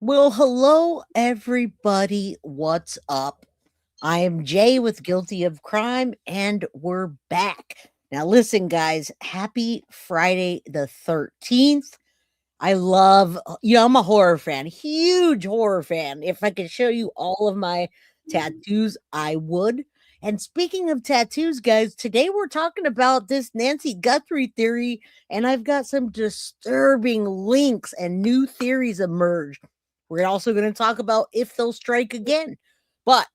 Well, hello, everybody. What's up? I am Jay with Guilty of Crime, and we're back. Now, listen, guys, happy Friday the 13th. I love, I'm a horror fan, huge horror fan. If I could show you all of my tattoos, I would. And speaking of tattoos, guys, today we're talking about this Nancy Guthrie theory, and I've got some disturbing links and new theories emerged. We're also going to talk about if they'll strike again. But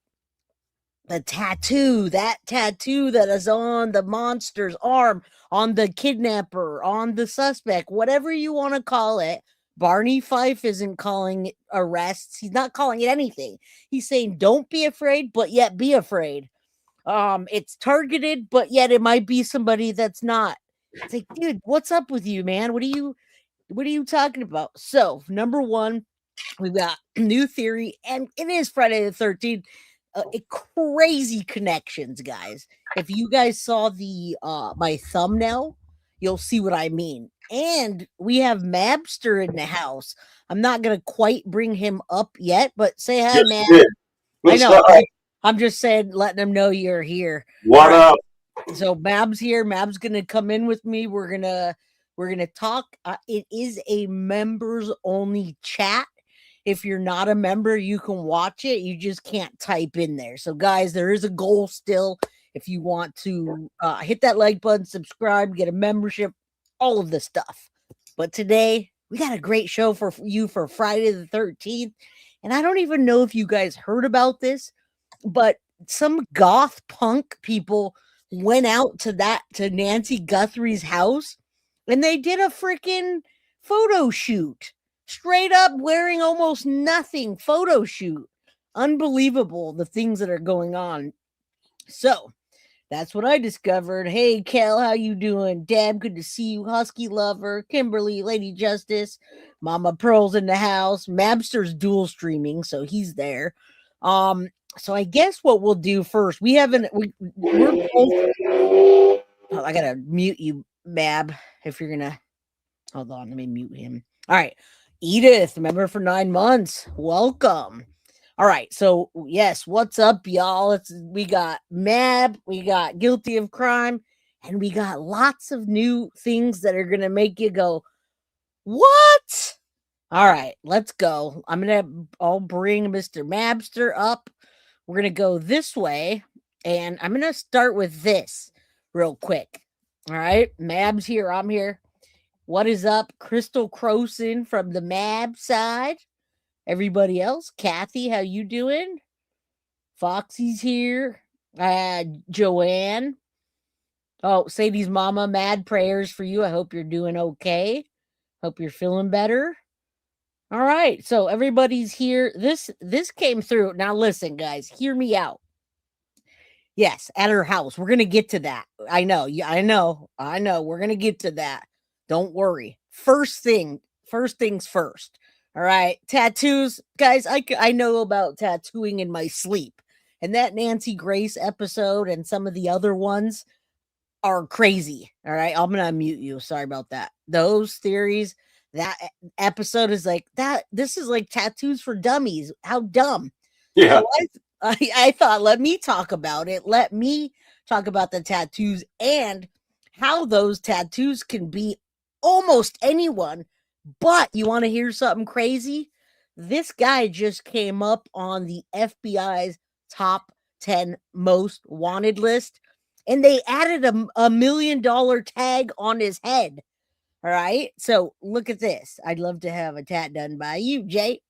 the tattoo, that tattoo that is on the monster's arm, on the kidnapper, on the suspect, whatever you want to call it. Barney Fife isn't calling it arrests. He's not calling it anything. He's saying don't be afraid, but yet be afraid. It's targeted, but yet it might be somebody that's not. It's like, dude, what's up with you, man? What are you talking about? So, number one, we've got new theory, and it is Friday the 13th. Crazy connections, guys. If you guys saw the my thumbnail, you'll see what I mean. And we have Mabster in the house. I'm not gonna quite bring him up yet, but say hi, Yes, man. you did. I What's know. up? I'm just saying, letting them know you're here. What All right. up? So Mab's here. Mab's gonna come in with me. We're gonna talk. It is a members only chat. If you're not a member, you can watch it. You just can't type in there. So, guys, there is a goal still. If you want to hit that like button, subscribe, get a membership, all of the stuff. But today, we got a great show for you for Friday the 13th. And I don't even know if you guys heard about this, but some goth punk people went out to Nancy Guthrie's house and they did a freaking photo shoot. Straight up wearing almost nothing photo shoot. Unbelievable the things that are going on. So that's what I discovered. Hey Kel, how you doing? Deb, good to see you. Husky Lover, Kimberly, Lady Justice, Mama Pearl's in the house. Mabster's dual streaming, so he's there. So I guess what we'll do first, we're both. Oh, I gotta mute you, Mab, if you're gonna hold on, let me mute him. All right. Edith, member for 9 months. Welcome. All right. So, yes, what's up, y'all? We got Mab, we got Guilty of Crime, and we got lots of new things that are going to make you go, what? All right, let's go. I'll bring Mr. Mabster up. We're going to go this way, and I'm going to start with this real quick. All right. Mab's here. I'm here. What is up, Crystal Croson from the Mab side? Everybody else, Kathy, how you doing? Foxy's here. Joanne. Oh, Sadie's mama, mad prayers for you. I hope you're doing okay. Hope you're feeling better. All right, so everybody's here. This came through. Now listen, guys, hear me out. Yes, at her house. We're gonna get to that. I know. Yeah, I know. We're gonna get to that. Don't worry. First things first. All right. Tattoos. Guys, I know about tattooing in my sleep. And that Nancy Grace episode and some of the other ones are crazy. All right. I'm going to unmute you. Sorry about that. Those theories, that episode is like that. This is like tattoos for dummies. How dumb. Yeah. So I thought, let me talk about it. Let me talk about the tattoos and how those tattoos can be almost anyone. But you want to hear something crazy? This guy just came up on the FBI's top 10 most wanted list, and they added a $1 million tag on his head. All right. So look at this. I'd love to have a tat done by you, Jay.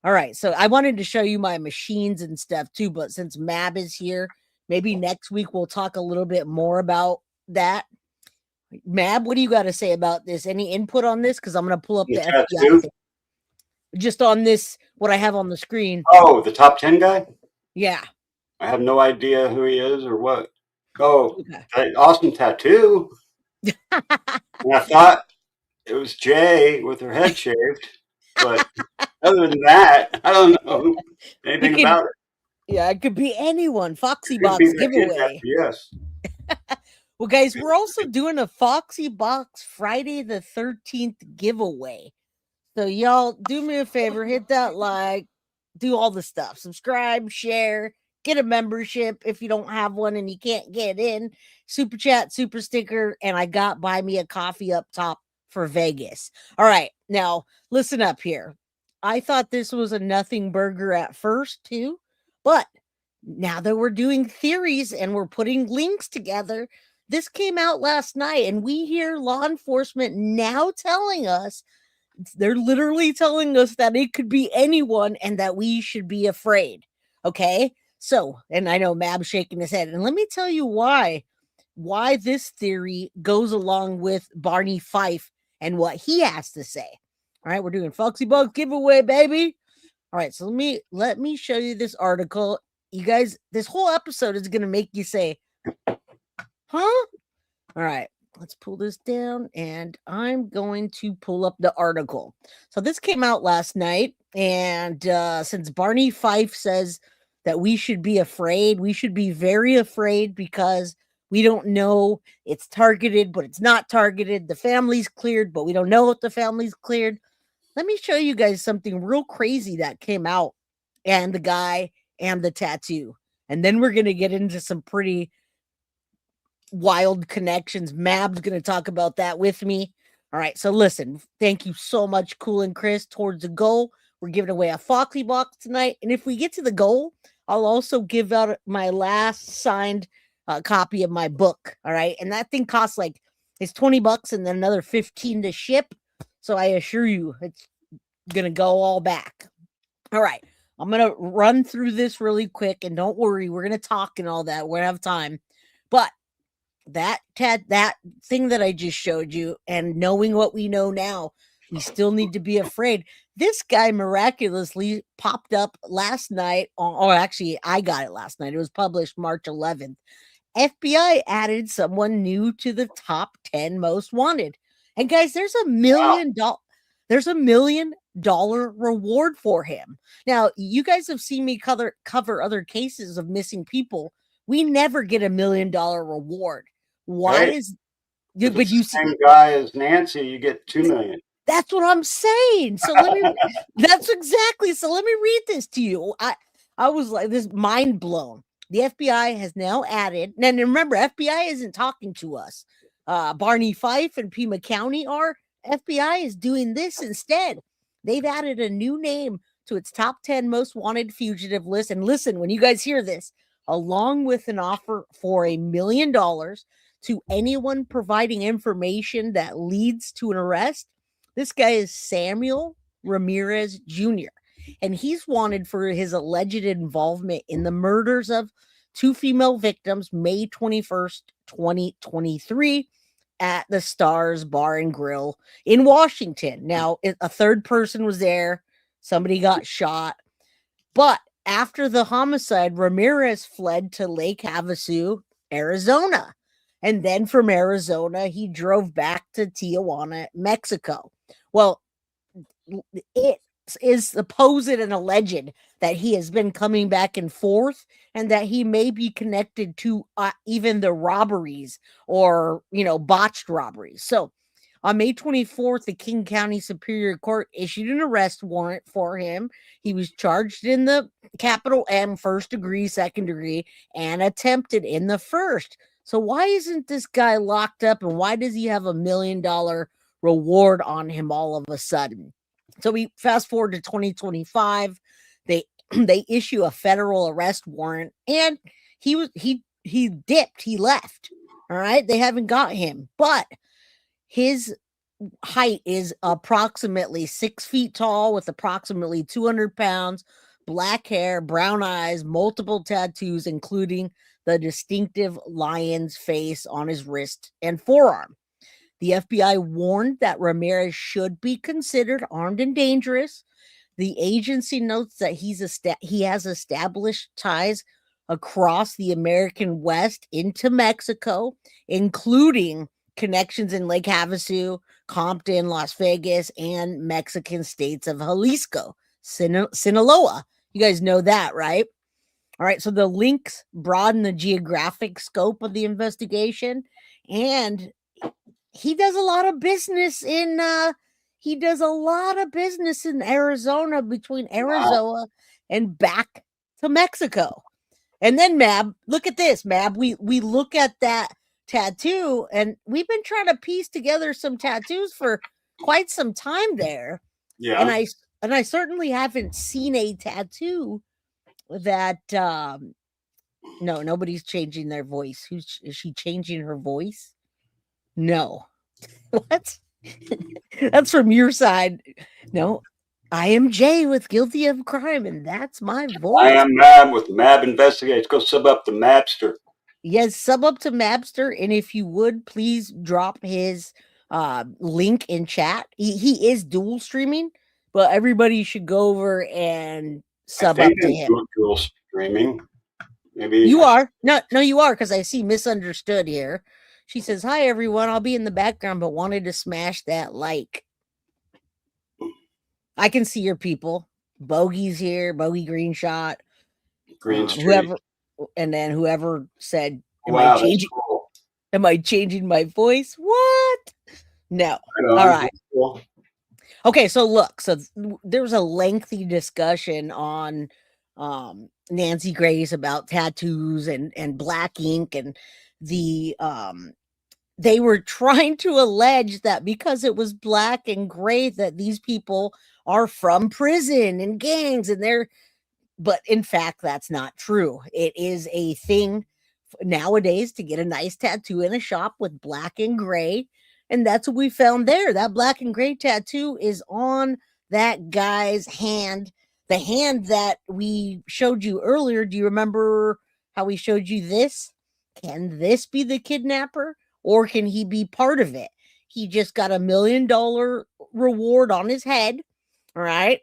All right. So I wanted to show you my machines and stuff too, but since Mab is here, maybe next week we'll talk a little bit more about that. Mab, what do you got to say about this? Any input on this? Because I'm going to pull up the FBI thing. Just on this, what I have on the screen. Oh, the top 10 guy? Yeah. I have no idea who he is or what. Oh, okay. Awesome tattoo. And I thought it was Jay with her head shaved. But other than that, I don't know anything about it. Yeah, it could be anyone. Foxy Box giveaway. Yes. Well, guys, we're also doing a Foxy Box Friday the 13th giveaway. So y'all do me a favor, hit that like, do all the stuff, subscribe, share, get a membership if you don't have one and you can't get in, super chat, super sticker, and I got buy me a coffee up top for Vegas. All right, now listen up here. I thought this was a nothing burger at first too, but now that we're doing theories and we're putting links together, this came out last night and we hear law enforcement now telling us, they're literally telling us that it could be anyone and that we should be afraid. Okay. So, and I know Mab's shaking his head, and let me tell you why this theory goes along with Barney Fife and what he has to say. All right, we're doing Foxy Bugs giveaway, baby. All right, so let me show you this article. You guys, this whole episode is going to make you say, huh? All right, let's pull this down, and I'm going to pull up the article. So this came out last night, and since Barney Fife says that we should be afraid, we should be very afraid because we don't know, it's targeted, but it's not targeted. The family's cleared, but we don't know if the family's cleared. Let me show you guys something real crazy that came out, and the guy and the tattoo. And then we're going to get into some pretty wild connections. Mab's going to talk about that with me. All right, so listen, thank you so much, Cool and Chris. Towards the goal, we're giving away a Foxy box tonight. And if we get to the goal, I'll also give out my last signed copy of my book. All right, and that thing costs like, it's $20 and then another 15 to ship. So I assure you, it's going to go all back. All right, I'm going to run through this really quick, and don't worry, we're going to talk and all that. We're going to have time. But that thing that I just showed you, and knowing what we know now, we still need to be afraid. This guy miraculously popped up last night, or actually, I got it last night. It was published March 11th. FBI added someone new to the top 10 most wanted. And guys, there's $1 million. There's $1 million reward for him. Now, you guys have seen me cover other cases of missing people. We never get $1 million reward. Why Right. is? If But it's you the see, same guy as Nancy, you get $2 million. that's what I'm saying. So let me. That's exactly. So let me read this to you. I was like, this mind blown. The FBI has now added, and remember, FBI isn't talking to us. Barney Fife and Pima County are. FBI is doing this instead. They've added a new name to its top 10 most wanted fugitive list. And listen, when you guys hear this, along with an offer for $1 million to anyone providing information that leads to an arrest. This guy is Samuel Ramirez Jr., and he's wanted for his alleged involvement in the murders of 2 female victims May 21st, 2023 at the Stars Bar and Grill in Washington. Now, a third person was there. Somebody got shot. But after the homicide, Ramirez fled to Lake Havasu, Arizona. And then from Arizona, he drove back to Tijuana, Mexico. Well, it is supposed and alleged that he has been coming back and forth, and that he may be connected to even the robberies or, botched robberies. So on May 24th, the King County Superior Court issued an arrest warrant for him. He was charged in the capital M, first degree, second degree, and attempted in the first. So why isn't this guy locked up, and why does he have $1 million reward on him all of a sudden? So we fast forward to 2025. They issue a federal arrest warrant, and he dipped. He left. All right, they haven't got him, but his height is approximately 6 feet tall, with approximately 200 pounds, black hair, brown eyes, multiple tattoos, including the distinctive lion's face on his wrist and forearm. The FBI warned that Ramirez should be considered armed and dangerous. The agency notes that he has established ties across the American West into Mexico, including connections in Lake Havasu, Compton, Las Vegas, and Mexican states of Jalisco, Sinaloa. You guys know that, right? All right, so the links broaden the geographic scope of the investigation, and he does a lot of business in He does a lot of business in Arizona, between Arizona and back to Mexico. And then Mab, look at this, Mab. We look at that tattoo, and we've been trying to piece together some tattoos for quite some time there. Yeah. And I certainly haven't seen a tattoo that no, nobody's changing their voice. Is she changing her voice? No. What? That's from your side. No, I am Jay with Guilty of Crime, and that's my voice. I am Mab with Mab Investigates. Go sub up to Mabster. Yes, sub up to Mabster, and if you would, please drop his link in chat. He is dual streaming, but everybody should go over and sub up to him. Dual streaming. Maybe you are. No, you are, because I see Misunderstood here. She says, "Hi everyone, I'll be in the background, but wanted to smash that like." I can see your people. Bogey's here, Bogey Green Shot. Green Street. Whoever, and then whoever said, wow, cool. Am I changing my voice? What? No. All right. Cool. Okay, so look, so there was a lengthy discussion on Nancy Grace about tattoos and black ink, and the they were trying to allege that because it was black and gray that these people are from prison and gangs, and but in fact that's not true. It is a thing nowadays to get a nice tattoo in a shop with black and gray, and that's what we found there. That black and gray tattoo is on that guy's hand, the hand that we showed you earlier. Do you remember how we showed you this? Can this be the kidnapper, or can he be part of it? He just got $1 million reward on his head, all right?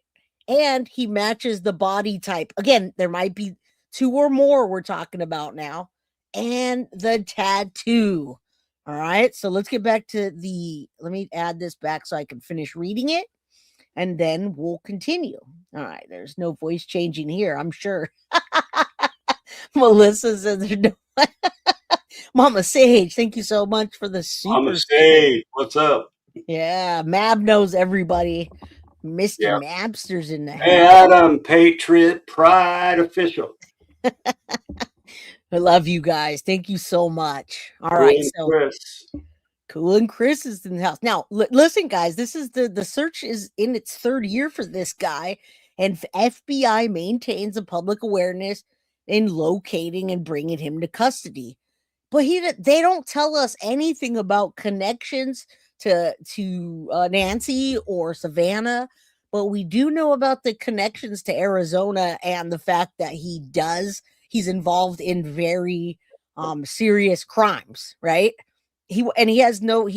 And he matches the body type. Again, there might be 2 or more we're talking about now. And the tattoo. All right. So let's get back to let me add this back so I can finish reading it. And then we'll continue. All right. There's no voice changing here, I'm sure. Melissa says there's no. Mama Sage, thank you so much for the super. Mama Sage, what's up? Yeah. Mab knows everybody. Mr. Mabster's in the house. Hey, Adam, Patriot Pride Official. I love you guys. Thank you so much. All right. So Chris. Cool and Chris is in the house. Now, listen, guys, this is the search is in its 3rd year for this guy, and FBI maintains a public awareness in locating and bringing him to custody. But they don't tell us anything about connections to Nancy or Savannah, but we do know about the connections to Arizona and the fact that he's involved in very serious crimes, right? He has no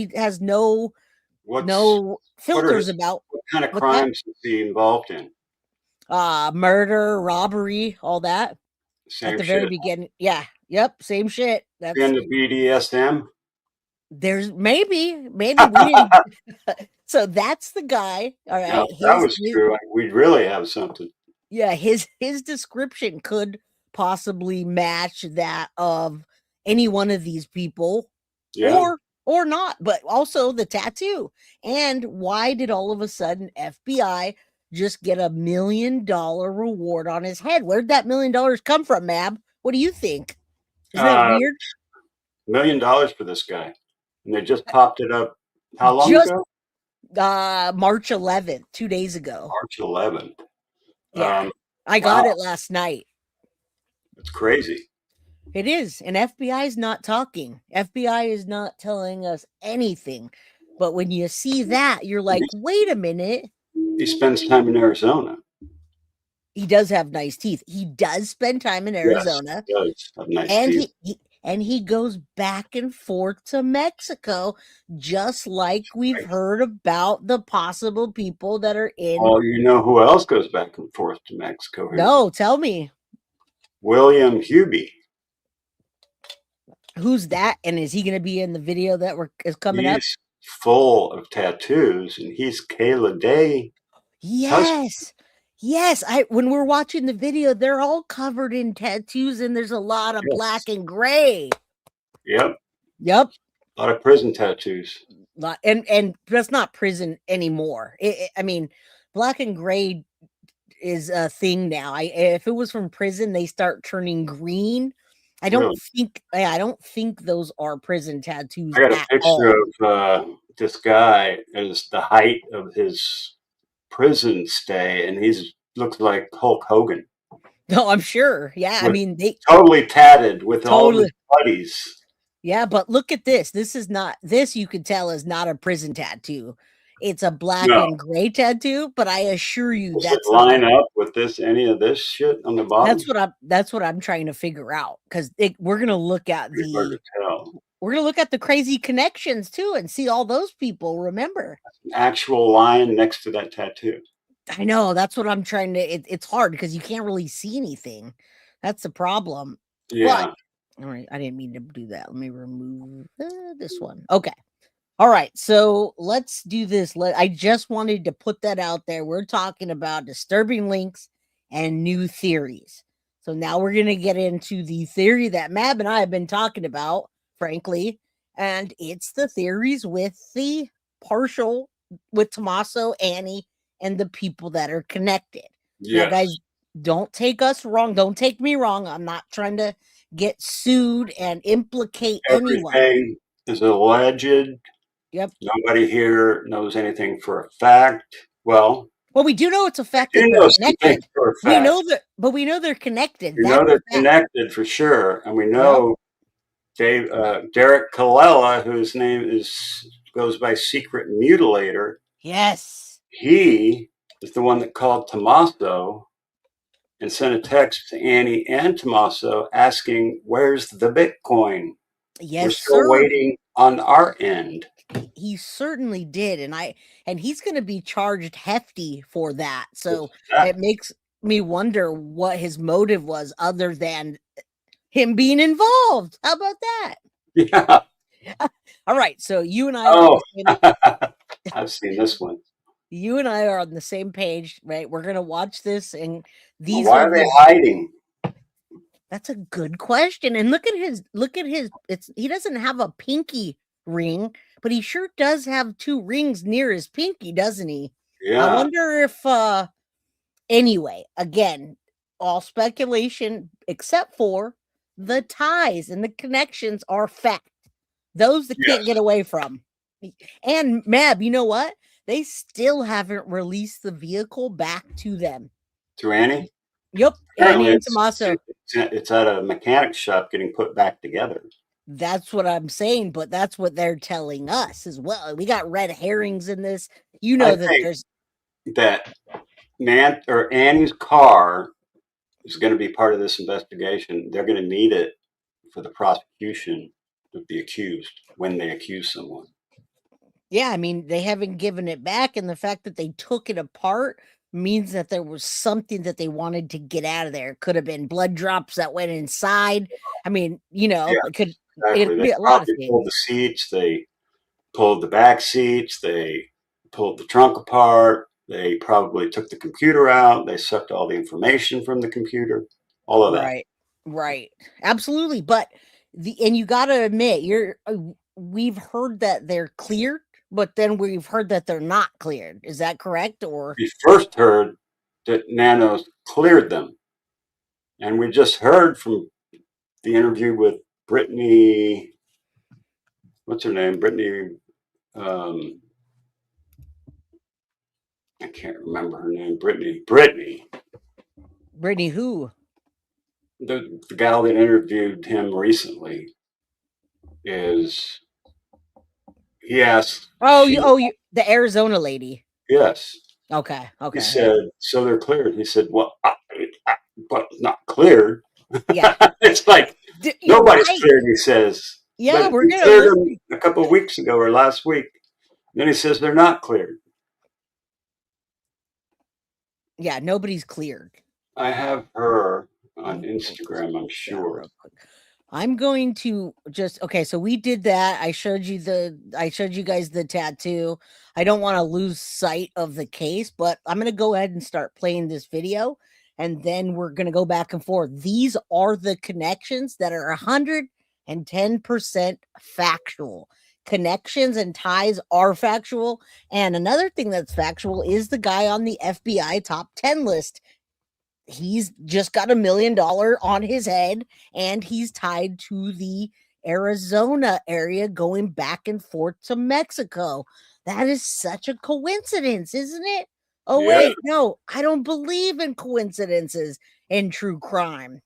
filters about what kind of crimes is he involved in. Murder, robbery, all that. Same at the shit. very beginning. Yeah. Yep. Same shit. That's in the BDSM. There's maybe we didn't. So that's the guy. All right. No, that was true. We'd really have something. Yeah, his description could possibly match that of any one of these people, or not, but also the tattoo. And why did all of a sudden FBI just get $1 million reward on his head? Where'd that $1 million come from, Mab? What do you think? Isn't that weird? $1 million for this guy, and they just popped it up. How long ago? March 11th, 2 days ago. March 11th. Yeah, I got it last night. It's crazy. It is, and FBI is not talking. FBI is not telling us anything. But when you see that, you're like, wait a minute. He spends time in Arizona. He does have nice teeth. He does spend time in Arizona. Yes, he does have nice teeth. He goes back and forth to Mexico, just like we've heard about the possible people that are in. Oh, you know who else goes back and forth to Mexico? Here? No, tell me. William Hubie. Who's that? And is he going to be in the video that is coming up? He's full of tattoos, and he's Kayla Day. Yes. Yes, when we're watching the video, they're all covered in tattoos, and there's a lot of black and gray. Yep. A lot of prison tattoos. And that's not prison anymore. I mean, black and gray is a thing now. If it was from prison, they start turning green. I don't think those are prison tattoos I got a at picture all. of this guy as the height of his prison stay, and he's looks like Hulk Hogan. No, I'm sure. Yeah, I With mean they totally tatted with all of his totally. buddies. Yeah, but look at this. This is not this you could tell is not a prison tattoo. It's a black No. and gray tattoo, but I assure you Does it that's not. line up with any of this shit on the bottom? That's what I'm trying to figure out because we're gonna look at Pretty hard to tell. we're gonna look at the crazy connections too and see all those people. Remember, An actual line next to that tattoo. I know that's what I'm trying to. It's hard because you can't really see anything. That's the problem. But Yeah. all right, I didn't mean to do that. Let me remove this one. Okay. All right, so let's do this. I just wanted to put that out there. We're talking about disturbing links and new theories. So now we're going to get into the theory that Mab and I have been talking about, frankly, and it's the theories with the partial, with Tommaso, Annie, and the people that are connected. Now, Yes. guys, don't take us wrong. Don't take me wrong. I'm not trying to get sued and implicate anyone. Everything is alleged. Yep. Nobody here knows anything for a fact. Well, we do know it's a fact you that know they're some things connected. for a We fact. know that, but we know they're connected. You That's know they're a fact. connected for sure, and we know Derek Colella, whose name goes by Secret Mutilator. Yes, He is the one that called Tommaso and sent a text to Annie and Tommaso asking, "Where's the Bitcoin? yes, We're still sir. waiting on our end." He certainly did, and he's going to be charged hefty for that. So Yeah. it makes me wonder what his motive was, other than him being involved. How about that? Yeah. All right, so you and I. Oh, I've seen this one. You and I are on the same page, right? We're gonna watch this, and these Why are are they the. hiding? That's a good question. And look at his he doesn't have a pinky ring, but he sure does have two rings near his pinky, doesn't he? Yeah. I wonder if anyway, again, all speculation except for the ties and the connections are fact. Those that can't get away from. And Mab, you know what? They still haven't released the vehicle back to them. To Annie? Yep, Apparently Annie and Tommaso. It's at a mechanic shop getting put back together. That's what I'm saying, but that's what they're telling us as well. We got red herrings in this. You know that there's that Annie's car is going to be part of this investigation. They're going to need it for the prosecution of the accused when they accuse someone. Yeah, I mean, they haven't given it back, and the fact that they took it apart means that there was something that they wanted to get out of there. It could have been blood drops that went inside. I mean, it could be a lot of things. Pulled the seats, they pulled the back seats, they pulled the trunk apart, they probably took the computer out, they sucked all the information from the computer, all of that. Right. Absolutely. But and you got to admit, we've heard that they're cleared, but then we've heard that they're not cleared. Is that correct? Or we first heard that Nanos cleared them. And we just heard from the interview with Brittany, what's her name? Brittany, I can't remember her name. Brittany who? The gal that interviewed him recently he asked. The Arizona lady. Yes. Okay. He said, so they're cleared. He said, well, but not cleared. Yeah. It's like, nobody's cleared, he says. Yeah, but we're we going cleared them a couple of weeks ago or last week. And then he says they're not cleared. Yeah, nobody's cleared. I have her on Instagram, I'm sure. I'm going to so we did that. I showed you guys the tattoo. I don't want to lose sight of the case, but I'm going to go ahead and start playing this video, and then we're going to go back and forth. These are the connections that are 110% factual. connections and ties are factual. And another thing that's factual is the guy on the FBI top 10 list. He's just got $1 million on his head, and he's tied to the Arizona area going back and forth to Mexico. That is such a coincidence, isn't it? Oh, Yeah. wait, no, I don't believe in coincidences in true crime.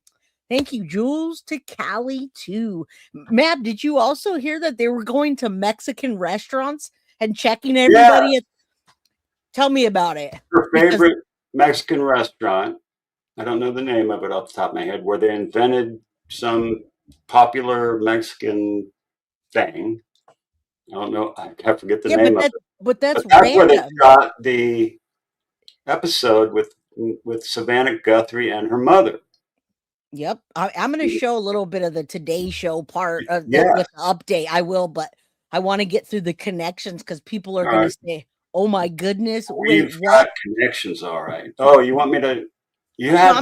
Thank you, Jules, to Cali too. Mab, did you also hear that they were going to Mexican restaurants and checking everybody? Tell me about it. Her favorite Mexican restaurant, I don't know the name of it off the top of my head, where they invented some popular Mexican thing. I don't know. I forget the name of it. But that's that's where they random. shot the episode with Savannah Guthrie and her mother. Yep. I'm going to show a little bit of the Today Show part of Yeah. with the update. I will, but I want to get through the connections because people are going to say, oh my goodness. Wait, We've what? got connections, all right. Oh, you want me to? You have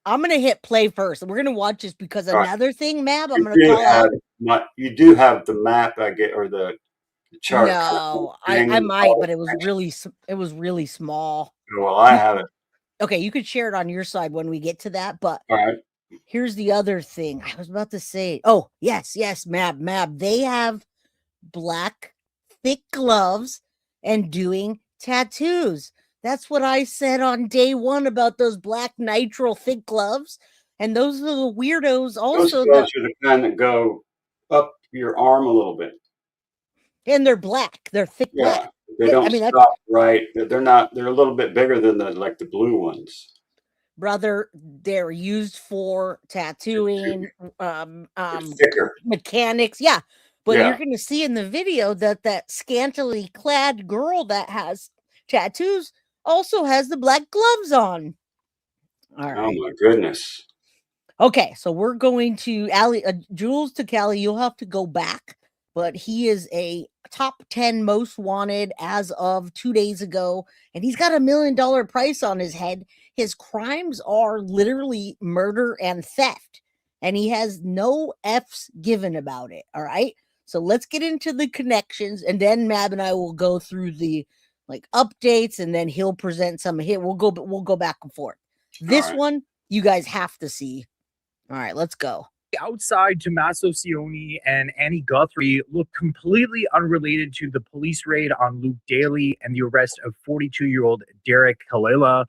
I'm going to hit play first. We're going to watch this because another thing, Mab, I'm going to call out. You do have the map, I get, or the chart. No, I might, but it was really small. Well, I have it. Okay, you could share it on your side when we get to that, but all right. Here's the other thing. I was about to say, oh, yes, Mab. They have black thick gloves and doing tattoos. That's what I said on day one about those black nitrile thick gloves. And those are the weirdos also. Those gloves are the kind that go up your arm a little bit. And they're black. They're thick black. They don't stop right. They're not. They're a little bit bigger than the blue ones. Brother, they're used for tattooing, thicker mechanics. Yeah. But you're going to see in the video that scantily clad girl that has tattoos also has the black gloves on. All right. Oh my goodness. Okay, so we're going to Jules to Cali. You'll have to go back, but he is a top 10 most wanted as of 2 days ago, and he's got $1 million price on his head. His crimes are literally murder and theft, and he has no F's given about it. All right, so let's get into the connections, and then Mab and I will go through the updates, and then he'll present some here. We'll go back and forth. This one you guys have to see. All right, let's go. Outside, Tommaso Cioni and Annie Guthrie look completely unrelated to the police raid on Luke Daly and the arrest of 42-year-old Derek Kalila,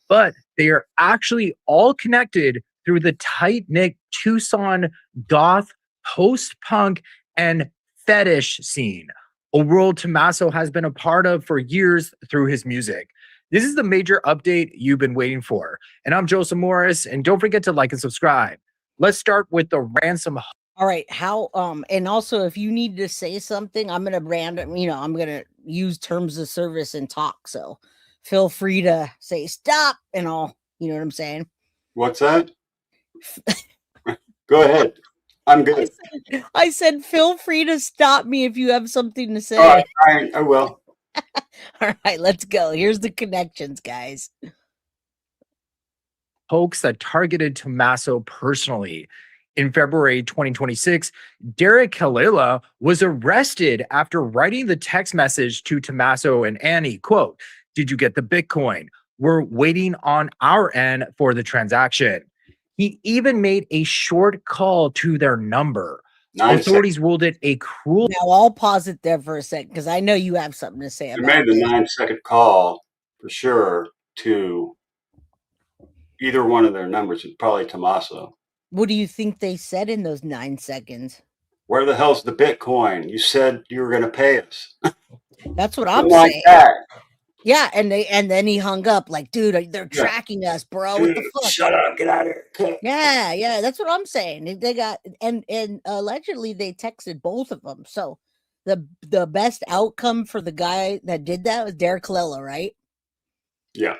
but they are actually all connected through the tight-knit Tucson goth, post-punk, and fetish scene, a world Tommaso has been a part of for years through his music. This is the major update you've been waiting for. And I'm Joseph Morris, and don't forget to like and subscribe. Let's start with the Ransom. All right. And also if you need to say something, I'm going to I'm going to use terms of service and talk. So feel free to say stop and all, you know what I'm saying? What's that? Go ahead. I'm good. I said, feel free to stop me if you have something to say. All right, I will. All right, let's go. Here's the connections, guys. Hoax that targeted Tommaso personally. In February 2026, Derek Kalila was arrested after writing the text message to Tommaso and Annie, quote, "Did you get the Bitcoin? We're waiting on our end for the transaction." He even made a short call to their number. Authorities ruled it a cruel. Now I'll pause it there for a second because I know you have something to say about it. You made the 9-second call for sure to either one of their numbers, probably Tommaso. What do you think they said in those 9 seconds? Where the hell's the Bitcoin? You said you were going to pay us. That's what I'm saying. That. Yeah, and then he hung up like, dude, they're tracking us, bro. Dude, what the fuck? Shut up, get out of here. Yeah, that's what I'm saying. They got and allegedly they texted both of them. So the best outcome for the guy that did that was Derek Kalila, right? Yeah.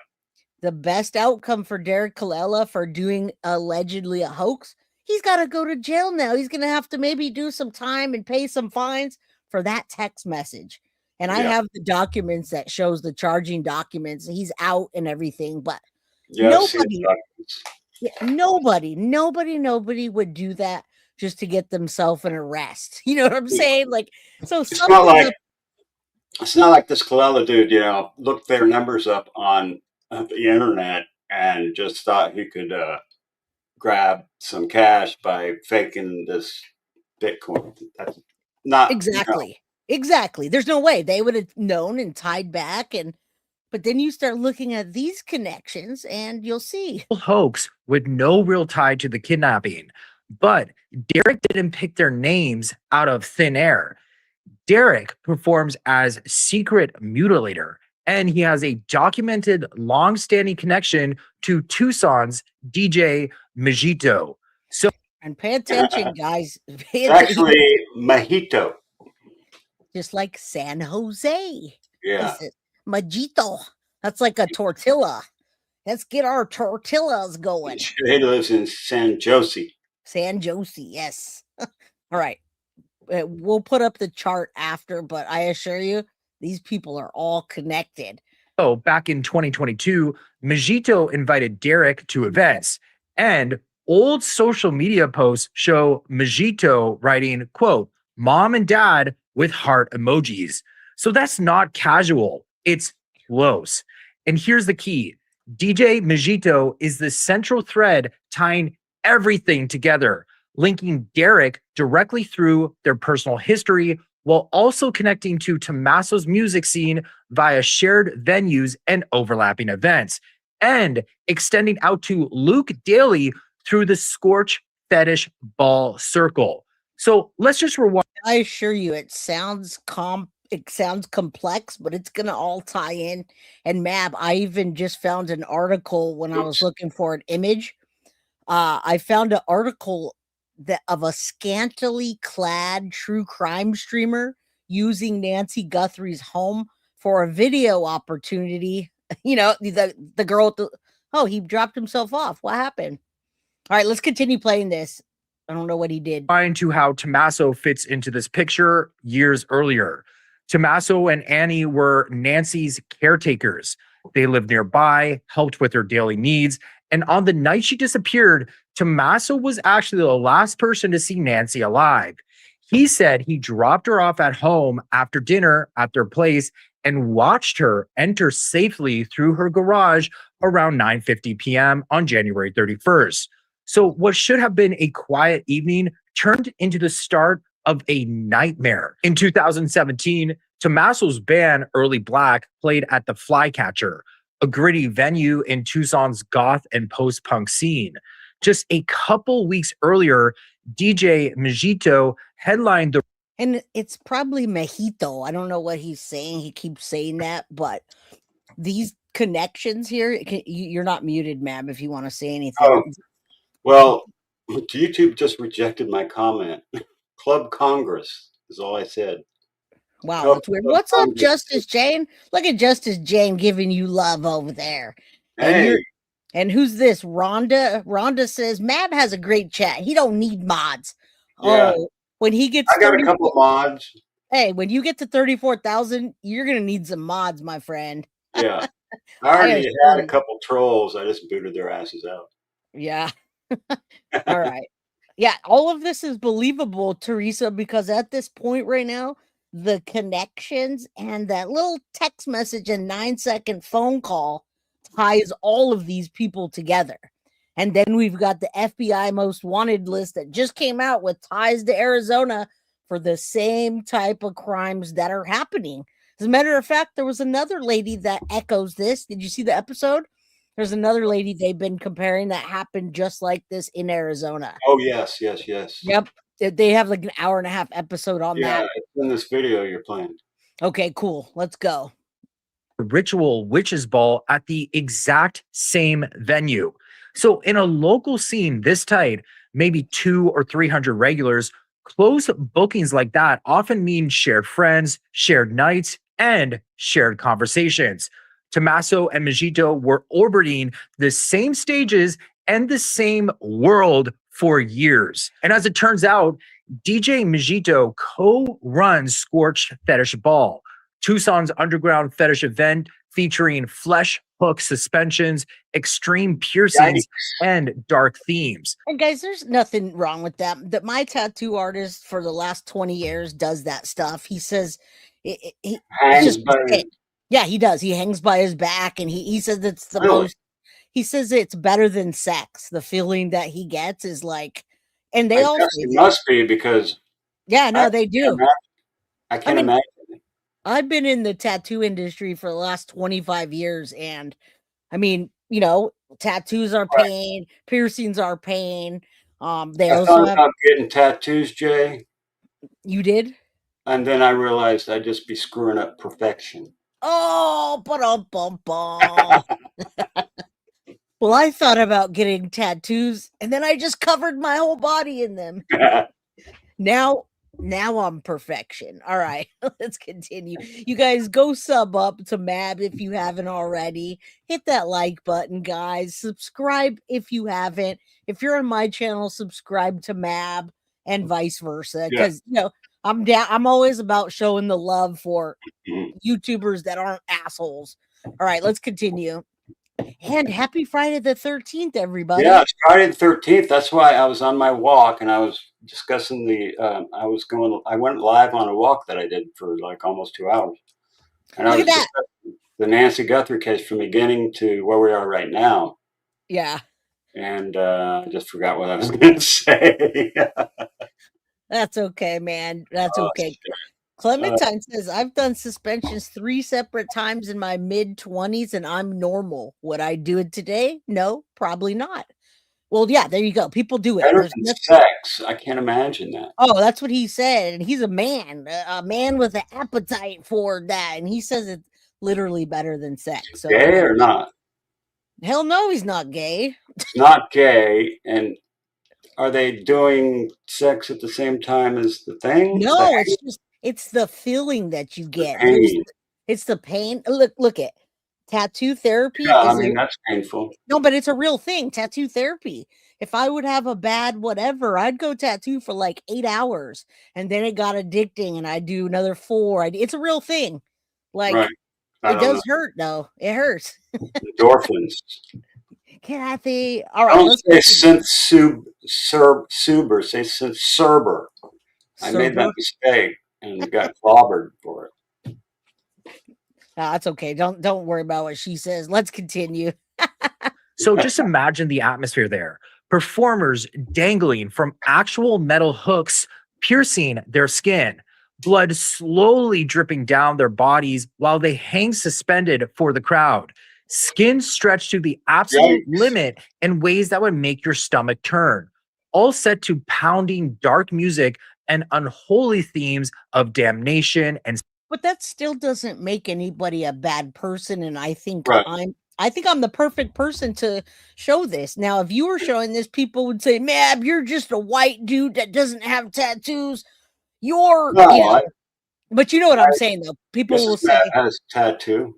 The best outcome for Derek Kalila for doing allegedly a hoax, he's got to go to jail now. He's going to have to maybe do some time and pay some fines for that text message. And I have the documents that shows the charging documents. He's out and everything, but nobody would do that. just to get themselves an arrest. You know what I'm saying? Like, so It's not like something it's not like this Colella dude, looked their numbers up on the internet and just thought he could grab some cash by faking this Bitcoin. That's not exactly. There's no way they would have known and tied back. But then you start looking at these connections and you'll see. Hoax with no real tie to the kidnapping. But Derek didn't pick their names out of thin air. Derek performs as secret mutilator, and he has a documented long-standing connection to Tucson's DJ Majito. And pay attention, guys. actually Mojito. Just like San Jose. Yeah. Majito. That's like a tortilla. Let's get our tortillas going. He lives in San Jose. San Jose, yes. All right. We'll put up the chart after, but I assure you, these people are all connected. So back in 2022, Majito invited Derek to events, and old social media posts show Majito writing, quote, "Mom and Dad" with heart emojis. So that's not casual. It's close. And here's the key. DJ Majito is the central thread tying everything together, linking Derek directly through their personal history while also connecting to Tommaso's music scene via shared venues and overlapping events, and extending out to Luke Daly through the Scorch Fetish Ball Circle. So let's just rewind. I assure you, it sounds complex, but it's gonna all tie in. And Mab, I even just found an article when I was looking for an image. I found an article of a scantily clad true crime streamer using Nancy Guthrie's home for a video opportunity. You know, the girl. He dropped himself off. What happened? All right, let's continue playing this. I don't know what he did. To how Tommaso fits into this picture years earlier. Tommaso and Annie were Nancy's caretakers. They lived nearby, helped with her daily needs, and on the night she disappeared, Tommaso was actually the last person to see Nancy alive. He said he dropped her off at home after dinner at their place and watched her enter safely through her garage around 9:50 p.m. on January 31st. So what should have been a quiet evening turned into the start of a nightmare. In 2017, Tommaso's band Early Black played at the Flycatcher, a gritty venue in Tucson's goth and post-punk scene. Just a couple weeks earlier, DJ Majito headlined the... And it's probably Mojito. I don't know what he's saying. He keeps saying that, but these connections here, you're not muted, ma'am, if you want to say anything. Oh, well, YouTube just rejected my comment. Club Congress is all I said. Wow, that's weird. What's up, Justice Jane? Look at Justice Jane giving you love over there. Hey. And who's this? Rhonda. Rhonda says Mab has a great chat. He don't need mods. Yeah. Oh, when he gets, I got a couple of mods. Hey, when you get to 34,000, you're gonna need some mods, my friend. Yeah, I already had a couple trolls. I just booted their asses out. Yeah. All right. Yeah, all of this is believable, Teresa, because at this point right now, the connections and that little text message and 9-second phone call ties all of these people together. And then we've got the FBI most wanted list that just came out with ties to Arizona for the same type of crimes that are happening. As a matter of fact, there was another lady that echoes this. Did you see the episode? There's another lady they've been comparing that happened just like this in Arizona. Oh, yes. Yep. They have like an hour and a half episode on that. Yeah, it's in this video you're playing. Okay, cool. Let's go. Ritual witches ball at the exact same venue. So in a local scene this tight, maybe 200 or 300 regulars, close bookings like that often mean shared friends, shared nights, and shared conversations. Tommaso and Majito were orbiting the same stages and the same world for years. And as it turns out, DJ Majito co-runs Scorched Fetish Ball, Tucson's underground fetish event featuring flesh hook suspensions, extreme piercings, and dark themes. And guys, there's nothing wrong with that. That my tattoo artist for the last 20 years does that stuff. He says it's just yeah, he does. He hangs by his back, and he says it's the most. He says it's better than sex. The feeling that he gets is like, and they all say it must be because yeah, no, they do. I can't imagine. I've been in the tattoo industry for the last 25 years, and I mean, you know, tattoos are pain, piercings are pain. They also have getting tattoos, Jay. You did? And then I realized I'd just be screwing up perfection. Oh, well, I thought about getting tattoos, and then I just covered my whole body in them. Now I'm perfection. All right, let's continue. You guys go sub up to Mab if you haven't already. Hit that like button, guys. Subscribe if you haven't. If you're on my channel, subscribe to Mab and vice versa. Because you know, I'm always about showing the love for YouTubers that aren't assholes. All right, let's continue. And happy Friday the 13th, everybody. Yeah, it's Friday the 13th. That's why I was on my walk and I was discussing I went live on a walk that I did for like almost 2 hours. And I was discussing the Nancy Guthrie case from beginning to where we are right now. Yeah. And I just forgot what I was going to say. That's okay, man. That's okay. Clementine says, I've done suspensions 3 separate times in my mid-20s and I'm normal. Would I do it today? No, probably not. Well, yeah, there you go. People do it. Better than sex. I can't imagine that. Oh, that's what he said. And he's a man with an appetite for that. And he says it's literally better than sex. So, gay or not? Hell no, he's not gay. It's not gay. And are they doing sex at the same time as the thing? No, it's the feeling that you get. It's the pain. Look at tattoo therapy. Yeah, I mean, that's painful. No, but it's a real thing. Tattoo therapy. If I would have a bad whatever, I'd go tattoo for like 8 hours, and then it got addicting, and I'd do another 4. It's a real thing. Like it does hurt though. It hurts. Endorphins. Kathy. All right. Don't say Suber. Say Serber. I made that mistake and got clobbered for it. That's okay. Don't worry about what she says. Let's continue. So just imagine the atmosphere there. Performers dangling from actual metal hooks, piercing their skin, blood slowly dripping down their bodies while they hang suspended for the crowd. Skin stretched to the absolute limit in ways that would make your stomach turn. All set to pounding dark music and unholy themes of damnation and. But that still doesn't make anybody a bad person, and I think I'm the perfect person to show this. Now, if you were showing this, people would say, "Mab, you're just a white dude that doesn't have tattoos. You're," but you know what I'm saying, though. People will say, "Has tattoo."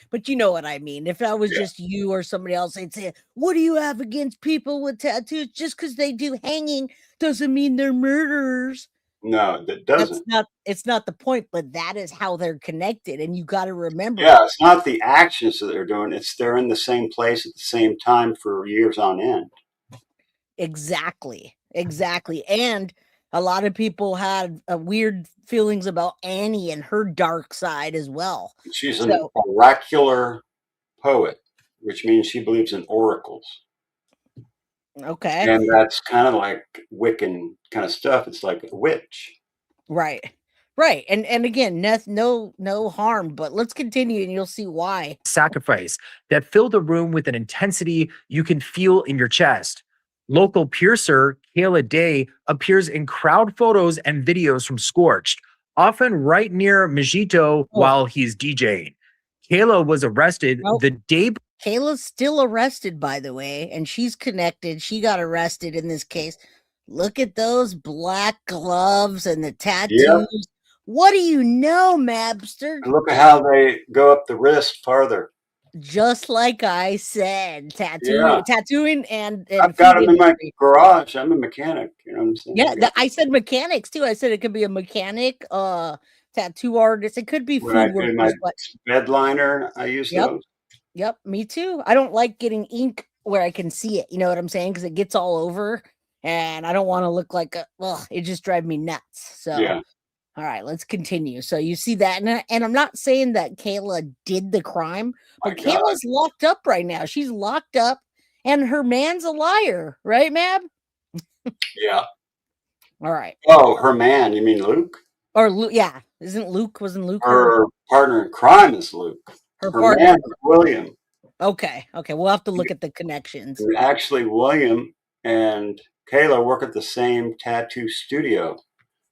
But you know what I mean. If that was just you or somebody else, they'd say, "What do you have against people with tattoos? Just because they do hanging doesn't mean they're murderers." No, that doesn't. It's not the point, but that is how they're connected, and you got to remember. Yeah, it's not the actions that they're doing; they're in the same place at the same time for years on end. Exactly, and a lot of people had weird feelings about Annie and her dark side as well. She's an oracular poet, which means she believes in oracles. Okay. And that's kind of like Wiccan kind of stuff. It's like a witch. Right. And again, no harm, but let's continue and you'll see why. Sacrifice that filled the room with an intensity you can feel in your chest. Local piercer Kayla Day appears in crowd photos and videos from Scorched, often right near Majito while he's DJing. Kayla was arrested the day. Kayla's still arrested, by the way, and she's connected. She got arrested in this case. Look at those black gloves and the tattoos. Yep. What do you know, Mabster? And look at how they go up the wrist farther. Just like I said, tattooing and I've got them in my garage. I'm a mechanic. You know what I'm saying? Yeah, I said mechanics too. I said it could be a mechanic, tattoo artists. It could be When I food do my workers, but bed liner, I use yep, those. yep, me too. I don't like getting ink where I can see it. You know what I'm saying? Because it gets all over, and I don't want to look like a. Well, it just drives me nuts. So, Yeah. all right, let's continue. So you see that, and I'm not saying that Kayla did the crime, My but God. Kayla's locked up right now. She's locked up, and her man's a liar, right, Mab? Yeah. All right. Oh, her man. You mean Luke? Or Luke, yeah. Wasn't Luke Her partner in crime is Luke. her Her partner? man is William. Okay. We'll have to look at the connections. And actually, William and Kayla work at the same tattoo studio.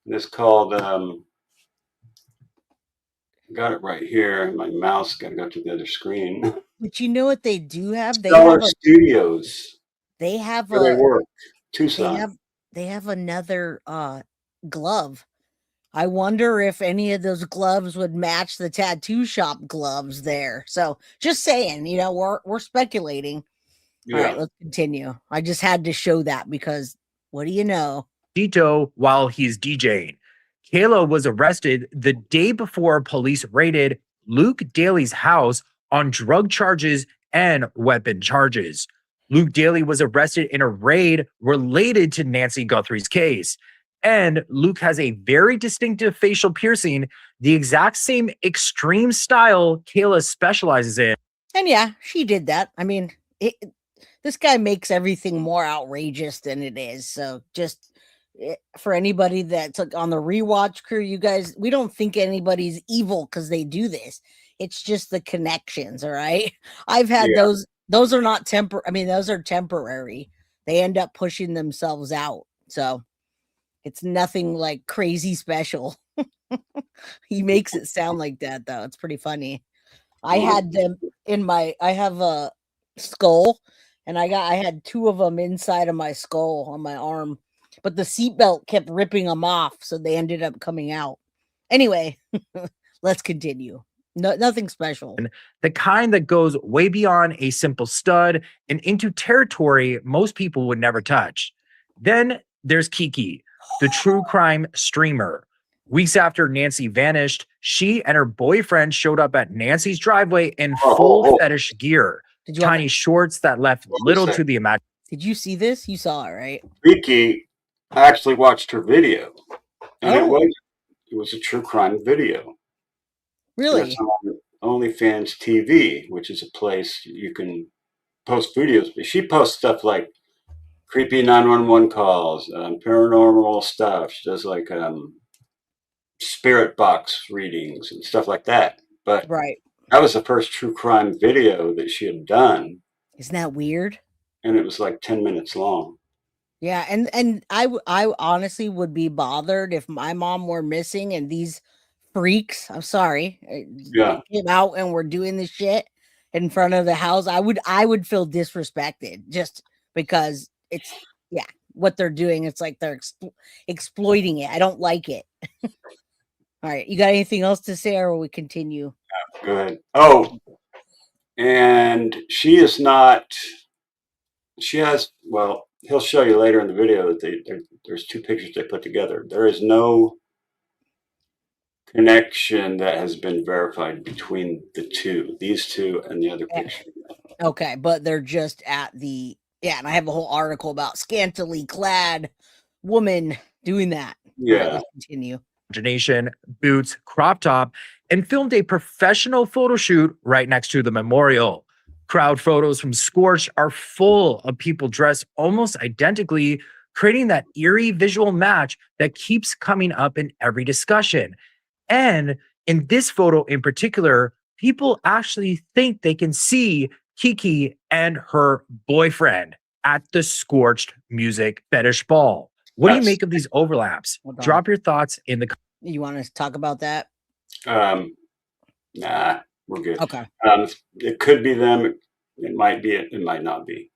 And it's called, got it right here. My mouse got to go to the other screen. But you know what they do have? Stellar Studios, They have where they a work. they Tucson. have they have another glove. I wonder if any of those gloves would match the tattoo shop gloves there. So just saying, we're speculating. All right, Yeah. let's continue. I just had to show that because what do you know? Dito while he's DJing. Kayla was arrested the day before police raided Luke Daly's house on drug charges and weapon charges. Luke Daly was arrested in a raid related to Nancy Guthrie's case. And Luke has a very distinctive facial piercing, the exact same extreme style Kayla specializes in. And yeah, she did that. I mean, this guy makes everything more outrageous than it is. So just for anybody that's like on the rewatch crew, you guys, we don't think anybody's evil because they do this. It's just the connections. All right. I've had those. Those are not I mean, those are temporary. They end up pushing themselves out. So it's nothing like crazy special. He makes it sound like that though. It's pretty funny. I had them I have a skull and I had two of them inside of my skull on my arm, but the seatbelt kept ripping them off. So they ended up coming out. Anyway, let's continue. No, nothing special. The kind that goes way beyond a simple stud and into territory most people would never touch. Then there's Kiki, the true crime streamer. Weeks after Nancy vanished, she and her boyfriend showed up at Nancy's driveway in full fetish gear. Tiny shorts that left little to the imagination. Did you see this? You saw it, right? Kiki actually watched her video, and it was a true crime video. Really? It's on OnlyFans TV, which is a place you can post videos. But she posts stuff like creepy 911 calls, paranormal stuff. She does like spirit box readings and stuff like that. But that was the first true crime video that she had done. Isn't that weird? And it was like 10 minutes long. Yeah, and I honestly would be bothered if my mom were missing and these freaks, I'm sorry, came out and were doing this shit in front of the house. I would feel disrespected just because it's what they're doing. It's like they're exploiting it. I don't like it. All right, you got anything else to say, or will we continue? Yeah, go ahead. Oh, and she is not. She has. Well, he'll show you later in the video that there's two pictures they put together. There is no connection that has been verified between these two and the other picture. Okay, but they're just at the and I have a whole article about scantily clad woman doing that. Yeah. Right, let's continue. Imagination, boots, crop top, and filmed a professional photo shoot right next to the memorial. Crowd photos from Scorch are full of people dressed almost identically, creating that eerie visual match that keeps coming up in every discussion. And in this photo in particular, people actually think they can see Kiki and her boyfriend at the Scorched Music Fetish Ball. What do you make of these overlaps? Drop your thoughts in the comments. You want to talk about that? Nah, we're good. Okay. It could be them. It might be it. It might not be.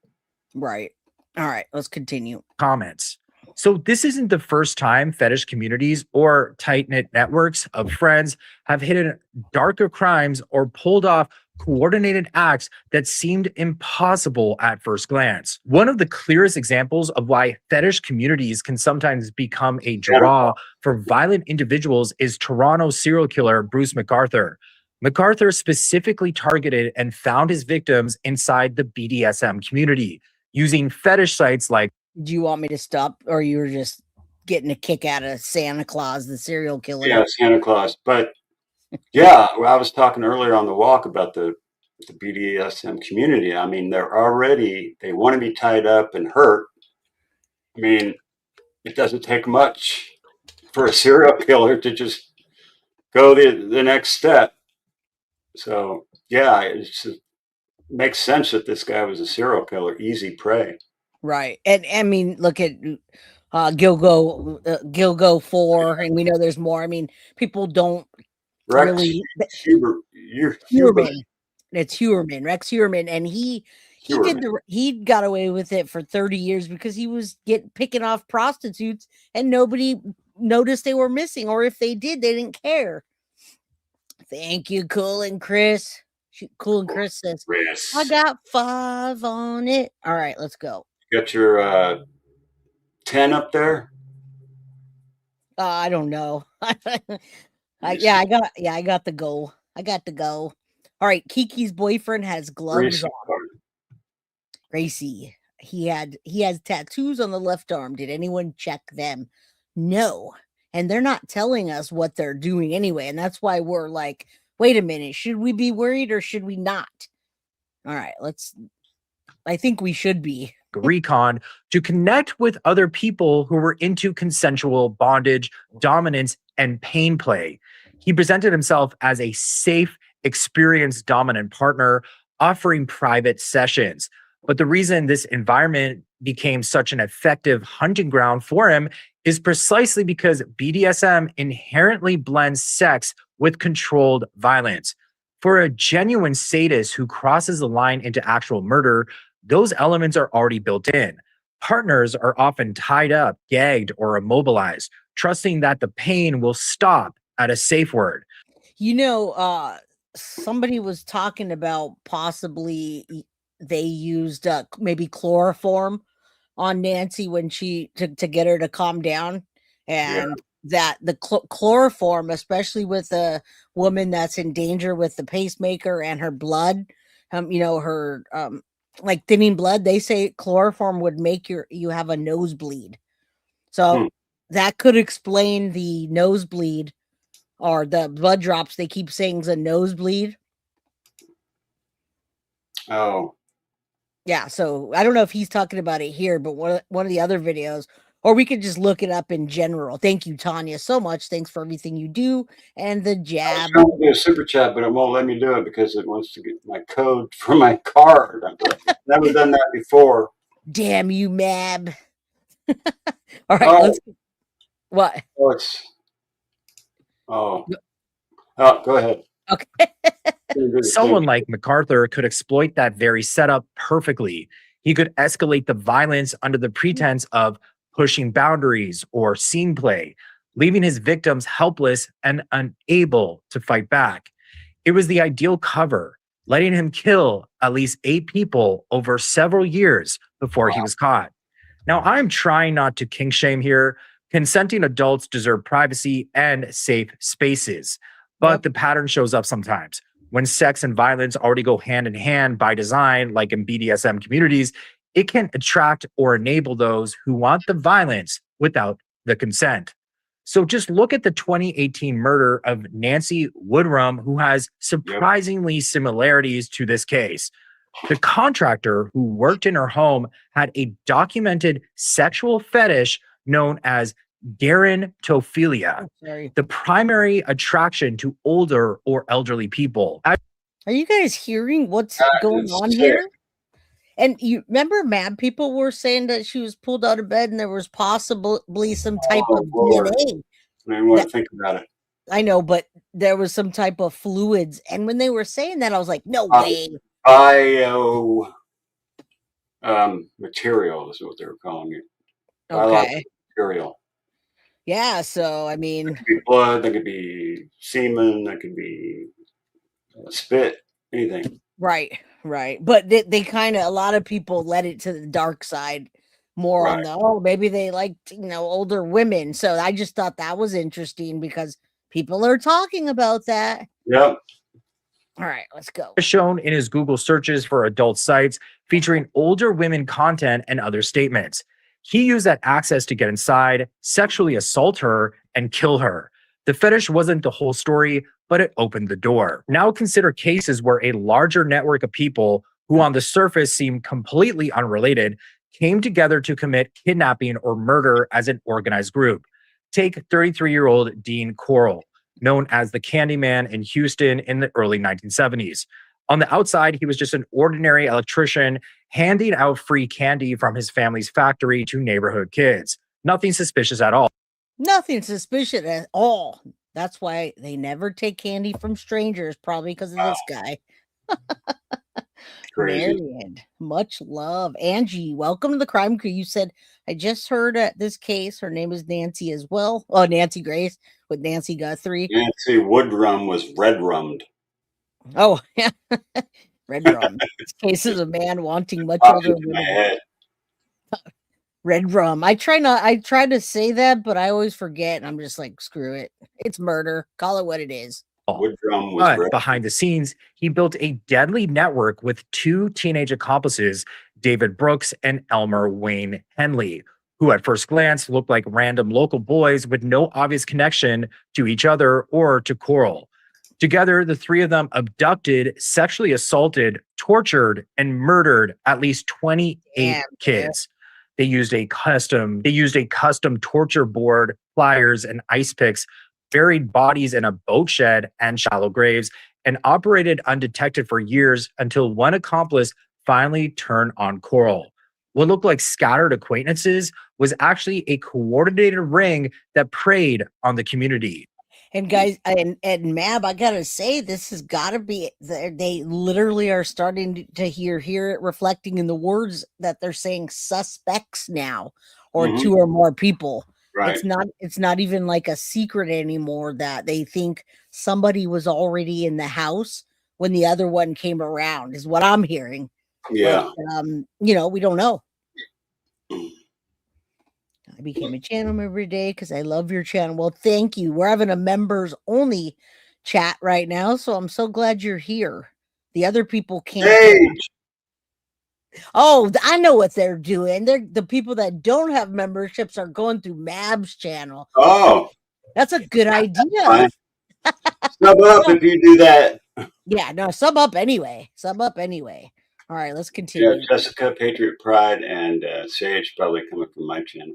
Right. All right. Let's continue. Comments. So this isn't the first time fetish communities or tight-knit networks of friends have hidden darker crimes or pulled off coordinated acts that seemed impossible at first glance. One of the clearest examples of why fetish communities can sometimes become a draw for violent individuals is Toronto serial killer Bruce McArthur. MacArthur specifically targeted and found his victims inside the BDSM community using fetish sites like. Do you want me to stop, or you were just getting a kick out of Santa Claus, the serial killer? Yeah, Santa Claus. But yeah, I was talking earlier on the walk about the BDSM community. I mean, they want to be tied up and hurt. I mean, it doesn't take much for a serial killer to just go the next step. So yeah, it makes sense that this guy was a serial killer, easy prey. Right. And I mean, look at Gilgo 4, and we know there's more. I mean, people don't Rex really. Huberman. It's Huberman, Rex Huberman, and he got away with it for 30 years because he was picking off prostitutes, and nobody noticed they were missing, or if they did, they didn't care. Thank you, Cool and Chris. Cool and Chris says, Chris. I got 5 on it. All right, let's go. Got your 10 up there? I don't know. I got the goal. I got the go. All right, Kiki's boyfriend has gloves on. Gracie, he has tattoos on the left arm. Did anyone check them? No. And they're not telling us what they're doing anyway. And that's why we're like, wait a minute, should we be worried or should we not? All right, I think we should be. Recon to connect with other people who were into consensual bondage, dominance, and pain play. He presented himself as a safe, experienced dominant partner, offering private sessions. But the reason this environment became such an effective hunting ground for him is precisely because BDSM inherently blends sex with controlled violence. For a genuine sadist who crosses the line into actual murder, those elements are already built in. Partners are often tied up, gagged, or immobilized, trusting that the pain will stop at a safe word. You know, somebody was talking about possibly they used maybe chloroform on Nancy when to get her to calm down, and that the chloroform, especially with a woman that's in danger with the pacemaker and her blood, her like thinning blood, they say chloroform would make you have a nosebleed. So that could explain the nosebleed or the blood drops. They keep saying is a nosebleed. Oh. Yeah, so I don't know if he's talking about it here, but one of the other videos, or we could just look it up in general. Thank you, Tanya, so much. Thanks for everything you do. And the jab. I was trying to do a super chat, but it won't let me do it because it wants to get my code for my card. I've never done that before. Damn you, Mab. All right, let's. What? Go ahead. Okay. Someone like MacArthur could exploit that very setup perfectly. He could escalate the violence under the pretense of pushing boundaries or scene play, leaving his victims helpless and unable to fight back. It was the ideal cover, letting him kill at least 8 people over several years before he was caught. Now, I'm trying not to kink shame here. Consenting adults deserve privacy and safe spaces, but the pattern shows up sometimes. When sex and violence already go hand in hand by design, like in BDSM communities, it can attract or enable those who want the violence without the consent. So just look at the 2018 murder of Nancy Woodrum, who has surprisingly similarities to this case. The contractor who worked in her home had a documented sexual fetish known as gerontophilia, the primary attraction to older or elderly people. Are you guys hearing what's going on here? And you remember mad people were saying that she was pulled out of bed and there was possibly some type of DNA. I didn't want to think about it. I know, but there was some type of fluids. And when they were saying that, I was like, no way. Bio material is what they were calling it. Okay. Material. Yeah, so I mean, that could be blood, that could be semen, that could be spit. anything. Right. But they kind of, a lot of people led it to the dark side more on Right. maybe they liked, older women. So I just thought that was interesting because people are talking about that. Yep. All right, let's go. Shown in his Google searches for adult sites featuring older women content and other statements. He used that access to get inside, sexually assault her, and kill her. The fetish wasn't the whole story, but it opened the door. Now consider cases where a larger network of people who on the surface seem completely unrelated came together to commit kidnapping or murder as an organized group. Take 33-year-old Dean Corll, known as the Candyman in Houston in the early 1970s. On the outside, he was just an ordinary electrician handing out free candy from his family's factory to neighborhood kids. Nothing suspicious at all. Nothing suspicious at all. That's why they never take candy from strangers, probably because of this guy. Crazy. Marion, much love. Angie, welcome to the Crime Crew. You said, I just heard this case. Her name is Nancy as well. Oh, Nancy Grace with Nancy Guthrie. Nancy Woodrum was red rummed. Oh, yeah. Red rum. This case is a man wanting much older women. Red rum. I try to say that, but I always forget. And I'm just like, screw it. It's murder. Call it what it is. Woodrum was But behind the scenes, he built a deadly network with two teenage accomplices, David Brooks and Elmer Wayne Henley, who at first glance looked like random local boys with no obvious connection to each other or to Corll. Together, the three of them abducted, sexually assaulted, tortured, and murdered at least 28 kids. They used a custom torture board, pliers, and ice picks, buried bodies in a boat shed and shallow graves, and operated undetected for years until one accomplice finally turned on Corll. What looked like scattered acquaintances was actually a coordinated ring that preyed on the community. And guys, and Mab, I gotta say, this has got to be. They literally are starting to hear it reflecting in the words that they're saying. Suspects now, or two or more people. Right. It's not even like a secret anymore that they think somebody was already in the house when the other one came around. Is what I'm hearing. Yeah. But, we don't know. I became a channel member every day because I love your channel. Well, thank you. We're having a members only chat right now, so I'm so glad you're here. The other people can't. Oh, I know what they're doing. The people that don't have memberships are going through Mab's channel. Oh, that's a good idea. Sub up if you do that. Yeah, no, sub up anyway. All right, let's continue. Yeah, Jessica, Patriot Pride, and Sage probably coming from my channel.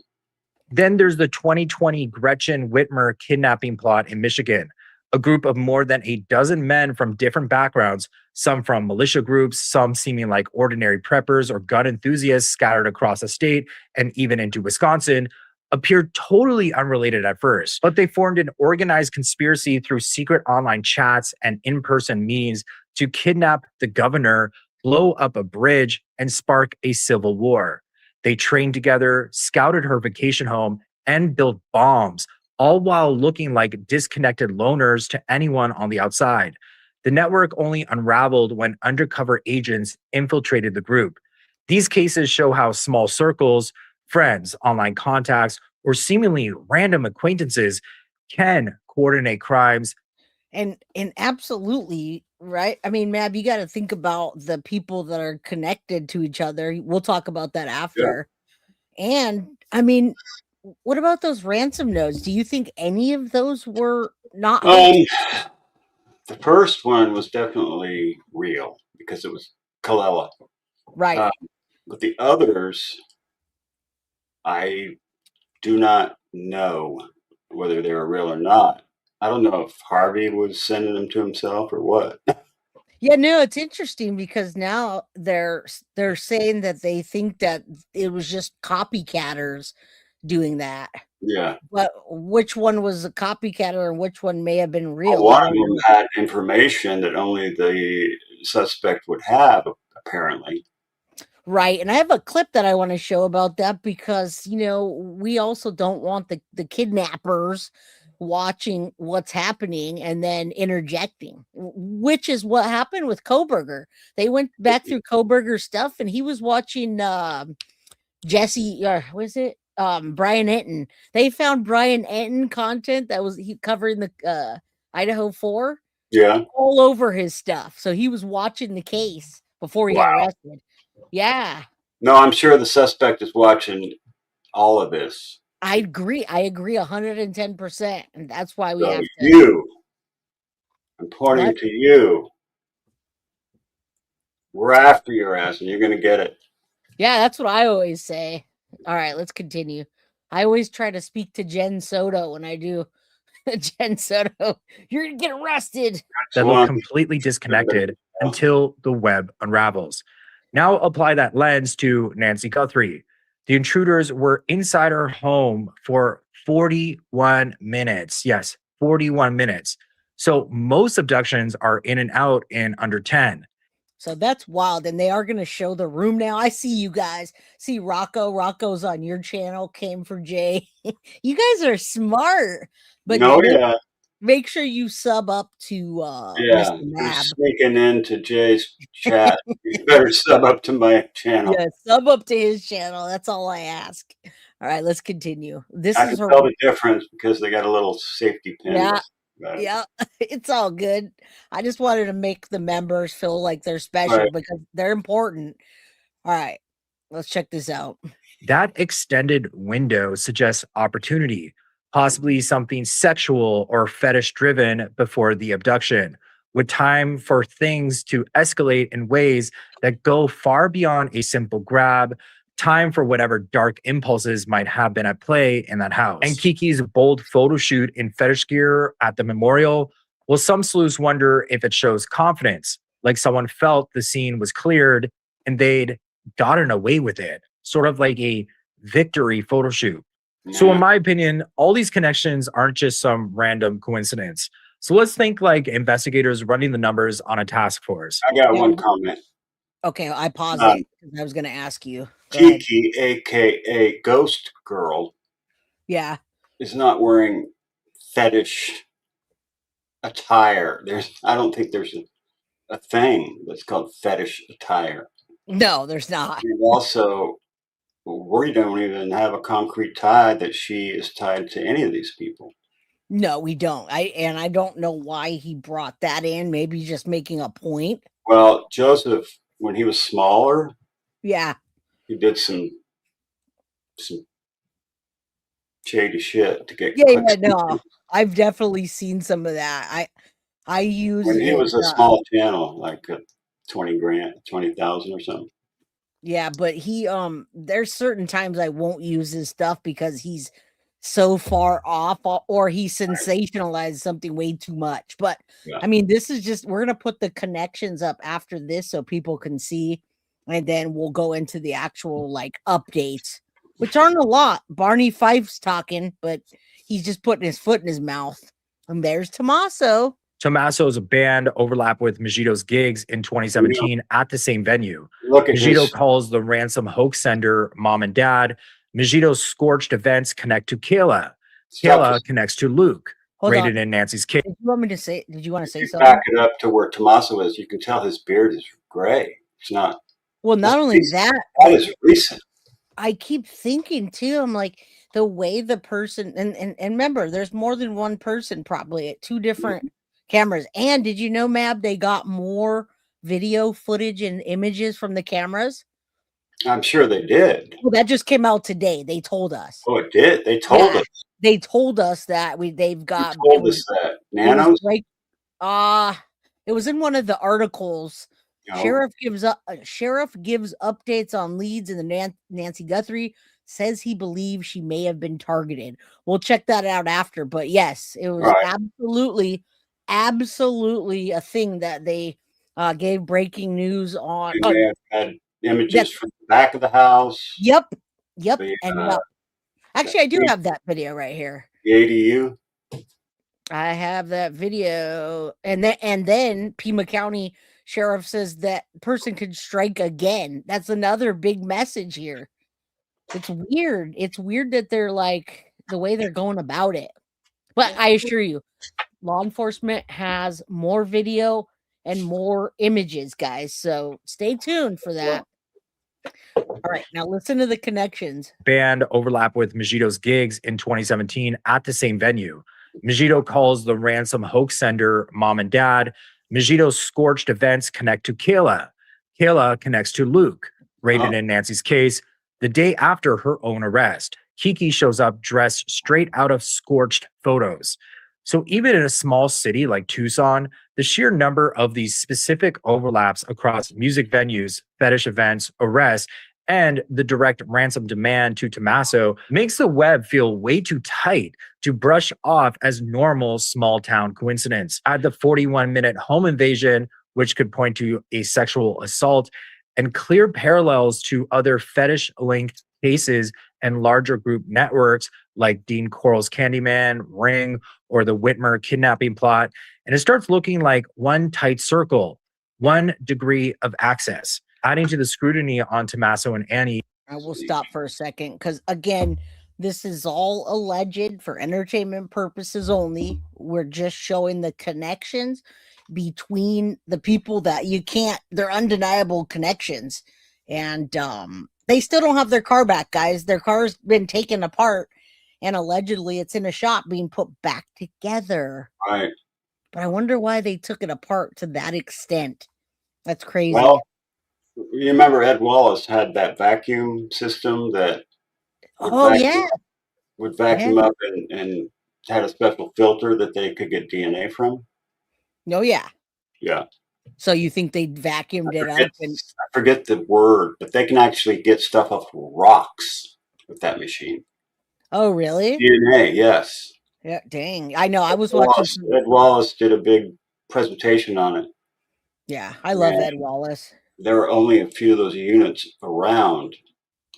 Then there's the 2020 Gretchen Whitmer kidnapping plot in Michigan. A group of more than a dozen men from different backgrounds, some from militia groups, some seeming like ordinary preppers or gun enthusiasts scattered across the state and even into Wisconsin, appeared totally unrelated at first. But they formed an organized conspiracy through secret online chats and in-person meetings to kidnap the governor, blow up a bridge, and spark a civil war. They trained together, scouted her vacation home, and built bombs, all while looking like disconnected loners to anyone on the outside. The network only unraveled when undercover agents infiltrated the group. These cases show how small circles, friends, online contacts, or seemingly random acquaintances can coordinate crimes. And absolutely, right? I mean, Mab, you got to think about the people that are connected to each other. We'll talk about that after. Yeah. And I mean, what about those ransom notes? Do you think any of those were not? The first one was definitely real because it was Kalela. Right. But the others, I do not know whether they were real or not. I don't know if Harvey was sending them to himself or what. Yeah, no, it's interesting because now they're saying that they think that it was just copycatters doing that. Yeah. But which one was a copycatter and which one may have been real? One of them had information that only the suspect would have, apparently. Right. And I have a clip that I want to show about that because, we also don't want the kidnappers watching what's happening and then interjecting, which is what happened with Koberger. They went back through Koberger's stuff and he was watching Jesse, what is it? Brian Enton. They found Brian Enton content that was he covering the Idaho 4 all over his stuff. So he was watching the case before he got arrested. Yeah. No, I'm sure the suspect is watching all of this. I agree 110%. And that's why we So have to. I'm pointing to you. We're after your ass and you're going to get it. Yeah, that's what I always say. All right, let's continue. I always try to speak to Jen Soto when I do. Jen Soto, you're going to get arrested. That look completely disconnected until the web unravels. Now apply that lens to Nancy Guthrie. The intruders were inside her home for 41 minutes. Yes, 41 minutes. So most abductions are in and out in under 10. So that's wild. And they are going to show the room now. I see you guys. See Rocco. Rocco's on your channel. Came for Jay. You guys are smart. But make sure you sub up to Mr. Mab. Sneaking into Jay's chat. You better sub up to my channel. Yeah, sub up to his channel. That's all I ask. All right, let's continue. I can tell the difference because they got a little safety pin. Yeah. Yeah, it's all good. I just wanted to make the members feel like they're special because they're important. All right, let's check this out. That extended window suggests opportunity, possibly something sexual or fetish driven before the abduction, with time for things to escalate in ways that go far beyond a simple grab, time for whatever dark impulses might have been at play in that house. And Kiki's bold photo shoot in fetish gear at the memorial, well, some sleuths wonder if it shows confidence, like someone felt the scene was cleared and they'd gotten away with it, sort of like a victory photo shoot. Yeah. So in my opinion, all these connections aren't just some random coincidence. So let's think like investigators running the numbers on a task force. I got one comment. Okay, I paused it because I was going to ask you. Kiki, aka Ghost Girl, is not wearing fetish attire. I don't think there's a thing that's called fetish attire. No, there's not. And also, we don't even have a concrete tie that she is tied to any of these people. No, we don't. I don't know why he brought that in. Maybe he's just making a point. Well, Joseph, when he was smaller, he did some shady shit to get. No, I've definitely seen some of that. I use when he was a small channel, like 20,000 or something. Yeah, but he there's certain times I won't use his stuff because he's so far off or he sensationalized something way too much. But I mean, this is just we're gonna put the connections up after this so people can see, and then we'll go into the actual like updates, which aren't a lot. Barney Fife's talking, but he's just putting his foot in his mouth. And there's Tommaso. Tommaso's band overlap with Majito's gigs in 2017 at the same venue. Majito calls the Ransom hoax sender mom and dad. Majito's scorched events connect to Kayla. Kayla connects to Luke, rated in Nancy's case. Did you want to say something? Back it up to where Tommaso is. You can tell his beard is gray. It's not. Well, not only that. That is recent. I keep thinking too. I'm like the way the person and remember, there's more than one person probably at two different cameras. And did you know, Mab, they got more video footage and images from the cameras? I'm sure they did. Well, that just came out today. They told us. Oh, it did? They told us. They told us that they've got. They told us that. Nanos? It was in one of the articles. No. Sheriff gives updates on leads in the Nancy Guthrie. Says he believes she may have been targeted. We'll check that out after. But yes, it was absolutely a thing that they gave breaking news on. They had images from the back of the house. Yep. And actually, I do have that video right here. The ADU. I have that video, and then Pima County Sheriff says that person could strike again. That's another big message here. It's weird. It's weird that they're like the way they're going about it. But I assure you, law enforcement has more video and more images, guys. So stay tuned for that. All right, now listen to the connections. Band overlap with Majito's gigs in 2017 at the same venue. Majito calls the Ransom hoax sender mom and dad. Majito's scorched events connect to Kayla. Kayla connects to Luke, rated in Nancy's case, the day after her own arrest. Kiki shows up dressed straight out of scorched photos. So even in a small city like Tucson, the sheer number of these specific overlaps across music venues, fetish events, arrests, and the direct ransom demand to Tommaso makes the web feel way too tight to brush off as normal small town coincidence. Add the 41-minute home invasion, which could point to a sexual assault, and clear parallels to other fetish linked cases and larger group networks like Dean Corll's Candyman, Ring, or the Whitmer kidnapping plot. And it starts looking like one tight circle, one degree of access, adding to the scrutiny on Tommaso and Annie. I will stop for a second because, again, this is all alleged for entertainment purposes only. We're just showing the connections between the people that you can't, they're undeniable connections. And they still don't have their car back, guys. Their car's been taken apart and allegedly it's in a shop being put back together. Right. But I wonder why they took it apart to that extent. That's crazy. Well, you remember Ed Wallace had that vacuum system that would vacuum up and had a special filter that they could get DNA from. Oh, yeah. Yeah. So you think they vacuumed it up? And I forget the word, but they can actually get stuff off rocks with that machine. Oh, really? DNA, yes. Yeah, dang. I know. I was watching. Ed Wallace did a big presentation on it. Yeah, I love Ed Wallace. There are only a few of those units around.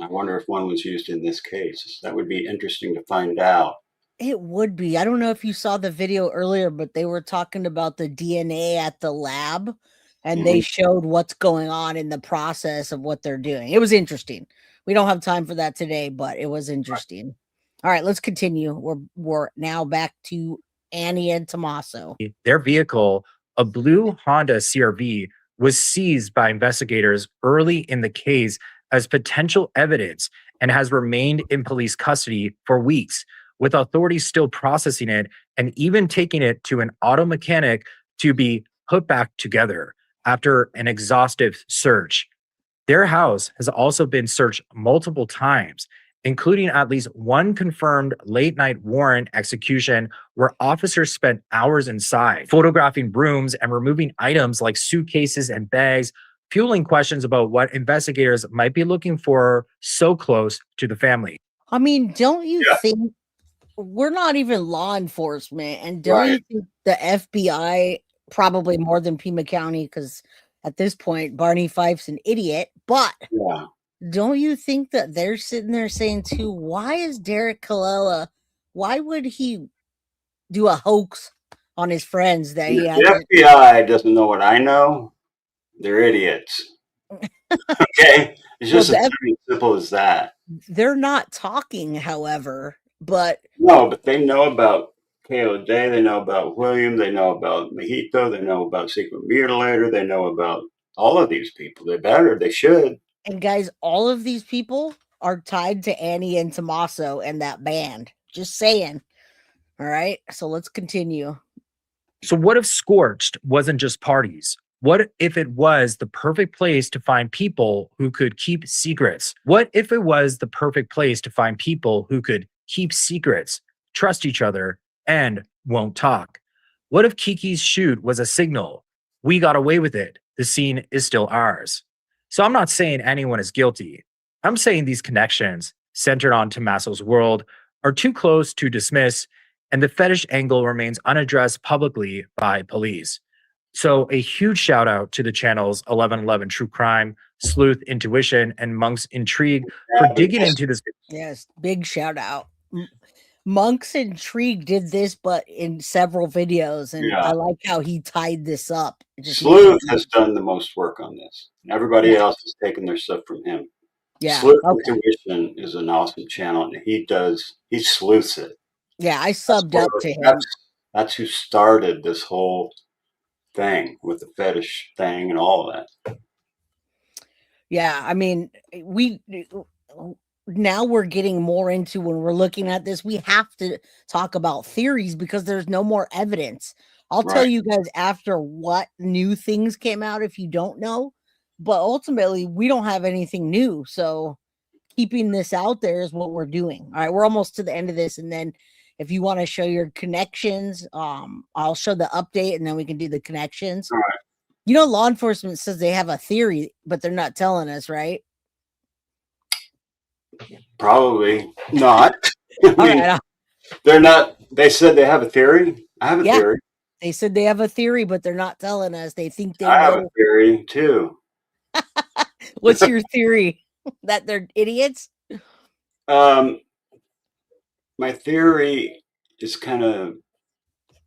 I wonder if one was used in this case. That would be interesting to find out. It would be. I don't know if you saw the video earlier, but they were talking about the DNA at the lab, and they showed what's going on in the process of what they're doing. It was interesting. We don't have time for that today, but it was interesting. All right, let's continue. We're now back to Annie and Tommaso. Their vehicle, a blue Honda CRV, was seized by investigators early in the case as potential evidence and has remained in police custody for weeks, with authorities still processing it and even taking it to an auto mechanic to be put back together after an exhaustive search. Their house has also been searched multiple times, including at least one confirmed late-night warrant execution where officers spent hours inside, photographing rooms and removing items like suitcases and bags, fueling questions about what investigators might be looking for so close to the family. I mean, don't you think we're not even law enforcement, and don't you think the FBI, probably more than Pima County, because at this point Barney Fife's an idiot, but don't you think that they're sitting there saying too, why is Derek Kalila, why would he do a hoax on his friends that he has? The FBI doesn't know what I know. They're idiots. Okay? It's just as simple as that. They're not talking, however, but no, but they know about KOJ, they know about William, they know about Mejito, they know about Secret Mutilator, they know about all of these people. They should. And guys, all of these people are tied to Annie and Tommaso and that band. Just saying. All right, so let's continue. So what if Scorched wasn't just parties? What if it was the perfect place to find people who could keep secrets? What if it was the perfect place to find people who could keep secrets, trust each other, and won't talk? What if Kiki's shoot was a signal? We got away with it. The scene is still ours. So I'm not saying anyone is guilty. I'm saying these connections, centered on Tommaso's world, are too close to dismiss, and the fetish angle remains unaddressed publicly by police. So a huge shout out to the channels 1111 True Crime, Sleuth Intuition, and Monk's Intrigue for digging into this. Yes, big shout out. Monk's Intrigue did this, but in several videos, and I like how he tied this up. Sleuth has done the most work on this. Everybody else has taken their stuff from him. Yeah, Sleuth Intuition is an awesome channel, and he sleuths it. Yeah, I subbed up to him. That's who started this whole thing with the fetish thing and all of that. Yeah, I mean, now we're getting more into, when we're looking at this, we have to talk about theories because there's no more evidence. I'll tell Right. you guys after what new things came out if you don't know, but ultimately we don't have anything new. So keeping this out there is what we're doing. All right, we're almost to the end of this, and then if you want to show your connections, I'll show the update and then we can do the connections. All right. You know, law enforcement says they have a theory, but they're not telling us, right? Probably not. I mean, All right, they're not. They said they have a theory. I have a Yeah. theory. they said they have a theory, but they're not telling us. They think they I have a know. theory too. What's your theory? That they're idiots? My theory is kind of,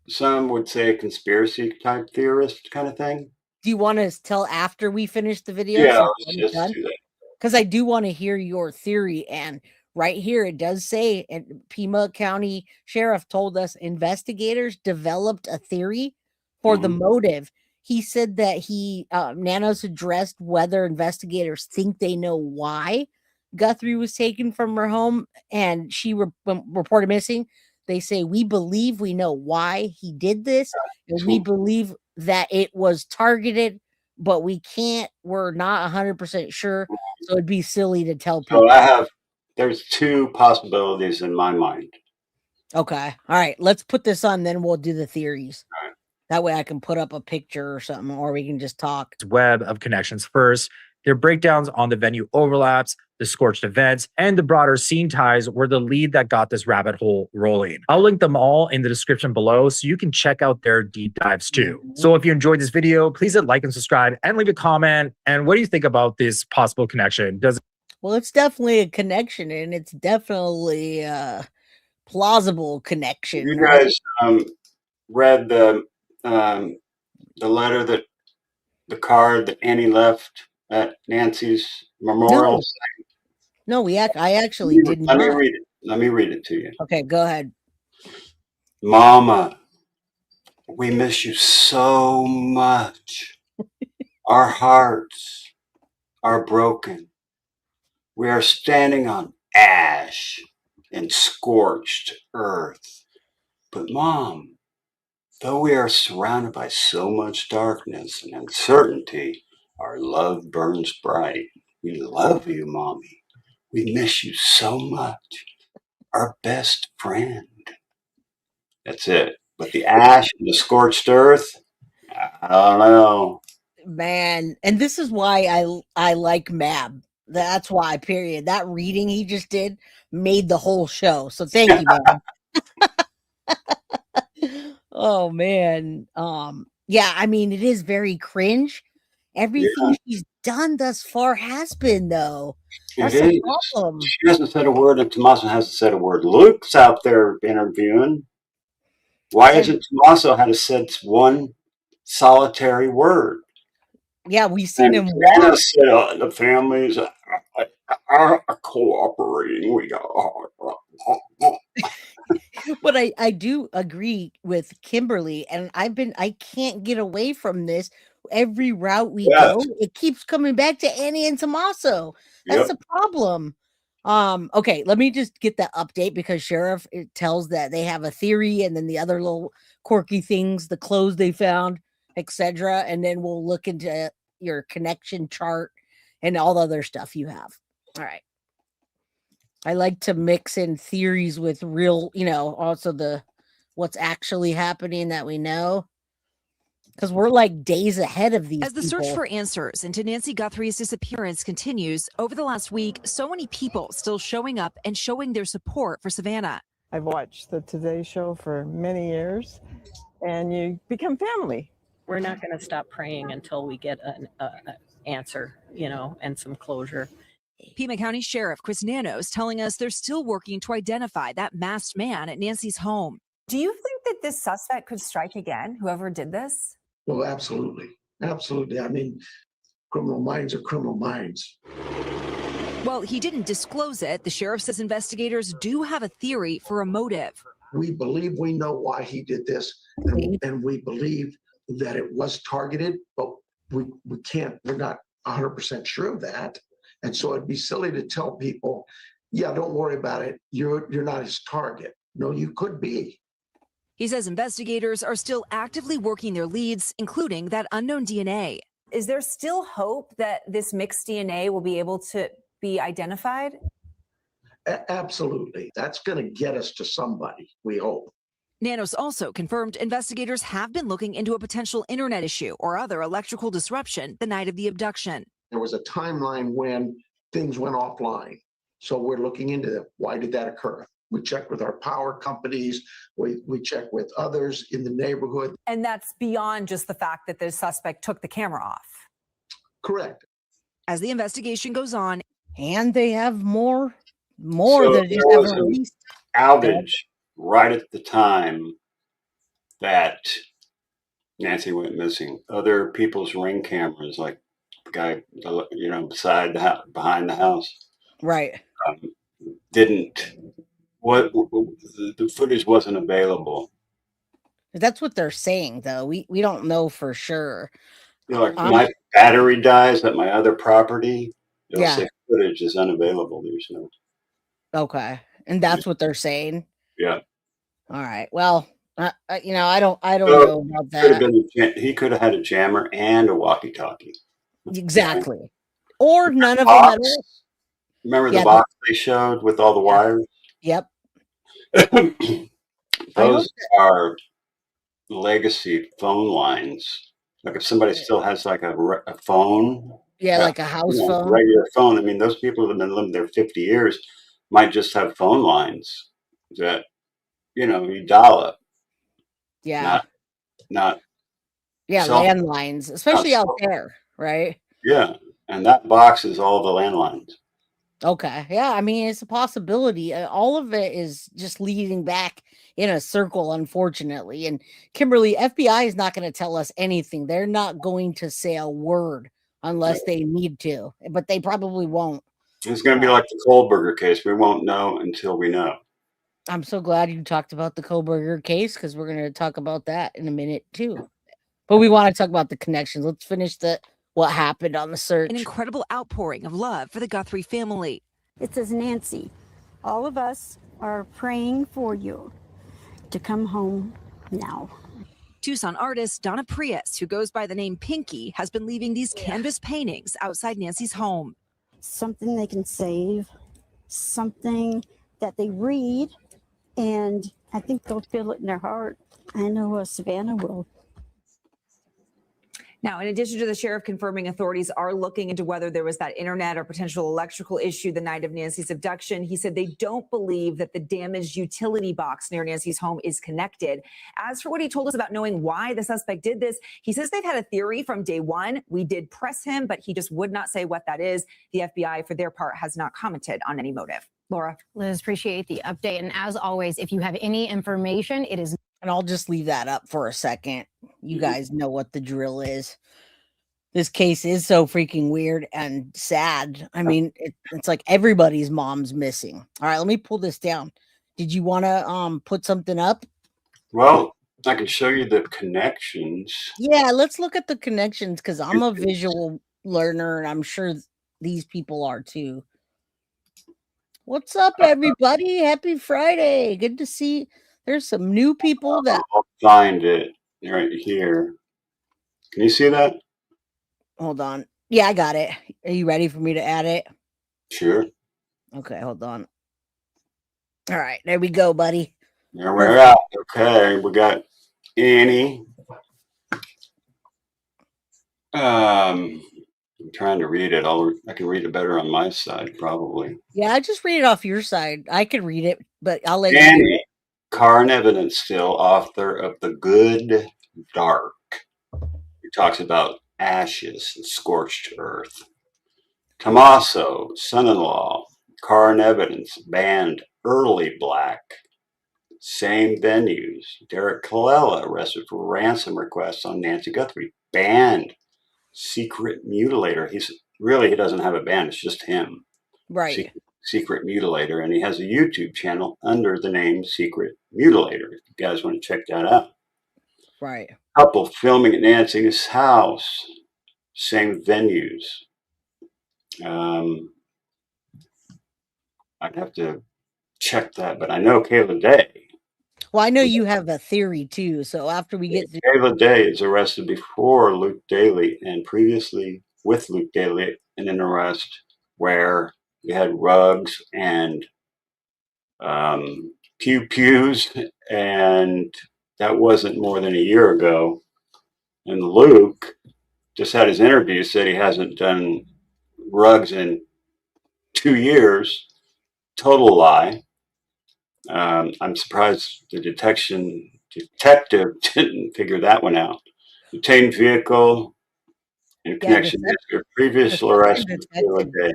some would say, a conspiracy type theorist kind of thing. Do you want to tell after we finish the video? Yeah, Since let's do that. Because I do want to hear your theory. And right here, it does say, and Pima County Sheriff told us investigators developed a theory for the motive. He said that Nanos addressed whether investigators think they know why Guthrie was taken from her home and she reported missing. They say, we believe we know why he did this. And we believe that it was targeted, but we're not 100% sure. So it'd be silly to tell people. So there's two possibilities in my mind. Okay. All right. Let's put this on, then we'll do the theories. All right. That way I can put up a picture or something, or we can just talk. Web of connections first. Their breakdowns on the venue overlaps, the scorched events, and the broader scene ties were the lead that got this rabbit hole rolling. I'll link them all in the description below so you can check out their deep dives too. So if you enjoyed this video, please hit like and subscribe and leave a comment. And what do you think about this possible connection? Well, it's definitely a connection, and it's definitely a plausible connection. You guys read the letter the card that Annie left at Nancy's memorial? No, I actually did not. Let me read it. Let me read it to you. Okay, go ahead. Mama, we miss you so much. Our hearts are broken. We are standing on ash and scorched earth. But Mom, though we are surrounded by so much darkness and uncertainty, our love burns bright. We love you, Mommy. We miss you so much. Our best friend. That's it. But the ash and the scorched earth, I don't know. Man, and this is why I like Mab. That's why, period. That reading he just did made the whole show. So thank you, Mab. Oh man. Yeah, I mean, it is very cringe. Everything she's done thus far has been, though. That's the problem. She hasn't said a word, and Tommaso hasn't said a word. Luke's out there interviewing. Why hasn't Tommaso had to said one solitary word? Yeah, we've seen him. Anna said the families are cooperating. We got. But I do agree with Kimberly, and I can't get away from this. Every route we go, it keeps coming back to Annie and Tommaso. That's the problem. Okay, let me just get that update because Sheriff, it tells that they have a theory, and then the other little quirky things, the clothes they found, etc. And then we'll look into your connection chart and all the other stuff you have. All right. I like to mix in theories with real, also what's actually happening that we know. Because we're like days ahead of these As the search for answers into Nancy Guthrie's disappearance continues, over the last week, so many people still showing up and showing their support for Savannah. I've watched the Today Show for many years, and you become family. We're not going to stop praying until we get an answer, and some closure. Pima County Sheriff Chris Nanos telling us they're still working to identify that masked man at Nancy's home. Do you think that this suspect could strike again, whoever did this? Well, absolutely. Absolutely. I mean, criminal minds are criminal minds. Well, he didn't disclose it. The sheriff says investigators do have a theory for a motive. We believe we know why he did this, and we believe that it was targeted, but we're not 100% sure of that. And so it'd be silly to tell people, yeah, don't worry about it. You're not his target. No, you could be. He says investigators are still actively working their leads, including that unknown DNA. Is there still hope that this mixed DNA will be able to be identified? Absolutely. That's going to get us to somebody, we hope. Nanos also confirmed investigators have been looking into a potential internet issue or other electrical disruption the night of the abduction. There was a timeline when things went offline. So we're looking into that. Why did that occur? We checked with our power companies. We checked with others in the neighborhood. And that's beyond just the fact that the suspect took the camera off. Correct. As the investigation goes on, and they have more So that just there was haven't an released. outage right at the time that Nancy went missing. Other people's Ring cameras, like the guy, beside behind the house, Right. didn't. The footage wasn't available. That's what they're saying, though. We don't know for sure. Like my battery dies at my other property. They'll Yeah. say footage is unavailable. There's no. Okay, and that's what they're saying. Yeah. All right. Well, I don't So, know about that. He could have had a jammer and a walkie-talkie. Exactly. Or none of them at all. Remember Yeah, the box they showed with all the wires? Yep. Those are legacy phone lines. Like if somebody still has like a phone. Yeah, like a house phone. Regular phone. I mean, those people that have been living there 50 years might just have phone lines that, you dial up. Yeah. Not. Yeah, landlines, especially out there, right? Yeah. And that box is all the landlines. Okay. Yeah, I mean, it's a possibility. All of it is just leading back in a circle, unfortunately. And Kimberly, FBI is not going to tell us anything. They're not going to say a word unless they need to, but they probably won't. It's going to be like the Kohlberger case. We won't know until we know. I'm so glad you talked about the Kohlberger case because we're going to talk about that in a minute too. But we want to talk about the connections. Let's finish what happened on the search. An incredible outpouring of love for the Guthrie family. It says, Nancy, all of us are praying for you to come home now. Tucson artist Donna Prius, who goes by the name Pinky, has been leaving these canvas paintings outside Nancy's home. Something they can save, something that they read, and I think they'll feel it in their heart. I know Savannah will. Now, in addition to the sheriff confirming authorities are looking into whether there was that internet or potential electrical issue the night of Nancy's abduction, he said they don't believe that the damaged utility box near Nancy's home is connected. As for what he told us about knowing why the suspect did this, he says they've had a theory from day one. We did press him, but he just would not say what that is. The FBI, for their part, has not commented on any motive. Laura. Liz, appreciate the update. And as always, if you have any information, it is. And I'll just leave that up for a second. You guys know what the drill is. This case is so freaking weird and sad. I mean, it's like everybody's mom's missing. All right, let me pull this down. Did you want to put something up? Well, I can show you the connections. Yeah, let's look at the connections because I'm a visual learner and I'm sure these people are too. What's up, everybody? Happy Friday. Good to see. There's some new people that I'll find it right here. Can you see that? Hold on. Yeah, I got it. Are you ready for me to add it? Sure. Okay, hold on. All right, there we go, buddy. There we're out. Okay, we got Annie. I'm trying to read it. I can read it better on my side, probably. Yeah, I just read it off your side. I could read it, but I'll let you. Annie, Carn Evidence Still, author of The Good Dark. He talks about ashes and scorched earth. Tommaso, son-in-law, Carn Evidence, banned Early Black. Same venues. Derek Colella arrested for ransom requests on Nancy Guthrie. Banned. Secret Mutilator. He doesn't have a band. It's just him. Right. Secret Mutilator, and he has a YouTube channel under the name Secret Mutilator. If you guys want to check that out. Right. Couple filming at Nancy's house, same venues. I'd have to check that, but I know Kayla Day. Well, I know you have a theory too. So after we get through, Kayla Day is arrested before Luke Daly and previously with Luke Daly in an arrest where we had rugs and pews, and that wasn't more than a year ago. And Luke just had his interview, said he hasn't done rugs in 2 years. Total lie. I'm surprised the detective didn't figure that one out. Detained vehicle in connection with your previous arrest before the day.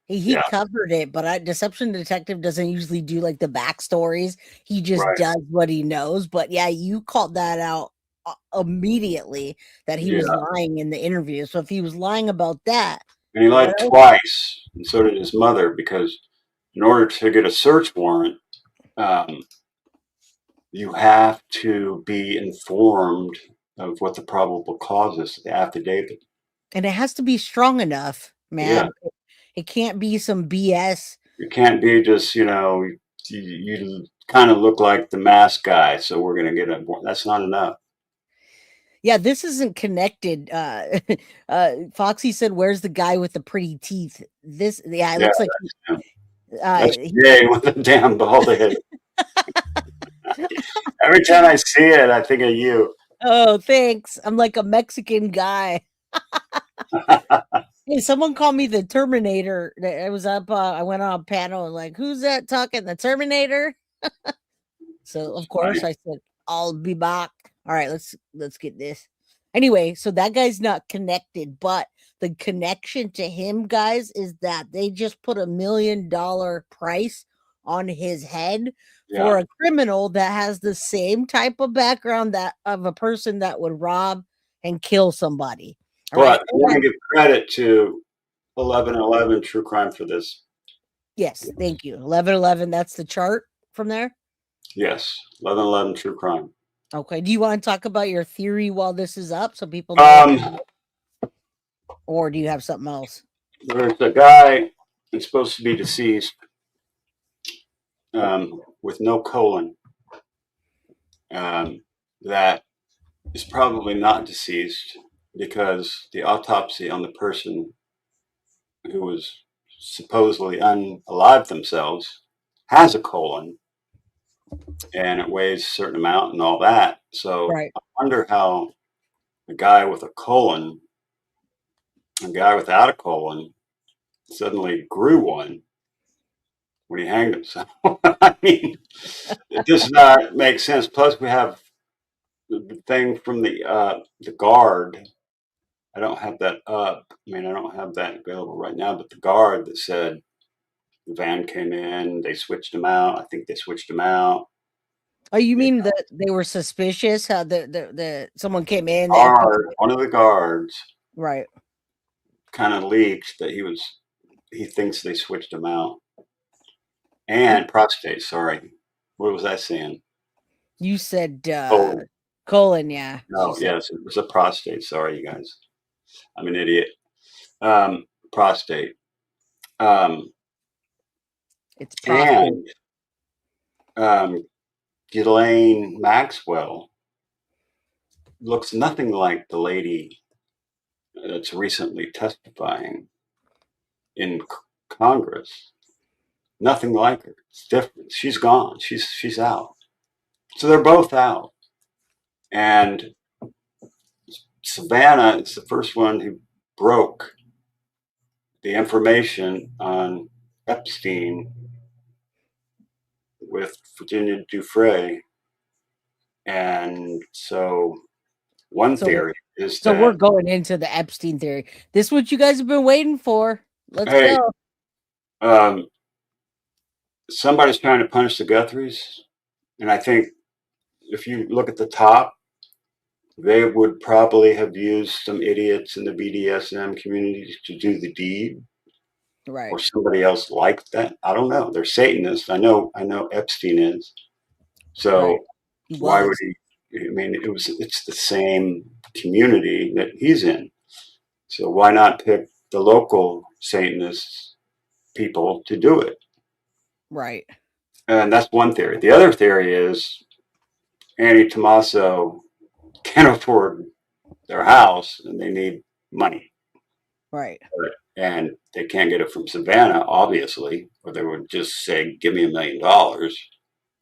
He covered it, but Deception Detective doesn't usually do like the backstories. He just Right. does what he knows. But yeah, you called that out immediately that he was lying in the interview. So if he was lying about that, and he lied twice, and so did his mother, because in order to get a search warrant, you have to be informed of what the probable cause is, the affidavit. and it has to be strong enough, man. Yeah. It can't be some BS. It can't be just, you kind of look like the mask guy, so we're going to get a warrant. That's not enough. Yeah, this isn't connected. Foxy said, "Where's the guy with the pretty teeth?" It looks like that's Jay with a damn bald head. Every time I see it, I think of you. Oh, thanks. I'm like a Mexican guy. Hey, someone called me the Terminator. I was up. I went on a panel and like, who's that talking? The Terminator. So of course I said, I'll be back. All right, let's get this. Anyway, so that guy's not connected, but the connection to him, guys, is that they just put $1 million price on his head for a criminal that has the same type of background that of a person that would rob and kill somebody. But I want to give credit to 1111 True Crime for this. Yes, thank you. 1111, that's the chart from there? Yes, 1111 True Crime. Okay. Do you want to talk about your theory while this is up so people know? Or do you have something else? There's a guy who's supposed to be deceased with no colon that is probably not deceased because the autopsy on the person who was supposedly unalived themselves has a colon and it weighs a certain amount and all that. So I wonder how a guy with a colon, a guy without a colon, suddenly grew one when he hanged himself. I mean, it does not make sense. Plus, we have the thing from the guard. I don't have that up. I mean, I don't have that available right now, but the guard that said the van came in, they switched him out. I think they switched him out. Oh, you mean that they were suspicious? How the someone came in? One of the guards, right, kind of leaked that he thinks they switched him out. And prostate. Sorry, what was I saying? You said colon. Yeah. No, yes, it was a prostate. Sorry, you guys. I'm an idiot. Prostate. It's prostate. And Ghislaine Maxwell looks nothing like the lady that's recently testifying in Congress. Nothing like her. It's different. She's gone. She's out. So they're both out. And Savannah is the first one who broke the information on Epstein with Virginia Dufresne. And so one theory is that... So we're going into the Epstein theory. This is what you guys have been waiting for. Let's go. Somebody's trying to punish the Guthries. And I think if you look at the top, they would probably have used some idiots in the BDSM community to do the deed. Right. or somebody else like that. I don't know. They're Satanists. I know Epstein is. So Right. He why would was. he? I mean, it's the same community that he's in. So why not pick the local Satanist people to do it? Right. And that's one theory. The other theory is Annie Tommaso can't afford their house and they need money. Right. And they can't get it from Savannah, obviously, or they would just say, "Give me $1 million."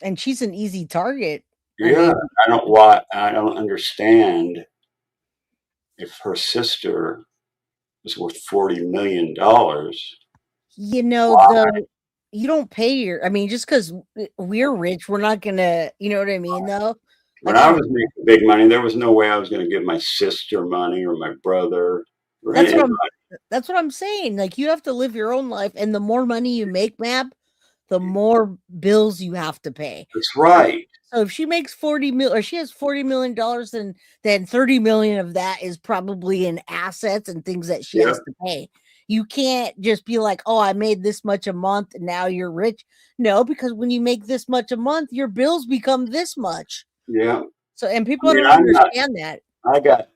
And she's an easy target. I Yeah, mean, I don't understand if her sister is worth $40 million. you know, Why? though, you don't pay your, I mean, just because we're rich, we're not gonna, you know what I mean, though? When Like, I was making big money, there was no way I was going to give my sister money or my brother or that's what anybody. I'm, that's what I'm saying. Like, you have to live your own life, and the more money you make, Mab, the more bills you have to pay. That's right. So if she makes 40 mil, or she has $40 million, then 30 million of that is probably in assets and things that she Yeah, has to pay. You can't just be like, oh, I made this much a month and now you're rich. No, because when you make this much a month, your bills become this much. yeah. So, and I people mean, don't understand that. I got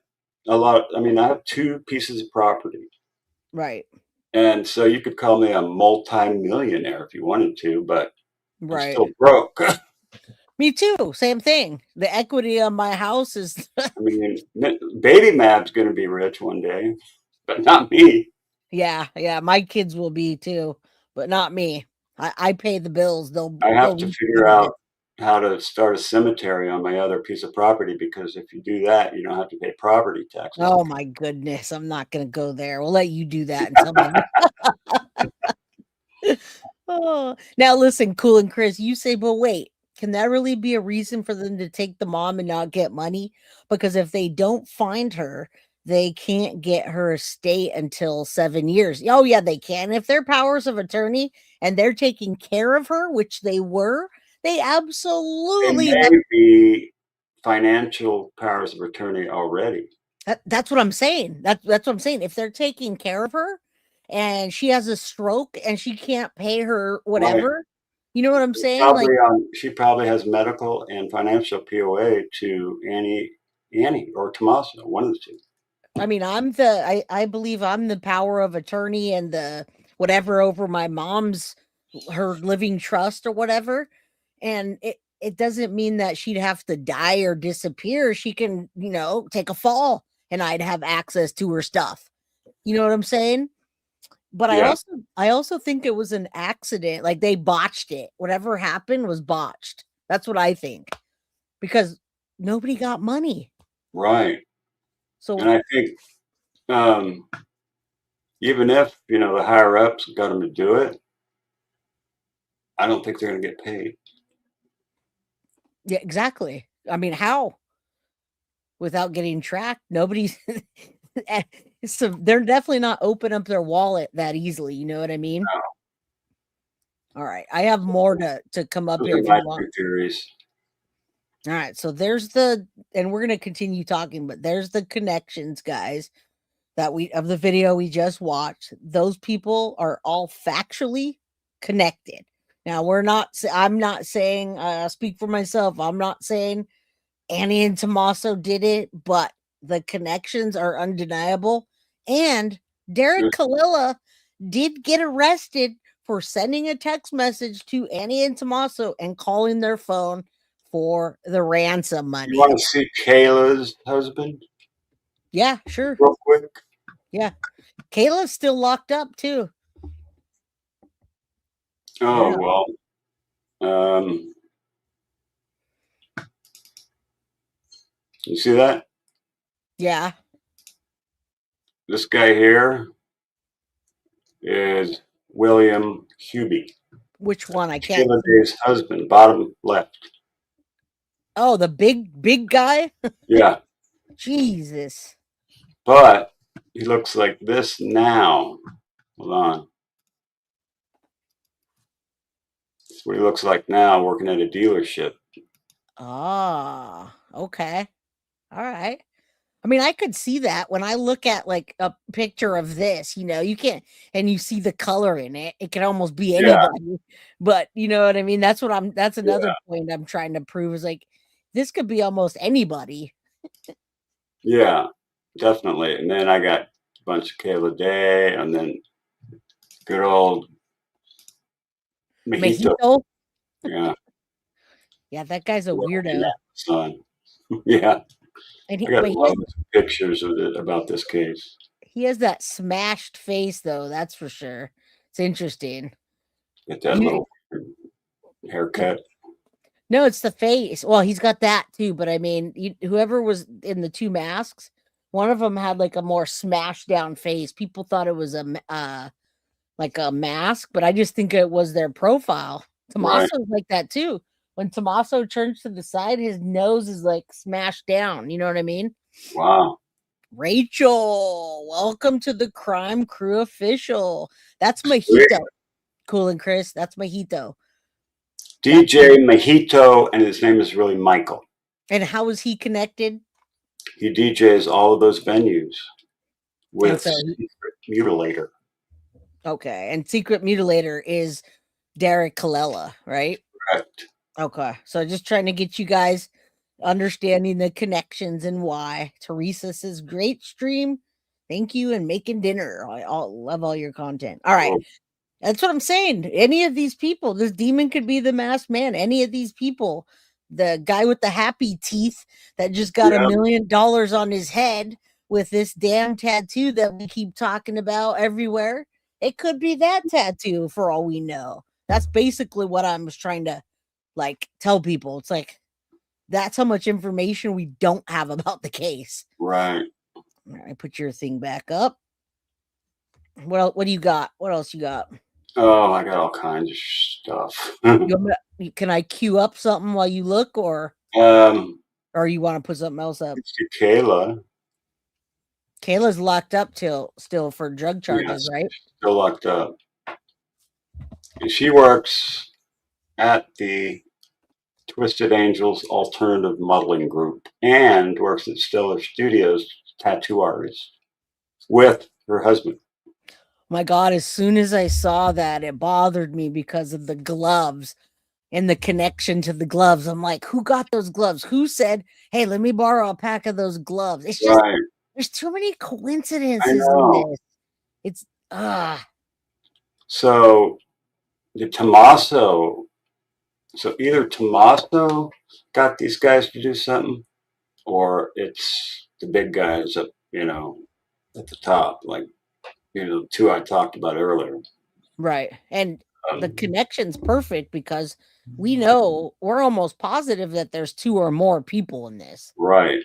a lot. I mean, I have 2 pieces of property. Right. And so you could call me a multi-millionaire if you wanted to, but I'm Right. still broke. Me too. Same thing. The equity on my house is, I mean, baby Mab's going to be rich one day, but not me. yeah, my kids will be too, but not me. I pay the bills. I have They'll to reap figure the out benefits. how to start a cemetery on my other piece of property because if you do that, you don't have to pay property taxes. Oh my goodness, I'm not gonna go there. We'll let you do that and tell me. Oh, now listen, Cool and Chris, you say, but wait, can that really be a reason for them to take the mom and not get money? Because if they don't find her, they can't get her estate until 7 years. Oh, yeah, they can. If they're powers of attorney and they're taking care of her, which they were, they They absolutely have. may be financial powers of attorney already. That's what I'm saying. That's what I'm saying. If they're taking care of her and she has a stroke and she can't pay her Right. whatever, you know what I'm saying? Like, She probably has medical and financial POA to Annie or Tommaso, one of the two. I mean, I believe I'm the power of attorney and the whatever over my mom's her living trust or whatever. And it doesn't mean that she'd have to die or disappear. She can, take a fall and I'd have access to her stuff. You know what I'm saying? But Yeah, I also think it was an accident. Like they botched it. Whatever happened was botched. That's what I think. Because nobody got money. right. So And I think even if the higher ups got them to do it, I don't think they're going to get paid. yeah, exactly. I mean, how? Without getting tracked? Nobody's so they're definitely not open up their wallet that easily, you know what I mean? All right. I have more to come up Those here are if my you want. 2 theories. All right. So and we're gonna continue talking, but there's the connections, guys, that of the video we just watched. Those people are all factually connected. Now I'm not saying speak for myself. I'm not saying Annie and Tommaso did it, but the connections are undeniable. And Derek Kalila did get arrested for sending a text message to Annie and Tommaso and calling their phone for the ransom money. You want to see Kayla's husband? Yeah, sure. Real quick. Yeah. Kayla's still locked up too. Oh, Yeah. well. You see that? Yeah. This guy here is William Hubie. Which one? I can't. Kayla Day's husband, bottom left. Oh, the big guy? Yeah. Jesus. But he looks like this now. Hold on. That's what he looks like now working at a dealership. Ah, okay. All right. I mean, I could see that when I look at like a picture of this, you can't, and you see the color in it, it can almost be Yeah. anybody. But you know what I mean? That's another point I'm trying to prove is like, this could be almost anybody. Yeah, definitely. And then I got a bunch of Kayla Day, and then good old Mejito. Yeah. Yeah, that guy's a weirdo. Son. Yeah. And I got loads of pictures of it about this case. he has that smashed face, though. That's for sure. It's interesting. Get that little haircut. No, it's the face. Well, he's got that too. But I mean, whoever was in the two masks, one of them had like a more smashed down face. People thought it was like a mask, but I just think it was their profile. Tommaso's like that too. When Tommaso turns to the side, his nose is like smashed down. You know what I mean? Wow. Rachel, welcome to the Crime Crew official. That's Mejito. Cool and Chris, that's Mejito. DJ Mejito, and his name is really Michael. And how is he connected? He DJs all of those venues with Secret Mutilator. Okay, and Secret Mutilator is Derek Colella, right? Correct. Okay, so just trying to get you guys understanding the connections and why. Teresa says, great stream. Thank you, and making dinner. I love all your content. All right. That's what I'm saying. Any of these people, this demon could be the masked man. Any of these people, the guy with the happy teeth that just got $1 million on his head with this damn tattoo that we keep talking about everywhere. It could be that tattoo for all we know. That's basically what I was trying to like tell people. It's like, that's how much information we don't have about the case. Right. All right, put your thing back up. What do you got? What else you got? Oh, I got all kinds of stuff. Can I queue up something while you look, or you want to put something else up? Kayla. Kayla's locked up still for drug charges, right? Still locked up. And she works at the Twisted Angels Alternative Modeling Group and works at Stellar Studios, tattoo artist, with her husband. My God, as soon as I saw that, it bothered me because of the gloves and the connection to the gloves. I'm like, who got those gloves? Who said, hey, let me borrow a pack of those gloves? It's just, there's too many coincidences in this. It's, So, the Tommaso, so either Tommaso got these guys to do something, or it's the big guys up, at the top, like, the two I talked about earlier. Right. And the connection's perfect because we know, we're almost positive that there's 2 or more people in this. Right.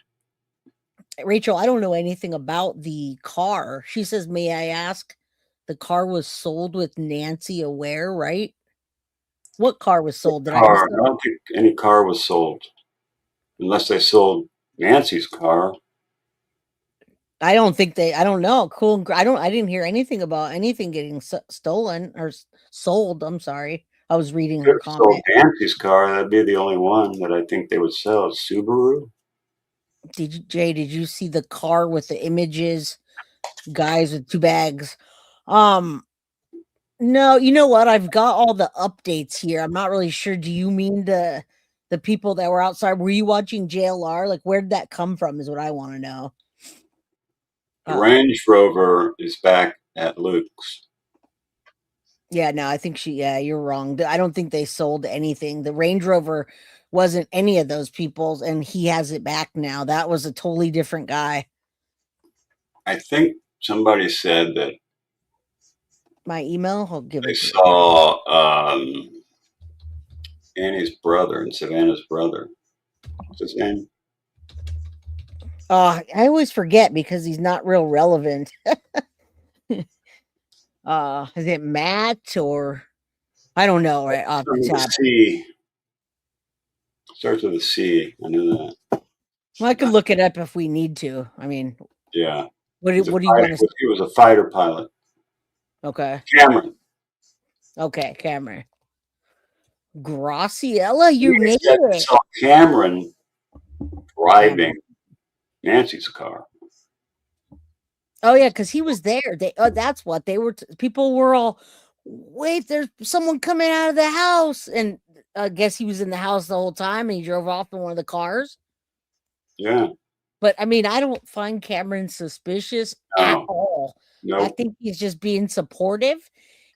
Rachel, I don't know anything about the car. She says, may I ask, the car was sold with Nancy aware, right? What car was sold? I don't think any car was sold. Unless they sold Nancy's car. I don't know. Cool. I didn't hear anything about anything getting stolen or sold. I'm sorry. I was reading her comment. Sold Nancy's car. That'd be the only one that I think they would sell. Subaru. Did you see the car with the images? Guys with 2 bags. No, you know what? I've got all the updates here. I'm not really sure. Do you mean the people that were outside? Were you watching JLR? Like, where did that come from is what I want to know. The Range Rover is back at Luke's. Yeah, no, I think you're wrong. I don't think they sold anything. The Range Rover wasn't any of those people's, and he has it back now. That was a totally different guy. I think somebody said that my email, I'll give it to you. Saw Annie's brother and Savannah's brother. What's his name? I always forget because he's not real relevant. Is it Matt or I don't know right off the top. C. Starts with a C. I knew that. Well, I could look it up if we need to. I mean, yeah. What do you want to say? He was a fighter pilot. Okay. Cameron. Okay, Cameron. Graciela, you made it. Saw Cameron driving Nancy's car. Oh yeah, because he was there. That's what they were. People were all, wait, there's someone coming out of the house, and I guess he was in the house the whole time, and he drove off in one of the cars. Yeah. But I mean, I don't find Cameron suspicious at all. I think he's just being supportive.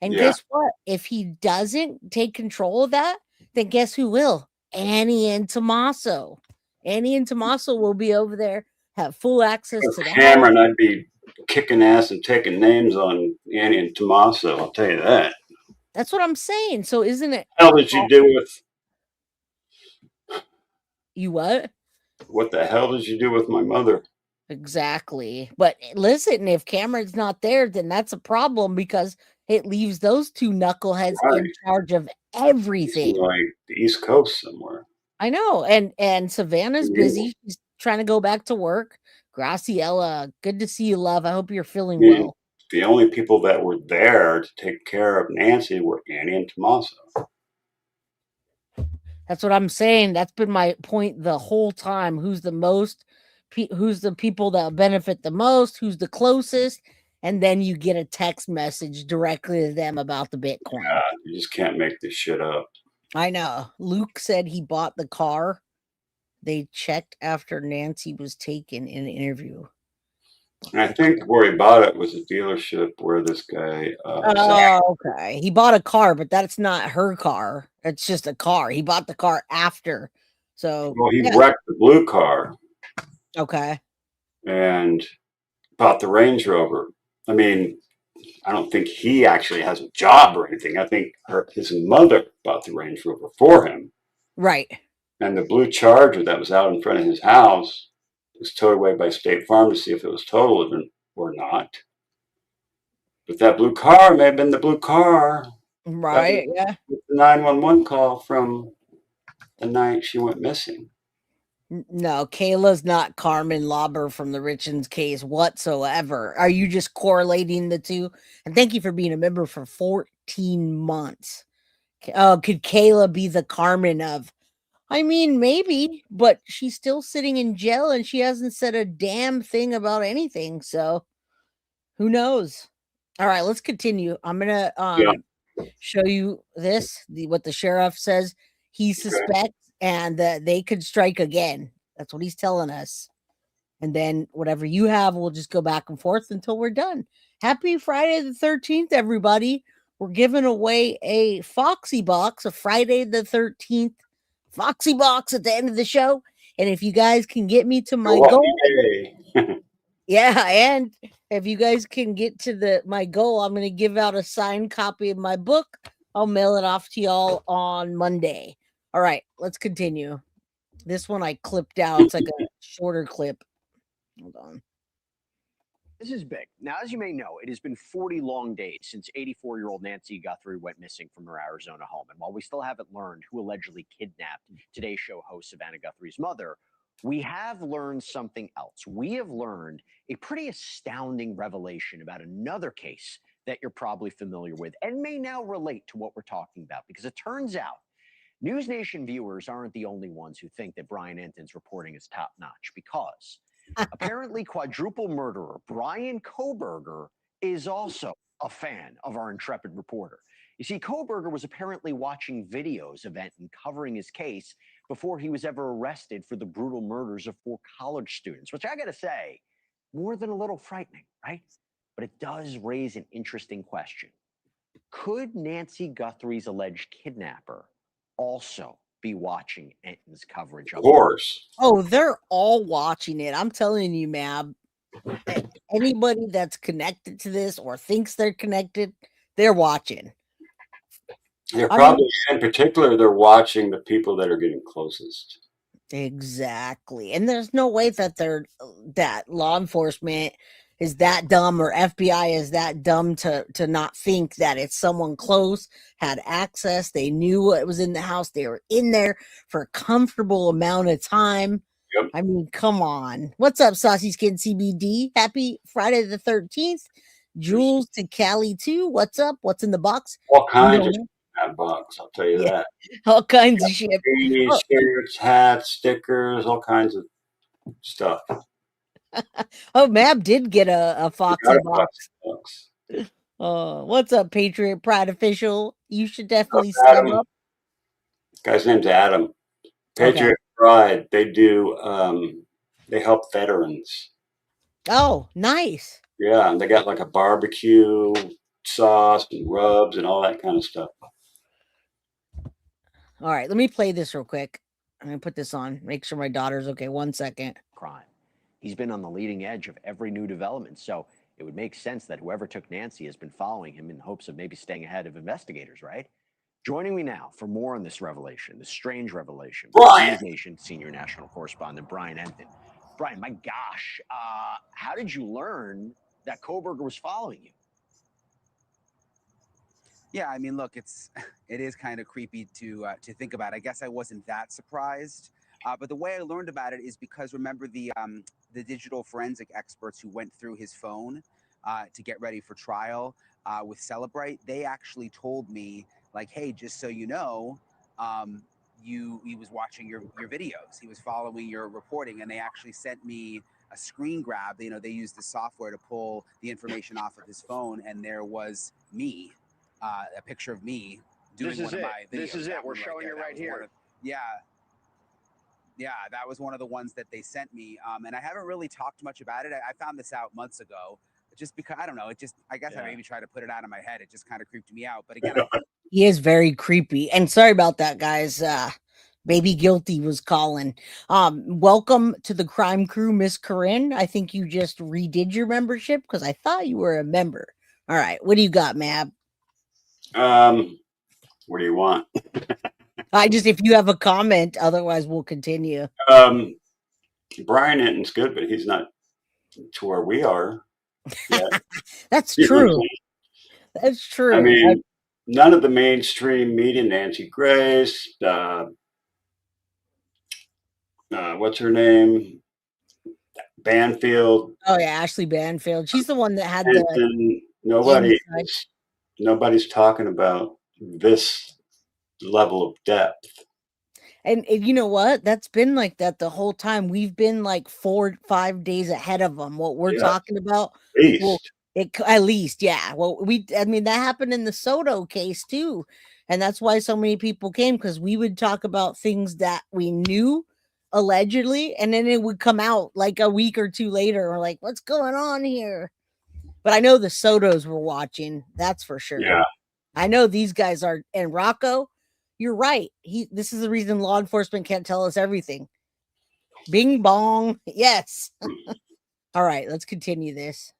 And guess what? If he doesn't take control of that, then guess who will? Annie and Tommaso. Annie and Tommaso will be over there, have full access to the Cameron, house. I'd be kicking ass and taking names on Annie and Tommaso. I'll tell you that. That's what I'm saying. So isn't it? What the hell did you do with? You what? What the hell did you do with my mother? Exactly. But listen, if Cameron's not there, then that's a problem because it leaves those two knuckleheads in charge of everything. Like the East Coast somewhere. I know. And Savannah's busy. She's trying to go back to work. Graciela, good to see you, love. I hope you're feeling well. The only people that were there to take care of Nancy were Annie and Tommaso. That's what I'm saying. That's been my point the whole time. Who's the people that benefit the most? Who's the closest? And then you get a text message directly to them about the Bitcoin. God, you just can't make this shit up. I know. Luke said he bought the car. They checked after Nancy was taken in an interview. And I think where he bought it was a dealership where this guy. Okay. He bought a car, but that's not her car. It's just a car. He bought the car after. So. Well, he wrecked the blue car. Okay. And bought the Range Rover. I mean, I don't think he actually has a job or anything. I think his mother bought the Range Rover for him. Right. And the blue Charger that was out in front of his house was towed away by State Farm to see if it was totaled or not. But that blue car may have been the blue car. Right, yeah. The 911 call from the night she went missing. No, Kayla's not Carmen Lauber from the Richens case whatsoever. Are you just correlating the two? And thank you for being a member for 14 months. Oh, could Kayla be the Carmen of? I mean, maybe, but she's still sitting in jail and she hasn't said a damn thing about anything. So who knows? All right, let's continue. I'm gonna show you this, what the sheriff says he suspects, and that they could strike again. That's what he's telling us. And then whatever you have, we'll just go back and forth until we're done. Happy Friday the 13th, everybody. We're giving away a Foxy box, a Friday the 13th Foxy box at the end of the show. And if you guys can get me to my goal. Yeah, and if you guys can get to my goal, I'm going to give out a signed copy of my book. I'll mail it off to y'all on Monday. All right, let's continue. This one I clipped out. It's like a shorter clip. Hold on. This is big. Now, as you may know, it has been 40 long days since 84-year-old Nancy Guthrie went missing from her Arizona home. And while we still haven't learned who allegedly kidnapped Today's Show host Savannah Guthrie's mother, we have learned something else. We have learned a pretty astounding revelation about another case that you're probably familiar with and may now relate to what we're talking about, because it turns out News Nation viewers aren't the only ones who think that Brian Enton's reporting is top-notch, because apparently quadruple murderer Brian Kohberger is also a fan of our intrepid reporter. You see, Kohberger was apparently watching videos of Enton covering his case before he was ever arrested for the brutal murders of 4 college students, which I gotta say, more than a little frightening, right? But it does raise an interesting question. Could Nancy Guthrie's alleged kidnapper also be watching Enton's coverage? Of course. Oh, they're all watching it. I'm telling you, man. Anybody that's connected to this or thinks they're connected, they're watching. They're probably, in particular, they're watching the people that are getting closest. Exactly. And there's no way that law enforcement is that dumb, or FBI is that dumb to not think that it's someone close, had access, they knew what was in the house, they were in there for a comfortable amount of time. Yep. I mean, come on. What's up, Saucy Skin CBD? Happy Friday the 13th. Jules to Cali too. What's up? What's in the box? All kinds of that box, I'll tell you that. All kinds of shit. Shirts, hats, stickers, all kinds of stuff. Oh, Mab did get a Foxy Got a box. box. What's up, Patriot Pride official? You should definitely Adam. sub up. Guy's name's Adam. Okay. Patriot Pride. They do. They help veterans. Oh, nice. Yeah, and they got like a barbecue sauce and rubs and all that kind of stuff. All right, let me play this real quick. I'm gonna put this on. Make sure my daughter's okay. 1 second. Crime. He's been on the leading edge of every new development, so it would make sense that whoever took Nancy has been following him in hopes of maybe staying ahead of investigators, right? Joining me now for more on this revelation, this strange revelation, Brian. Nation senior national correspondent Brian Enton. Brian, my gosh, how did you learn that Kohberger was following you? Yeah, I mean, look, it is kind of creepy to think about. I guess I wasn't that surprised, but the way I learned about it is because remember the digital forensic experts who went through his phone to get ready for trial with Celebrate. They actually told me like, hey, just so you know, he was watching your videos, he was following your reporting, and they actually sent me a screen grab. You know, they used the software to pull the information off of his phone, and there was me. A picture of me doing one of my videos. This is it. We're showing it right here. Yeah, that was one of the ones that they sent me. And I haven't really talked much about it. I found this out months ago, just because I don't know. I guess I maybe tried to put it out of my head. It just kind of creeped me out. But again, He is very creepy. And sorry about that, guys. Baby Guilty was calling. Welcome to the crime crew, Miss Corinne. I think you just redid your membership because I thought you were a member. All right, what do you got, Mab? What do you want? If you have a comment, otherwise we'll continue. Brian Enton's good, but he's not to where we are yet. That's true. That's true. I mean, none of the mainstream media, Nancy Grace, what's her name? Banfield. Oh yeah, Ashley Banfield. She's the one that had nobody's talking about this level of depth. And you know what? That's been like that the whole time. We've been like 4 or 5 days ahead of them. What we're talking about, at least, yeah. Well, I mean, that happened in the Soto case too, and that's why so many people came, because we would talk about things that we knew allegedly, and then it would come out like a week or two later. We're like, what's going on here? But I know the Sotos were watching. That's for sure. Yeah. I know these guys are. And Rocco, you're right. This is the reason law enforcement can't tell us everything. Bing bong. Yes. All right, let's continue this.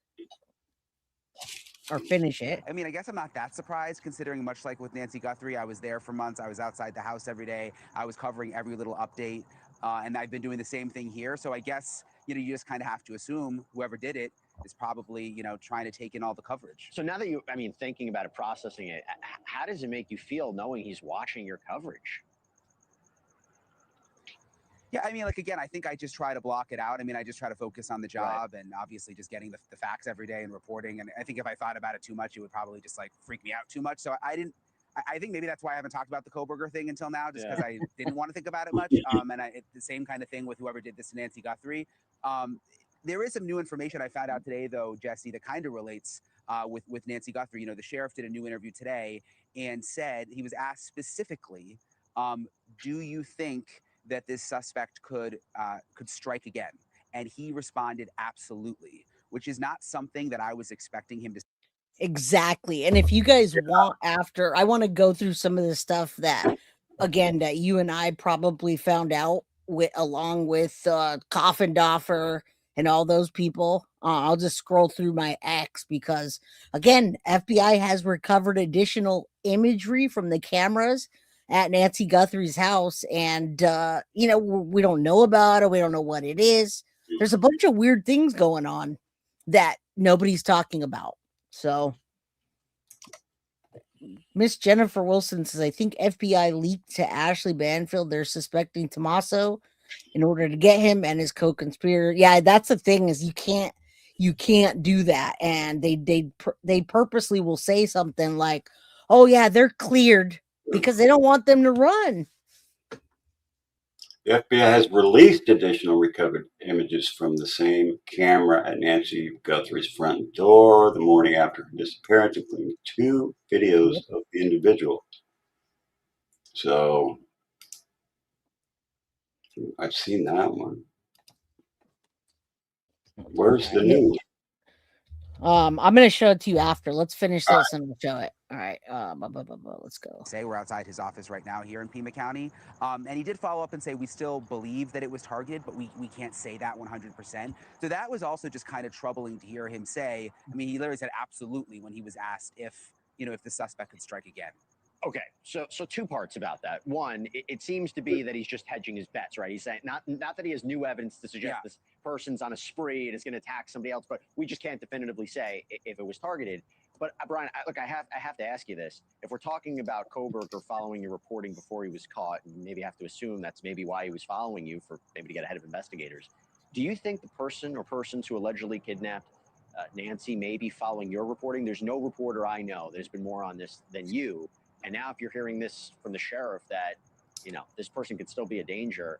Or finish it. I mean, I guess I'm not that surprised, considering much like with Nancy Guthrie, I was there for months. I was outside the house every day. I was covering every little update. And I've been doing the same thing here. So I guess, you just kind of have to assume whoever did it is probably, trying to take in all the coverage. So now that thinking about it, processing it, how does it make you feel knowing he's watching your coverage? Yeah, I mean, like, again, I think I just try to block it out. I mean, I just try to focus on the job and obviously just getting the facts every day and reporting. And I think if I thought about it too much, it would probably just like freak me out too much. So I think maybe that's why I haven't talked about the Kohberger thing until now, just because I didn't want to think about it much. And the same kind of thing with whoever did this to Nancy Guthrie. There is some new information I found out today, though, Jesse, that kind of relates with Nancy Guthrie. The sheriff did a new interview today and said, he was asked specifically, do you think that this suspect could strike again? And he responded, absolutely, which is not something that I was expecting him to. Exactly. And if you guys want, I want to go through some of the stuff that, again, that you and I probably found out along with Coffindoffer and all those people. I'll just scroll through my X because, again, FBI has recovered additional imagery from the cameras at Nancy Guthrie's house. And, we don't know about it. We don't know what it is. There's a bunch of weird things going on that nobody's talking about. So Miss Jennifer Wilson says, I think FBI leaked to Ashley Banfield they're suspecting Tommaso in order to get him and his co-conspirator. Yeah, that's the thing, is you can't do that. And they purposely will say something like, oh yeah, they're cleared, because they don't want them to run. The FBI has released additional recovered images from the same camera at Nancy Guthrie's front door the morning after her disappearance, including 2 videos of the individual. So I've seen that one. Where's the new one? I'm gonna show it to you after. Let's finish this and we'll show it. All right. Let's go. Say we're outside his office right now here in Pima County. And he did follow up and say we still believe that it was targeted, but we can't say that 100%. So that was also just kind of troubling to hear him say. I mean, he literally said absolutely when he was asked if the suspect could strike again. Okay, so 2 parts about that. One, it seems to be that he's just hedging his bets, right? He's saying not that he has new evidence to suggest this person's on a spree and is going to attack somebody else, but we just can't definitively say if it was targeted. But Brian, I have to ask you this: if we're talking about Koberger following your reporting before he was caught, and maybe have to assume that's maybe why he was following you, for maybe to get ahead of investigators, do you think the person or persons who allegedly kidnapped Nancy may be following your reporting? There's no reporter I know that's been more on this than you. And now if you're hearing this from the sheriff that, this person could still be a danger,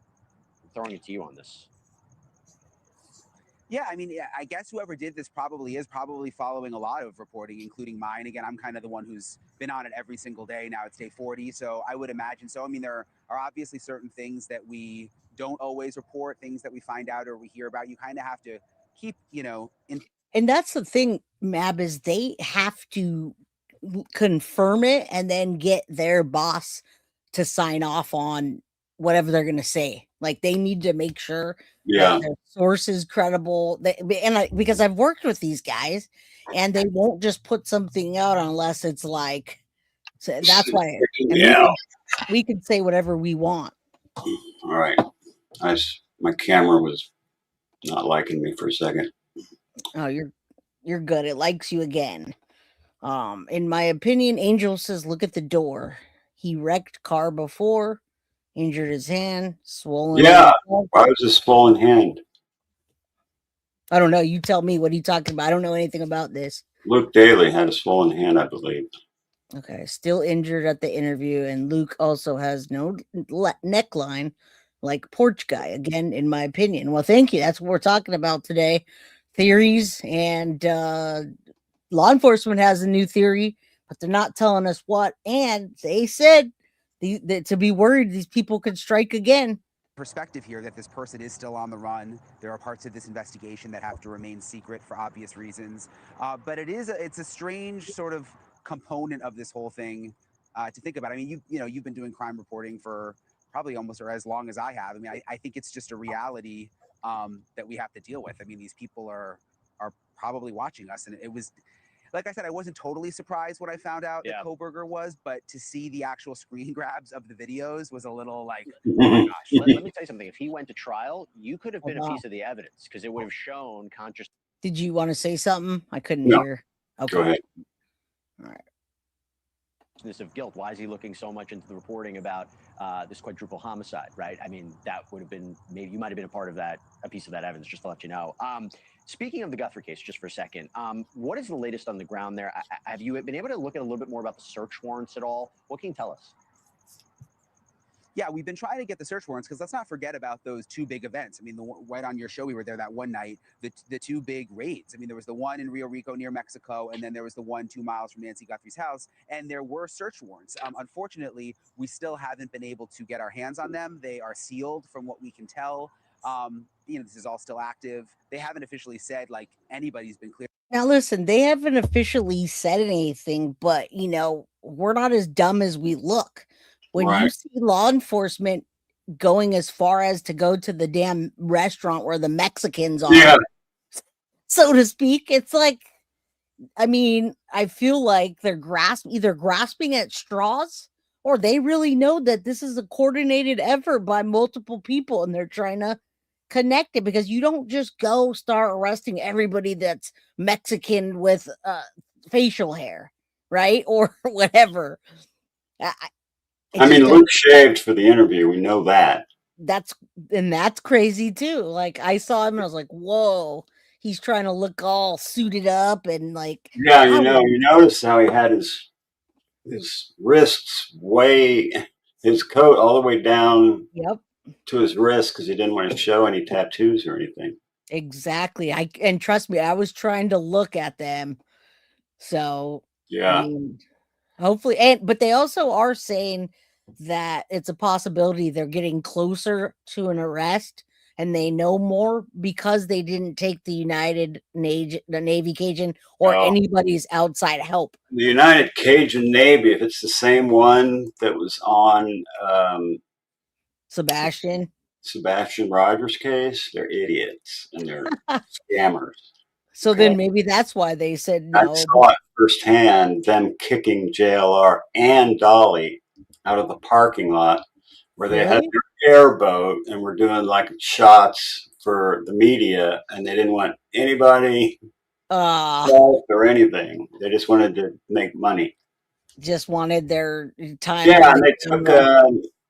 I'm throwing it to you on this. Yeah, I mean, I guess whoever did this is probably following a lot of reporting, including mine. Again, I'm kind of the one who's been on it every single day. Now it's day 40, so I would imagine so. I mean, there are obviously certain things that we don't always report, things that we find out or we hear about. You kind of have to keep, And that's the thing, Mab, is they have to confirm it and then get their boss to sign off on whatever they're going to say. Like, they need to make sure that their source is credible. Because I've worked with these guys, and they won't just put something out unless it's like. So that's why we can say whatever we want. All right, my camera was not liking me for a second. Oh, you're good. It likes you again. In my opinion, Angel says, look at the door. He wrecked car before, injured his hand, swollen. Yeah, why was his swollen hand? I don't know. You tell me. What are you talking about? I don't know anything about this. Luke Daly had a swollen hand, I believe. Okay, still injured at the interview, and Luke also has no neckline like Porch Guy, again, in my opinion. Well, thank you. That's what we're talking about today. Theories, and law enforcement has a new theory, but they're not telling us what. And they said to be worried these people could strike again. Perspective here that this person is still on the run. There are parts of this investigation that have to remain secret for obvious reasons. But it's a strange sort of component of this whole thing to think about. I mean, you've been doing crime reporting for probably almost or as long as I have. I mean, I think it's just a reality that we have to deal with. I mean, these people are probably watching us, and it was, like I said, I wasn't totally surprised when I found out that Koberger was, but to see the actual screen grabs of the videos was a little like, oh my gosh. Let me tell you something. If he went to trial, you could have been a piece of the evidence, because it would have shown conscious. Did you want to say something? I couldn't hear. Okay. Go ahead. All right. Of guilt. Why is he looking so much into the reporting about this quadruple homicide, right? I mean, that would have been, maybe you might have been a part of that, a piece of that evidence, just to let you know. Speaking of the Guthrie case, just for a second, what is the latest on the ground there? Have you been able to look at a little bit more about the search warrants at all? What can you tell us? Yeah, we've been trying to get the search warrants because let's not forget about those 2 big events. I mean, right on your show, we were there that one night, the 2 big raids. I mean, there was the one in Rio Rico near Mexico, and then there was the one 2 miles from Nancy Guthrie's house, and there were search warrants. Unfortunately, we still haven't been able to get our hands on them. They are sealed from what we can tell. This is all still active. They haven't officially said like anybody's been cleared. Now, listen, they haven't officially said anything, but, we're not as dumb as we look. When you see law enforcement going as far as to go to the damn restaurant where the Mexicans are, so to speak, it's like, I mean, I feel like they're either grasping at straws, or they really know that this is a coordinated effort by multiple people and they're trying to connect it, because you don't just go start arresting everybody that's Mexican with facial hair, right? Or whatever. I mean, Luke shaved for the interview. We know that. That's crazy too. Like, I saw him and I was like, whoa, he's trying to look all suited up and like. Yeah, you notice how he had his wrists his coat all the way down. Yep. to his wrist because he didn't want to show any tattoos or anything. Exactly. And trust me, I was trying to look at them. So Yeah. I mean, hopefully, but they also are saying that it's a possibility they're getting closer to an arrest and they know more because they didn't take the Navy Cajun or anybody's outside help. The United Cajun Navy, if it's the same one that was on Sebastian Rogers' case, they're idiots and they're scammers. So then maybe that's why they said I no. saw it firsthand, them kicking JLR and Dolly out of the parking lot where they had their airboat and were doing like shots for the media, and they didn't want anybody or anything. They just wanted to make money. Just wanted their time. Yeah, and they took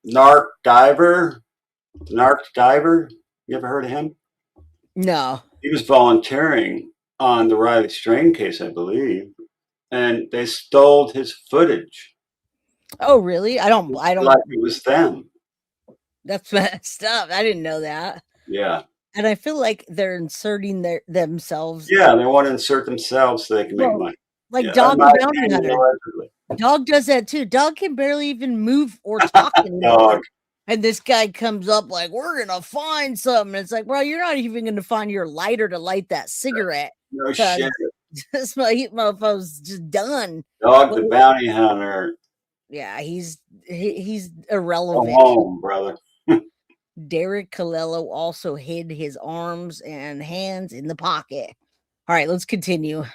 Narc Diver. You ever heard of him? No. He was volunteering on the Riley Strain case, I believe, and they stole his footage. Oh, really? I don't like it was them. That's messed up. I didn't know that. Yeah. And I feel like they're inserting themselves. Yeah, they want to insert themselves so they can make money. Like Dog the Bounty Hunter. Dog does that too. Dog can barely even move or talk anymore. And this guy comes up like, we're going to find something. It's like, bro, you're not even going to find your lighter to light that cigarette. No shit. This motherfucker's just done. Dog the Bounty Hunter. Yeah, he's irrelevant. Go home, brother. Derek Colello also hid his arms and hands in the pocket. All right, let's continue.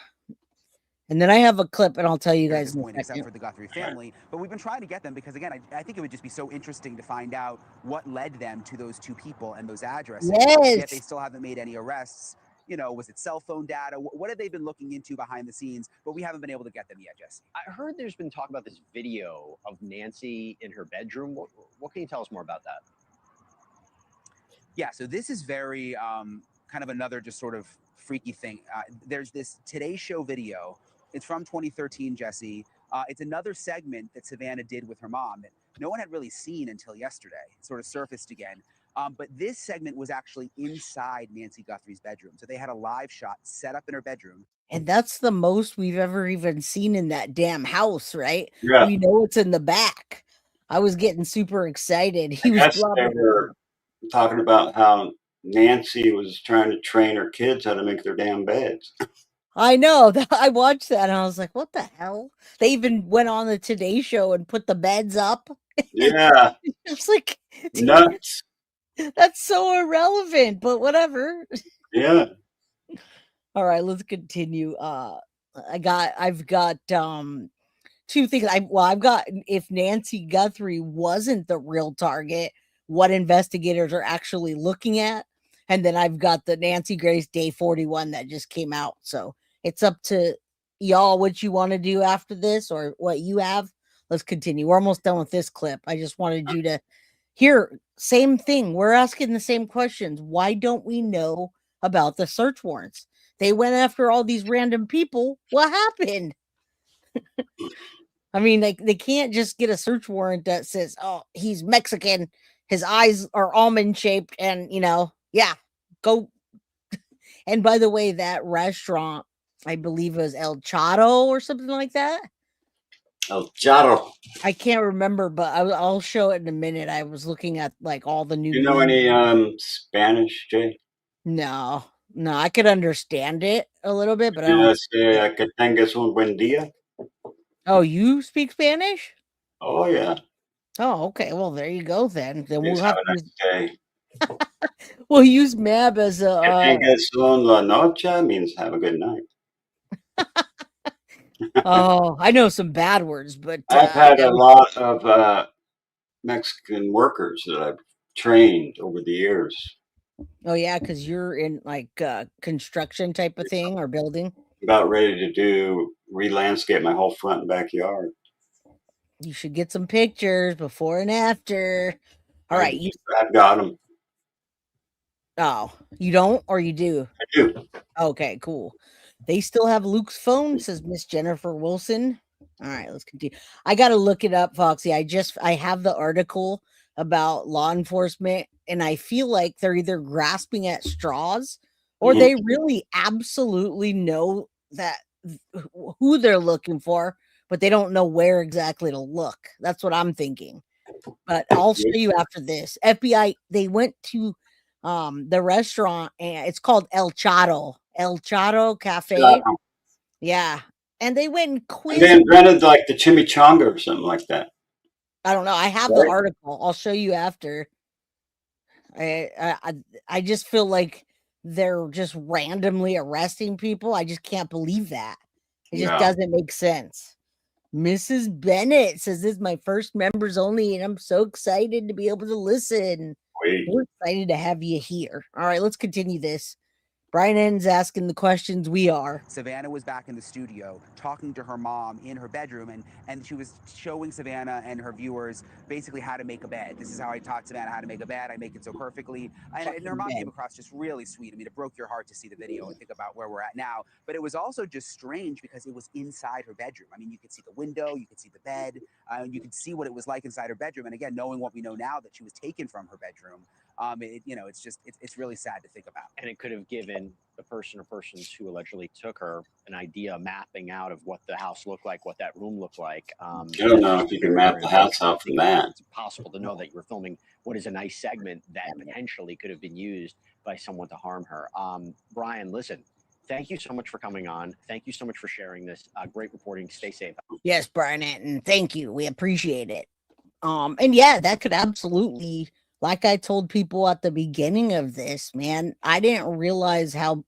And then I have a clip, and I'll tell you guys in a second. Except for the Guthrie family, but we've been trying to get them because, again, I think it would just be so interesting to find out what led them to those two people and those addresses. Yes. Yet they still haven't made any arrests. You know, was it cell phone data? What have they been looking into behind the scenes? But we haven't been able to get them yet, Jesse. I heard there's been talk about this video of Nancy in her bedroom. What can you tell us more about that? Yeah, so this is very kind of another just sort of freaky thing. There's this Today Show video. It's from 2013, Jesse. It's another segment that Savannah did with her mom that no one had really seen until yesterday. It sort of surfaced again. But this segment was actually inside Nancy Guthrie's bedroom. So they had a live shot set up in her bedroom. And that's the most we've ever even seen in that damn house, right? Yeah. We know it's in the back. I was getting super excited. They were talking about how Nancy was trying to train her kids how to make their damn beds. I know. I watched that and I was like, what the hell? They even went on the Today Show and put the beds up. Yeah. It's like nuts. That's so irrelevant, but whatever. Yeah. All right, let's continue. I've got two things. I've got if Nancy Guthrie wasn't the real target, what investigators are actually looking at. And then I've got the Nancy Grace Day 41 that just came out. So it's up to y'all what you want to do after this or what you have. Let's continue. We're almost done with this clip. I just wanted you to hear same thing. We're asking the same questions. Why don't we know about the search warrants? They went after all these random people. What happened? I mean, they can't just get a search warrant that says, oh, he's Mexican. His eyes are almond shaped. And, yeah, go. And by the way, that restaurant, I believe it was El Chato or something like that. El Chato. I can't remember, but I'll show it in a minute. I was looking at like all the new. Do you know any Spanish, Jay? No, I could understand it a little bit, but I don't. don't. Que tengas un buen día. Oh, you speak Spanish? Oh yeah. Oh, okay. Well, there you go then. Then Please we'll have a nice day. We'll use Mab as a. Que tengas un la noche means have a good night. Oh, I know some bad words, but I've had a lot of Mexican workers that I've trained over the years. Oh yeah, because you're in like construction type of thing or building. About ready to re-landscape my whole front and backyard. You should get some pictures before and after. All right, I've got them. Oh, you don't or you do? I do. Okay, cool. They still have Luke's phone, says Miss Jennifer Wilson. All right, let's continue. I got to look it up, Foxy. I have the article about law enforcement I feel like they're either grasping at straws or they really absolutely know that who they're looking for, but they don't know where exactly to look. That's what I'm thinking. But I'll show you after this. FBI, they went to the restaurant, and it's called El Chato Cafe. Yeah. And they went and And quizzed. they invented like the chimichanga or something like that. I don't know. I have the article. I'll show you after. I just feel like they're just randomly arresting people. I just can't believe that. It just doesn't make sense. Mrs. Bennett says this is my first members only, and I'm so excited to be able to listen. We're excited to have you here. All right, let's continue this. Brian N's asking the questions we are. Savannah was back in the studio talking to her mom in her bedroom, and she was showing Savannah and her viewers basically how to make a bed. This is how I taught Savannah how to make a bed. I make it so perfectly. And her mom came across just really sweet. I mean, it broke your heart to see the video and think about where we're at now. But it was also just strange because it was inside her bedroom. I mean, you could see the window, you could see the bed, you could see what it was like inside her bedroom. And again, knowing what we know now that she was taken from her bedroom, it's really sad to think about. And it could have given the person or persons who allegedly took her an idea, mapping out of what the house looked like, what that room looked like. I don't know if you can map the house out from that. It's possible to know that you were filming what is a nice segment that potentially could have been used by someone to harm her. Brian, listen, thank you so much for coming on. Thank you so much for sharing this. Great reporting. Stay safe. Yes, Brian Anton. Thank you. We appreciate it. And yeah, that could absolutely, like I told people at the beginning of this, man, I didn't realize how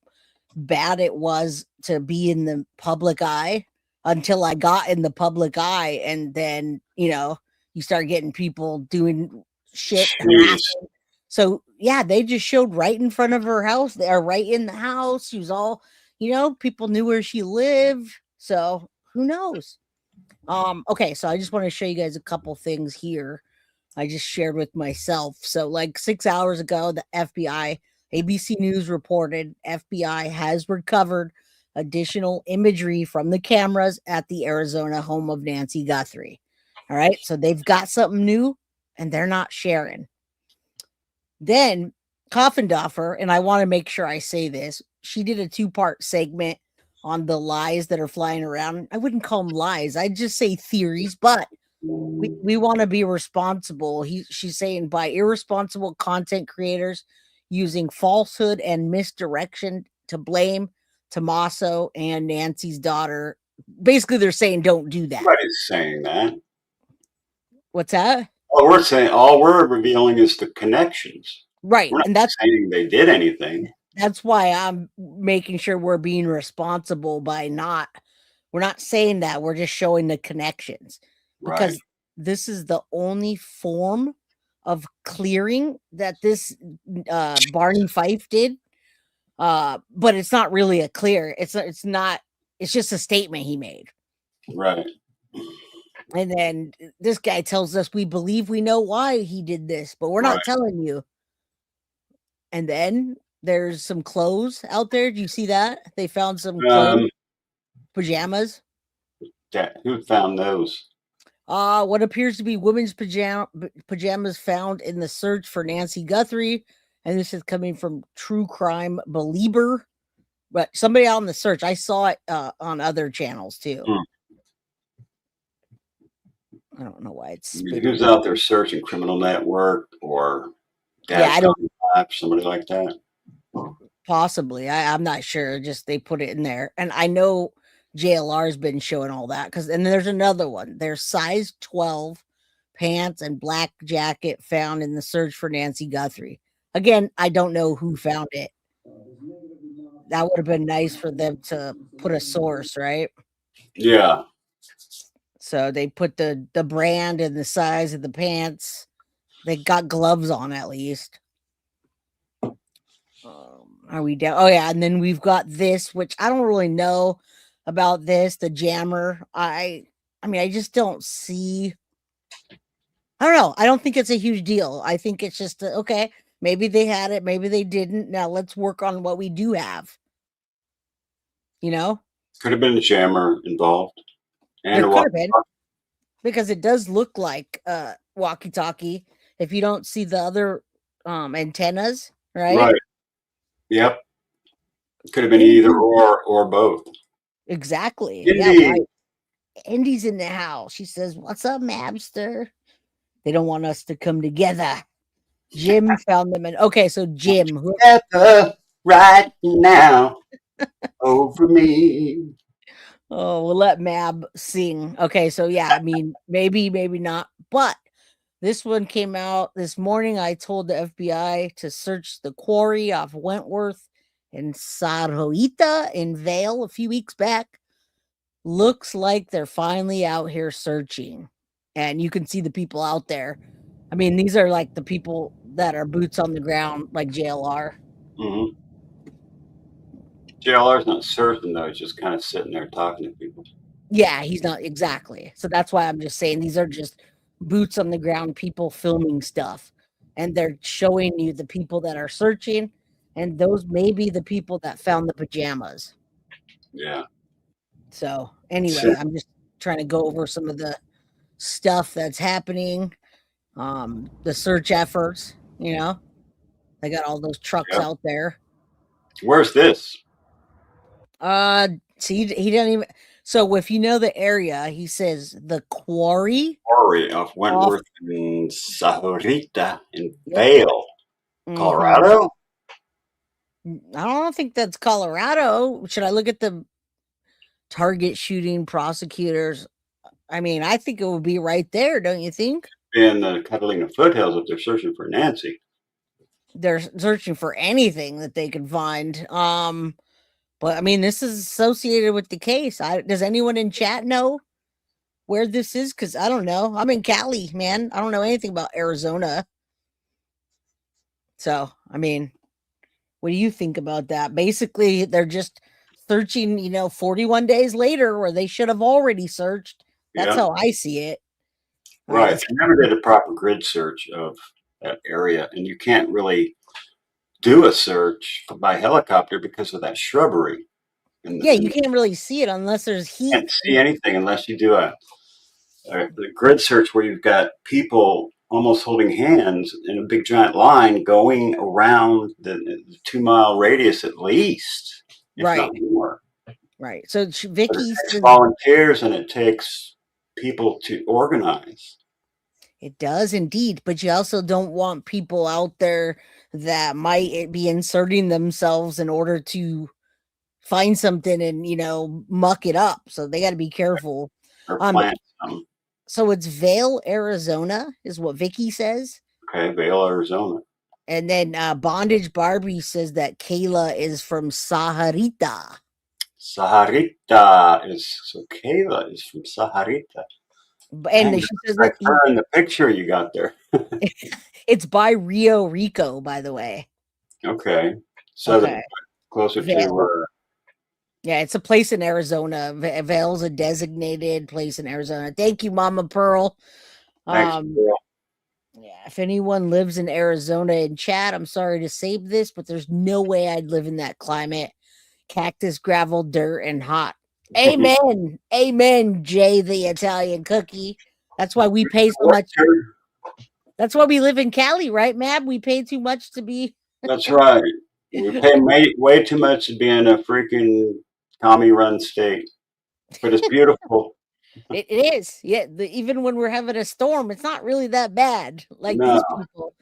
bad it was to be in the public eye until I got in the public eye. And then, you start getting people doing shit. So yeah, they just showed right in front of her house. They are right in the house. She was all, people knew where she lived. So who knows? Okay, so I just want to show you guys a couple things here. I just shared with myself. So like 6 hours ago, the FBI, ABC News reported FBI has recovered additional imagery from the cameras at the Arizona home of Nancy Guthrie. All right, so they've got something new and they're not sharing. Then Coffindoffer, and I want to make sure I say this, she did a 2-part segment on the lies that are flying around. I wouldn't call them lies. I'd just say theories, but we want to be responsible. She's saying by irresponsible content creators using falsehood and misdirection to blame Tommaso and Nancy's daughter. Basically, they're saying don't do that. Nobody's saying that. What's that? All we're revealing is the connections. Right. We're not and that's saying they did anything. That's why I'm making sure we're being responsible by we're not saying that. We're just showing the connections. Because this is the only form of clearing that this Barney Fife did. But it's not really a clear. It's just a statement he made. Right. And then this guy tells us we believe we know why he did this, but we're not telling you. And then there's some clothes out there. Do you see that? They found some clothes, pajamas. Yeah, who found those? What appears to be women's pajamas found in the search for Nancy Guthrie. And this is coming from True Crime Belieber. But somebody out in the search. I saw it on other channels too. I don't know why it's who's out there searching Criminal Network or I don't somebody like that. Possibly. I'm not sure. Just they put it in there. And I know JLR's been showing all that and there's another one. There's size 12 pants and black jacket found in the search for Nancy Guthrie. Again, I don't know who found it. That would have been nice for them to put a source, right? Yeah. So they put the brand and the size of the pants. They got gloves on at least. Are we down? Oh yeah, and then we've got this, which I don't really know about this, the jammer. I mean, I just don't see. I don't know. I don't think it's a huge deal. I think it's just okay. Maybe they had it, maybe they didn't. Now let's work on what we do have. Could have been a jammer involved. And it could have been, because it does look like walkie-talkie. If you don't see the other antennas, right? Right. Yep. Could have been either or both. Exactly. Indeed. Yeah. Why? Indy's in the house. She says, "What's up, Mabster?" They don't want us to come together. Jim found them, and okay, so Jim, Together right now over me. oh, we'll let Mab sing. Okay, so yeah, I mean, maybe not, but this one came out this morning. I told the FBI to search the quarry off Wentworth and Sarhoita in Vale a few weeks back. Looks like they're finally out here searching, and you can see the people out there. I mean, these are like the people that are boots on the ground, like JLR. Mm-hmm. JLR's not searching though; he's just kind of sitting there talking to people. Yeah, he's not exactly. So that's why I'm just saying these are just boots on the ground people filming stuff, and they're showing you the people that are searching, and those may be the people that found the pajamas. Yeah. So anyway, I'm just trying to go over some of the stuff that's happening. The search efforts, you know, they got all those trucks out there. Where's this? See, he doesn't even. So if you know the area, he says the quarry. Quarry off Wentworth and Sarhoita in Vale, Colorado. I don't think that's Colorado. Should I look at the target shooting prosecutors? I mean, I think it would be right there, don't you think? In the Catalina Foothills, if they're searching for Nancy. They're searching for anything that they can find. But I mean, this is associated with the case. Does anyone in chat know where this is? Because I don't know. I'm in Cali, man. I don't know anything about Arizona. So, I mean, what do you think about that? Basically, they're just searching, 41 days later where they should have already searched. That's how I see it. Right. They never did a proper grid search of that area, and you can't really do a search by helicopter because of that shrubbery. Yeah, you can't really see it unless there's heat. You can't see anything unless you do a grid search where you've got people almost holding hands in a big giant line going around the 2-mile radius at least, if not more. Right. So Vicky says volunteers and it takes people to organize. It does indeed, but you also don't want people out there that might be inserting themselves in order to find something and muck it up. So they got to be careful. Or plant something. So it's Vale, Arizona, is what Vicky says. Okay, Vale, Arizona. And then Bondage Barbie says that Kayla is from Sarhoita. Sarhoita so Kayla is from Sarhoita. And she says that in the picture you got there. It's by Rio Rico, by the way. Okay. So closer to yeah, it's a place in Arizona. Vale's a designated place in Arizona. Thank you, Mama Pearl. Thanks, Pearl. Yeah, if anyone lives in Arizona in chat, I'm sorry to say this, but there's no way I'd live in that climate. Cactus, gravel, dirt, and hot. Amen. Amen, Jay the Italian cookie. That's why we pay so much. That's why we live in Cali, right, Mab? We pay too much to be. That's right. We pay way too much to be in a freaking commie-run state. But it's beautiful. It is. Yeah. Even when we're having a storm, it's not really that bad. Like these people.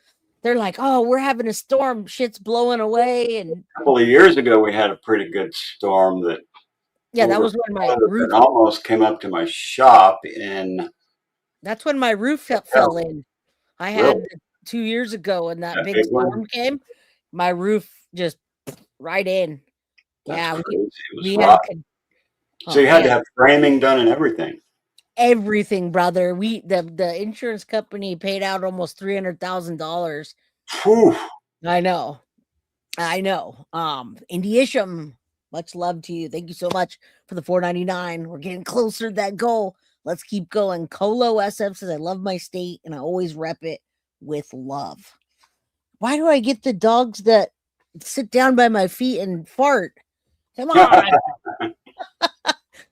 They're like, oh, we're having a storm. Shit's blowing away. And a couple of years ago, we had a pretty good storm that. Yeah, that was when my roof almost came up to my shop in. That's when my roof fell in. I had 2 years ago, and that big storm came. My roof just right in. That's yeah, we had. So you had to have framing done and everything. Everything, brother. The insurance company paid out almost $300,000. I know. Indie Isham, much love to you. Thank you so much for the $4.99. We're getting closer to that goal. Let's keep going. Colo SF says, I love my state and I always rep it with love. Why do I get the dogs that sit down by my feet and fart? Come on.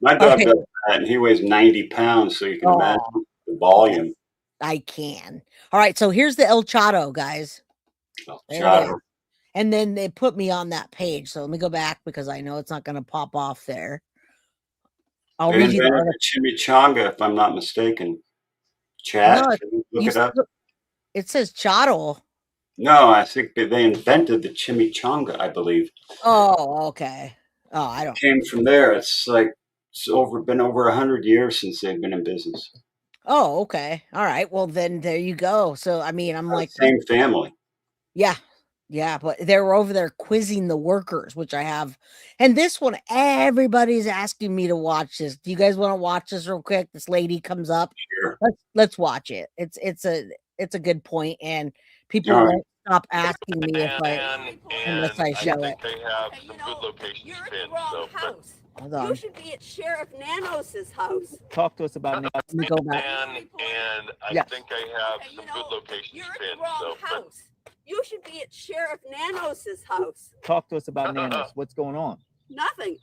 My dog does that, and he weighs 90 pounds, so you can imagine the volume. I can. All right, so here's the El Chato, guys. El There it Chato. is. And then they put me on that page. So let me go back because I know it's not going to pop off there. I'll They read you the invented article. the chimichanga, if I'm not mistaken. Chad, No, can you look it up? it says Chato. No, I think they invented the chimichanga, I believe. Oh, okay. Oh, I It don't. came from there. It's like been over 100 years since they've been in business. Oh, okay. All right. Well, then there you go. So, I mean, I'm like, Same family. yeah, yeah, but they were over there quizzing the workers, which I have. And this one, everybody's asking me to watch this. Do you guys want to watch this real quick? This lady comes up. Sure. Let's watch it. It's a good point, and people All right. won't stop asking me if unless I show it. They have some good locations pinned. So, but Hold on. You should be at Sheriff Nanos' house. Talk to us about Nanos. Let me go back. and I Yes. think I have some good locations You're at pinned. the wrong So, but house. You should be at Sheriff Nanos' house. Talk to us about Nanos. What's going on? Nothing.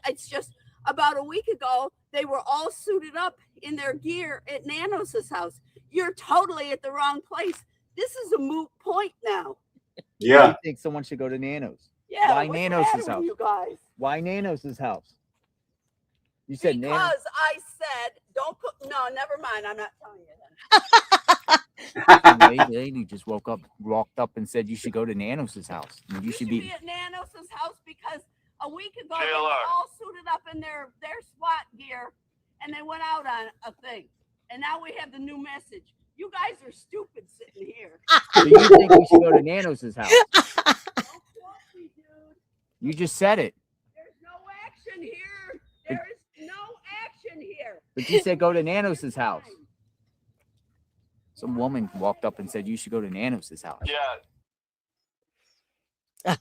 It's just about a week ago, they were all suited up in their gear at Nanos' house. You're totally at the wrong place. This is a moot point now. Yeah. I think someone should go to Nanos. Yeah. Why what's the Nanos' matter with house? you guys? Why Nanos' house? You said Nanos. Because I said, don't put, no, never mind. I'm not telling you then. Lady just walked up and said you should go to Nanos' house. And you should be at Nanos' house because a week ago they were all suited up in their SWAT gear and they went out on a thing. And now we have the new message. You guys are stupid sitting here. So you think we should go to Nanos' house? You just said it. There's no action here. There is no action here. But you said go to Nanos' house. Some woman walked up and said you should go to Nanos' house. yeah,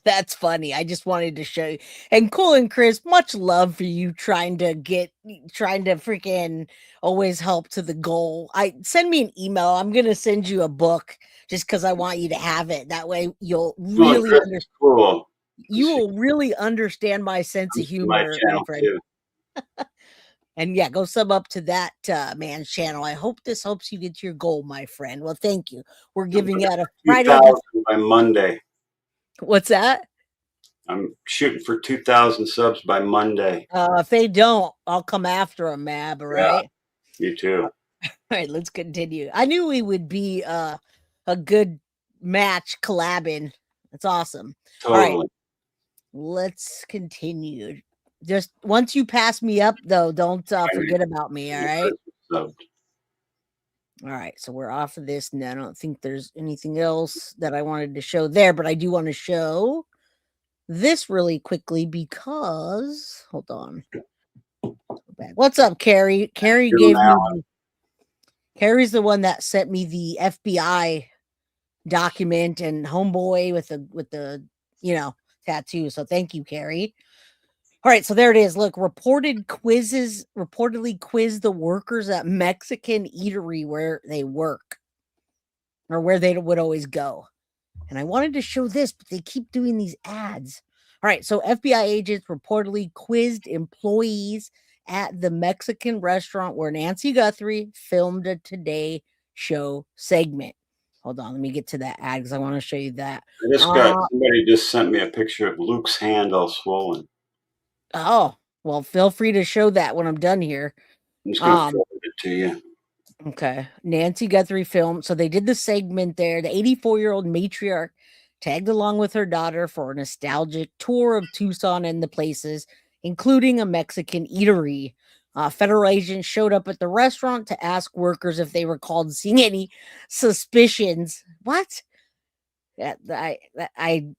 That's funny. I just wanted to show you. And Cool and Chris, much love for you trying to freaking always help to the goal. Send me an email. I'm gonna send you a book just because I want you to have it. That way you'll really understand. Cool. You will really understand my sense of humor, My my channel friend. too. And yeah, go sub up to that man's channel. I hope this helps you get to your goal, my friend. Well, thank you. We're giving out a Friday. 2,000 by Monday. What's that? I'm shooting for 2,000 subs by Monday. If they don't, I'll come after them, Mab. All right. Yeah, you too. All right, let's continue. I knew we would be a good match collabing. That's awesome. Totally. All right, let's continue. Just once you pass me up, though, don't forget about me. All right. All right, so we're off of this now. I don't think there's anything else that I wanted to show there, but I do want to show this really quickly because hold on. What's up, Carrie? Carrie's the one that sent me the FBI document and homeboy with the tattoo. So thank you, Carrie. All right, so there it is. Look, reportedly quiz the workers at Mexican eatery where they work or where they would always go. And I wanted to show this, but they keep doing these ads. All right, so FBI agents reportedly quizzed employees at the Mexican restaurant where Nancy Guthrie filmed a Today Show segment. Hold on, let me get to that ad because I want to show you that. Somebody just sent me a picture of Luke's hand all swollen. Oh, well, feel free to show that when I'm done here. I'm just going to forward it to you. Okay. Nancy Guthrie filmed. So they did the segment there. The 84-year-old matriarch tagged along with her daughter for a nostalgic tour of Tucson and the places, including a Mexican eatery. Federal agents showed up at the restaurant to ask workers if they recalled seeing any suspicions. What?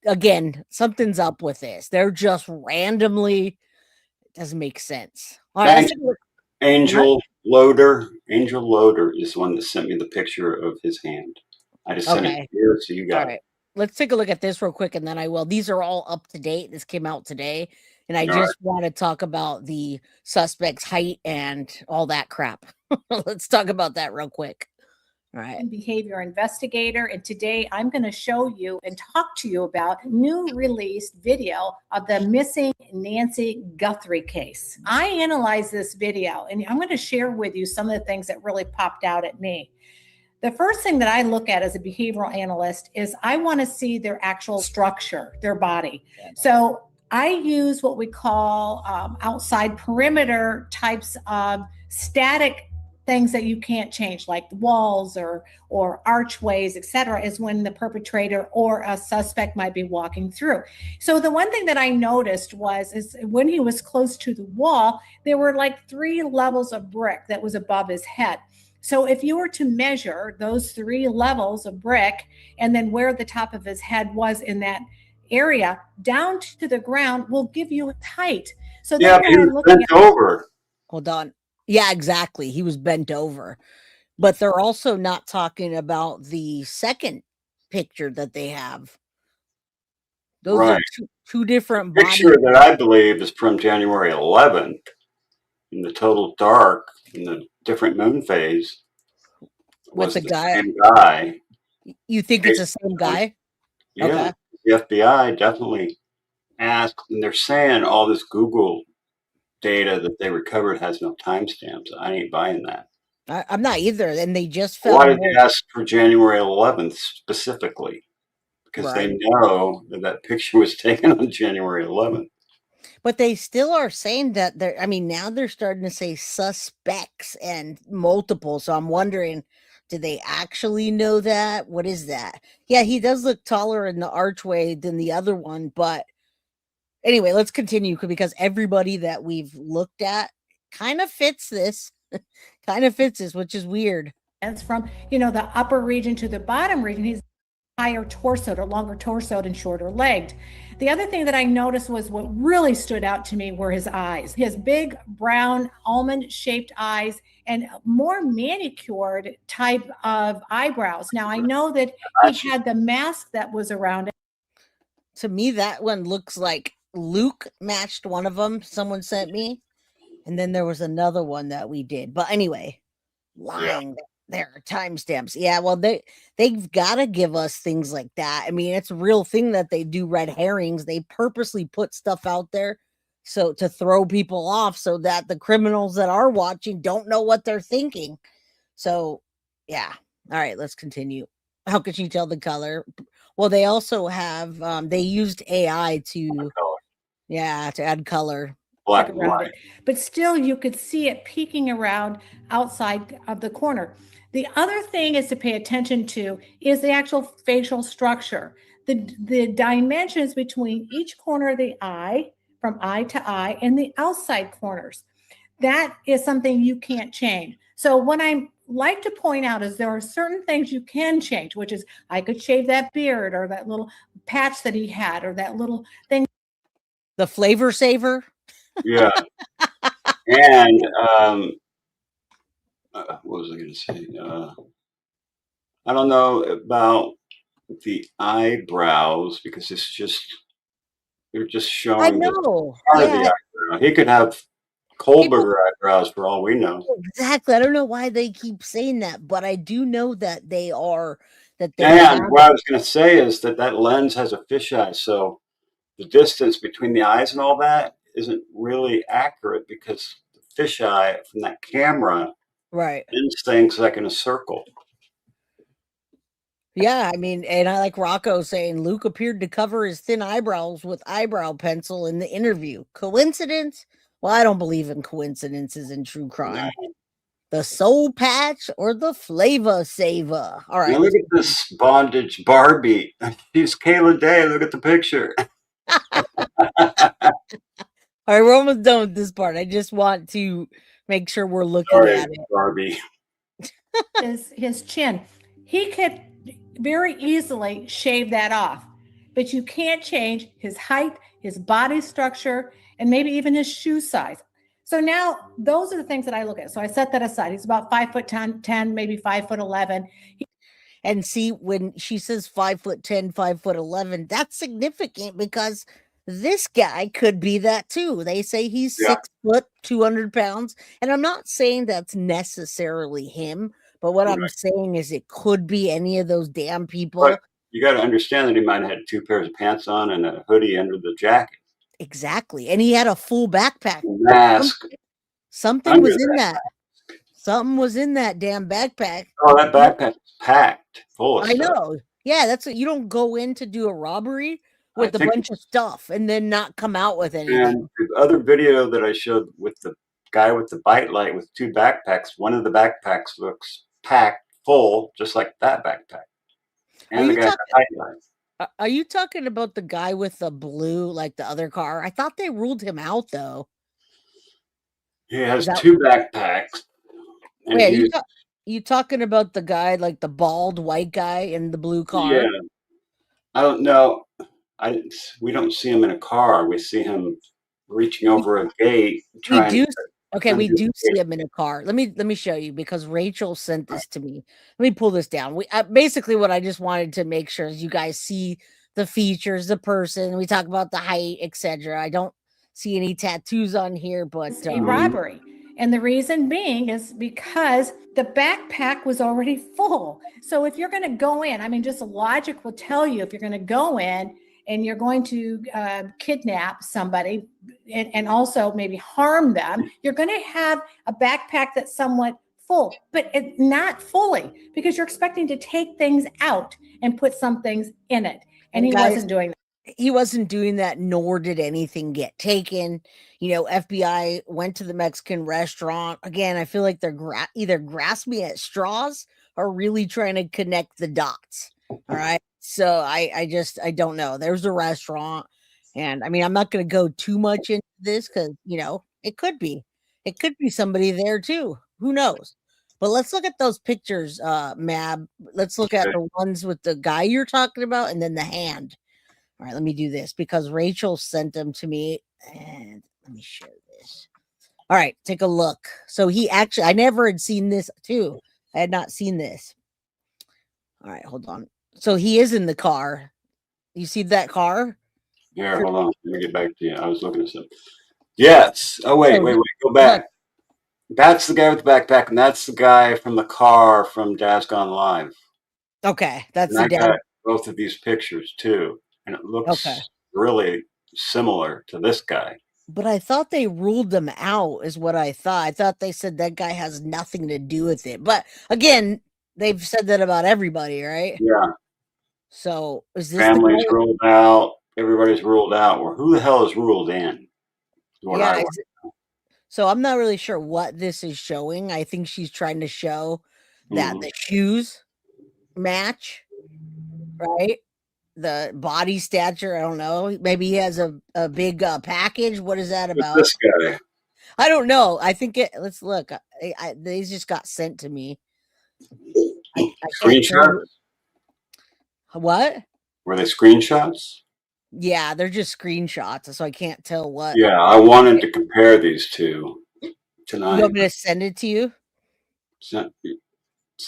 Again, something's up with this. They're just randomly. It doesn't make sense. All right, Angel Loader is the one that sent me the picture of his hand. I just sent it here, so you got it. Let's take a look at this real quick, and then I will. These are all up to date. This came out today, and I just want to talk about the suspect's height and all that crap. Let's talk about that real quick. All right. Behavior investigator, and today I'm going to show you and talk to you about new released video of the missing Nancy Guthrie case. I analyzed this video, and I'm going to share with you some of the things that really popped out at me. the first thing that I look at as a behavioral analyst is I want to see their actual structure, their body. So I use what we call outside perimeter types of static things that you can't change, like walls or archways, et cetera, is when the perpetrator or a suspect might be walking through. So the one thing that I noticed is when he was close to the wall, there were like 3 levels of brick that was above his head. So if you were to measure those 3 levels of brick and then where the top of his head was in that area down to the ground will give you a height. So Yeah, then he when I'm was looking bent at over. Hold on. Yeah, exactly. He was bent over. But they're also not talking about the second picture that they have. Those are Right. two different Picture bodies. that I believe is from January 11th in the total dark in the different moon phase With was the the guy. same guy. You think it's the same guy? Yeah. Okay. The FBI definitely asked, and they're saying all this Google data that they recovered has no timestamps. I ain't buying that. I'm not either. And they just Why found did they ask for January 11th specifically? Because Right. they know that that picture was taken on January 11th. But they still are saying that now they're starting to say suspects and multiple. So I'm wondering, do they actually know that? What is that? Yeah, he does look taller in the archway than the other one. But anyway, let's continue because everybody that we've looked at kind of fits this, which is weird. It's from, the upper region to the bottom region. He's higher torsoed or longer torsoed and shorter legged. The other thing that I noticed was what really stood out to me were his eyes. His big brown almond shaped eyes and more manicured type of eyebrows. Now I know that he had the mask that was around it. To me, that one looks like Luke matched one of them. Someone sent me. And then there was another one that we did. But anyway, lying. Yeah. There are timestamps. Yeah, well, they've got to give us things like that. I mean, it's a real thing that they do red herrings. They purposely put stuff out there so to throw people off so that the criminals that are watching don't know what they're thinking. So, yeah. All right, let's continue. How could you tell the color? Well, they also have they used AI to add color. Black and white. But still you could see it peeking around outside of the corner. The other thing is to pay attention to is the actual facial structure, the dimensions between each corner of the eye, from eye to eye, and the outside corners. That is something you can't change. So what I like to point out is there are certain things you can change, which is I could shave that beard or that little patch that he had or that little thing. The flavor saver. Yeah. And what was I going to say? I don't know about the eyebrows because they're just showing. I know. Part of the eyebrow. He could have Kohlberger eyebrows for all we know. Exactly. I don't know why they keep saying that, but I do know that they are. And what I was going to say is that lens has a fisheye, so the distance between the eyes and all that isn't really accurate because the fisheye from that camera ends things like in a circle. Yeah, I mean, and I like Rocco saying Luke appeared to cover his thin eyebrows with eyebrow pencil in the interview. Coincidence? Well, I don't believe in coincidences in true crime. No. The soul patch or the flavor saver. All right. Now look at this bondage Barbie. She's Kayla Day. Look at the picture. All right, we're almost done with this part. I just want to make sure we're looking at it. Barbie. His chin. He could very easily shave that off, but you can't change his height, his body structure, and maybe even his shoe size. So now those are the things that I look at. So I set that aside. He's about 5'10", maybe 5'11". And see, when she says 5'10", 5'11", that's significant because this guy could be that too. They say he's 6 foot, 200 pounds. And I'm not saying that's necessarily him, but what I'm saying is it could be any of those damn people. But you got to understand that he might have had 2 pairs of pants on and a hoodie under the jacket. Exactly. And he had a full backpack. Mask. Something was in that. Something was in that damn backpack. Oh, that backpack's packed full of I stuff. know. Yeah, that's what you don't go in to do a robbery with a think- bunch of stuff and then not come out with anything. And the other video that I showed with the guy with the bite light with 2 backpacks, one of the backpacks looks packed full, just like that backpack. And the guy with the bite light. Are you talking about the guy with the blue, like the other car? I thought they ruled him out though. He has 2 backpacks. And Wait, you talking about the guy, like the bald white guy in the blue car? Yeah. I don't know. We don't see him in a car. We see him reaching over a gate. We do see him in a car. Let me show you because Rachel sent this to me. Let me pull this down. Basically what I just wanted to make sure is you guys see the features, the person. We talk about the height, etc. I don't see any tattoos on here, but a robbery. And the reason being is because the backpack was already full. So if you're going to go in, I mean, just logic will tell you if you're going to go in and you're going to kidnap somebody and also maybe harm them, you're going to have a backpack that's somewhat full, but it's not fully because you're expecting to take things out and put some things in it. And he wasn't doing that. He wasn't doing that, nor did anything get taken. You know, FBI went to the Mexican restaurant. Again, I feel like they're either grasping at straws or really trying to connect the dots. All right. So I don't know. There's a restaurant. And I mean, I'm not going to go too much into this because, you know, it could be somebody there too. Who knows? But let's look at those pictures, Mab. Let's look at the ones with the guy you're talking about and then the hand. All right, let me do this because Rachel sent them to me and let me share this. All right, take a look. So I never had seen this too. I had not seen this. All right, hold on. So he is in the car. You see that car? Yeah, hold on. Let me get back to you. I was looking at something. Yes. Oh, wait. Go back. That's the guy with the backpack, and that's the guy from the car from Daz Gone Live. Okay, that's and the I got both of these pictures too. And it looks really similar to this guy. But I thought they ruled them out, is what I thought. I thought they said that guy has nothing to do with it. But again, they've said that about everybody, right? Yeah. So is this family's ruled out? Everybody's ruled out. Or who the hell is ruled in? So I'm not really sure what this is showing. I think she's trying to show that the shoes match, right? The body stature, I don't know. Maybe he has a big package. What is that about? This guy. I don't know. I think let's look. These just got sent to me. Screenshots? What? Were they screenshots? Yeah, they're just screenshots, so I can't tell what. Yeah, I wanted to compare these two tonight. You want me to send it to you? Send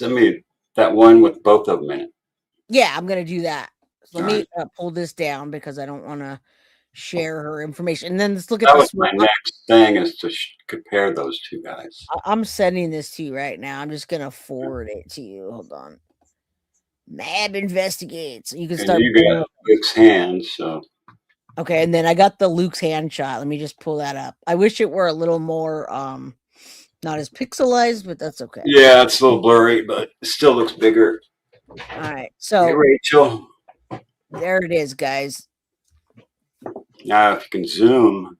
me that one with both of them in it. Yeah, I'm gonna do that. So let me pull this down because I don't want to share her information. And then let's look at that. Was my next thing is to compare those two guys. I'm sending this to you right now. I'm just gonna forward it to you. Hold on. Mab investigates. You can start. You got Luke's hand, so. Okay, and then I got the Luke's hand shot. Let me just pull that up. I wish it were a little more not as pixelized, but that's okay. Yeah, it's a little blurry, but it still looks bigger. All right, so hey, Rachel. There it is, guys. Now, if you can zoom.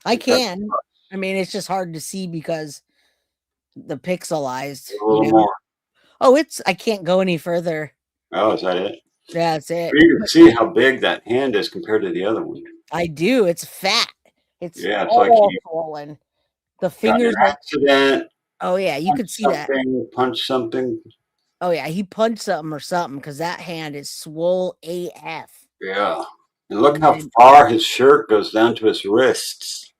I can. I mean, it's just hard to see because the pixelized. A little more. Oh, I can't go any further. Oh, is that it? Yeah, that's it. You can see how big that hand is compared to the other one. I do. It's fat. It's it's all like swollen. The fingers. Accident. Oh yeah, you could see that. Punch something. Oh yeah, he punched something or something because that hand is swole AF. Yeah, and look how far his shirt goes down to his wrists.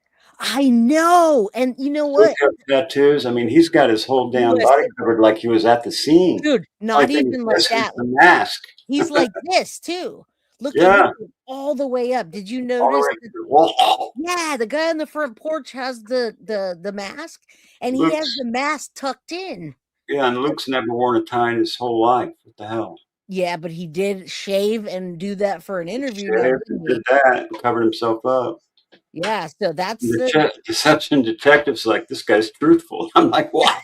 I know, and you know what? Tattoos. I mean, he's got his whole damn body covered like he was at the scene. Dude, not even like that. The mask. He's like this too. Look at him all the way up. Did you notice? Yeah, the guy on the front porch has the mask, and he has the mask tucked in. Yeah, and Luke's never worn a tie in his whole life. What the hell? Yeah, but he did shave and do that for an interview. Did that and covered himself up. Yeah, so that's Deception detectives like, this guy's truthful. I'm like, what?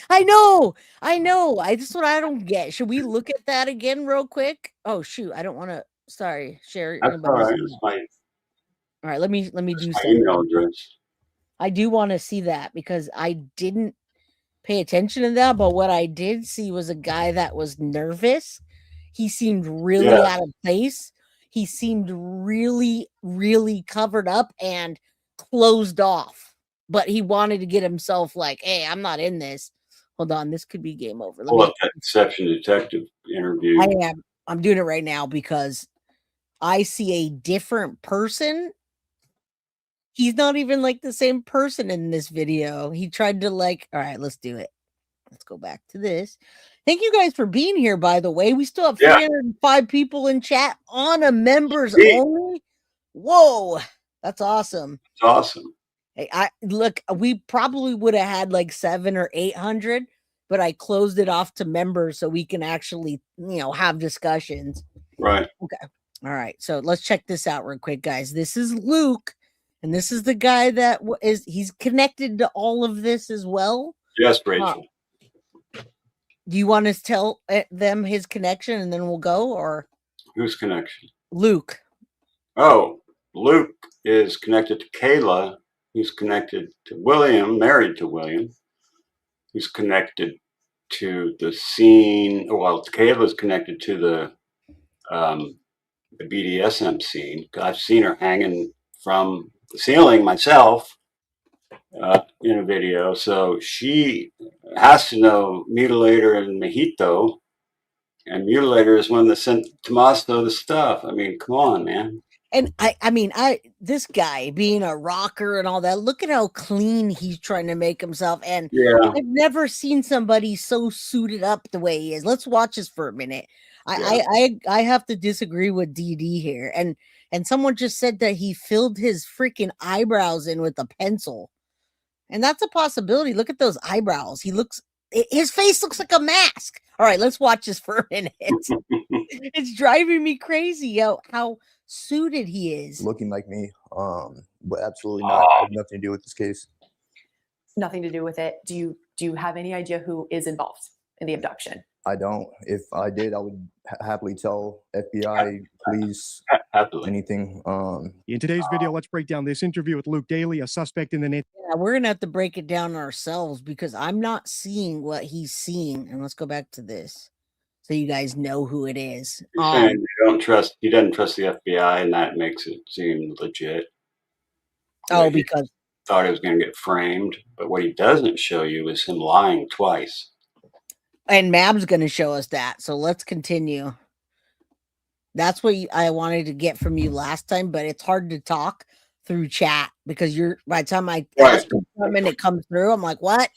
I know. I just what I don't get. Should we look at that again real quick? Oh shoot, I don't want to. Sorry, share That's all anybody's right. email. It's my, All right, let me do my something. email address. I do want to see that because I didn't pay attention to that, but what I did see was a guy that was nervous. He seemed really out of place. He seemed really, really covered up and closed off. But he wanted to get himself like, hey, I'm not in this. Hold on, this could be game over. Pull up that Deception Detective interview. I am. I'm doing it right now because I see a different person. He's not even like the same person in this video. He tried to like, all right, let's do it. Let's go back to this. Thank you guys for being here, by the way. We still have 305 people in chat on a members only. Whoa, that's awesome. It's awesome. Hey, look, we probably would have had like 700 or 800, but I closed it off to members so we can actually, have discussions. Right. Okay. All right. So let's check this out real quick, guys. This is Luke, and this is the guy that he's connected to all of this as well. Yes, Rachel. Do you want to tell them his connection and then we'll go, or whose connection? Luke. Oh, Luke is connected to Kayla. He's connected to William, married to William. He's connected to the scene. Well, Kayla's connected to the BDSM scene. I've seen her hanging from the ceiling myself in a video. So she has to know Mutilator and Mojito. And Mutilator is one that sent Tommaso the stuff. I mean, come on, man. And this guy being a rocker and all that, look at how clean he's trying to make himself. And I've never seen somebody so suited up the way he is. Let's watch this for a minute. I have to disagree with DD here. And someone just said that he filled his freaking eyebrows in with a pencil. And that's a possibility. Look at those eyebrows. His face looks like a mask. All right, let's watch this for a minute. It's driving me crazy how suited he is. Looking like me, but absolutely not. I have nothing to do with this case. Nothing to do with it. Do you have any idea who is involved in the abduction? I don't. If I did, I would happily tell FBI, police, anything. In today's video, let's break down this interview with Luke Daly, a suspect in the Yeah, we're gonna have to break it down ourselves because I'm not seeing what he's seeing. And let's go back to this so you guys know who it is. And he doesn't trust the FBI, and that makes it seem legit. Because thought he was going to get framed, but what he doesn't show you is him lying twice. And Mab's going to show us that. So let's continue. That's what I wanted to get from you last time, but it's hard to talk through chat because by the time I ask something, it comes through. I'm like, what?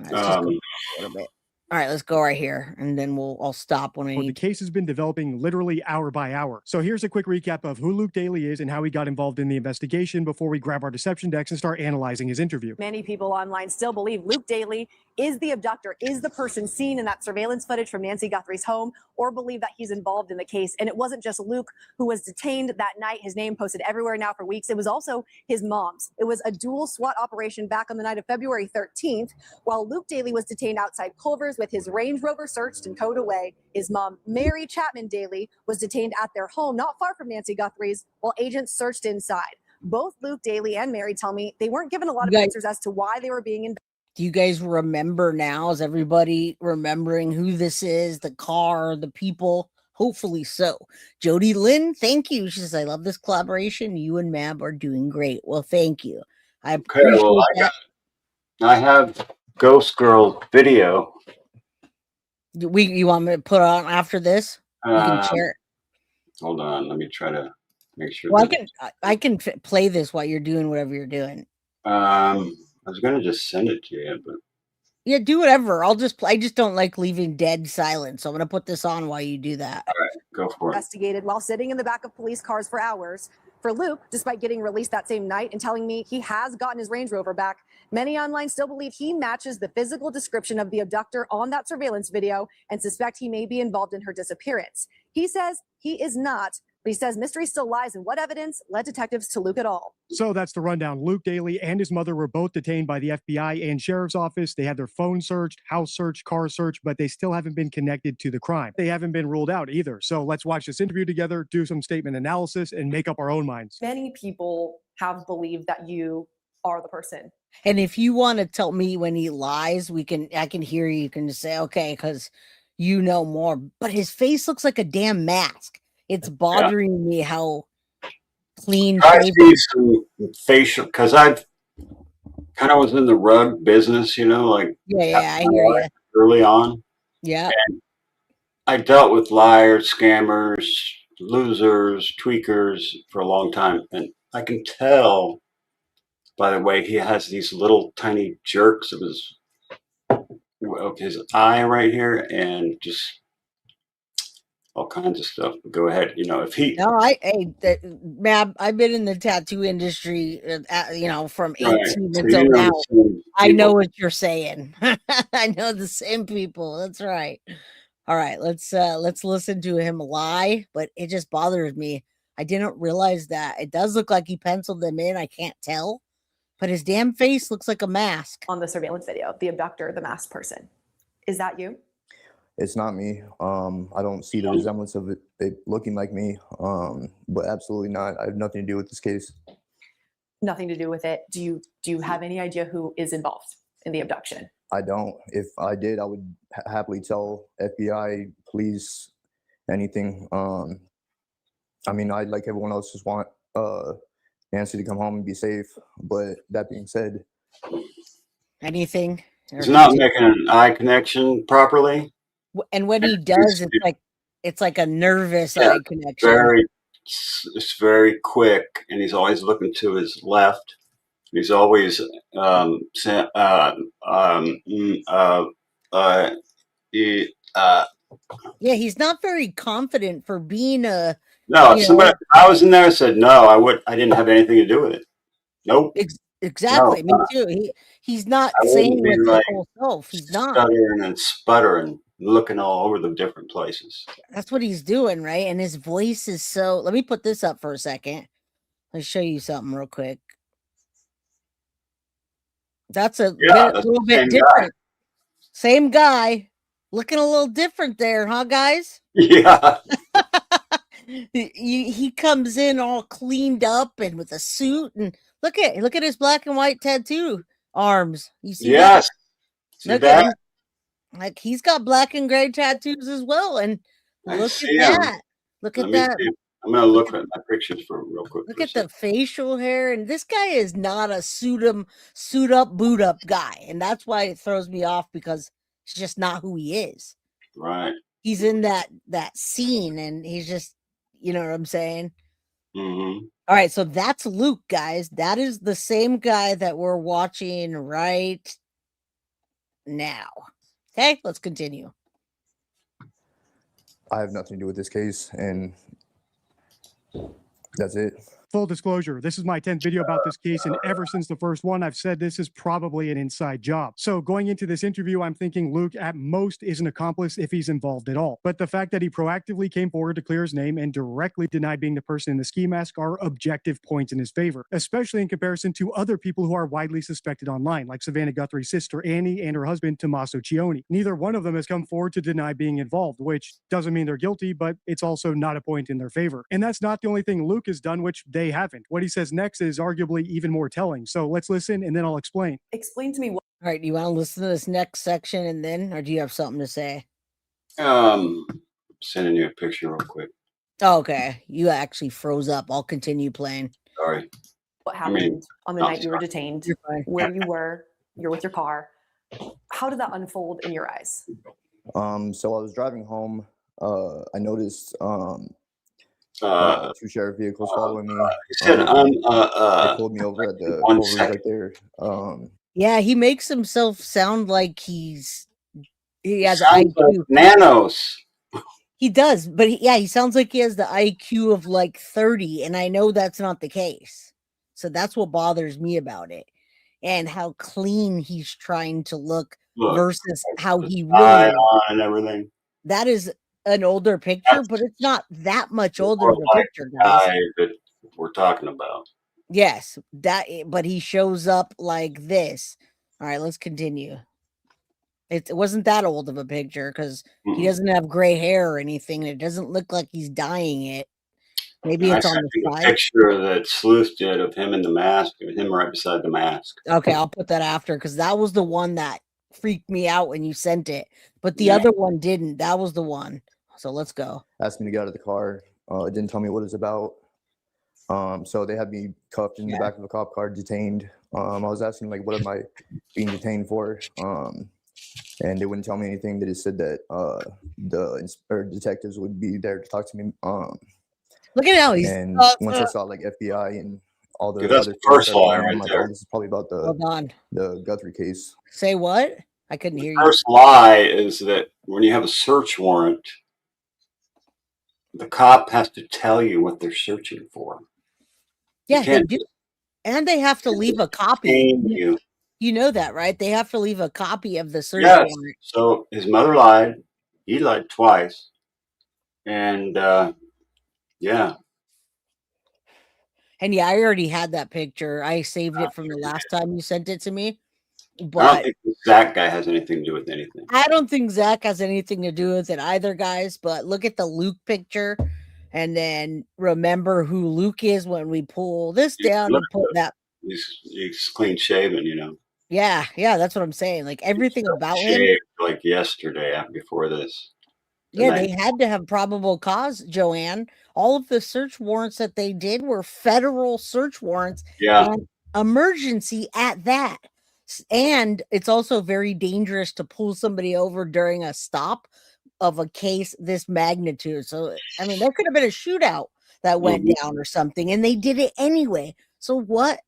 Let's just go a little bit. All right, let's go right here, and then I'll stop when I need. The case has been developing literally hour by hour. So here's a quick recap of who Luke Daly is and how he got involved in the investigation before we grab our deception decks and start analyzing his interview. Many people online still believe Luke Daly is the abductor, is the person seen in that surveillance footage from Nancy Guthrie's home, or believe that he's involved in the case. And it wasn't just Luke who was detained that night. His name posted everywhere now for weeks. It was also his mom's. It was a dual SWAT operation back on the night of February 13th. While Luke Daly was detained outside Culver's with his Range Rover searched and towed away, his mom, Mary Chapman Daly, was detained at their home not far from Nancy Guthrie's while agents searched inside. Both Luke Daly and Mary tell me they weren't given a lot of answers as to why they were being investigated. Do you guys remember now? Is everybody remembering who this is? The car, the people? Hopefully so. Jody Lynn, thank you. She says, I love this collaboration. You and Mab are doing great. Well, thank you. I appreciate that. I have Ghost Girl video. You want me to put on after this? You can share it. Hold on. Let me try to make sure. Well, I can play this while you're doing whatever you're doing. I was going to just send it to you, but yeah, do whatever. I just don't like leaving dead silent. So I'm going to put this on while you do that. All right, go for it. Investigated while sitting in the back of police cars for hours. For Luke, despite getting released that same night and telling me he has gotten his Range Rover back, many online still believe he matches the physical description of the abductor on that surveillance video and suspect he may be involved in her disappearance. He says he is not, But he says mystery still lies in what evidence led detectives to Luke at all. So that's the rundown. Luke Daly and his mother were both detained by the FBI and sheriff's office. They had their phone searched, house searched, car searched, but they still haven't been connected to the crime. They haven't been ruled out either. So let's watch this interview together, do some statement analysis, and make up our own minds. Many people have believed that you are the person. And if you want to tell me when he lies, I can hear you. You can just say, okay, because you know more. But his face looks like a damn mask. It's bothering me how clean. I see some facial, because I've kind of was in the rug business, like I hear you. Early on. Yeah. And I dealt with liars, scammers, losers, tweakers for a long time. And I can tell by the way he has these little tiny jerks of his eye right here and just all kinds of stuff. Go ahead. If he. No, Mab, I've been in the tattoo industry, from 18 until now. I know what you're saying. I know the same people. That's right. All right, let's listen to him lie, but it just bothers me. I didn't realize that. It does look like he penciled them in. I can't tell, but his damn face looks like a mask. On the surveillance video, the abductor, the masked person. Is that you? It's not me. I don't see the resemblance of it looking like me, but absolutely not. I have nothing to do with this case. Nothing to do with it. Do you have any idea who is involved in the abduction? I don't. If I did, I would happily tell FBI, police, anything. I mean, I'd like everyone else just want Nancy to come home and be safe. But that being said, anything. He's not making an eye connection properly. And when he does, it's like a nervous eye connection. It's very quick, and he's always looking to his left. He's always yeah, he's not very confident for being a. No, somebody. I was in there and said no. I didn't have anything to do with it. Nope. Exactly. Me too. He's not saying with his whole self. He's not stuttering and sputtering, looking all over the different places. That's what he's doing, right? And his voice is so. Let me put this up for a second. Let's show you something real quick. That's a little bit different. Same guy, looking a little different there, huh, guys? Yeah. He comes in all cleaned up and with a suit, and look at his black and white tattoo arms. You see? Yes. Look at him. Like he's got black and gray tattoos as well. And look at that. Look at that. I'm gonna look at my pictures for real quick. Look at the facial hair, and this guy is not a suit up, boot up guy, and that's why it throws me off because it's just not who he is. Right. He's in that scene, and he's just, you know what I'm saying. Mm-hmm. All right, so that's Luke, guys. That is the same guy that we're watching right now. Okay, let's continue. I have nothing to do with this case, and that's it. Full disclosure, this is my 10th video about this case, and ever since the first one, I've said this is probably an inside job. So going into this interview, I'm thinking Luke at most is an accomplice if he's involved at all. But the fact that he proactively came forward to clear his name and directly denied being the person in the ski mask are objective points in his favor, especially in comparison to other people who are widely suspected online, like Savannah Guthrie's sister Annie and her husband Tommaso Cioni. Neither one of them has come forward to deny being involved, which doesn't mean they're guilty, but it's also not a point in their favor. And that's not the only thing Luke has done, which they haven't. What he says next is arguably even more telling. So let's listen and then I'll explain. Explain to me what. All right, do you want to listen to this next section and then, or do you have something to say? Sending you a picture real quick. Oh, okay, you actually froze up. I'll continue playing. Sorry. What happened on the night you were detained? Where you were? You're with your car. How did that unfold in your eyes? So I was driving home. I noticed two sheriff vehicles following me. He said, they pulled me over at the over right there. Yeah, he makes himself sound like he has IQ. Like Nanos. He does, but he sounds like he has the IQ of like 30, and I know that's not the case. So that's what bothers me about it, and how clean he's trying to look versus how he really and everything. That is an older picture, but it's not that much older More of a like picture, the guys. guy that we're talking about. Yes, but he shows up like this. All right, let's continue. It wasn't that old of a picture because he doesn't have gray hair or anything. And it doesn't look like he's dyeing it. Maybe I it's on sent the you a side. picture that Sleuth did of him in the mask, and him right beside the mask. Okay, I'll put that after because that was the one that freaked me out when you sent it. But the Yeah. other one didn't. That was the one. So let's go. Asked me to get out of the car. It didn't tell me what it was about. So they had me cuffed in the back of a cop car, detained. I was asking like, what am I being detained for? And they wouldn't tell me anything. They just said that the detectives would be there to talk to me. Look at how he's. And once I saw like FBI and all the Dude, that's other the first things that lie I'm right like, there. oh, this is probably about Hold on. the Guthrie case. Say what? I couldn't hear you. First lie is that when you have a search warrant, the cop has to tell you what they're searching for. Yeah, they can't do. And they have to leave a copy. detain you. You know that, right? They have to leave a copy of the search Yes. warrant. So his mother lied. He lied twice. And yeah. And yeah, I already had that picture. I saved it from the last time you sent it to me. I don't But think the Zach guy has anything to do with anything. I don't think Zach has anything to do with it either, guys. But look at the Luke picture and then remember who Luke is when we pull this down and put that. He's clean shaven, you know. Yeah, that's what I'm saying. Like everything about him. Shaved like yesterday before this. Yeah, they had to have probable cause, Joanne. All of the search warrants that they did were federal search warrants. Yeah. And emergency at that. And it's also very dangerous to pull somebody over during a stop of a case this magnitude. So, I mean, there could have been a shootout that went down or something, and they did it anyway. So what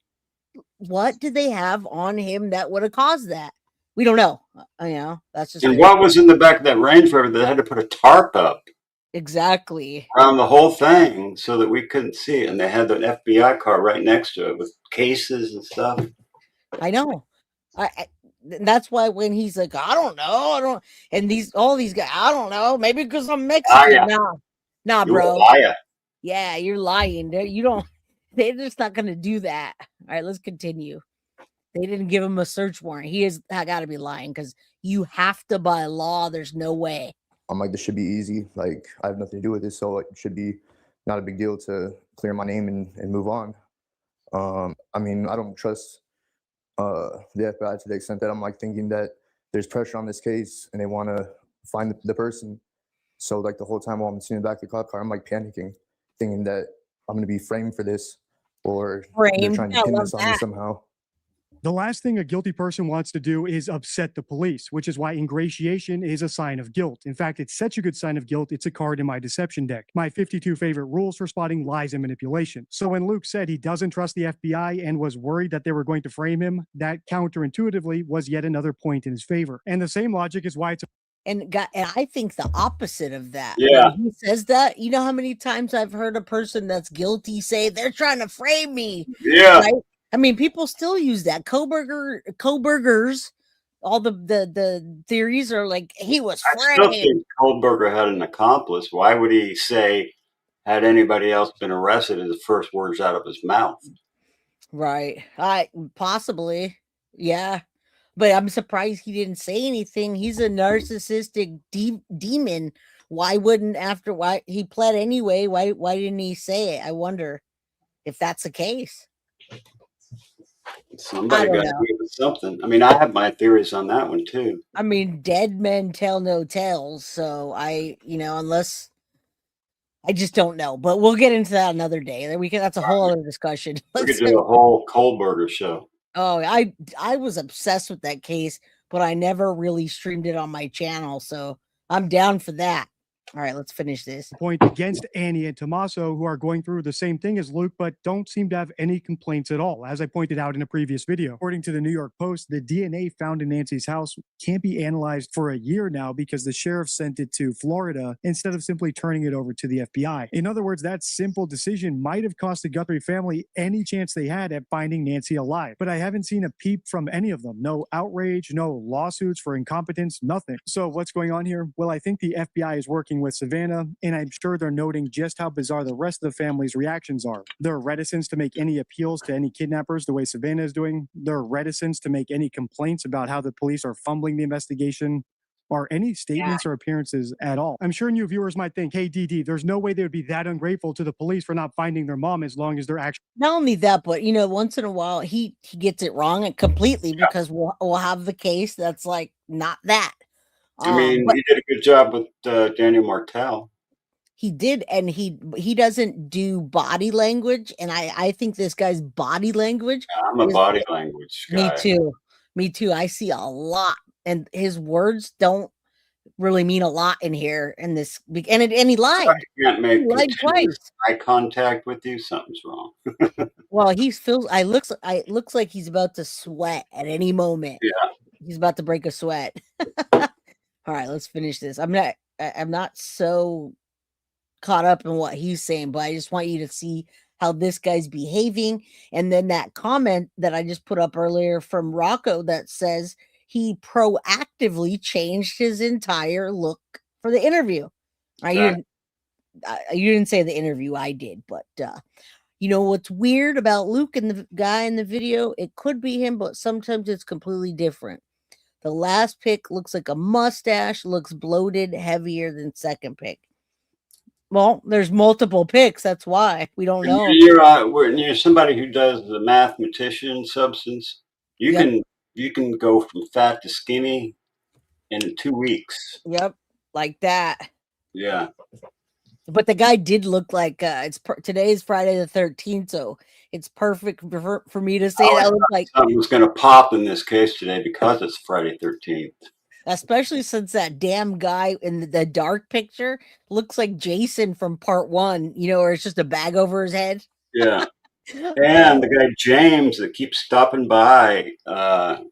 did they have on him that would have caused that? We don't know. That's just. And what was in the back of that Range Rover? They had to put a tarp up Exactly around the whole thing so that we couldn't see it. And they had an FBI car right next to it with cases and stuff. I know. That's why when he's like, I don't know, and all these guys, I don't know, maybe because I'm Mexican. Nah, You're bro. a liar. Yeah, you're lying. They're just not gonna do that. All right, let's continue. They didn't give him a search warrant. I gotta be lying because you have to by law. There's no way. I'm like, this should be easy. Like, I have nothing to do with this, so it should be not a big deal to clear my name and move on. I mean, I don't trust the FBI to the extent that I'm like thinking that there's pressure on this case and they want to find the person. So like the whole time while I'm sitting in the back of the cop car, I'm like panicking, thinking that I'm going to be framed for this or they're trying to pin this on me somehow. The last thing a guilty person wants to do is upset the police, which is why ingratiation is a sign of guilt. In fact, it's such a good sign of guilt, it's a card in my deception deck. My 52 favorite rules for spotting lies and manipulation. So when Luke said he doesn't trust the FBI and was worried that they were going to frame him, that counterintuitively was yet another point in his favor. And the same logic is why it's And I think the opposite of that. Yeah. When he says that, you know how many times I've heard a person that's guilty say they're trying to frame me. Yeah. Right? I mean, people still use that. Kobergers, all the theories are like he was I still framed. think Kohlberger had an accomplice. Why would he say, had anybody else been arrested, is the first words out of his mouth? Right. Possibly. Yeah. But I'm surprised he didn't say anything. He's a narcissistic demon. Why he pled anyway? Why didn't he say it? I wonder if that's the case. Somebody got to give us something. I mean, I have my theories on that one too. I mean, dead men tell no tales. So unless I just don't know. But we'll get into that another day. That's a whole other discussion. We could do a whole Kohlberger show. Oh, I was obsessed with that case, but I never really streamed it on my channel, so I'm down for that. All right, let's finish this. Point against Annie and Tommaso, who are going through the same thing as Luke, but don't seem to have any complaints at all, as I pointed out in a previous video. According to the New York Post, the DNA found in Nancy's house can't be analyzed for a year now because the sheriff sent it to Florida instead of simply turning it over to the FBI. In other words, that simple decision might have cost the Guthrie family any chance they had at finding Nancy alive. But I haven't seen a peep from any of them. No outrage, no lawsuits for incompetence, nothing. So what's going on here? Well, I think the FBI is working with Savannah, and I'm sure they're noting just how bizarre the rest of the family's reactions are. Their reticence to make any appeals to any kidnappers the way Savannah is doing, their reticence to make any complaints about how the police are fumbling the investigation, or any statements or appearances at all. I'm sure new viewers might think, hey, DD, there's no way they would be that ungrateful to the police for not finding their mom as long as they're actually. Not only that, but once in a while he gets it wrong and completely because we'll have the case that's like not that. I mean, But he did a good job with Daniel Martel. he did, and he doesn't do body language, and I think this guy's body language. I'm a body language guy. Me too. I see a lot, and his words don't really mean a lot in here. In this, and he lied. I can't make He lied twice. eye contact with you. Something's wrong. Well, it looks like he's about to sweat at any moment. Yeah, he's about to break a sweat. All right, let's finish this. I'm not so caught up in what he's saying, but I just want you to see how this guy's behaving. And then that comment that I just put up earlier from Rocco that says he proactively changed his entire look for the interview. Right? You didn't say the interview, I did, but what's weird about Luke and the guy in the video, it could be him, but sometimes it's completely different. The last pic looks like a mustache, looks bloated, heavier than second pic. Well, there's multiple pics. That's why we don't know. When you're somebody who does the mathematician substance, you can go from fat to skinny in 2 weeks. Yep, like that. Yeah. But the guy did look like today is Friday the 13th, so it's perfect for me to say that looked like something was going to pop in this case today because it's Friday 13th. Especially since that damn guy in the dark picture looks like Jason from part 1, where it's just a bag over his head. Yeah. And the guy James that keeps stopping by the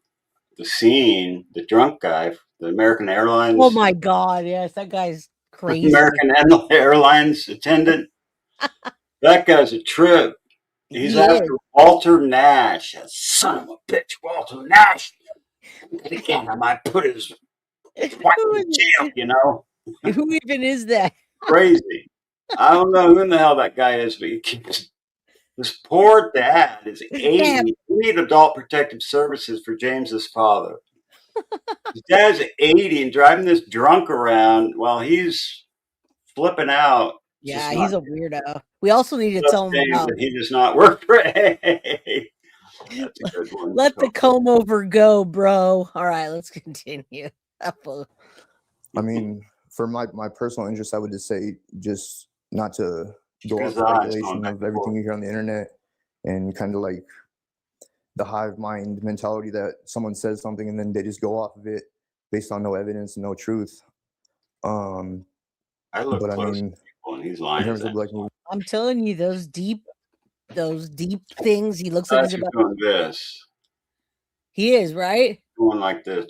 scene, the drunk guy, the American Airlines. Oh my God, yes, that guy's crazy. American Airlines attendant. That guy's a trip. He's after Walter Nash. That son of a bitch, Walter Nash. Again, I might put his wife in jail, Who even is that? Crazy. I don't know who in the hell that guy is, but he keeps. This poor dad is 80. We need adult protective services for James's father. His dad's 80 and driving this drunk around while he's flipping out. Yeah, he's a weirdo. We also need to tell him that he does not work for A. That's a good one. Let the comb over go, bro. All right, let's continue. I mean, for my personal interest, I would just say just not to go off the speculation of everything you hear on the internet and kind of like the hive mind mentality that someone says something and then they just go off of it based on no evidence and no truth. I look close to people and he's lying. I'm telling you, those deep things. He looks like he's about doing this. He is, right? Going like this.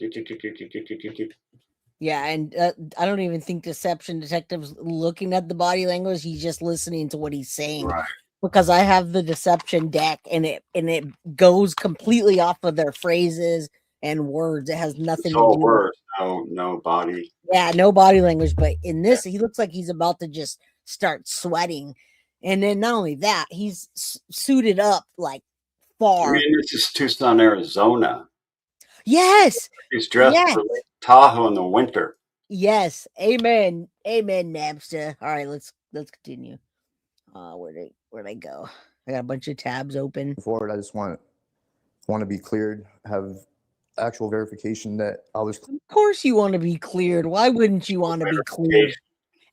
Yeah, and I don't even think deception detectives looking at the body language. He's just listening to what he's saying. Right. Because I have the deception deck and it goes completely off of their phrases and words. It has nothing to do words, no body. Yeah, no body language. But in this, he looks like he's about to just start sweating. And then not only that, he's suited up like far. I mean, this is Tucson, Arizona. Yes. He's dressed for Lake Tahoe in the winter. Yes. Amen. Amen, Napster. All right, let's continue. Where'd I go? I got a bunch of tabs open. Forward, I just want to be cleared, have actual verification that I was. Of course you want to be cleared. Why wouldn't you want to be cleared?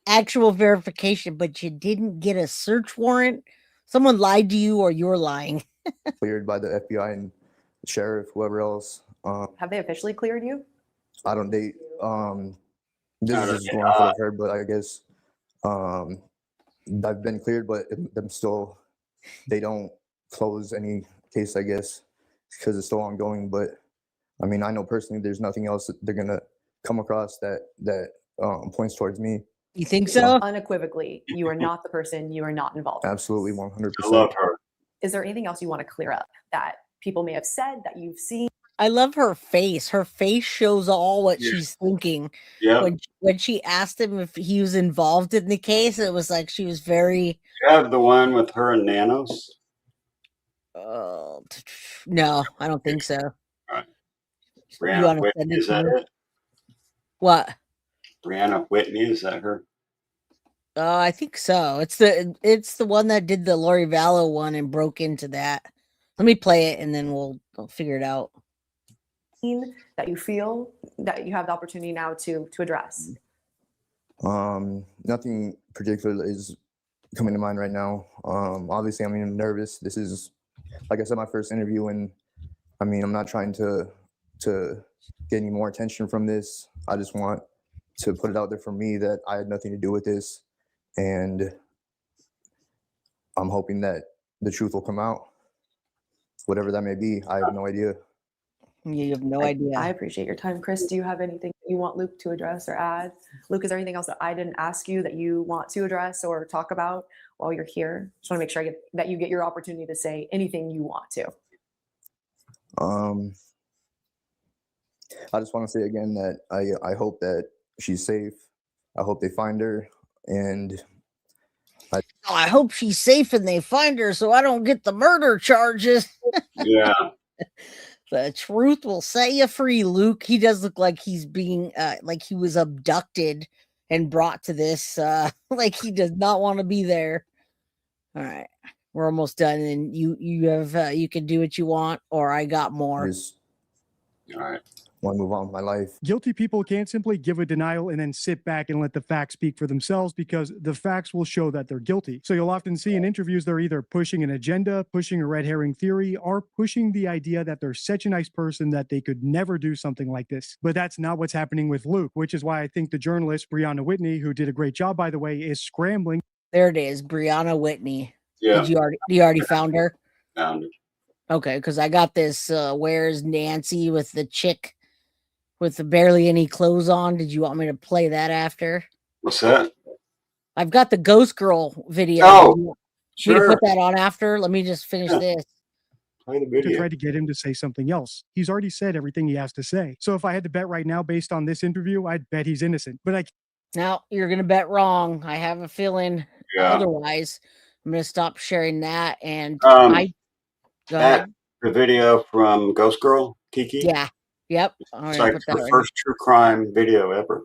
Actual verification, but you didn't get a search warrant. Someone lied to you or you're lying. Cleared by the FBI and the sheriff, whoever else. Have they officially cleared you? I don't date. This is just going off what I've heard, but I guess I've been cleared, but they don't close any case, I guess, because it's still ongoing. But I mean, I know personally there's nothing else that they're gonna come across that points towards me. You think so? Unequivocally, you are not the person. You are not involved. Absolutely, 100%. I love her. Is there anything else you want to clear up that people may have said that you've seen? I love her face. Her face shows all what she's thinking. Yeah. When she asked him if he was involved in the case, it was like she was very. You have the one with her and Nanos? No, I don't think so. All right. You Brianna want to Whitney, send it is to that me? it? What? Brianna Whitney, is that her? I think so. It's the one that did the Lori Vallow one and broke into that. Let me play it and then we'll figure it out. That you feel that you have the opportunity now to address? Nothing particular is coming to mind right now. Obviously, I'm nervous. This is, like I said, my first interview, and I mean, I'm not trying to get any more attention from this. I just want to put it out there for me that I had nothing to do with this, and I'm hoping that the truth will come out, whatever that may be. I have no idea. You have no idea. I appreciate your time. Chris, do you have anything that you want Luke to address or add? Luke, is there anything else that I didn't ask you that you want to address or talk about while you're here? Just want to make sure that you get your opportunity to say anything you want to. I just want to say again that I hope that she's safe. I hope they find her, and I hope she's safe and they find her so I don't get the murder charges. Yeah. The truth will set you free, Luke. He does look like he's being like he was abducted and brought to this like he does not want to be there. All right. We're almost done, and you have you can do what you want, or I got more. All right. Want to move on with my life. Guilty people can't simply give a denial and then sit back and let the facts speak for themselves, because the facts will show that they're guilty. So you'll often see in interviews they're either pushing an agenda, pushing a red herring theory, or pushing the idea that they're such a nice person that they could never do something like this. But that's not what's happening with Luke, which is why I think the journalist Brianna Whitney, who did a great job, by the way, is scrambling. There it is, Brianna Whitney. Yeah. You already found her? Found her. Okay, because I got this Where's Nancy with the chick with barely any clothes on. Did you want me to play that after? What's that? I've got the Ghost Girl video. Oh, Me to sure. put that on after? Let me just finish this. Play the To video. try to get him to say something else. He's already said everything he has to say. So if I had to bet right now based on this interview, I'd bet he's innocent. But Now you're gonna bet wrong. I have a feeling otherwise. I'm gonna stop sharing that. And go ahead. The video from Ghost Girl, Kiki. Yeah. Yep. It's like the first true crime video ever.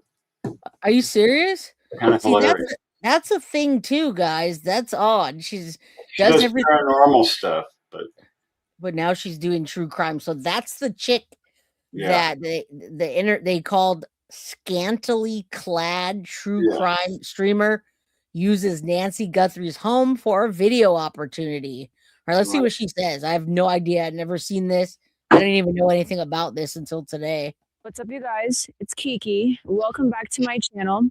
Are you serious? Kind of hilarious. That's a thing too, guys. That's odd. She does everything paranormal stuff, but now she's doing true crime. So that's the chick that they called Scantily Clad True Crime Streamer uses Nancy Guthrie's home for a video opportunity. All right, let's see what she says. I have no idea. I've never seen this. I didn't even know anything about this until today. What's up, you guys? It's Kiki. Welcome back to my channel.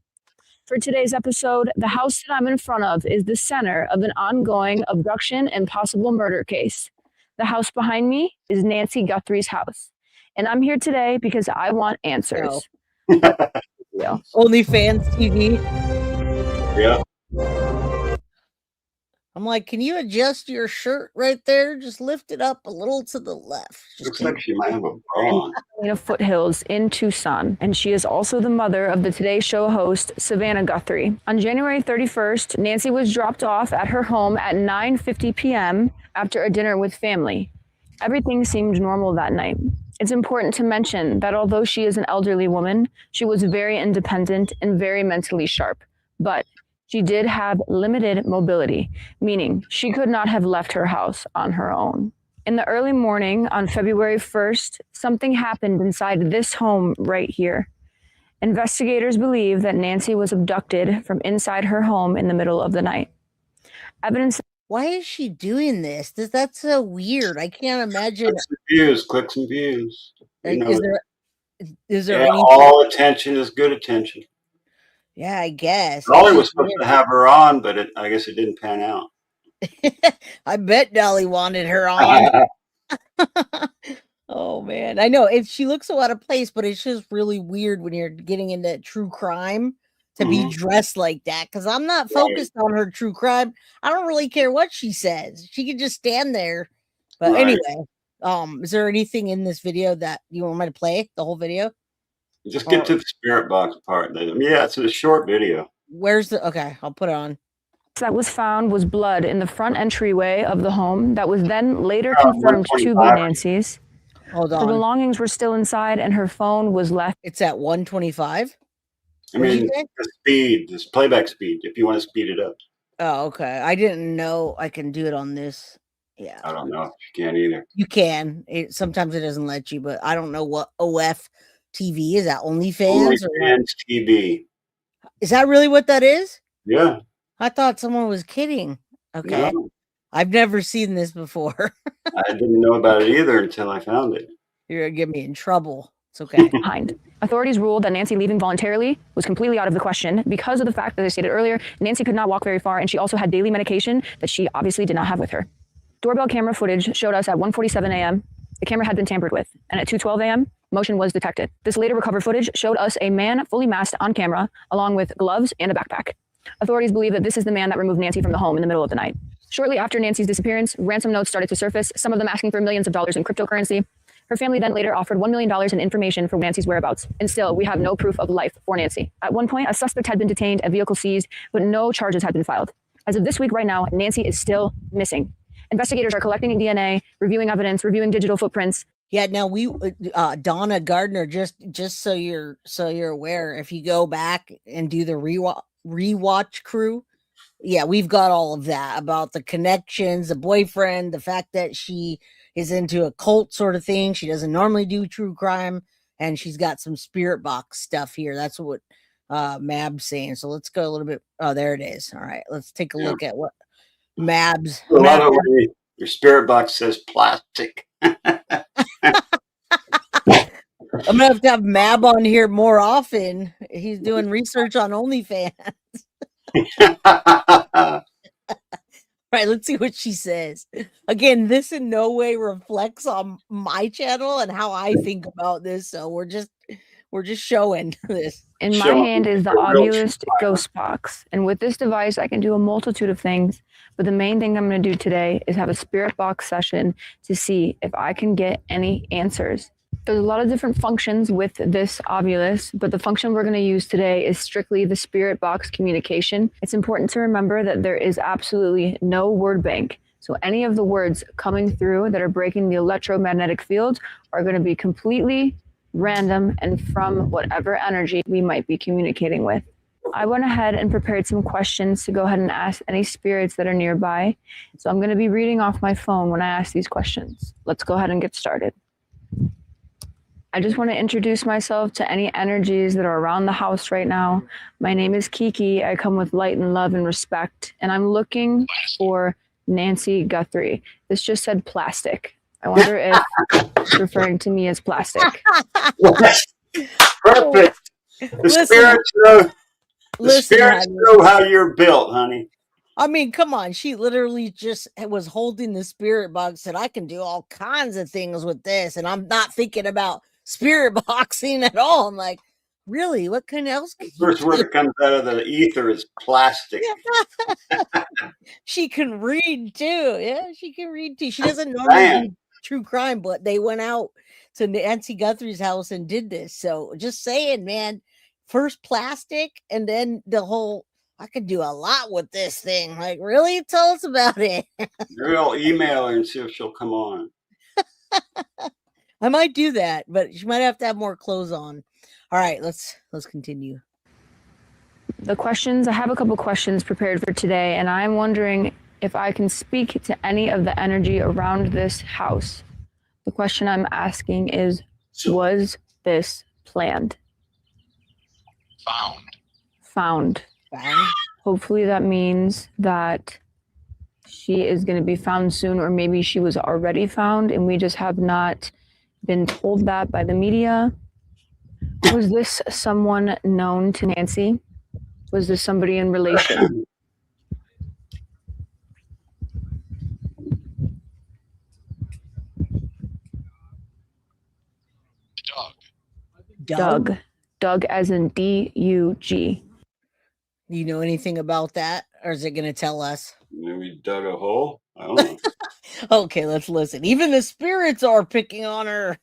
For today's episode, the house that I'm in front of is the center of an ongoing abduction and possible murder case. The house behind me is Nancy Guthrie's house. And I'm here today because I want answers. OnlyFans TV. Yeah. I'm like, can you adjust your shirt right there? Just lift it up a little to the left. Looks like she might have a bra on. Catalina Foothills in Tucson, and she is also the mother of the Today Show host, Savannah Guthrie. On January 31st, Nancy was dropped off at her home at 9:50 p.m. after a dinner with family. Everything seemed normal that night. It's important to mention that although she is an elderly woman, she was very independent and very mentally sharp, but she did have limited mobility, meaning she could not have left her house on her own. In the early morning on February 1st, something happened inside this home right here. Investigators believe that Nancy was abducted from inside her home in the middle of the night. Evidence. Why is she doing this? That's so weird. I can't imagine. Clicks and views. Like, You know, is there yeah, anything? all attention is good attention. Yeah, I guess. Dolly was supposed to have her on, but I guess it didn't pan out. I bet Dolly wanted her on. Oh man, I know she looks so out of place, but it's just really weird when you're getting into true crime to be dressed like that. Because I'm not focused on her true crime. I don't really care what she says. She could just stand there. But anyway, Is there anything in this video that you want me to play? The whole video? Just get to the spirit box part. Yeah, it's a short video. Where's the? Okay, I'll put it on. That was found was blood in the front entryway of the home that was then later confirmed to be Nancy's. Hold on. Her belongings were still inside and her phone was left. It's at 125. I mean, the speed, this playback speed, if you want to speed it up. Oh, okay. I didn't know I can do it on this. Yeah. I don't know if you can either. You can. Sometimes it doesn't let you, but I don't know what OF TV is. That OnlyFans? OnlyFans TV. Is that really what that is? Yeah. I thought someone was kidding. Okay. No. I've never seen this before. I didn't know about it either until I found it. You're going to get me in trouble. It's okay. Behind. Authorities ruled that Nancy leaving voluntarily was completely out of the question because of the fact that I stated earlier, Nancy could not walk very far and she also had daily medication that she obviously did not have with her. Doorbell camera footage showed us at 1:47 a.m. the camera had been tampered with, and at 2:12 a.m. motion was detected. This later recovered footage showed us a man fully masked on camera along with gloves and a backpack. Authorities believe that this is the man that removed Nancy from the home in the middle of the night. Shortly after Nancy's disappearance, ransom notes started to surface, some of them asking for millions of dollars in cryptocurrency. Her family then later offered $1 million in information for Nancy's whereabouts. And still, we have no proof of life for Nancy. At one point, a suspect had been detained, a vehicle seized, but no charges had been filed. As of this week right now, Nancy is still missing. Investigators are collecting DNA, reviewing evidence, reviewing digital footprints. Yeah, now we Donna Gardner, just so you're aware, if you go back and do the rewatch crew, yeah, we've got all of that about the connections, the boyfriend, the fact that she is into a cult sort of thing. She doesn't normally do true crime, and she's got some spirit box stuff here. That's what Mab's saying. So let's go a little bit. Oh, there it is. All right, let's take a look at what Mab's. I love it when your spirit box says plastic. I'm gonna have to have Mab on here more often. He's doing research on OnlyFans. Right, let's see what she says. Again, this in no way reflects on my channel and how I think about this. So we're just showing this. In my hand is the Ovilus Ghost Box. And with this device, I can do a multitude of things. But the main thing I'm going to do today is have a spirit box session to see if I can get any answers. There's a lot of different functions with this Ovilus, but the function we're going to use today is strictly the spirit box communication. It's important to remember that there is absolutely no word bank. So any of the words coming through that are breaking the electromagnetic field are going to be completely random and from whatever energy we might be communicating with. I went ahead and prepared some questions to go ahead and ask any spirits that are nearby. So I'm going to be reading off my phone when I ask these questions. Let's go ahead and get started. I just want to introduce myself to any energies that are around the house right now. My name is Kiki. I come with light and love and respect, and I'm looking for Nancy Guthrie. This just said plastic. I wonder if it's referring to me as plastic. Perfect. The spirits know how you're built, honey. I mean, come on. She literally just was holding the spirit box, said, I can do all kinds of things with this. And I'm not thinking about spirit boxing at all. I'm like, really? What kind else? The first word that comes out of the ether is plastic. She can read too. Yeah, she can read too. She doesn't normally do true crime, but they went out to Nancy Guthrie's house and did this. So just saying, man, first plastic and then the whole, I could do a lot with this thing. Like, really? Tell us about it. Maybe I'll email her and see if she'll come on. I might do that, but she might have to have more clothes on. All right, let's continue. The questions, I have a couple questions prepared for today, and I'm wondering if I can speak to any of the energy around this house. The question I'm asking is, was this planned? Found. Hopefully that means that she is going to be found soon, or maybe she was already found and we just have not been told that by the media. Was this someone known to Nancy? Was this somebody in relation? Doug. Doug as in D-U-G. Do you know anything about that? Or is it going to tell us? Maybe dug a hole? I don't know. Okay, let's listen. Even the spirits are picking on her.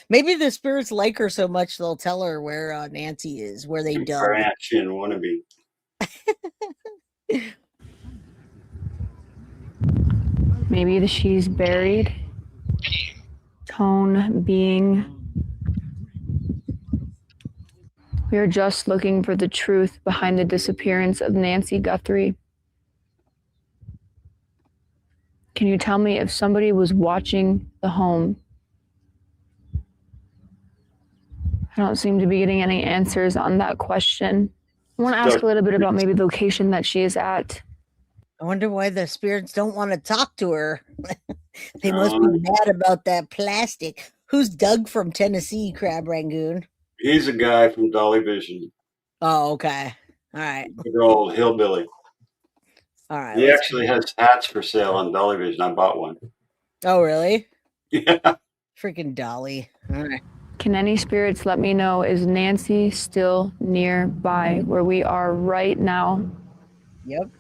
Maybe the spirits like her so much they'll tell her where Nancy is, where they dug. Kardashian wannabe. Maybe she's buried. Tone being. We are just looking for the truth behind the disappearance of Nancy Guthrie. Can you tell me if somebody was watching the home? I don't seem to be getting any answers on that question. I want to ask a little bit about maybe the location that she is at. I wonder why the spirits don't want to talk to her. They must be mad about that plastic. Who's Doug from Tennessee, Crab Rangoon? He's a guy from Dolly Vision. Oh, okay. All right. Good old hillbilly. All right. He actually has hats for sale on Dolly Vision. I bought one. Oh, really? Yeah. Freaking Dolly. All right. Can any spirits let me know, is Nancy still nearby where we are right now? Yep.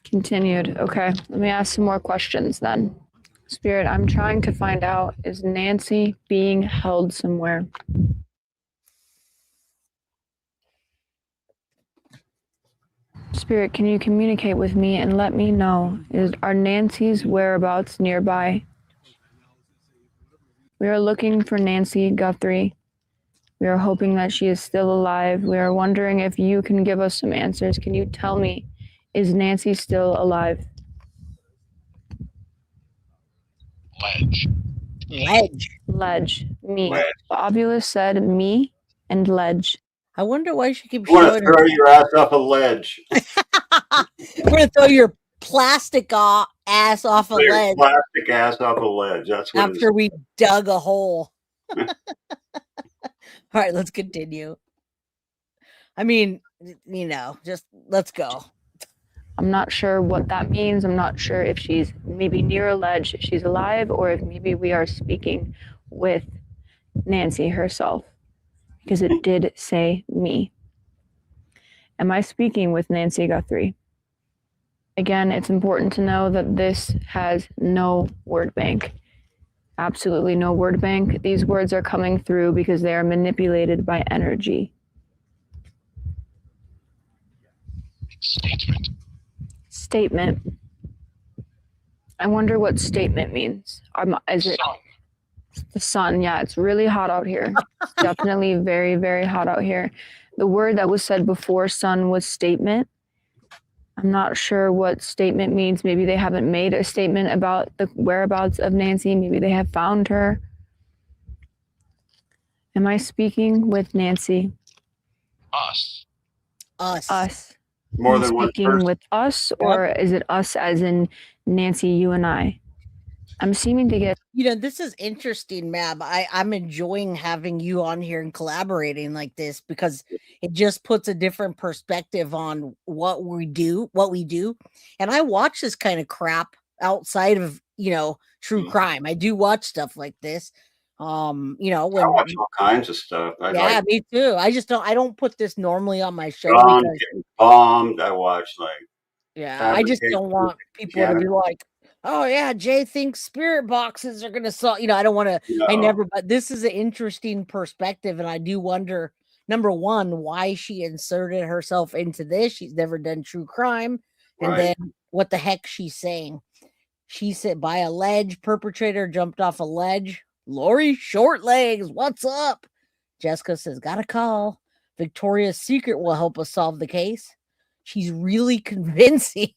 Continued. Okay, let me ask some more questions then. Spirit, I'm trying to find out, is Nancy being held somewhere? Spirit, can you communicate with me and let me know, are Nancy's whereabouts nearby? We are looking for Nancy Guthrie. We are hoping that she is still alive. We are wondering if you can give us some answers. Can you tell me, is Nancy still alive? Ledge. Me. Ledge. Obulus said me and ledge. I wonder why she keeps You want showing to throw her. your ass off a ledge. We're going to throw your plastic ass off a Throw your ledge plastic ass off a ledge. That's what after we dug a hole. All right, let's continue. I mean, just let's go. I'm not sure what that means. I'm not sure if she's maybe near a ledge, if she's alive, or if maybe we are speaking with Nancy herself, because it did say me. Am I speaking with Nancy Guthrie? Again, it's important to know that this has no word bank. Absolutely no word bank. These words are coming through because they are manipulated by energy. Statement. I wonder what statement means. Is it the sun? Yeah, it's really hot out here. It's definitely very, very hot out here. The word that was said before sun was statement. I'm not sure what statement means. Maybe they haven't made a statement about the whereabouts of Nancy. Maybe they have found her. Am I speaking with Nancy? Us. More Am I than one speaking person. with us, or is it us as in Nancy, you and I? I'm seeming to get. This is interesting, Mab. I'm enjoying having you on here and collaborating like this because it just puts a different perspective on what we do. And I watch this kind of crap outside of, true crime. I do watch stuff like this. When I watch all kinds of stuff. me too. I don't put this normally on my show John because getting bombed. I watch I just don't want people to be like, oh yeah, Jay thinks spirit boxes are gonna solve. I don't want to. No. But this is an interesting perspective, and I do wonder. Number one, why she inserted herself into this. She's never done true crime, and Right. then what the heck she's saying. She said by a ledge. Perpetrator jumped off a ledge. Lori short legs. What's up? Jessica says got a call. Victoria's Secret will help us solve the case. She's really convincing.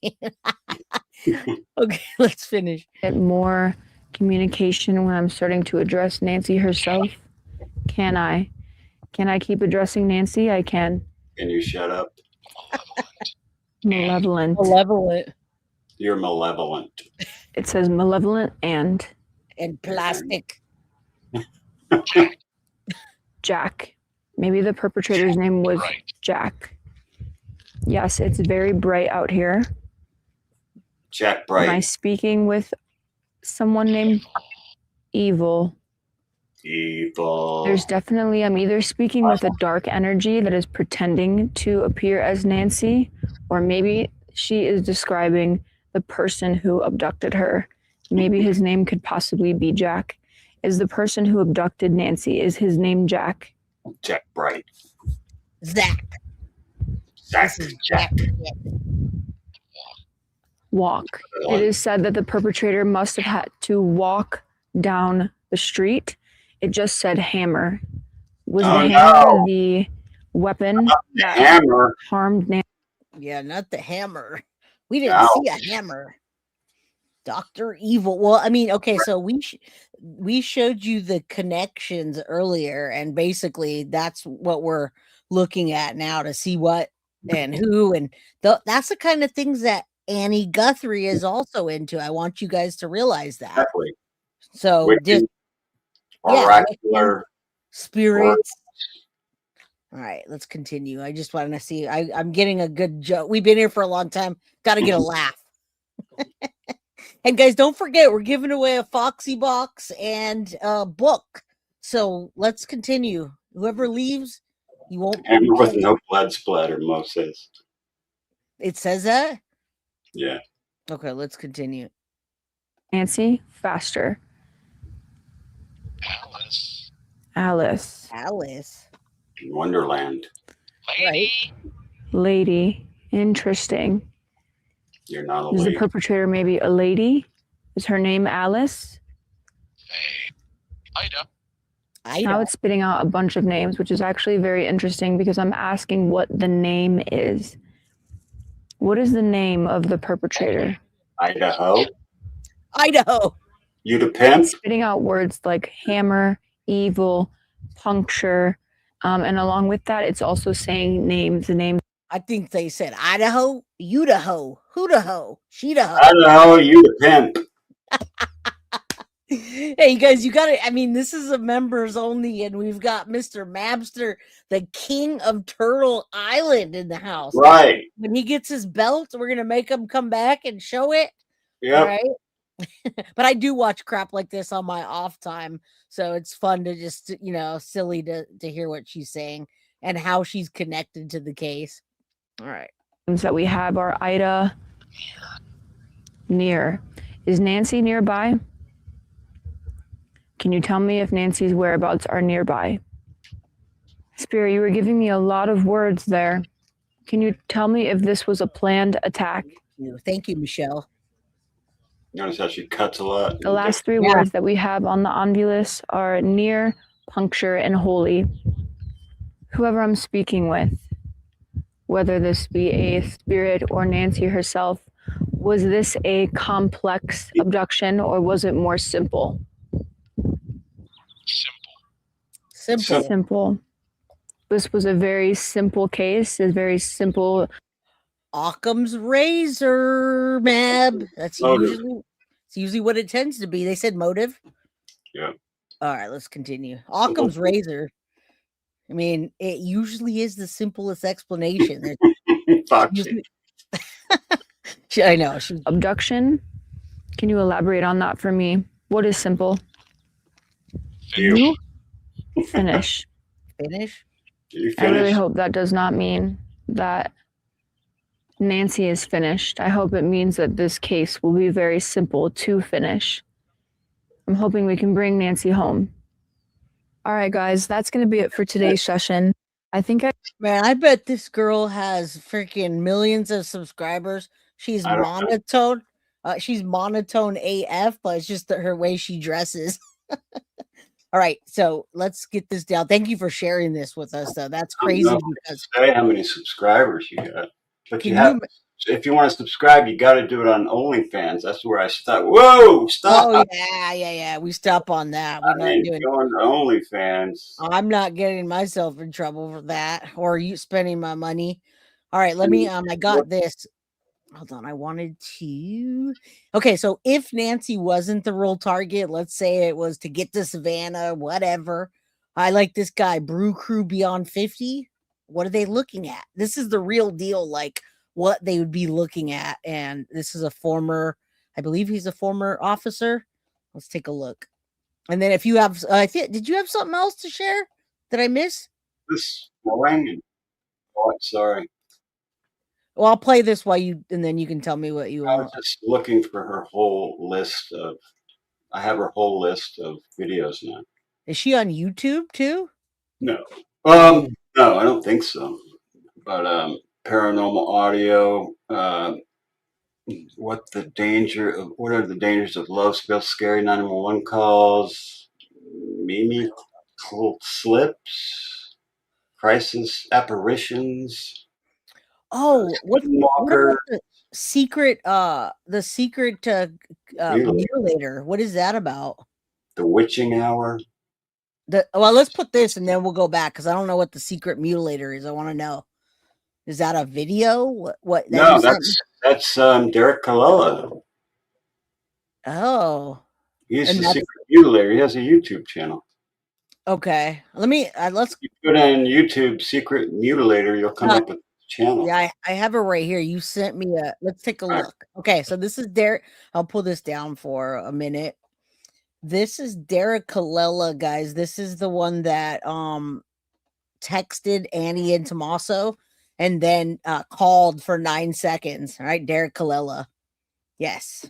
Okay, let's finish. Get more communication when I'm starting to address Nancy herself. Can I keep addressing Nancy? I can. Can you shut up? Malevolent. You're malevolent. It says malevolent and plastic. Jack. Maybe the perpetrator's name was Jack. Yes, it's very bright out here. Jack Bright. Am I speaking with someone named Evil? There's definitely, I'm either speaking with a dark energy that is pretending to appear as Nancy, or maybe she is describing the person who abducted her. Maybe his name could possibly be Jack. Is the person who abducted Nancy, is his name Jack? Jack Bright. Zach. Zach. This is Jack. Walk. It is said that the perpetrator must have had to walk down the street. It just said hammer. Was the hammer the weapon that hammer harmed Nancy? Yeah, not the hammer. We didn't see a hammer. Dr. Evil. Well, I mean, okay, so we showed you the connections earlier, and basically that's what we're looking at now to see what and who, and that's the kind of things that Annie Guthrie is also into. I want you guys to realize that. Exactly. So just oracular spirits. All right, let's continue. I just want to see. I'm getting a good joke. We've been here for a long time. Got to get a laugh. And guys, don't forget, we're giving away a Foxy box and a book. So let's continue. Whoever leaves, you won't. Hammer with no blood splatter, Mo says. It says that? Yeah. Okay, let's continue. Nancy, faster. Alice. Wonderland. Lady. Interesting. You're not a Is lady. the perpetrator maybe a lady? Is her name Alice? Ida. Now it's spitting out a bunch of names, which is actually very interesting because I'm asking what the name is. What is the name of the perpetrator? Idaho. You the pimp? Spitting out words like hammer, evil, puncture, and along with that, it's also saying names. The names. I think they said Idaho, Udaho, Hoodaho, Sheedaho. Idaho, you the pimp. Hey, you guys, you got to, I mean, this is a members only, and we've got Mr. Mabster, the king of Turtle Island, in the house. Right. When he gets his belt, we're going to make him come back and show it. Yep. Right. But I do watch crap like this on my off time. So it's fun to just, silly to hear what she's saying and how she's connected to the case. All right. That we have are Ida, near. Is Nancy nearby? Can you tell me if Nancy's whereabouts are nearby? Spirit, you were giving me a lot of words there. Can you tell me if this was a planned attack? Thank you, Michelle. Notice how she cuts a lot. The last three words that we have on the omnibus are near, puncture, and holy. Whoever I'm speaking with, whether this be a spirit or Nancy herself, was this a complex abduction or was it more simple? Simple. This was a very simple case, a very simple. Occam's razor, Mab. That's usually what it tends to be. They said motive. Yeah. All right, let's continue. Occam's razor. I mean, it usually is the simplest explanation. I know. Abduction. Can you elaborate on that for me? What is simple? You. Finish. Finish? I really hope that does not mean that Nancy is finished. I hope it means that this case will be very simple to finish. I'm hoping we can bring Nancy home. All right, guys, that's going to be it for today's session. I bet this girl has freaking millions of subscribers. She's monotone. She's monotone AF, but it's just her way she dresses. All right, so let's get this down. Thank you for sharing this with us, though. That's crazy. Because say how many subscribers you got, but if you want to subscribe, you got to do it on OnlyFans. That's where I stop. Whoa, stop! Oh yeah. We stop on that. We're not doing going to OnlyFans. I'm not getting myself in trouble for that, or you spending my money. All right, let me. I got this. Hold on, I wanted to. Okay, so if Nancy wasn't the real target, let's say it was to get to Savannah, whatever. I like this guy, Brew Crew Beyond 50. What are they looking at? This is the real deal, like what they would be looking at. And this is I believe he's a former officer. Let's take a look. And then if you have, did you have something else to share? Did I miss? This morning. Oh, sorry. Well, I'll play this while you, and then you can tell me what you I was want. just looking for her whole list of. I have her whole list of videos now. Is she on YouTube too? No. No, I don't think so. But paranormal audio. What are the dangers of love spell? Scary 911 calls. Mimi slips. Crisis apparitions. Oh, what Walker. about the secret mutilator? What is that about? The witching hour. Well, let's put this and then we'll go back because I don't know what the secret mutilator is. I want to know. Is that a video? What No, that's Derek Colella. Oh. He's the secret mutilator. He has a YouTube channel. Okay. Let's you put in YouTube secret mutilator, you'll come up with the channel. Yeah, I have it right here. You sent me let's take a look. Okay, so this is Derek. I'll pull this down for a minute. This is Derek Colella, guys. This is the one that texted Annie and Tommaso and then called for 9 seconds. All right, Derek Colella. Yes.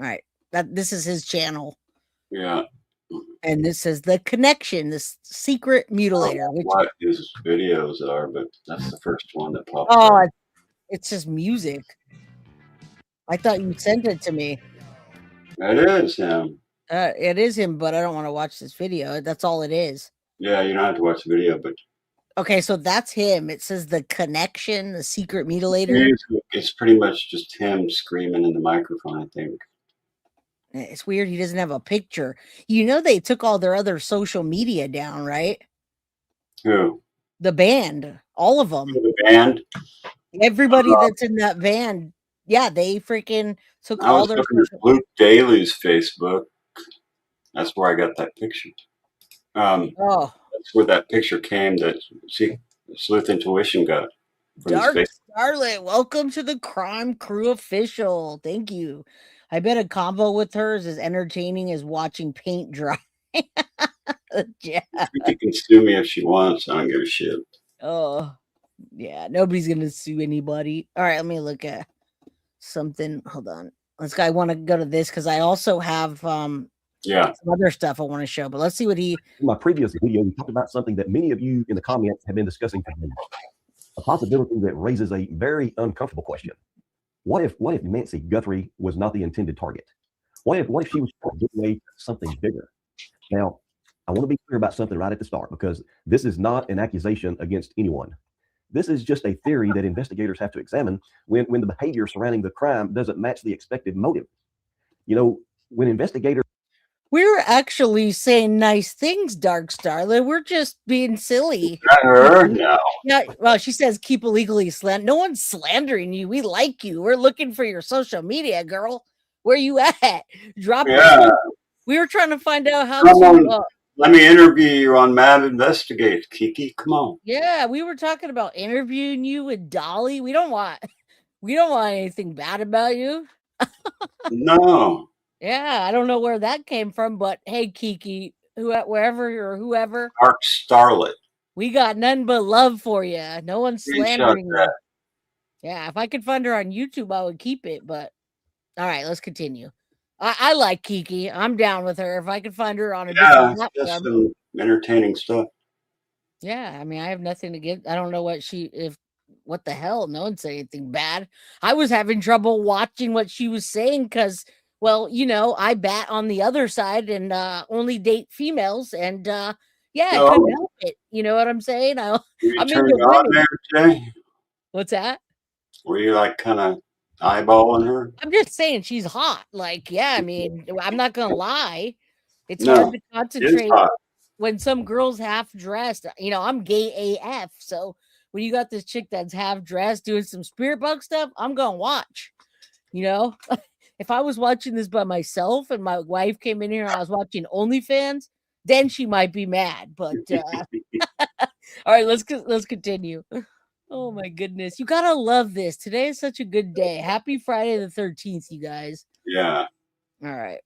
All right. This is his channel. Yeah. And this is The Connection, this secret mutilator. What his videos are, but that's the first one that popped up. up. It's just music. I thought you sent it to me. It is him. It is him, but I don't want to watch this video. That's all it is. Yeah, you don't have to watch the video, but okay, so that's him. It says The Connection, the secret mutilator. It's pretty much just him screaming in the microphone, I think. It's weird he doesn't have a picture. You know they took all their other social media down, right? Who? The band. All of them. The band? Everybody that's in that band. Yeah, they freaking took all their looking at Luke Daly's Facebook. That's where I got that picture. That's where that picture came that Sleuth Intuition got. Dark Starlet, welcome to the Crime Crew official. Thank you. I bet a combo with her is as entertaining as watching paint dry. Yeah. She can sue me if she wants. I don't give a shit. Oh, yeah. Nobody's going to sue anybody. All right, let me look at something. Hold on. I want to go to this because I also have some other stuff I want to show. But let's see what he... In my previous video, we talked about something that many of you in the comments have been discussing for years. A possibility that raises a very uncomfortable question. What if Nancy Guthrie was not the intended target? What if she was trying to get away something bigger? Now, I want to be clear about something right at the start because this is not an accusation against anyone. This is just a theory that investigators have to examine when the behavior surrounding the crime doesn't match the expected motive. You know, when investigators... We're actually saying nice things, Dark Starlet. We're just being silly. Not her, no. Yeah, well, she says keep illegally slander. No one's slandering you. We like you. We're looking for your social media, girl. Where you at? Drop it. We were trying to find out how to... let me interview you on Mad Investigate, Kiki. Come on. Yeah, we were talking about interviewing you with Dolly. We don't want anything bad about you. No. Yeah, I don't know where that came from, but hey, Kiki, whoever. Dark Starlet. We got none but love for you. No one's slandering you. Yeah, if I could find her on YouTube, I would keep it. But all right, let's continue. I like Kiki. I'm down with her. If I could find her on a different platform. Just some entertaining stuff. Yeah, I mean, I have nothing to give. I don't know what the hell. No one said anything bad. I was having trouble watching what she was saying because, well, you know, I bat on the other side and only date females, and I couldn't help it. You know what I'm saying? I'm into women. There, What's that? Were you like kind of eyeballing her? I'm just saying she's hot. Like, yeah, I mean, I'm not gonna lie. It's hard to concentrate when some girl's half dressed. You know, I'm gay AF, so when you got this chick that's half dressed doing some spirit bug stuff, I'm gonna watch. You know, if I was watching this by myself and my wife came in here and I was watching OnlyFans, then she might be mad. But all right, let's continue. Oh my goodness, you gotta love this. Today is such a good day. Happy Friday the 13th, you guys. Yeah. All right.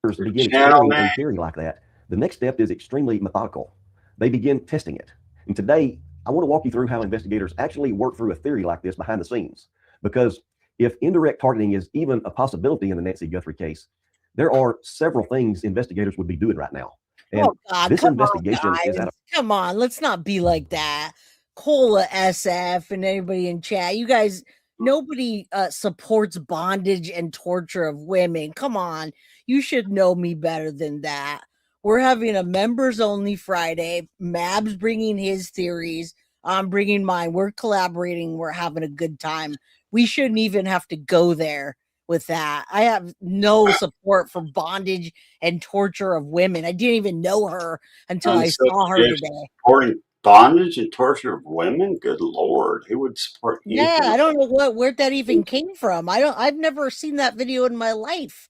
Begin exploring a theory like that. The next step is extremely methodical. They begin testing it. And today, I want to walk you through how investigators actually work through a theory like this behind the scenes. Because if indirect targeting is even a possibility in the Nancy Guthrie case, there are several things investigators would be doing right now. And Oh God, this come investigation on, is guys. at a Come on, let's not be like that. Cola SF and anybody in chat, you guys, nobody supports bondage and torture of women. Come on, you should know me better than that. We're having a members only Friday. Mab's bringing his theories. I'm bringing mine. We're collaborating. We're having a good time. We shouldn't even have to go there with that. I have no support for bondage and torture of women. I didn't even know her until I saw her today. Supporting bondage and torture of women? Good Lord. Who would support Yeah, anything? I don't know where that even came from. I've never seen that video in my life.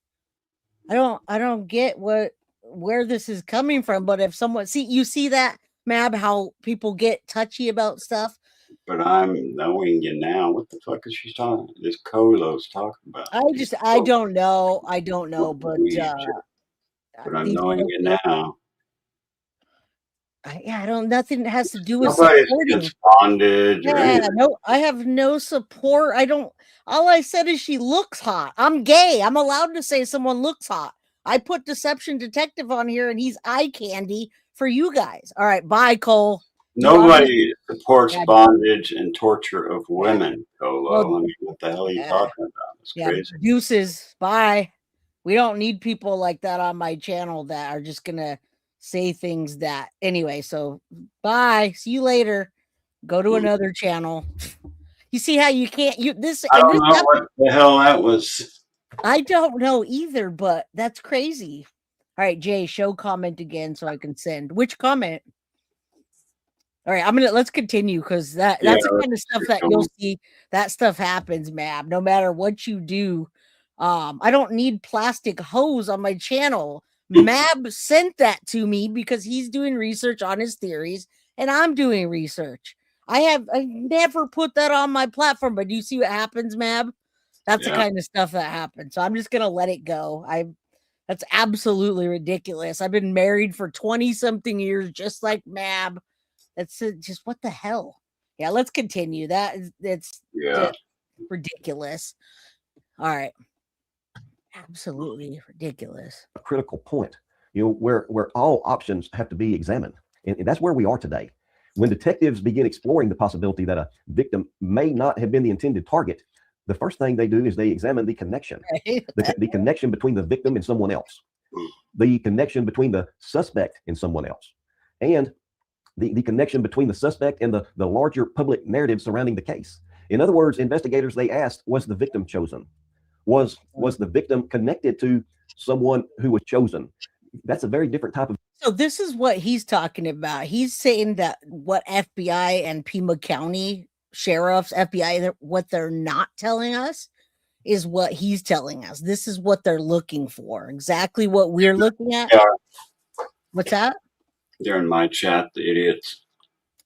I don't get where this is coming from, but if someone you see that, Mab, how people get touchy about stuff. But I'm knowing you now. What the fuck is she talking? This Colo's talking about. I don't know. I don't know, but But I'm knowing you now. I don't. Nothing has to do with Nobody's supporting against bondage or Yeah, anything. no, I have no support. I don't. All I said is she looks hot. I'm gay. I'm allowed to say someone looks hot. I put Deception Detective on here, and he's eye candy for you guys. All right, bye, Cole. Nobody supports Yeah. bondage and torture of women, Colo. Well, I mean, what the hell are you talking about? It's Yeah, crazy. deuces. Bye. We don't need people like that on my channel that are just gonna say things that anyway. So bye. See you later. Go to another channel. You see how you can't I don't know what the hell that was. I don't know either, but that's crazy. All right, Jay, show comment again so I can send. Which comment? All right, let's continue because that's the kind of stuff that you'll see. That stuff happens, Mab. No matter what you do. I don't need plastic hose on my channel. Mab sent that to me because he's doing research on his theories, and I'm doing research. I never put that on my platform, but do you see what happens, Mab? That's the kind of stuff that happens. So I'm just gonna let it go. That's absolutely ridiculous. I've been married for 20-something years, just like Mab. That's just what the hell. Yeah, let's continue. It's ridiculous. All right. Absolutely ridiculous. A critical point, where all options have to be examined. And that's where we are today. When detectives begin exploring the possibility that a victim may not have been the intended target, the first thing they do is they examine the connection, the connection between the victim and someone else, the connection between the suspect and someone else, and the connection between the suspect and the larger public narrative surrounding the case. In other words, investigators, they asked, was the victim chosen? Was the victim connected to someone who was chosen? That's a very different type of. So this is what he's talking about. He's saying that what FBI and Pima County sheriffs, FBI, what they're not telling us is what he's telling us. This is what they're looking for. Exactly what we're looking at. What's that? They're in my chat, the idiots.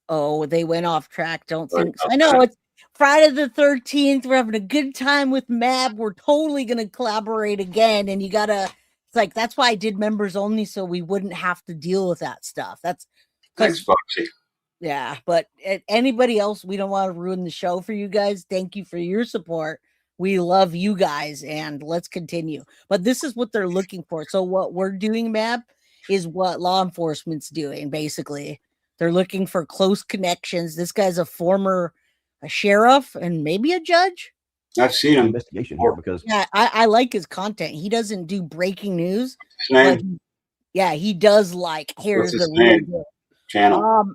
Oh, they went off track. Don't think so. I know it's Friday the 13th. We're having a good time with Mab. We're totally going to collaborate again. And it's like, that's why I did members only, so we wouldn't have to deal with that stuff. Thanks, Foxy. Yeah, but anybody else, we don't want to ruin the show for you guys. Thank you for your support. We love you guys, and let's continue. But this is what they're looking for. So what we're doing, Mab, is what law enforcement's doing, basically. They're looking for close connections. This guy's a former sheriff and maybe a judge. I've seen him. Investigation here because I like his content. He doesn't do breaking news. His name? But he does like here's What's his the real name? deal. Channel.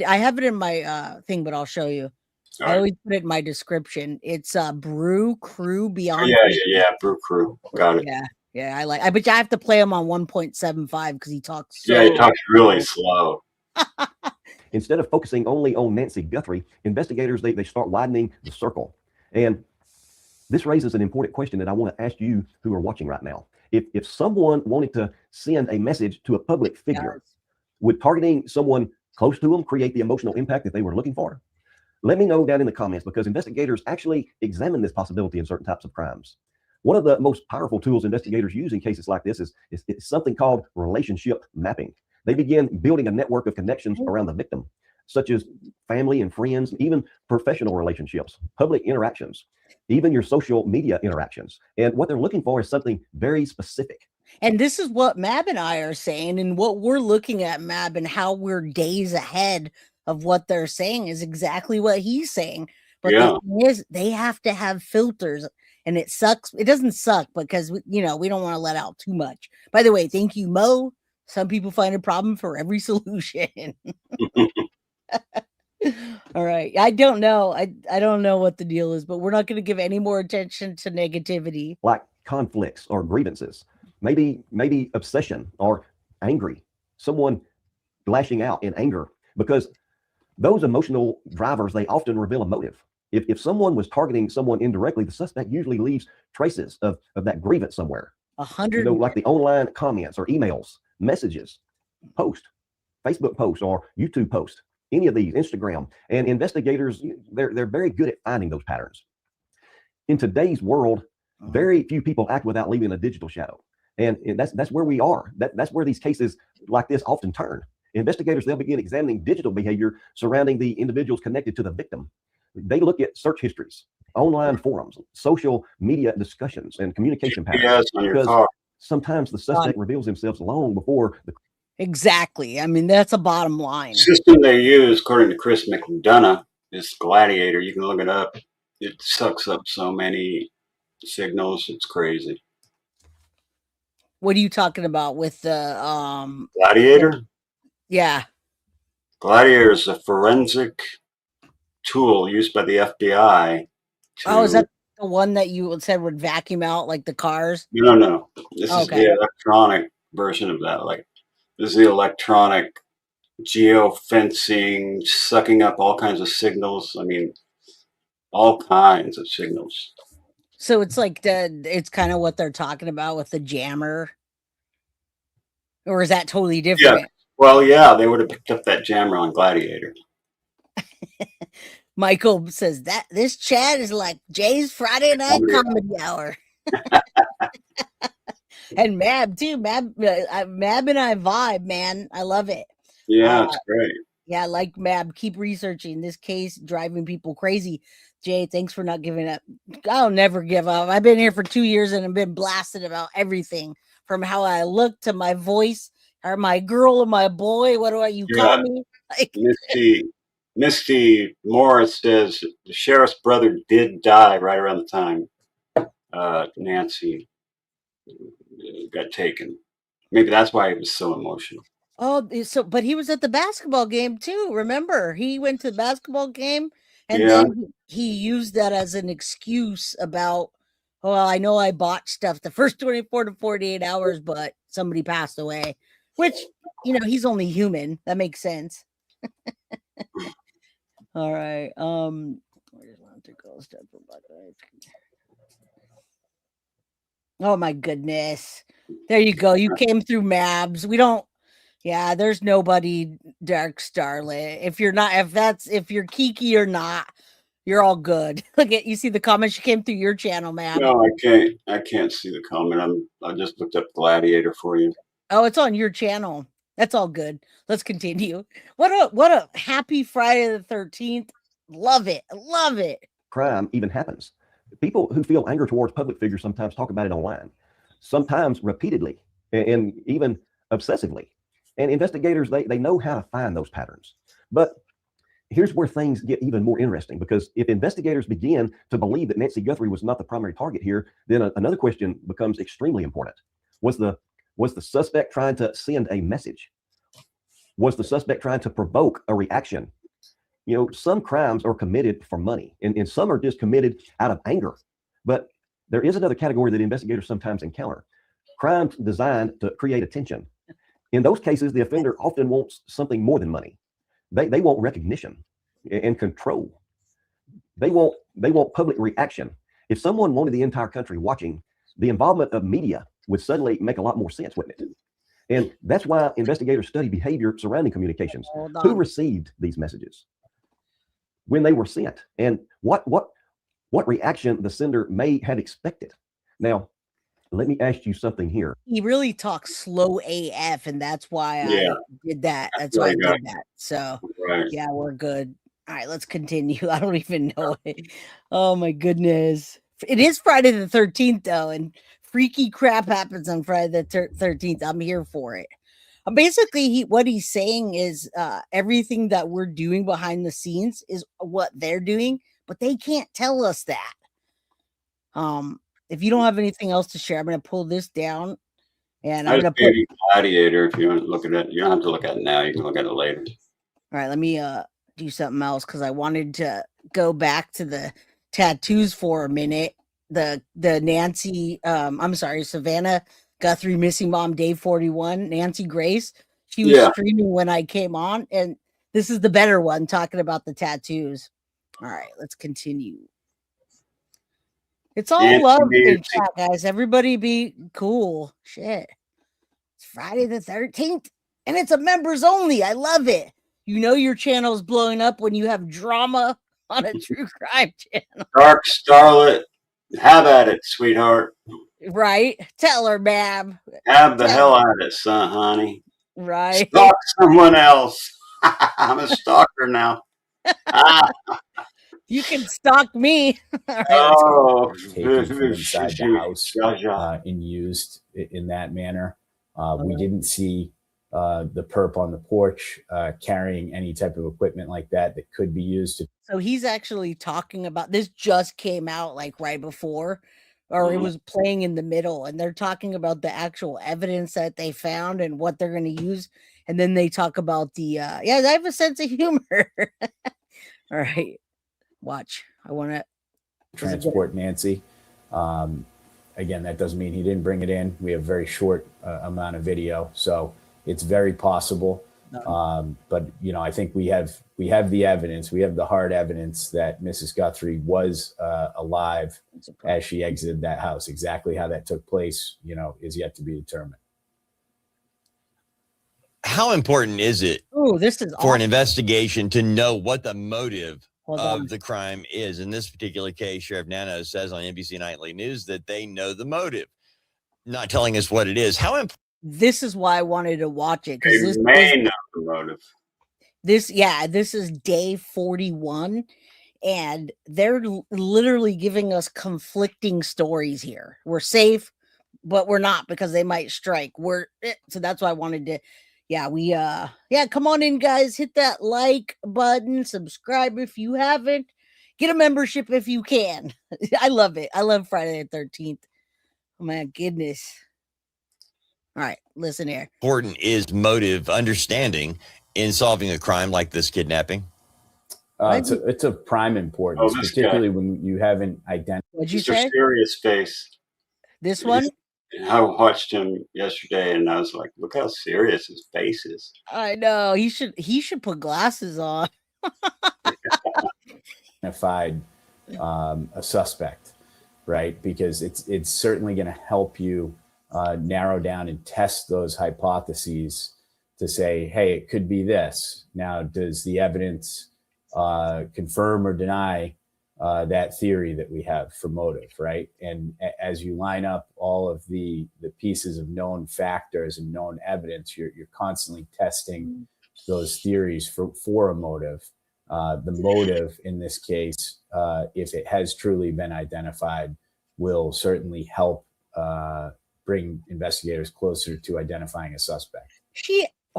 I have it in my thing, but I'll show you. All I right. always put it in my description. It's Brew Crew Beyond. Yeah, Brew Crew. Got it. Yeah, I bet you I have to play him on 1.75 because he talks so he talks really slow. Instead of focusing only on Nancy Guthrie, investigators, they start widening the circle. And this raises an important question that I want to ask you who are watching right now. If someone wanted to send a message to a public figure, would targeting someone close to them create the emotional impact that they were looking for? Let me know down in the comments, because investigators actually examine this possibility in certain types of crimes. One of the most powerful tools investigators use in cases like this is something called relationship mapping. They begin building a network of connections around the victim, such as family and friends, even professional relationships, public interactions. even your social media interactions. And what they're looking for is something very specific. And this is what Mab and I are saying, and what we're looking at, Mab, and how we're days ahead of what they're saying is exactly what he's saying. But the thing is, they have to have filters, and it sucks. It doesn't suck because we don't want to let out too much. By the way, thank you, Mo. Some people find a problem for every solution. All right. I don't know. I don't know what the deal is, but we're not going to give any more attention to negativity. Like conflicts or grievances, maybe obsession or angry, someone lashing out in anger, because those emotional drivers, they often reveal a motive. If someone was targeting someone indirectly, the suspect usually leaves traces of that grievance somewhere. 100, like the online comments or emails, messages, Facebook post or YouTube post, any of these, Instagram. And investigators, they're very good at finding those patterns. In today's world, very few people act without leaving a digital shadow. And that's where we are. That's where these cases like this often turn. Investigators, they'll begin examining digital behavior surrounding the individuals connected to the victim. They look at search histories, online forums, social media discussions, and communication patterns. Because sometimes the suspect reveals themselves long before the... Exactly. I mean, that's a bottom line. The system they use, according to Chris McDonough, is Gladiator. You can look it up. It sucks up so many signals. It's crazy. What are you talking about with the Gladiator? Yeah. Gladiator is a forensic tool used by the FBI. Oh, is that the one that you said would vacuum out like the cars? No. This is the electronic version of that. Like, this is the electronic geofencing, sucking up all kinds of signals. I mean, all kinds of signals. So it's like it's kind of what they're talking about with the jammer, or is that totally different? Yeah. Well, yeah, they would have picked up that jammer on Gladiator. Michael says that this chat is like Jay's Friday night comedy hour. And Mab too. Mab and I vibe, man. I love it. Yeah, it's great. Yeah, I like Mab. Keep researching this case, driving people crazy. Jay, thanks for not giving up. I'll never give up. I've been here for 2 years and I've been blasted about everything, from how I look to my voice, or my girl and my boy. What do you call me? Like, Misty Morris says the sheriff's brother did die right around the time Nancy got taken. Maybe that's why he was so emotional. Oh, but he was at the basketball game too. Remember, he went to the basketball game, and then he used that as an excuse about, well, I know I bought stuff the first 24 to 48 hours, but somebody passed away, which, he's only human. That makes sense. All right. Oh my goodness. There you go. You came through Mabs. There's nobody Dark Starlet. If you're Kiki or not, you're all good. Look at, you see the comment, she came through your channel, Mab. No, I can't see the comment. I just looked up Gladiator for you. Oh, it's on your channel. That's all good. Let's continue. What a happy Friday the 13th. Love it. Love it. Crime even happens. People who feel anger towards public figures sometimes talk about it online, sometimes repeatedly and even obsessively. And investigators, they know how to find those patterns. But here's where things get even more interesting, because if investigators begin to believe that Nancy Guthrie was not the primary target here, then another question becomes extremely important. Was the suspect trying to send a message? Was the suspect trying to provoke a reaction? Some crimes are committed for money, and some are just committed out of anger. But there is another category that investigators sometimes encounter: crimes designed to create attention. In those cases, the offender often wants something more than money. They want recognition and control. They want public reaction. If someone wanted the entire country watching, the involvement of media would suddenly make a lot more sense, wouldn't it? And that's why investigators study behavior surrounding communications. Who received these messages, when they were sent, and what reaction the sender may have expected. Now, let me ask you something here. He really talks slow AF, and that's why I did that. That's why I did that. So, yeah, we're good. All right, let's continue. I don't even know it. Oh my goodness. It is Friday the 13th though, and freaky crap happens on Friday the 13th. I'm here for it. Basically, what he's saying is everything that we're doing behind the scenes is what they're doing, but they can't tell us that. If you don't have anything else to share, I'm going to pull this down, and I'm going to put Gladiator. If you want to look at it, you don't have to look at it now. You can look at it later. All right, let me do something else because I wanted to go back to the tattoos for a minute. The Nancy, I'm sorry, Savannah Guthrie missing mom day 41, Nancy Grace. She was streaming when I came on, and this is the better one talking about the tattoos. All right, let's continue. It's all Nancy love in Nancy. chat, guys. Everybody be cool. Shit. It's Friday the 13th, and it's a members only. I love it. You know your channel's blowing up when you have drama on a true crime channel. Dark Starlet, have at it, sweetheart. Right? Tell her, ma'am. Have the hell at it, son, honey. Right. Stalk someone else. I'm a stalker now. You can stalk me. All right, Oh, taken from inside the house and used in that manner. We didn't see the perp on the porch carrying any type of equipment like that could be used to. So he's actually talking about this, just came out like right before, or it was playing in the middle, and they're talking about the actual evidence that they found and what they're going to use. And then they talk about the I have a sense of humor. All right, watch. I want to transport Nancy. Again, that doesn't mean he didn't bring it in. We have very short amount of video, so it's very possible. But I think we have the evidence. We have the hard evidence that Mrs. Guthrie was alive as she exited that house. Exactly how that took place, is yet to be determined. How important is it this is for an investigation to know what the motive of the crime is? In this particular case, Sheriff Nanos says on NBC Nightly News that they know the motive, not telling us what it is. How important? This is why I wanted to watch it, because this may know the motive. This is day 41, and they're literally giving us conflicting stories here. We're safe, but we're not, because they might strike. So that's why I wanted to. Come on in, guys. Hit that like button, subscribe if you haven't, get a membership if you can. I love it. I love Friday the 13th. Oh my goodness. All right, listen here. Important is motive understanding in solving a crime like this kidnapping? It's of prime importance, particularly when you haven't identified. What'd you say? Serious face. This one? I watched him yesterday, and I was like, "Look how serious his face is." I know he should put glasses on. Identified a suspect, right? Because it's certainly going to help you narrow down and test those hypotheses to say, hey, it could be this. Now, does the evidence confirm or deny that theory that we have for motive, right? And as you line up all of the pieces of known factors and known evidence, you're constantly testing those theories for a motive. The motive in this case, if it has truly been identified, will certainly help bring investigators closer to identifying a suspect.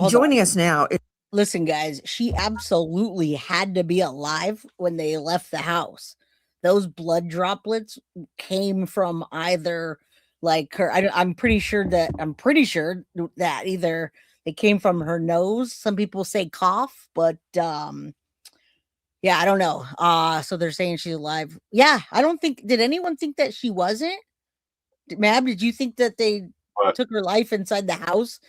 Joining us now. Listen, guys, she absolutely had to be alive when they left the house. Those blood droplets came from either like her. I'm pretty sure that either it came from her nose. Some people say cough, but I don't know. So they're saying she's alive. Yeah, I don't think. Did anyone think that she wasn't? Mab, did you think that they took her life inside the house?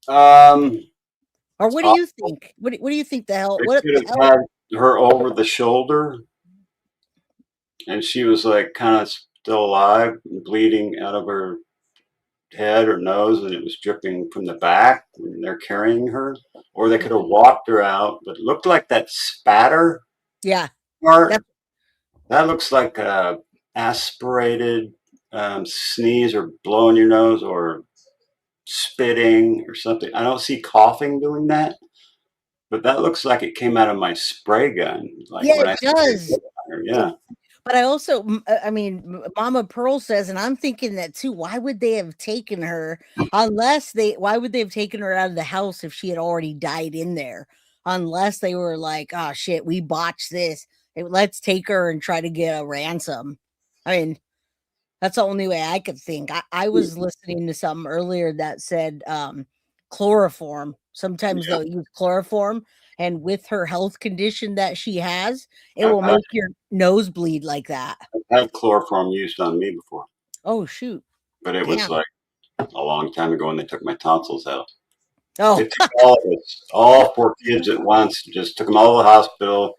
Or what do you think? What do you think the hell? What could have had her over the shoulder, and she was like kind of still alive, bleeding out of her head or nose, and it was dripping from the back when they're carrying her. Or they could have walked her out, but it looked like that spatter. Yeah. Part, that looks like a aspirated sneeze or blowing your nose or spitting or something. I don't see coughing doing that. But that looks like it came out of my spray gun. Like Yeah, when it does. Yeah. But I also, I mean, Mama Pearl says, and I'm thinking that too. Why would they have taken her why would they have taken her out of the house if she had already died in there? Unless they were like, oh shit, we botched this. Let's take her and try to get a ransom. I mean, that's the only way I could think. I was listening to something earlier that said chloroform. Sometimes they'll use chloroform, and with her health condition that she has, it will make your nose bleed like that. I've had chloroform used on me before, Oh shoot! but it Damn. was like a long time ago when they took my tonsils out. Oh, They took all of us, all 4 kids at once, just took them all to the hospital,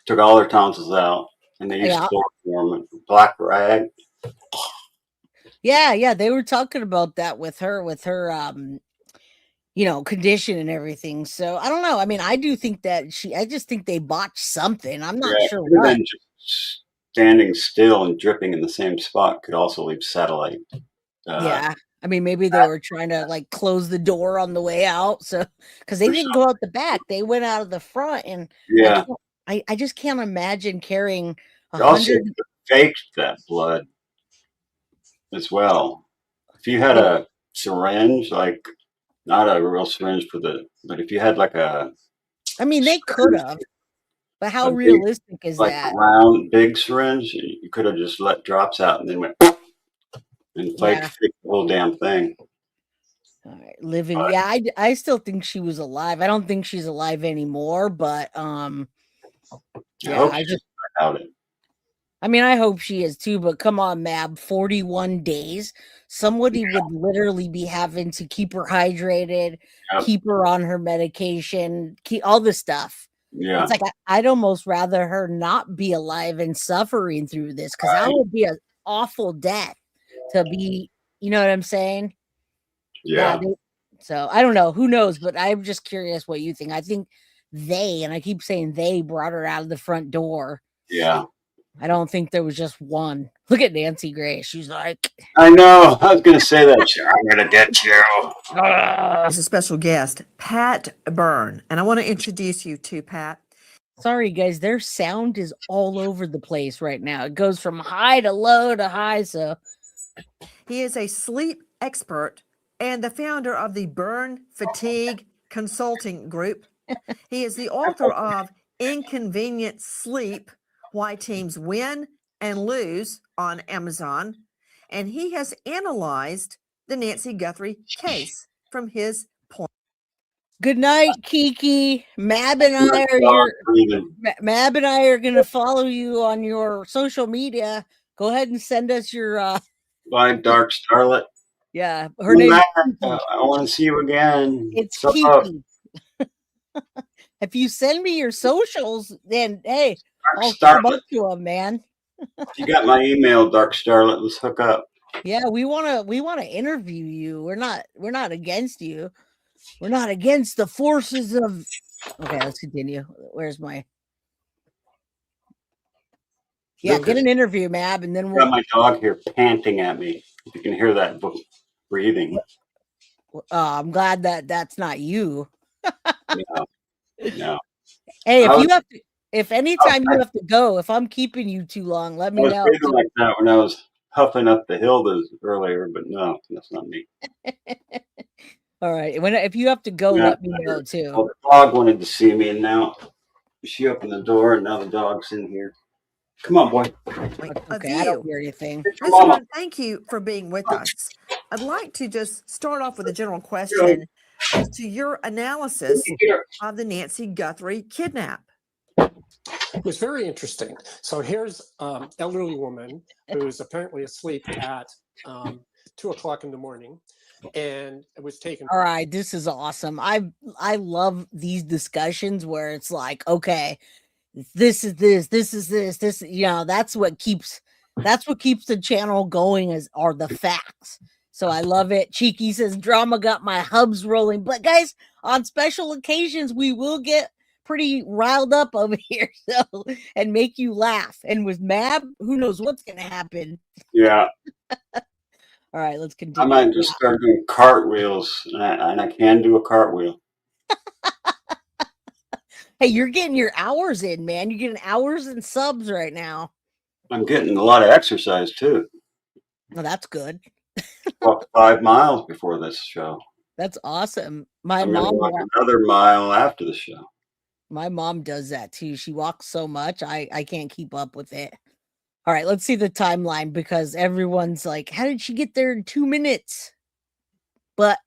took all their tonsils out, and they used chloroform and black rag. Yeah, they were talking about that with her condition and everything. So I don't know. I mean, I do think that I just think they botched something. I'm not sure what. Then just standing still and dripping in the same spot could also leave satellite. Yeah. I mean, maybe they were trying to like close the door on the way out. So, because they didn't go out the back, they went out of the front. And yeah, I just can't imagine carrying 100. Also faked that blood as well. If you had a syringe, like not a real syringe but if you had like a, I mean, they could have, but how realistic is like that? Round, big syringe, you could have just let drops out and then went and faked the whole damn thing. All right, living. Yeah, I still think she was alive. I don't think she's alive anymore, but I just doubt it. I mean, I hope she is too, but come on, Mab, 41 days. Somebody would literally be having to keep her hydrated, keep her on her medication, keep all this stuff. Yeah. It's like I'd almost rather her not be alive and suffering through this, because that would be an awful death to be, you know what I'm saying? Yeah. So I don't know. Who knows? But I'm just curious what you think. I think and I keep saying they brought her out of the front door. Yeah. I don't think there was just one. Look at Nancy Gray. She's like, I know. I was going to say that. I'm going to get you. As a special guest, Pat Byrne. And I want to introduce you to Pat. Sorry, guys. Their sound is all over the place right now. It goes from high to low to high. So he is a sleep expert and the founder of the Burn Fatigue Consulting Group. He is the author of Inconvenient Sleep, Why Teams Win and Lose on Amazon. And he has analyzed the Nancy Guthrie case from his point. Good night, Kiki. Mab and I are going to follow you on your social media. Go ahead and send us your Bye, Dark Starlet. Yeah, her name. I want to see you again. It's Kiki. If you send me your socials, then hey, I'll come up to them, man. You got my email, Dark Starlet. Let's hook up. Yeah, we wanna interview you. We're not against you. We're not against the forces of. Okay, let's continue. Where's my? Yeah, Lucas, get an interview, Mab, and then we'll. Got my dog here panting at me. If you can hear that breathing. I'm glad that's not you. No. Hey, if anytime you have to go, if I'm keeping you too long, let me know. I was feeling like that when I was huffing up the hill earlier, but no, that's not me. All right. If you have to go, let me know too. Well, the dog wanted to see me, and now she opened the door, and now the dog's in here. Come on, boy. Okay, I don't hear anything. Thank you for being with us. I'd like to just start off with a general question as to your analysis of the Nancy Guthrie kidnap. It was very interesting. So here's an elderly woman who's apparently asleep at 2 o'clock in the morning, and it was taken. All right, this is awesome. I love these discussions where it's like, okay, this is this. You know, that's what keeps the channel going are the facts. So I love it. Cheeky says drama got my hubs rolling, but guys, on special occasions we will get pretty riled up over here, so and make you laugh. And with Mab, who knows what's gonna happen? Yeah. All right, let's continue. I might just start doing cartwheels, and I can do a cartwheel. Hey, you're getting your hours in, man. You're getting hours and subs right now. I'm getting a lot of exercise too. Well, that's good. Walked 5 miles before this show. That's awesome. My I'm gonna mom walk another mile after the show. My mom does that too. She walks so much, I can't keep up with it. All right, let's see the timeline because everyone's like, how did she get there in 2 minutes? But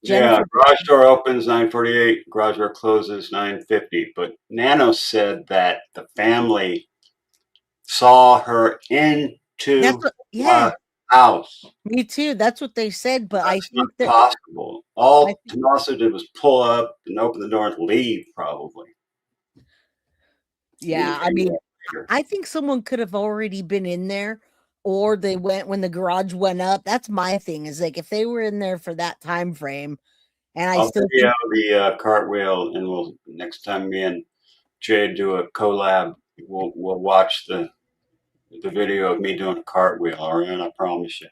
Yeah, Jennifer, garage door opens 9:48, garage door closes 9:50. But Nanos said that the family saw her into yeah, the house. me too. That's what they said, but I That's think not that possible. All Tommaso did was pull up and open the door and leave, probably. yeah, I mean, I think someone could have already been in there, or they went when the garage went up. That's my thing. Is like if they were in there for that time frame, and I I'll still video think the cartwheel, and we'll next time me and Jay do a collab, we'll watch the video of me doing a cartwheel. All right, I promise you.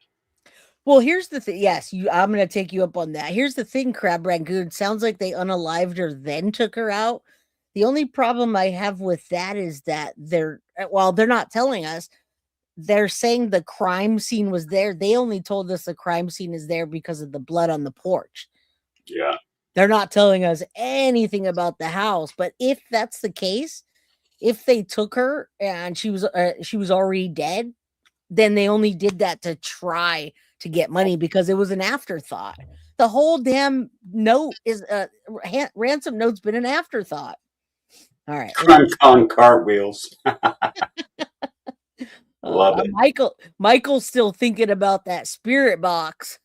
Well, here's the thing. Yes, I'm going to take you up on that. Here's the thing, Crab Rangoon. Sounds like they unalived her, then took her out. The only problem I have with that is that they're not telling us. They're saying the crime scene was there. They only told us the crime scene is there because of the blood on the porch. Yeah. They're not telling us anything about the house. But if that's the case, if they took her and she was already dead, then they only did that to try to get money because it was an afterthought. The whole damn note is ransom note's been an afterthought. All right. I'm calling cartwheels. Love it. Michael's still thinking about that spirit box.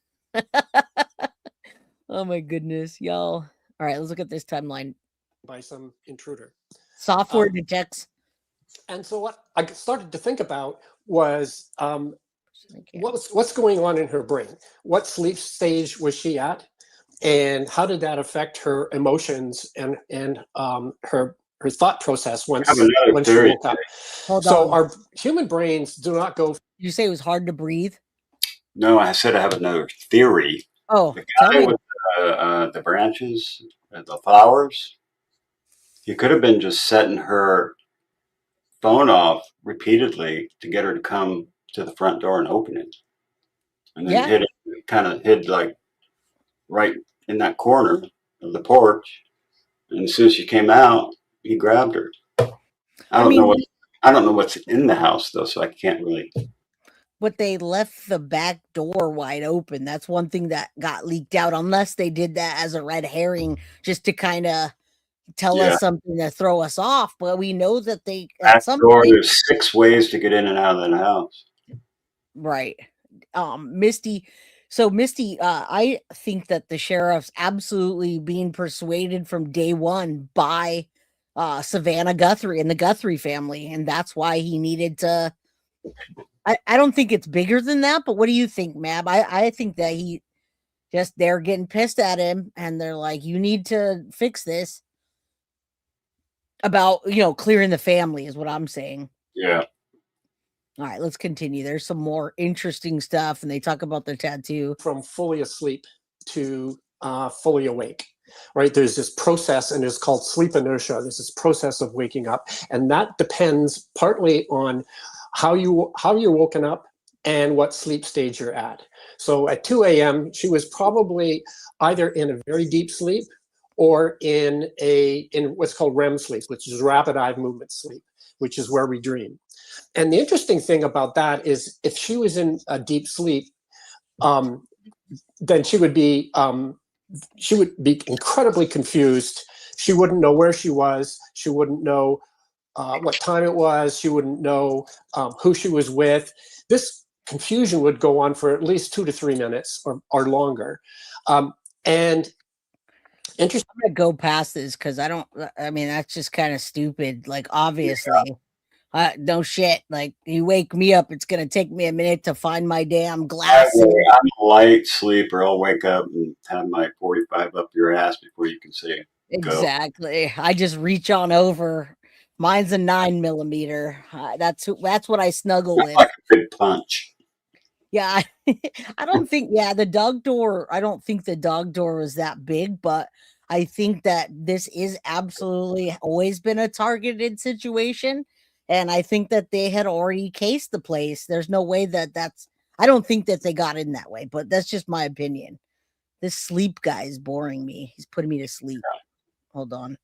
Oh my goodness, y'all. All right, let's look at this timeline. By some intruder. Software detects. And so what I started to think about was what's going on in her brain? What sleep stage was she at? And how did that affect her emotions and her thought process when she woke up? So our human brains do not go. You say it was hard to breathe? No, I said I have another theory. Oh, the guy with the branches, the flowers, he could have been just setting her phone off repeatedly to get her to come to the front door and open it. And then hid like right in that corner of the porch. And as soon as she came out, he grabbed her. I don't know what's in the house though, so I can't really. But they left the back door wide open. That's one thing that got leaked out, unless they did that as a red herring just to kind of tell us something to throw us off. But we know that they at some point there's 6 ways to get in and out of that house. Right. Misty. So Misty, I think that the sheriff's absolutely being persuaded from day one by Savannah Guthrie and the Guthrie family, and that's why he needed to. I don't think it's bigger than that, but what do you think, Mab? I think that they're getting pissed at him, and they're like, "You need to fix this." About clearing the family is what I'm saying. Yeah. All right, let's continue. There's some more interesting stuff, and they talk about the tattoo. From fully asleep to fully awake, right? There's this process, and it's called sleep inertia. There's this process of waking up, and that depends partly on how you're woken up and what sleep stage you're at. So at 2 a.m., she was probably either in a very deep sleep or in what's called REM sleep, which is rapid eye movement sleep, which is where we dream. And the interesting thing about that is if she was in a deep sleep, then she would be incredibly confused. She wouldn't know where she was. She wouldn't know what time it was. She wouldn't know who she was with. This confusion would go on for at least 2 to 3 minutes or longer. And interesting. I'm gonna go past this because that's just kind of stupid. Like, obviously, no shit. Like, you wake me up, it's gonna take me a minute to find my damn glasses. I'm a light sleeper. I'll wake up and have my 45 up your ass before you can say go. Exactly. I just reach on over. Mine's a 9mm. That's what I snuggle with. Like a big punch. Yeah, I don't think. Yeah, the dog door. I don't think the dog door was that big, but I think that this is absolutely always been a targeted situation. And I think that they had already cased the place. There's no way I don't think that they got in that way, but that's just my opinion. This sleep guy is boring me. He's putting me to sleep. Hold on.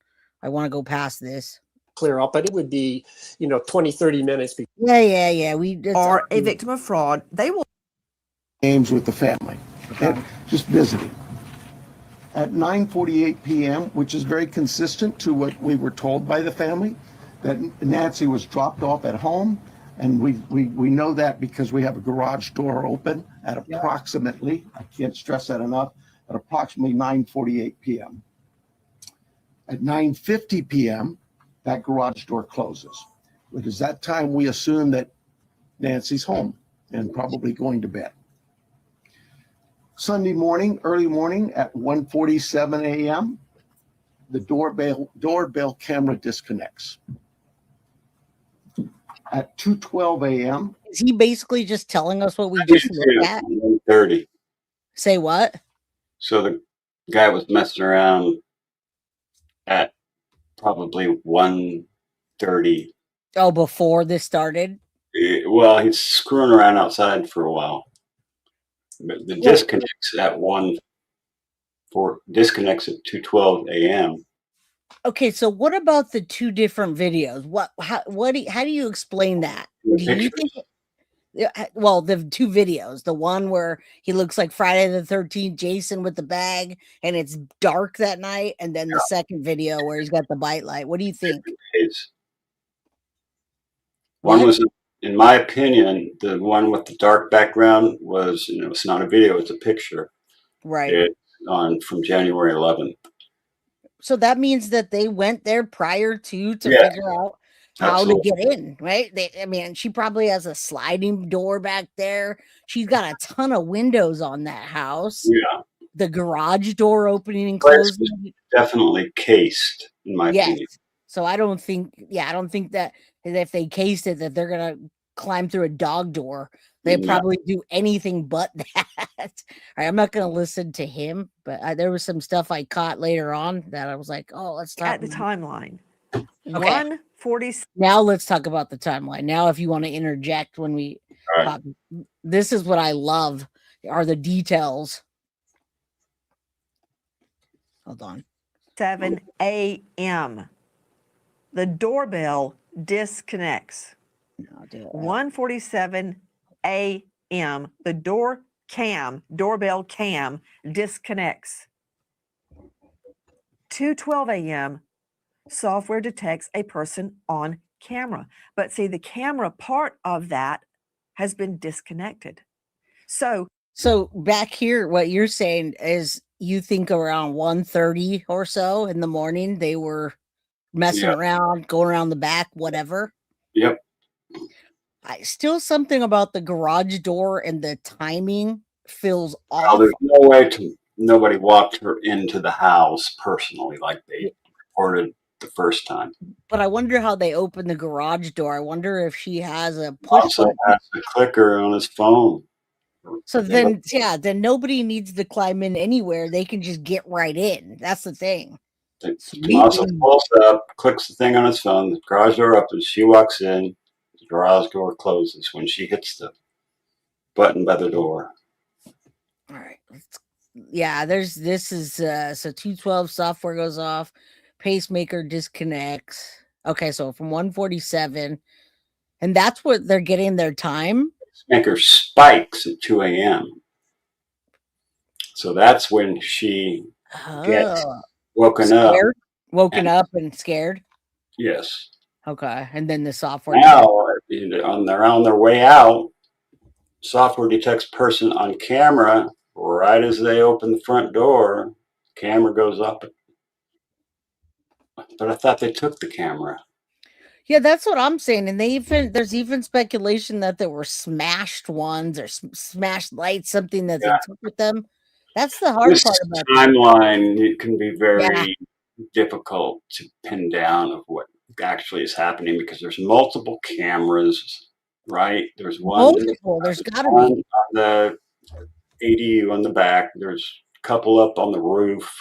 I want to go past this. Clear up, but it would be, 20, 30 minutes. Yeah. Are a victim of fraud, they will Games with the family, and just visiting. At 9:48 p.m., which is very consistent to what we were told by the family, that Nancy was dropped off at home, and we know that because we have a garage door open at approximately, I can't stress that enough, at approximately 9:48 p.m. At 9:50 p.m., that garage door closes. It is that time we assume that Nancy's home and probably going to bed. Sunday morning, early morning at 1:47 a.m., the doorbell camera disconnects. At 2:12 a.m. Is he basically just telling us what we just looked at? 1:30. Say what? So the guy was messing around at probably 1:30. Oh, before this started? Well, he's screwing around outside for a while. But the disconnects at disconnects at 2:12 a.m. Okay, so what about the two different videos? How do you explain that? Do you think well, the two videos, the one where he looks like Friday the 13th Jason with the bag and it's dark that night, and then the second video where he's got the bite light. What do you think? One was, in my opinion, the one with the dark background was, it's not a video, it's a picture. Right. It's from January 11th. So that means that they went there prior to figure out how to get in, right? She probably has a sliding door back there. She's got a ton of windows on that house. Yeah. The garage door opening and closing. Definitely cased, in my opinion. So I don't think that if they cased it, that they're gonna climb through a dog door. They probably do anything but that. All right, I'm not gonna listen to him, but there was some stuff I caught later on that I was like, oh, let's talk at the timeline. Okay. 140. Now let's talk about the timeline. Now, if you want to interject when we talk, this is what I love are the details. Hold on. 7 a.m. The doorbell disconnects. 1:47 a.m. The doorbell cam disconnects. 2:12 a.m. Software detects a person on camera. But see, the camera part of that has been disconnected. So back here, what you're saying is you think around 1:30 or so in the morning, they were messing around, going around the back, whatever. Yep. Something about the garage door and the timing feels off. Well, there's no way nobody walked her into the house personally like they reported the first time. But I wonder how they opened the garage door. I wonder if she has a push Also button. has a clicker on his phone. So then nobody needs to climb in anywhere. They can just get right in. That's the thing. Tommaso pulls up, clicks the thing on his phone, the garage door opens, she walks in, the garage door closes when she hits the button by the door. All right. This is so 2:12 software goes off, pacemaker disconnects. Okay, so from 1:47, and that's what they're getting their time. Pacemaker spikes at 2 a.m. So that's when she gets woken up and scared. Yes. Okay, and then the software. Now, they're on their way out. Software detects person on camera right as they open the front door. Camera goes up. But I thought they took the camera. Yeah, that's what I'm saying. And there's even speculation that there were smashed ones or smashed lights, something that they took with them. That's the hard part about timeline. It can be very difficult to pin down of what actually is happening because there's multiple cameras, right? There's one. There's got to one be on the ADU on the back. There's a couple up on the roof.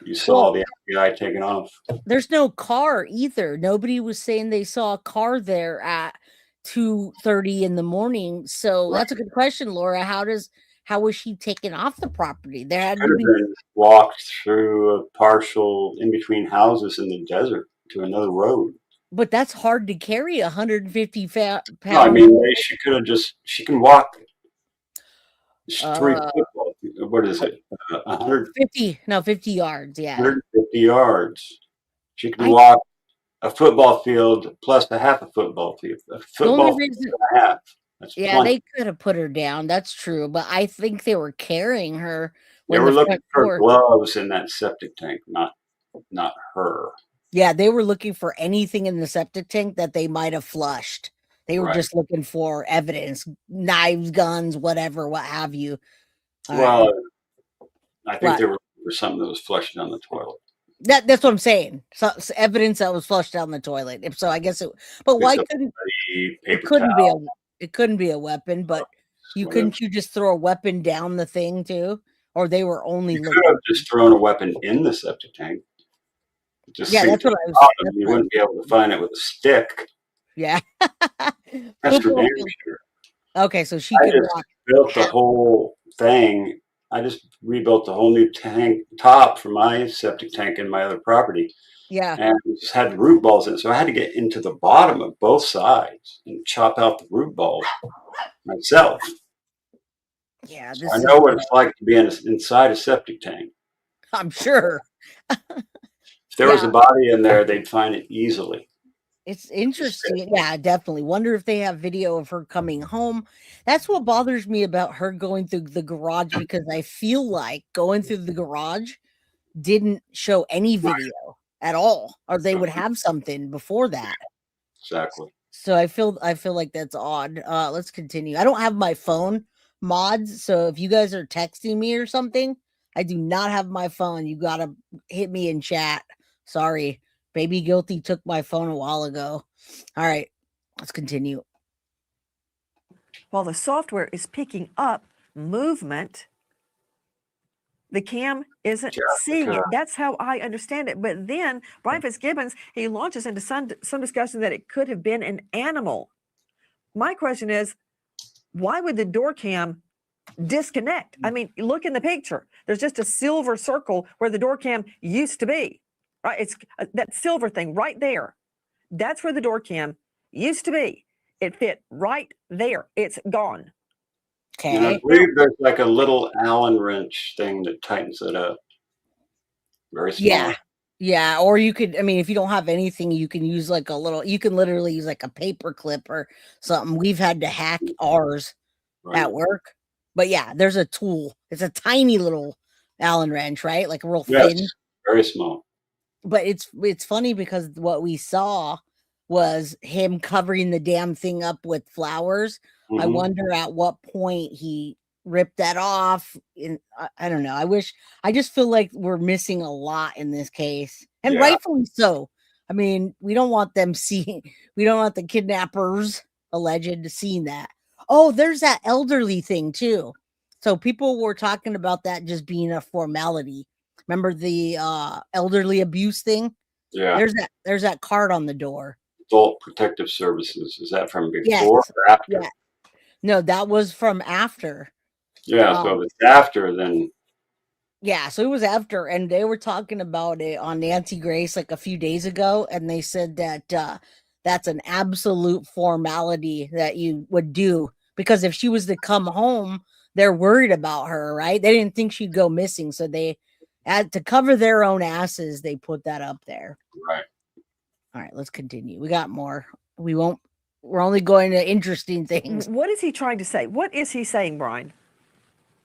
You saw the FBI taking off. There's no car either. Nobody was saying they saw a car there at 2:30 in the morning. So that's a good question, Laura. How was she taken off the property? There had Could to have be, been walked through a partial in between houses in the desert to another road. but that's hard to carry 150 pound. No, I mean, she could have she can walk 3 football. What is it? 50 yards. Yeah. 150 yards. She can walk a football field plus a half a football field. A football field and a half. That's Yeah, 20. they could have put her down. That's true. But I think they were carrying her. They when were the looking front for door- gloves in that septic tank, not her. Yeah, they were looking for anything in the septic tank that they might have flushed. They were Right. just looking for evidence, knives, guns, whatever, what have you. All Well, right. I think they were looking for something that was flushed down the toilet. That's what I'm saying. So evidence that was flushed down the toilet. If so, I guess it. But why couldn't paper it couldn't be a weapon? But couldn't you just throw a weapon down the thing too? Or they were only You looking. could have just thrown a weapon in the septic tank. Just Yeah, sink that's what to I the was- bottom. that's You what I- wouldn't be able to find it with a stick. Yeah. That's for Football damn field. sure. Okay, so she I could just walk. built the whole thing. I just rebuilt the whole new tank top for my septic tank in my other property. Yeah. And it just had root balls in it. So I had to get into the bottom of both sides and chop out the root balls myself. Yeah, So I know what it's like to be inside a septic tank. I'm sure. If there was a body in there, they'd find it easily. It's interesting. Yeah, definitely. Wonder if they have video of her coming home. That's what bothers me about her going through the garage, because I feel like going through the garage didn't show any video at all, or they would have something before that. Exactly. So I feel like that's odd. Let's continue. I don't have my phone mods, so if you guys are texting me or something, I do not have my phone. You gotta hit me in chat. Sorry. Baby Guilty took my phone a while ago. All right, let's continue. While the software is picking up movement, the cam isn't seeing it. That's how I understand it. But then Brian Fitzgibbons, he launches into some discussion that it could have been an animal. My question is, why would the door cam disconnect? I mean, look in the picture. There's just a silver circle where the door cam used to be. Right? It's that silver thing right there. That's where the door cam used to be. It fit right there. It's gone. And I believe there's like a little Allen wrench thing that tightens it up. Very small. Yeah. Yeah. Or you could, I mean, if you don't have anything, you can use like a little, you can literally use like a paper clip or something. We've had to hack ours at work. But yeah, there's a tool. It's a tiny little Allen wrench, right? Like a real thin. Very small. But it's funny because what we saw was him covering the damn thing up with flowers. I Mhm. wonder at what point he ripped that off. And I don't know. I just feel like we're missing a lot in this case, and rightfully so. I mean, we don't want them we don't want the kidnappers alleged seeing that. Oh, there's that elderly thing too. So people were talking about that just being a formality. Remember the elderly abuse thing? Yeah. There's that card on the door. Adult Protective Services. Is that from before Yes. or after? Yeah. No, that was from after. Yeah. So if it's after, then Yeah, so it was after, and they were talking about it on Nancy Grace like a few days ago, and they said that that's an absolute formality that you would do, because if she was to come home, they're worried about her, right? They didn't think she'd go missing, so they had to cover their own asses. They put that up there. Right. All right, let's continue. We got more. We're only going to interesting things. What is he trying to say? What is he saying, Brian?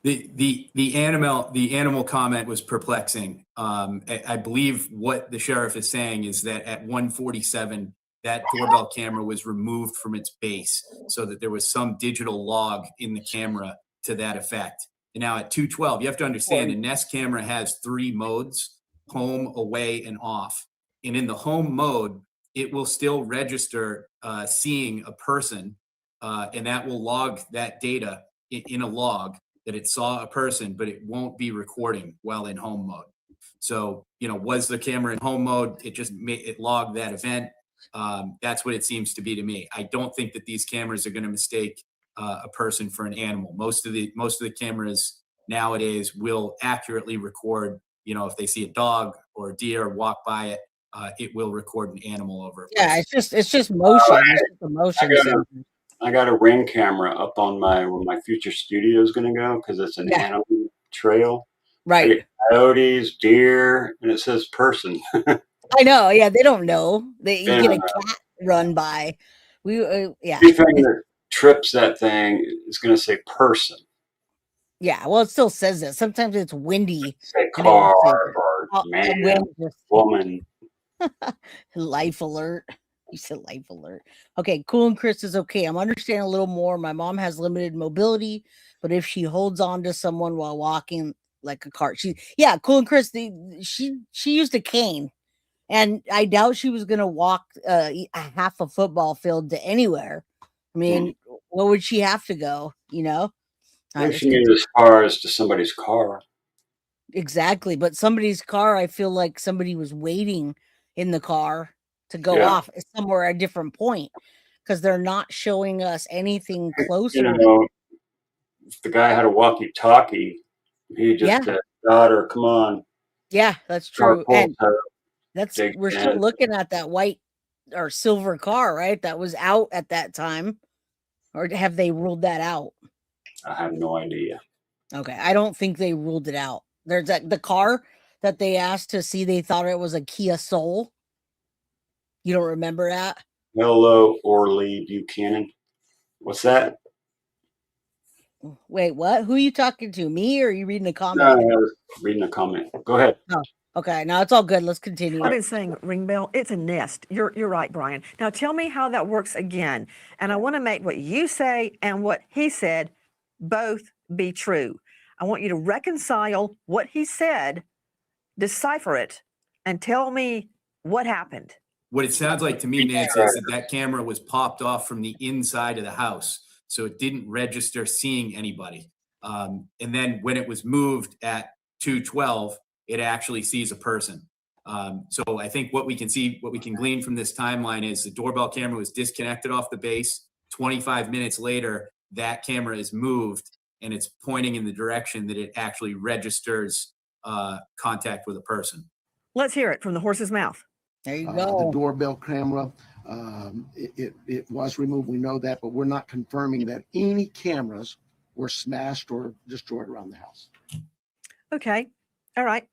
The animal comment was perplexing. I believe what the sheriff is saying is that at 1:47, that doorbell camera was removed from its base, so that there was some digital log in the camera to that effect. And now at 2:12, you have to understand, a Nest camera has 3 modes: home, away, and off. And in the home mode, it will still register seeing a person, and that will log that data in a log that it saw a person, but it won't be recording while in home mode. So, was the camera in home mode? It logged that event. That's what it seems to be to me. I don't think that these cameras are going to mistake a person for an animal. Most of the cameras nowadays will accurately record. If they see a dog or a deer walk by it, it will record an animal over a person. Yeah, it's just motion. It's just a motion. I got a Ring camera up on where my future studio is going to go because it's an animal trail. Right. I get coyotes, deer, and it says person. I know. Yeah, they don't know. You get a cat run by. Anything that trips that thing is going to say person. Yeah, well, it still says that. Sometimes it's windy. Say car or man, woman. Life alert. You said life alert. Okay, Cool and Chris is okay. I'm understanding a little more. My mom has limited mobility, but if she holds on to someone while walking like a cart, Cool and Chris, she used a cane, and I doubt she was gonna walk a half a football field to anywhere. I mean, what would she have to go? I think she made it as far as to somebody's car. Exactly, but somebody's car, I feel like somebody was waiting in the car to go off somewhere at a different point because they're not showing us anything closer. If the guy had a walkie-talkie, he just said, "Daughter, come on." Yeah, that's true. And we're still looking at that white or silver car, right? That was out at that time, or have they ruled that out? I have no idea. Okay, I don't think they ruled it out. There's the car that they asked to see. They thought it was a Kia Soul. You don't remember that? Hello, Orly Buchanan. What's that? Wait, what? Who are you talking to? Me or are you reading a comment? No, I was reading a comment. Go ahead. Oh, okay. Now it's all good. Let's continue. I've been saying ring bell. It's a nest. You're right, Brian. Now tell me how that works again. And I want to make what you say and what he said both be true. I want you to reconcile what he said, decipher it, and tell me what happened. What it sounds like to me, Nancy, is that camera was popped off from the inside of the house, so it didn't register seeing anybody. And then when it was moved at 2:12, it actually sees a person. So I think what we can glean from this timeline is the doorbell camera was disconnected off the base. 25 minutes later, that camera is moved, and it's pointing in the direction that it actually registers contact with a person. Let's hear it from the horse's mouth. There you go. The doorbell camera, it was removed. We know that, but we're not confirming that any cameras were smashed or destroyed around the house. Okay. All right.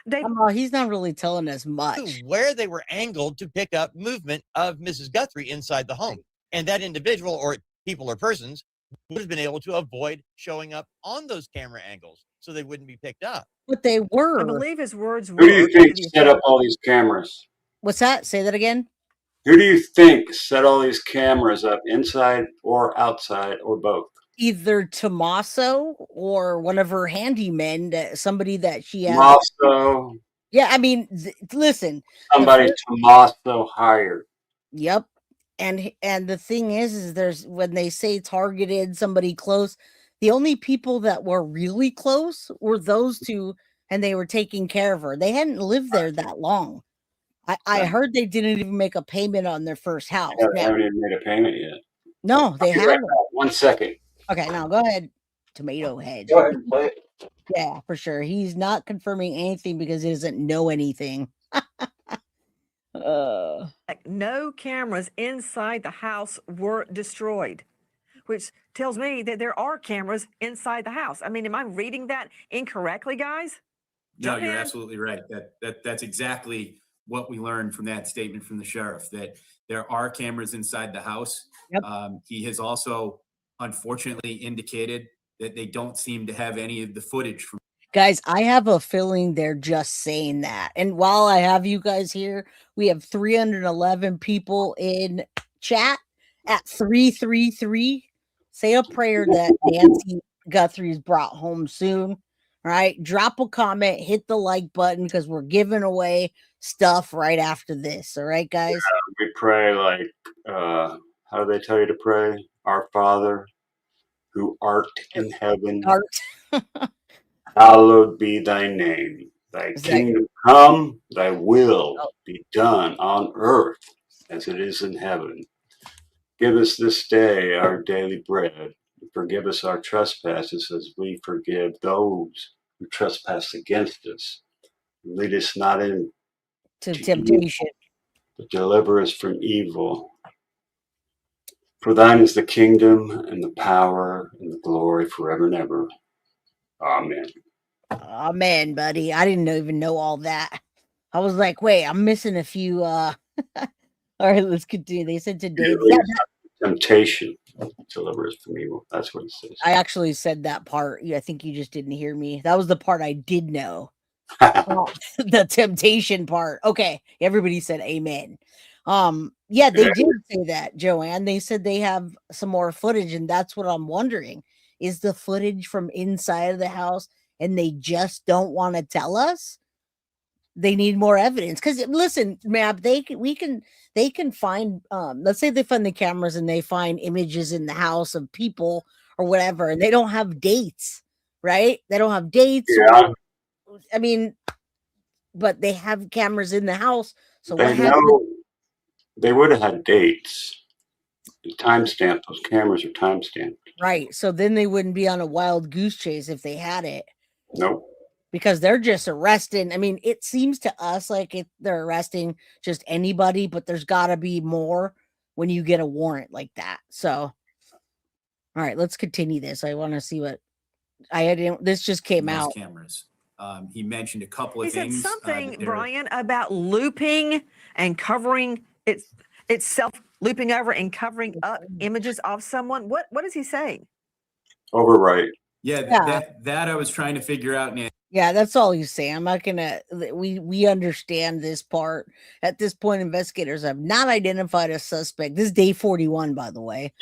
Dave, he's not really telling us much. Where they were angled to pick up movement of Mrs. Guthrie inside the home. And that individual or people or persons would have been able to avoid showing up on those camera angles so they wouldn't be picked up. But they were. I believe his words were. Who do you think set up all these cameras? What's that? Say that again. Who do you think set all these cameras up, inside or outside or both? Either Tommaso or one of her handymen, somebody that she has. Tommaso. Yeah, I mean, listen. Somebody Tommaso hired. Yep. And the thing is there's when they say targeted somebody close, the only people that were really close were those two, and they were taking care of her. They hadn't lived there that long. I heard they didn't even make a payment on their first house. They haven't even made a payment yet. No, they haven't. Right, 1 second. Okay, now go ahead, Tomato Head. Go ahead and play it. Yeah, for sure. He's not confirming anything because he doesn't know anything. No cameras inside the house were destroyed, which tells me that there are cameras inside the house. I mean, am I reading that incorrectly, guys? No, you're absolutely right. That's exactly what we learned from that statement from the sheriff, that there are cameras inside the house. Yep. He has also unfortunately indicated that they don't seem to have any of the footage from. Guys, I have a feeling they're just saying that. And while I have you guys here, we have 311 people in chat at 333. Say a prayer that Nancy Guthrie's brought home soon. All right. Drop a comment, hit the like button because we're giving away stuff right after this. All right, guys. We pray like, how do they tell you to pray? Our Father, who art in heaven, hallowed be thy name. Thy Is that kingdom come, thy will be done on earth as it is in heaven. Give us this day our daily bread. Forgive us our trespasses as we forgive those who trespass against us. Lead us not into temptation? but deliver us from evil. For thine is the kingdom and the power and the glory forever and ever. Amen. Amen, buddy. I didn't even know all that. I was like, wait, I'm missing a few. All right, let's continue. They said today. Yeah, Temptation. Deliver us from evil. That's what it says. I actually said that part. I think you just didn't hear me. That was the part I did know. The temptation part. Okay, everybody said amen. Yeah, they did say that, Joanne. They said they have some more footage, and that's what I'm wondering. Is the footage from inside of the house and they just don't want to tell us? They need more evidence. Because listen, Mab, they can find let's say they find the cameras and they find images in the house of people or whatever, and they don't have dates, right? They don't have dates. Yeah. I mean, but they have cameras in the house. So They what happened? know they would have had dates. Timestamp. Those cameras are timestamped. Right. So then they wouldn't be on a wild goose chase if they had it. Nope. Because they're just arresting. I mean, it seems to us like they're arresting just anybody, but there's got to be more when you get a warrant like that. So, all right, let's continue this. I want to see what this just came out. Cameras. He mentioned a couple of He said things. something, Brian, about looping and covering itself, looping over and covering up images of someone. What is he saying? Overwrite. Yeah. That I was trying to figure out, Nancy. Yeah, that's all he's saying. I'm not gonna. We understand this part. At this point, investigators have not identified a suspect. This is day 41, by the way.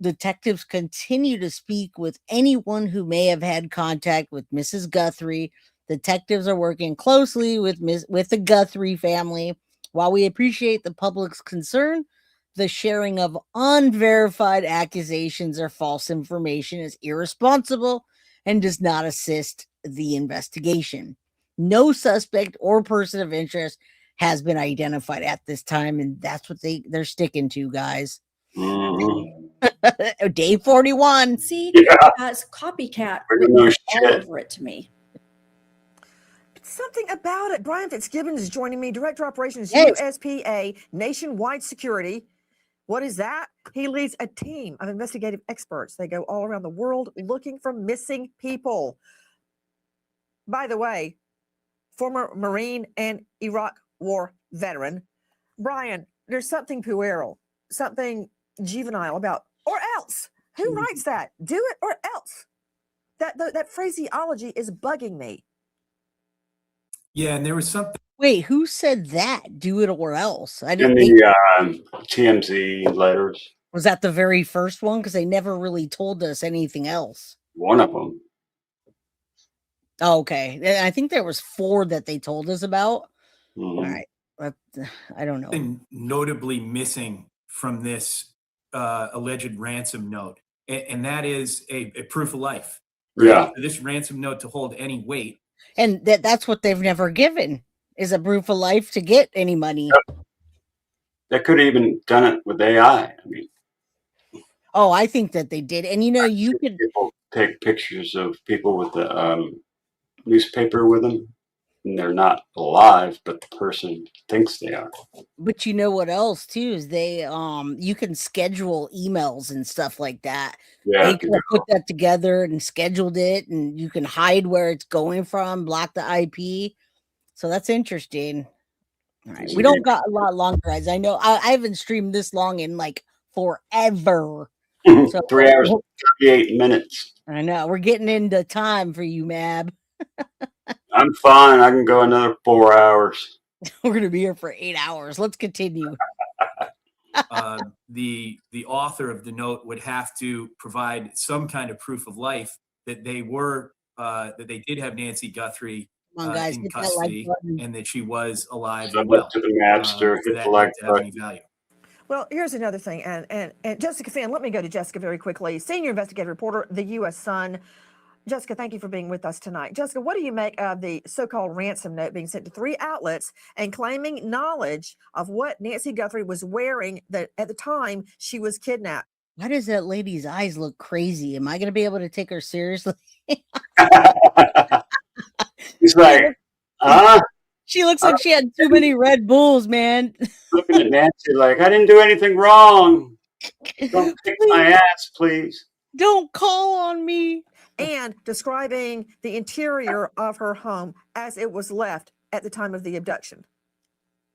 Detectives continue to speak with anyone who may have had contact with Mrs. Guthrie. Detectives are working closely with the Guthrie family. While we appreciate the public's concern, the sharing of unverified accusations or false information is irresponsible and does not assist the investigation. No suspect or person of interest has been identified at this time, and that's what they're sticking to, guys. Day 41. See, as copycat all over it to me. Something about it. Brian Fitzgibbons is joining me, Director of Operations, USPA, Nationwide Security. What is that? He leads a team of investigative experts. They go all around the world looking for missing people. By the way, former Marine and Iraq War veteran. Brian, there's something puerile, something juvenile about, or else. Who writes that? Do it or else. That phraseology is bugging me. Yeah, and there was something. Wait, who said that? Do it or else. I In didn't. the TMZ letters. Was that the very first one? Because they never really told us anything else. One of them. Oh, okay. I think there was 4 that they told us about. Mm-hmm. All right. I don't know. Something notably missing from this alleged ransom note, and that is a proof of life. Yeah. For this ransom note to hold any weight. And that's what they've never given, is a proof of life to get any money. Yep. They could have even done it with AI. I mean, oh, I think that they did. And you could take pictures of people with the newspaper with them, and they're not alive, but the person thinks they are. But you know what else too is they you can schedule emails and stuff like that. Yeah, they could have put that together and scheduled it, and you can hide where it's going from, block the IP. So that's interesting. All right, we don't got a lot longer, guys. I know I haven't streamed this long in like forever. So 3 hours, 38 minutes. I know we're getting into time for you, Mab. I'm fine. I can go another 4 hours. We're gonna be here for 8 hours. Let's continue. The author of the note would have to provide some kind of proof of life that they were that they did have Nancy Guthrie in custody and that she was alive and well. To the master, hit the like button. Well, here's another thing, and Jessica Finn, let me go to Jessica very quickly. Senior investigative reporter, the U.S. Sun. Jessica, thank you for being with us tonight. Jessica, what do you make of the so-called ransom note being sent to 3 outlets and claiming knowledge of what Nancy Guthrie was wearing at the time she was kidnapped? Why does that lady's eyes look crazy? Am I going to be able to take her seriously? He's like, She looks like she had too many Red Bulls, man. Looking at Nancy like, I didn't do anything wrong. Don't kick my ass, please. Don't call on me. And describing the interior of her home as it was left at the time of the abduction.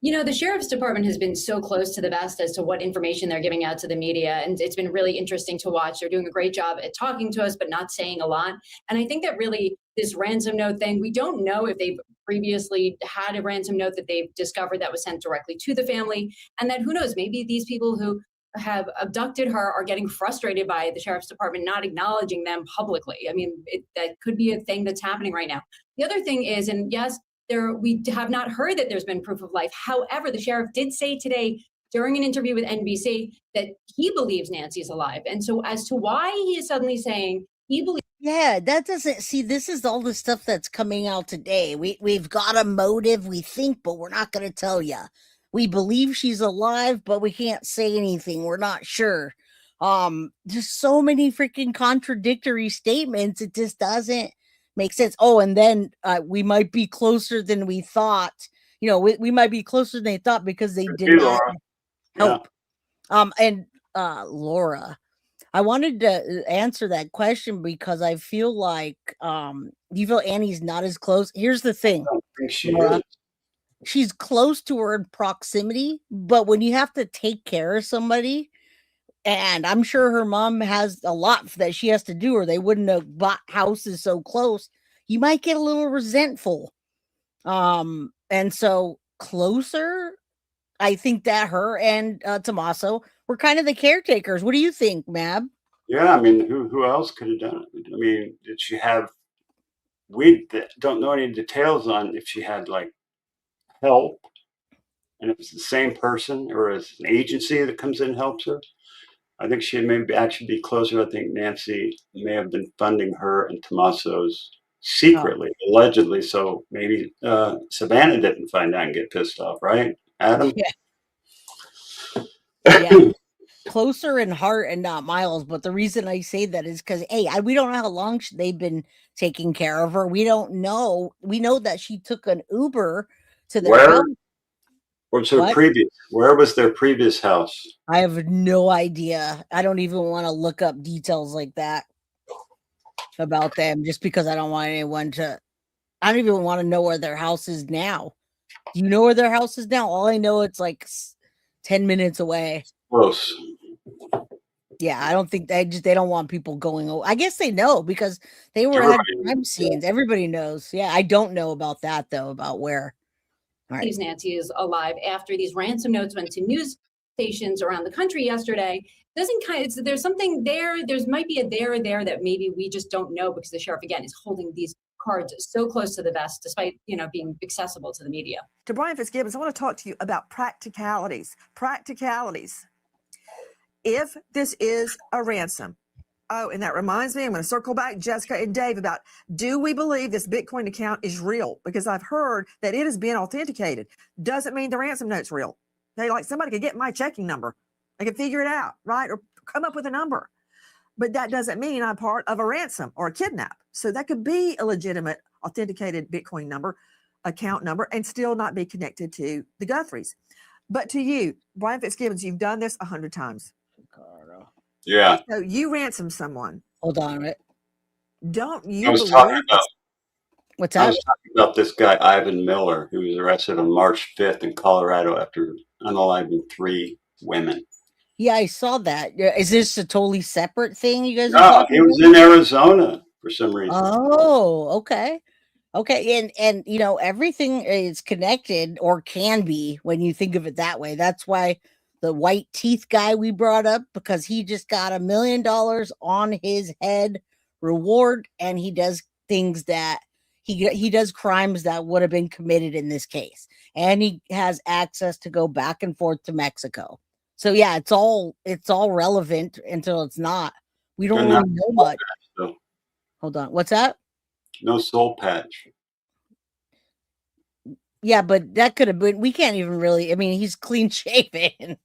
You know, the sheriff's department has been so close to the vest as to what information they're giving out to the media. And it's been really interesting to watch. They're doing a great job at talking to us, but not saying a lot. And I think that really this ransom note thing, we don't know if they've previously had a ransom note that they've discovered that was sent directly to the family. And that who knows, maybe these people who have abducted her are getting frustrated by the sheriff's department not acknowledging them publicly. I mean, that could be a thing that's happening right now. The other thing is, and yes, we have not heard that there's been proof of life. However, the sheriff did say today during an interview with NBC that he believes Nancy's alive. And so as to why he is suddenly saying he believes. Yeah, that doesn't see, this is all the stuff that's coming out today. We've got a motive, we think, but we're not going to tell you. We believe she's alive, but we can't say anything. We're not sure. Just so many freaking contradictory statements. It just doesn't make sense. Oh, and then we might be closer than we thought. You know, we might be closer than they thought because they did not help. And Laura, I wanted to answer that question because I feel like do you feel Annie's not as close? Here's the thing. I don't think she Laura, is. she's close to her in proximity, but when you have to take care of somebody, and I'm sure her mom has a lot that she has to do, or they wouldn't have bought houses so close, you might get a little resentful. And so closer, I think that her and Tommaso were kind of the caretakers. What do you think, Mab? Yeah, I mean, who else could have done it? I mean, did she have? We don't know any details on if she had like help, and if it's the same person or it's an agency that comes in and helps her. I think she may actually be closer. I think Nancy may have been funding her and Tommaso's secretly, allegedly. So maybe Savannah didn't find out and get pissed off, right, Adam? Yeah. Closer in heart and not miles. But the reason I say that is because, hey, we don't know how long they've been taking care of her. We don't know. We know that she took an Uber to their house. Where was their previous house? I have no idea. I don't even want to look up details like that about them just because I don't want anyone to. I don't even want to know where their house is now. Do you know where their house is now? All I know, it's like 10 minutes away. Close. Yeah, I don't think they don't want people going. I guess they know because they were at crime scenes. Everybody knows. Yeah, I don't know about that though. About where. Believes Nancy is alive after these ransom notes went to news stations around the country yesterday. There's something there. There's might be a there that maybe we just don't know because the sheriff again is holding these cards so close to the vest, despite being accessible to the media. To Brian Fitzgibbons, I want to talk to you about practicalities. Practicalities. If this is a ransom. Oh, and that reminds me, I'm going to circle back, Jessica and Dave, about do we believe this Bitcoin account is real? Because I've heard that it has been authenticated. Doesn't mean the ransom note's real. Somebody could get my checking number. They could figure it out, right? Or come up with a number. But that doesn't mean I'm part of a ransom or a kidnap. So that could be a legitimate authenticated Bitcoin number, account number, and still not be connected to the Guthries. But to you, Brian Fitzgibbons, you've done this 100 times. Yeah. So you ransom someone. Hold on a minute. Don't you I was believe talking about. What's I that? was talking about this guy Ivan Miller, who was arrested on March 5th in Colorado after unaliving 3 women. Yeah, I saw that. Is this a totally separate thing you guys are No, talking he was about? in Arizona for some reason. Oh, okay. Okay, and everything is connected or can be when you think of it that way. That's why the white teeth guy we brought up, because he just got $1 million on his head reward, and he does things that he does crimes that would have been committed in this case, and he has access to go back and forth to Mexico. So yeah, it's all relevant until it's not. We don't really know much. Hold on. What's that? No soul patch. Yeah, but that could have been. We can't even really. I mean, he's clean shaven.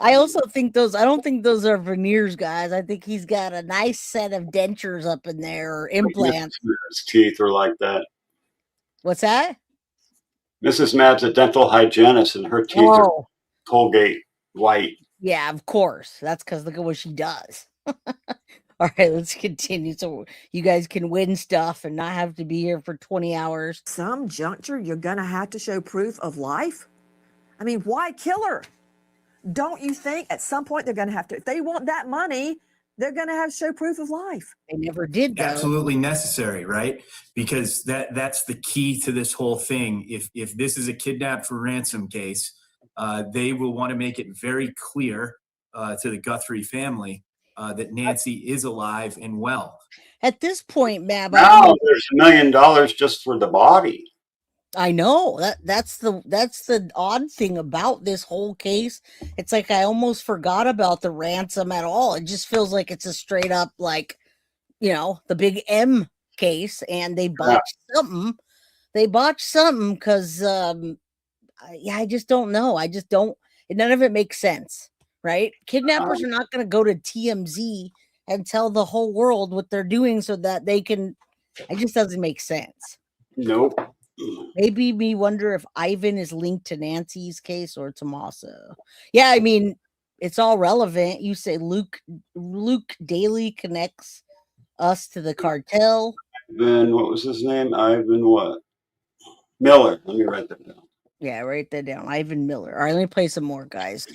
I also think those. I don't think those are veneers, guys. I think he's got a nice set of dentures up in there, or implants. His teeth are like that. What's that? Mrs. Mab's a dental hygienist, and her teeth are Colgate white. Yeah, of course. That's because look at what she does. All right, let's continue. So you guys can win stuff and not have to be here for 20 hours. Some juncture, you're going to have to show proof of life. I mean, why kill her? Don't you think at some point they're going to have to, if they want that money, they're going to have to show proof of life? They never did, though. Absolutely necessary, right? Because that's the key to this whole thing. If this is a kidnap for ransom case, they will want to make it very clear to the Guthrie family that Nancy is alive and well. At this point, Mab, Now there's $1 million just for the body. I know that's the odd thing about this whole case. It's like I almost forgot about the ransom at all. It just feels like it's a straight up like, the big M case, and they botched something. They botched something because I just don't know. None of it makes sense, right? Kidnappers are not going to go to TMZ and tell the whole world what they're doing so that they can. It just doesn't make sense. Nope. Maybe me wonder if Ivan is linked to Nancy's case or Tommaso. Yeah, I mean, it's all relevant. You say Luke Daly connects us to the cartel. Ivan, what was his name? Ivan what? Miller. Let me write that down. Yeah, write that down. Ivan Miller. All right, let me play some more, guys.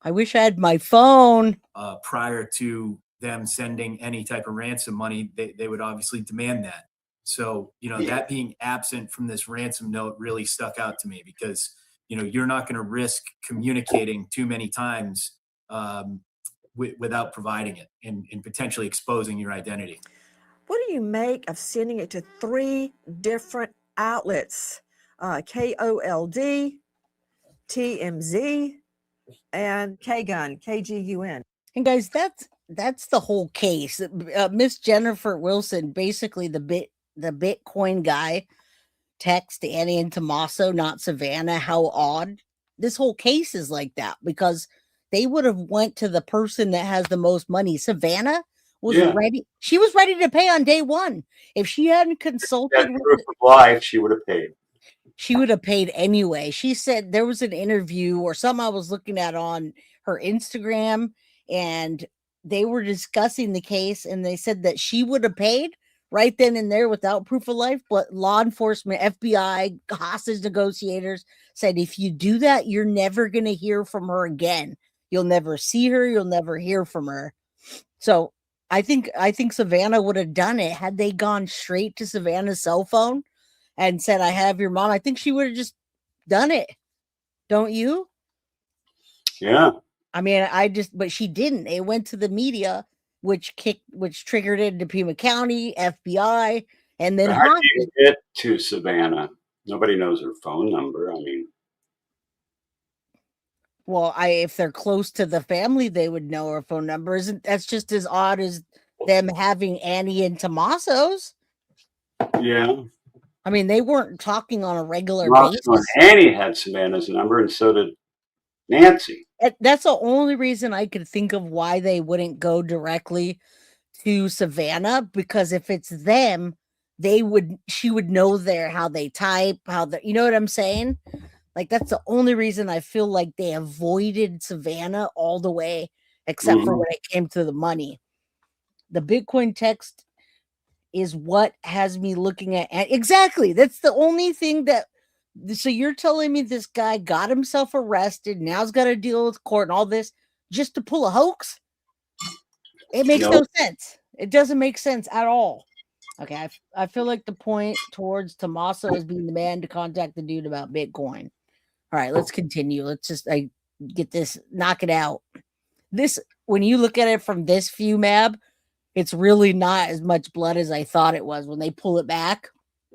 I wish I had my phone. Prior to them sending any type of ransom money, they would obviously demand that. So, that being absent from this ransom note really stuck out to me because, you're not going to risk communicating too many times without providing it and potentially exposing your identity. What do you make of sending it to 3 different outlets? KOLD, TMZ, and KGUN. And guys, that's the whole case. Miss Jennifer Wilson, basically the Bitcoin guy, text Annie and Tommaso, not Savannah. How odd. This whole case is like that because they would have went to the person that has the most money. Savannah was ready. She was ready to pay on day one. If she hadn't consulted with proof of life, she would have paid. She would have paid anyway. She said there was an interview or something I was looking at on her Instagram, and they were discussing the case, and they said that she would have paid right then and there without proof of life. But law enforcement, FBI, hostage negotiators said, if you do that, you're never going to hear from her again. You'll never see her. You'll never hear from her. So I think Savannah would have done it had they gone straight to Savannah's cell phone and said, I have your mom. I think she would have just done it. Don't you? Yeah. I mean, but she didn't. It went to the media, which triggered it into Pima County, FBI, and then how do you get to Savannah? Nobody knows her phone number. I mean, well, if they're close to the family, they would know her phone number. That's just as odd as them having Annie and Tommaso's? Yeah. I mean, they weren't talking on a regular basis. Annie had Savannah's number, and so did Nancy. That's the only reason I could think of why they wouldn't go directly to Savannah, because if it's them, she would know how they type, you know what I'm saying? Like, that's the only reason I feel like they avoided Savannah all the way, except for when it came to the money. The Bitcoin text is what has me looking at exactly. That's the only thing that. So you're telling me this guy got himself arrested, now he's got to deal with court and all this just to pull a hoax? It makes no sense. It doesn't make sense at all. Okay, I feel like the point towards Tommaso is being the man to contact the dude about Bitcoin. All right, let's continue. Let's just get this, knock it out. This, when you look at it from this view, Mab, it's really not as much blood as I thought it was when they pull it back.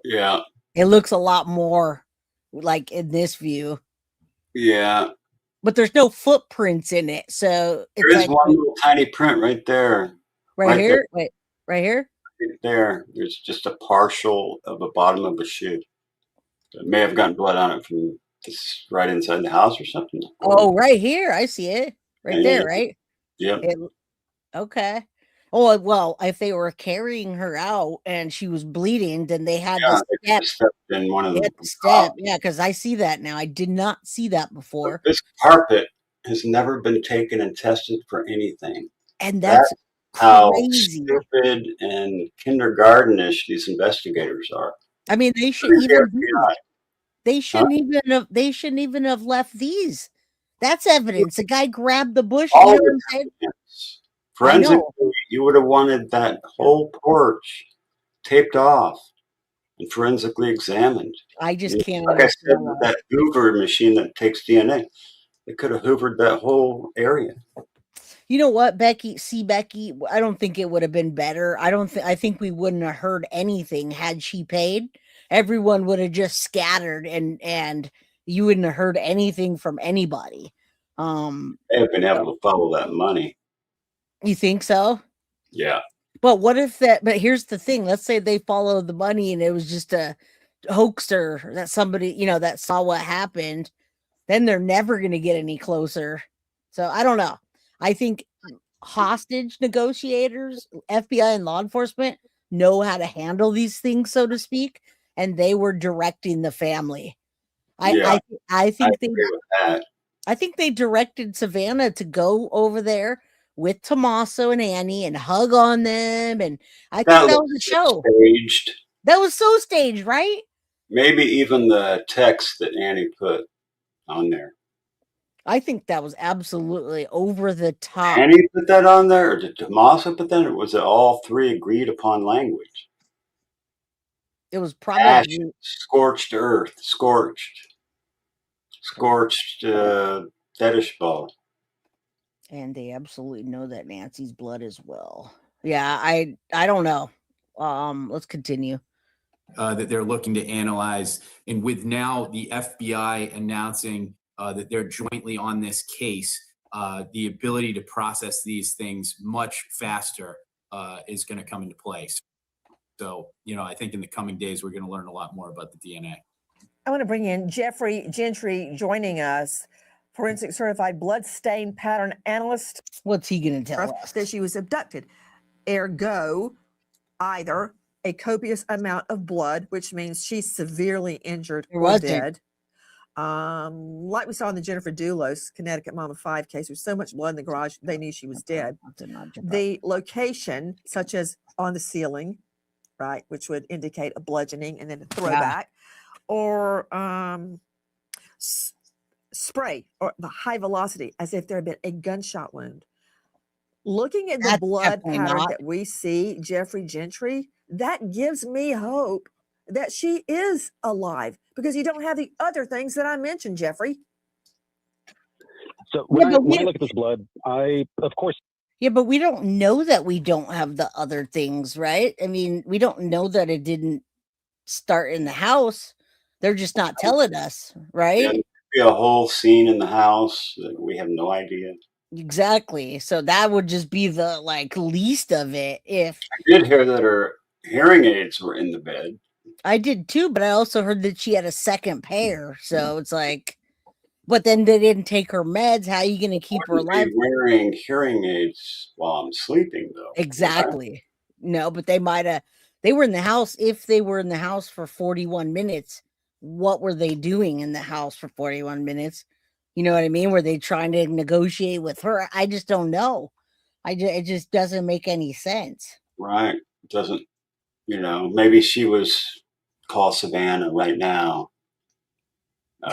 Yeah. It looks a lot more like in this view. Yeah. But there's no footprints in it. So there is one little tiny print right there. Right here? There. Wait. Right here? There's just a partial of the bottom of a shoe. It may have gotten blood on it from this right inside the house or something. Oh, right here. I see it. Right there, right? Yep. Okay. Oh, well, if they were carrying her out and she was bleeding, then they had Yeah, to they step. stepped in one of They the had to step. Yeah, because I see that now. I did not see that before. This carpet has never been taken and tested for anything. And that's how crazy. stupid and kindergartenish these investigators are. I mean, they should They're the even be. FBI. They shouldn't even have left these. That's evidence. The guy grabbed the bush. You know what I'm saying? Forensically, you would have wanted that whole porch taped off and forensically examined. I just can't Like I said, understand with why. that Hoover machine that takes DNA, they could have hoovered that whole area. You know what, Becky? I don't think it would have been better. I think we wouldn't have heard anything had she paid. Everyone would have just scattered and you wouldn't have heard anything from anybody. They have been able to follow that money. You think so? Yeah. But what if but here's the thing. Let's say they followed the money and it was just a hoaxer that somebody, that saw what happened. Then they're never going to get any closer. So I don't know. I think hostage negotiators, FBI and law enforcement know how to handle these things, so to speak, and they were directing the family. I think they directed Savannah to go over there with Tommaso and Annie and hug on them, and I think that was a show. Staged. That was so staged, right? Maybe even the text that Annie put on there. I think that was absolutely over the top. Annie put that on there, or did Tommaso put that? Or was it all three agreed upon language? It was probably Ashes, scorched earth, scorched fetish ball. And they absolutely know that Nancy's blood as well. Yeah, I don't know. Let's continue. That they're looking to analyze, and with now the FBI announcing that they're jointly on this case, the ability to process these things much faster is going to come into place. So, I think in the coming days, we're going to learn a lot more about the DNA. I want to bring in Jeffrey Gentry joining us, forensic certified blood stain pattern analyst. What's he going to tell us? That she was abducted. Ergo, either a copious amount of blood, which means she's severely injured or dead. Like we saw in the Jennifer Dulos Connecticut Mama 5 case, there's so much blood in the garage, they knew she was dead. The location, such as on the ceiling, right, which would indicate a bludgeoning and then a throwback, or spray or the high velocity, as if there had been a gunshot wound. Looking at the blood pattern that we see, Jeffrey Gentry, that gives me hope that she is alive, because you don't have the other things that I mentioned, Jeffrey. So when I look at this blood, of course. Yeah, but we don't know that we don't have the other things, right? I mean, we don't know that it didn't start in the house. They're just not telling us, right? Yeah, there could be a whole scene in the house that we have no idea. Exactly. So that would just be the least of it. If I did hear that her hearing aids were in the bed. I did too, but I also heard that she had a second pair. So it's but then they didn't take her meds. How are you going to keep her alive? Wearing hearing aids while I'm sleeping, though. Exactly. No, but they might have. They were in the house. If they were in the house for 41 minutes, what were they doing in the house for 41 minutes? You know what I mean? Were they trying to negotiate with her? I just don't know. It just doesn't make any sense. Right. It doesn't, maybe she was call Savannah right now.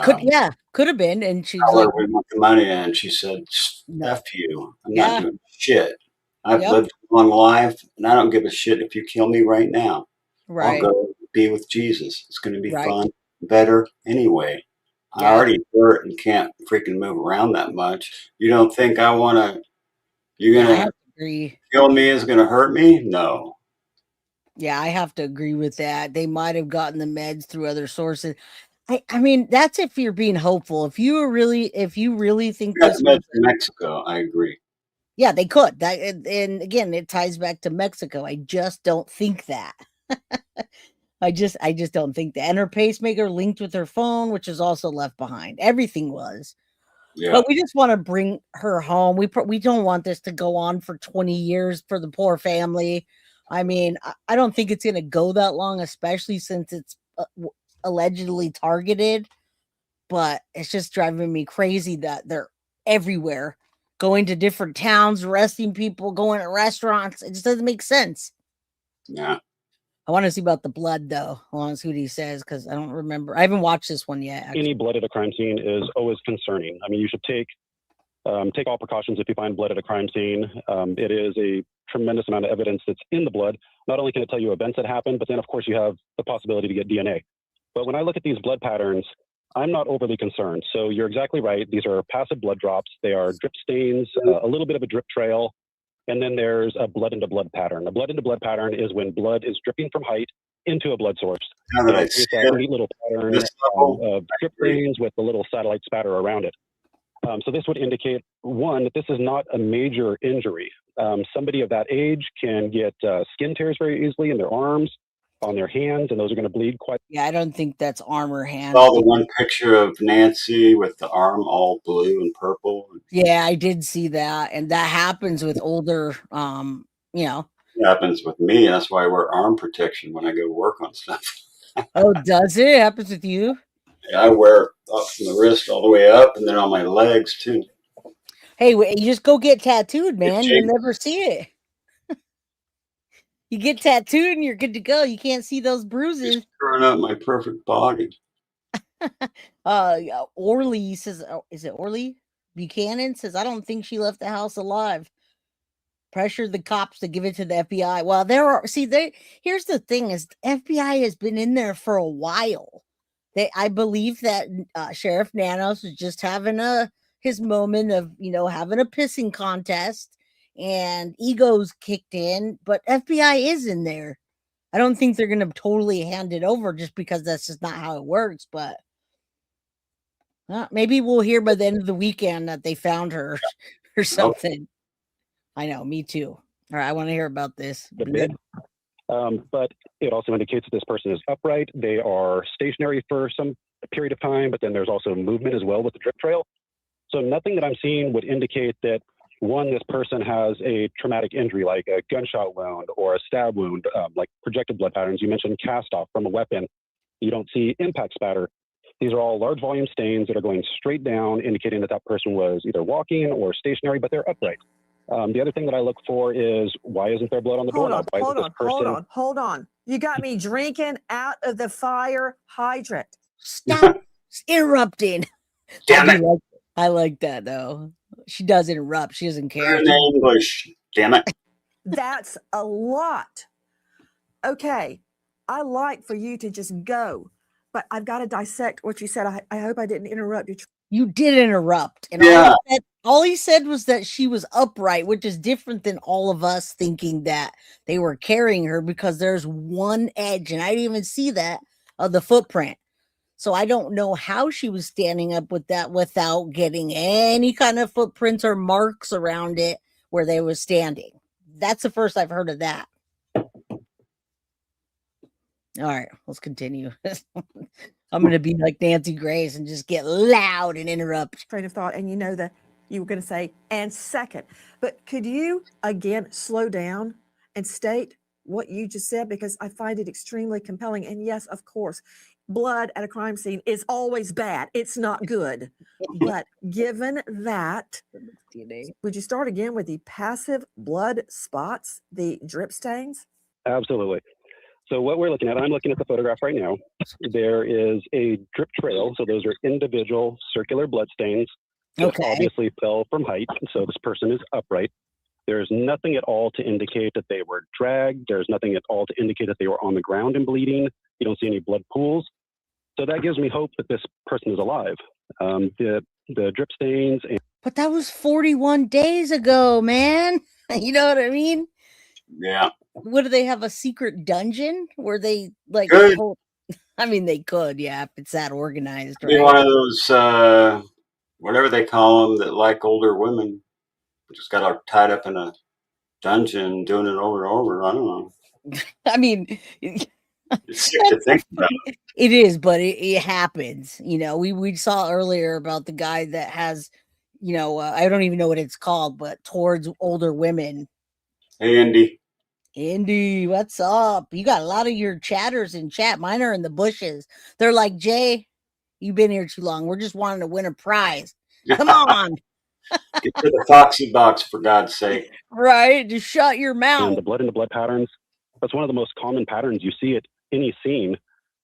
Could have been. And she's we want the money. And she said, F you. I'm not doing shit. I've lived a long life, and I don't give a shit if you kill me right now. Right. I'll go be with Jesus. It's going to be fun, better anyway. I already hurt and can't freaking move around that much. You don't think I want to? You're going to kill me is going to hurt me? No. Yeah, I have to agree with that. They might have gotten the meds through other sources. I mean, that's if you're being hopeful. If you really think this meds in Mexico, I agree. Yeah, they could. That and again, it ties back to Mexico. I just don't think that. I just don't think that. And her pacemaker linked with her phone, which is also left behind. Everything was. Yeah. But we just want to bring her home. We don't want this to go on for 20 years for the poor family. I mean, I don't think it's going to go that long, especially since it's allegedly targeted. But it's just driving me crazy that they're everywhere, going to different towns, arresting people, going to restaurants. It just doesn't make sense. Yeah. I want to see about the blood, though. I want to see what he says because I don't remember. I haven't watched this one yet. Actually. Any blood at a crime scene is always concerning. I mean, you should take all precautions if you find blood at a crime scene. It is a tremendous amount of evidence that's in the blood. Not only can it tell you events that happened, but then, of course, you have the possibility to get DNA. But when I look at these blood patterns, I'm not overly concerned. So you're exactly right. These are passive blood drops. They are drip stains, a little bit of a drip trail. And then there's a blood into blood pattern. A blood into blood pattern is when blood is dripping from height into a blood source. Now that I see that neat little pattern of drip stains with the little satellite spatter around it. So this would indicate, one, that this is not a major injury. Somebody of that age can get skin tears very easily in their arms, on their hands, and those are going to bleed quite. Yeah, I don't think that's arm or hand. Saw the one picture of Nancy with the arm all blue and purple. Yeah, I did see that, and that happens with older, It happens with me. That's why I wear arm protection when I go to work on stuff. Oh, does it? It happens with you? Yeah, I wear it up from the wrist all the way up, and then on my legs too. Hey, you just go get tattooed, man. You'll never see it. You get tattooed and you're good to go. You can't see those bruises. Just turn up my perfect body. Orly says, is it Orly Buchanan says, I don't think she left the house alive. Pressured the cops to give it to the FBI. Well, here's the thing is FBI has been in there for a while. I believe that Sheriff Nanos was just having his moment of, having a pissing contest. And egos kicked in, but FBI is in there. I don't think they're going to totally hand it over just because that's just not how it works. But maybe we'll hear by the end of the weekend that they found her or something. Nope. I know, me too. All right, I want to hear about this. But it also indicates that this person is upright. They are stationary for some period of time, but then there's also movement as well with the drip trail. So nothing that I'm seeing would indicate that one, this person has a traumatic injury like a gunshot wound or a stab wound, like projected blood patterns. You mentioned cast off from a weapon. You don't see impact spatter. These are all large volume stains that are going straight down, indicating that that person was either walking or stationary, but they're upright. The other thing that I look for is, why isn't there blood on the doorknob? Hold on. You got me drinking out of the fire hydrant. Stop interrupting. Damn it. I like that, though. She does interrupt. She doesn't care. In English. Damn it. That's a lot. Okay. I like for you to just go, but I've got to dissect what you said. I hope I didn't interrupt you. You did interrupt. And all he said was that she was upright, which is different than all of us thinking that they were carrying her because there's one edge, and I didn't even see that, of the footprint. So I don't know how she was standing up with that without getting any kind of footprints or marks around it where they were standing. That's the first I've heard of that. All right, let's continue. I'm going to be like Nancy Grace and just get loud and interrupt. Train of thought, and you know that you were going to say, and second. But could you, again, slow down and state what you just said? Because I find it extremely compelling. And yes, of course, blood at a crime scene is always bad. It's not good. But given that, would you start again with the passive blood spots, the drip stains? Absolutely. So what we're looking at, I'm looking at the photograph right now. There is a drip trail. So those are individual circular blood stains. That obviously fell from height. So this person is upright. There's nothing at all to indicate that they were dragged. There's nothing at all to indicate that they were on the ground and bleeding. You don't see any blood pools. So that gives me hope that this person is alive. The drip stains. But that was 41 days ago, man. You know what I mean? Yeah. What, do they have a secret dungeon where they like? I mean, they could, yeah, if it's that organized. Right? Be one of those, whatever they call them, that like older women. just got her tied up in a dungeon, doing it over and over. I don't know. I mean, It's sick to think about. it is, but it happens. You know, we saw earlier about the guy that has, you know, I don't even know what it's called, but towards older women. Hey, Indy. Indy, what's up? You got a lot of your chatters in chat. Mine are in the bushes. They're like, Jay, you've been here too long. We're just wanting to win a prize. Come on. Get to the Foxy box, for God's sake. Right? Just shut your mouth. And the blood in the blood patterns, that's one of the most common patterns you see at any scene,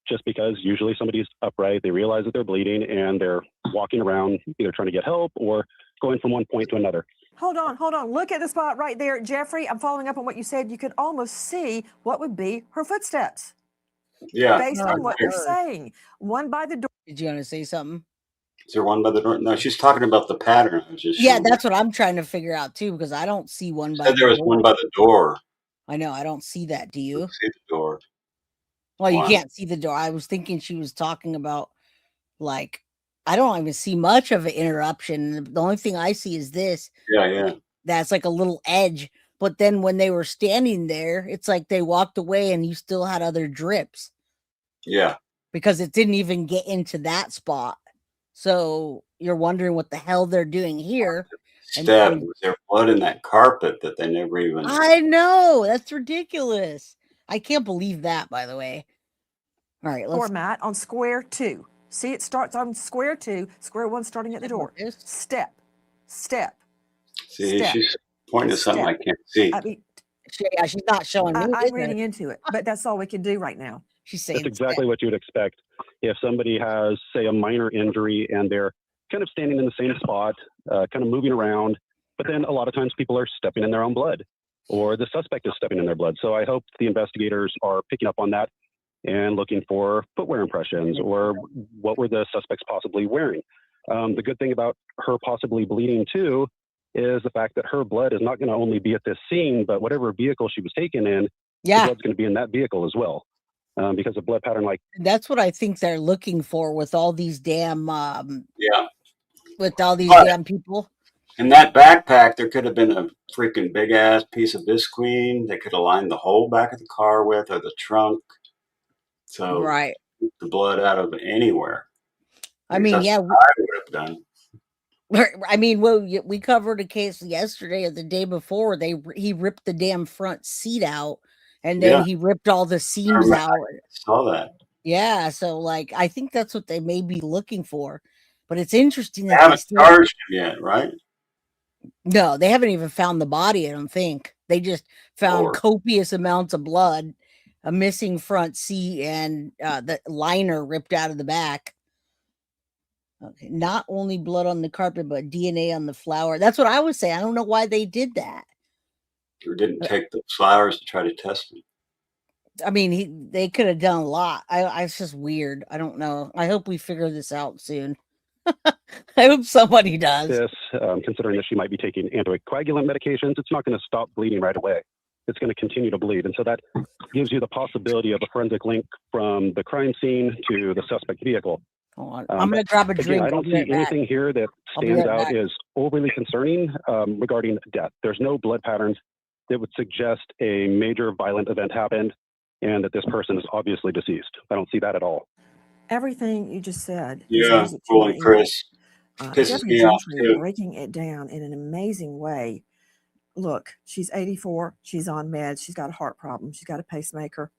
just because usually somebody's upright, they realize that they're bleeding, and they're walking around either trying to get help or going from one point to another. Hold on. Look at the spot right there. Jeffrey, I'm following up on what you said. You could almost see what would be her footsteps. Yeah. Based on what you're saying. One by the door. Did you want to say something? Is there one by the door? No, she's talking about the pattern. Yeah, that's what I'm trying to figure out too, because I don't see one by the door. There was one by the door. I know, I don't see that. Do you? See the door. Well, you can't see the door. I was thinking she was talking about, like, I don't even see much of an interruption. The only thing I see is this. Yeah. That's like a little edge. But then when they were standing there, it's like they walked away and you still had other drips. Yeah. Because it didn't even get into that spot. So you're wondering what the hell they're doing here. Stab. Was there blood in that carpet that they never even... I know. That's ridiculous. I can't believe that, by the way. All right, let's... Format on square 2. See, it starts on square 2, square 1 starting at the door. Step. See, she's pointing to something I can't see. I mean, yeah, she's not showing me. I'm reading into it, but that's all we can do right now. She's saying that's exactly what you would expect. If somebody has, say, a minor injury and they're kind of standing in the same spot, kind of moving around, but then a lot of times people are stepping in their own blood, or the suspect is stepping in their blood. So I hope the investigators are picking up on that and looking for footwear impressions, or what were the suspects possibly wearing. The good thing about her possibly bleeding too is the fact that her blood is not going to only be at this scene, but whatever vehicle she was taken in, the blood's going to be in that vehicle as well. Because a blood pattern like... That's what I think they're looking for with all these damn... yeah. With all these damn people. In that backpack, there could have been a freaking big-ass piece of visqueen. They could have lined the whole back of the car with, or the trunk. So right. The blood out of anywhere. I mean, yeah. I would have done. I mean, well, we covered a case yesterday or the day before. He ripped the damn front seat out, and then he ripped all the seams out. I saw that. Yeah, so like I think that's what they may be looking for. But it's interesting They that haven't charged him yet, right? No, they haven't even found the body. I don't think they just found copious amounts of blood, a missing front seat, and the liner ripped out of the back. Okay, not only blood on the carpet, but DNA on the flower. That's what I was saying. I don't know why they did that. Or didn't take the flowers to try to test them. I mean, they could have done a lot. It's just weird. I don't know. I hope we figure this out soon. I hope somebody does. This, considering that she might be taking anticoagulant medications, it's not going to stop bleeding right away. It's going to continue to bleed. And so that gives you the possibility of a forensic link from the crime scene to the suspect vehicle. Hold on. I'm going to grab a drink. Again, I don't see anything here that stands out as overly concerning regarding death. There's no blood patterns that would suggest a major violent event happened and that this person is obviously deceased. I don't see that at all. Everything you just said. Yeah, fooling Chris. Pisses me off too. Breaking it down in an amazing way. Look, she's 84. She's on meds. She's got a heart problem. She's got a pacemaker.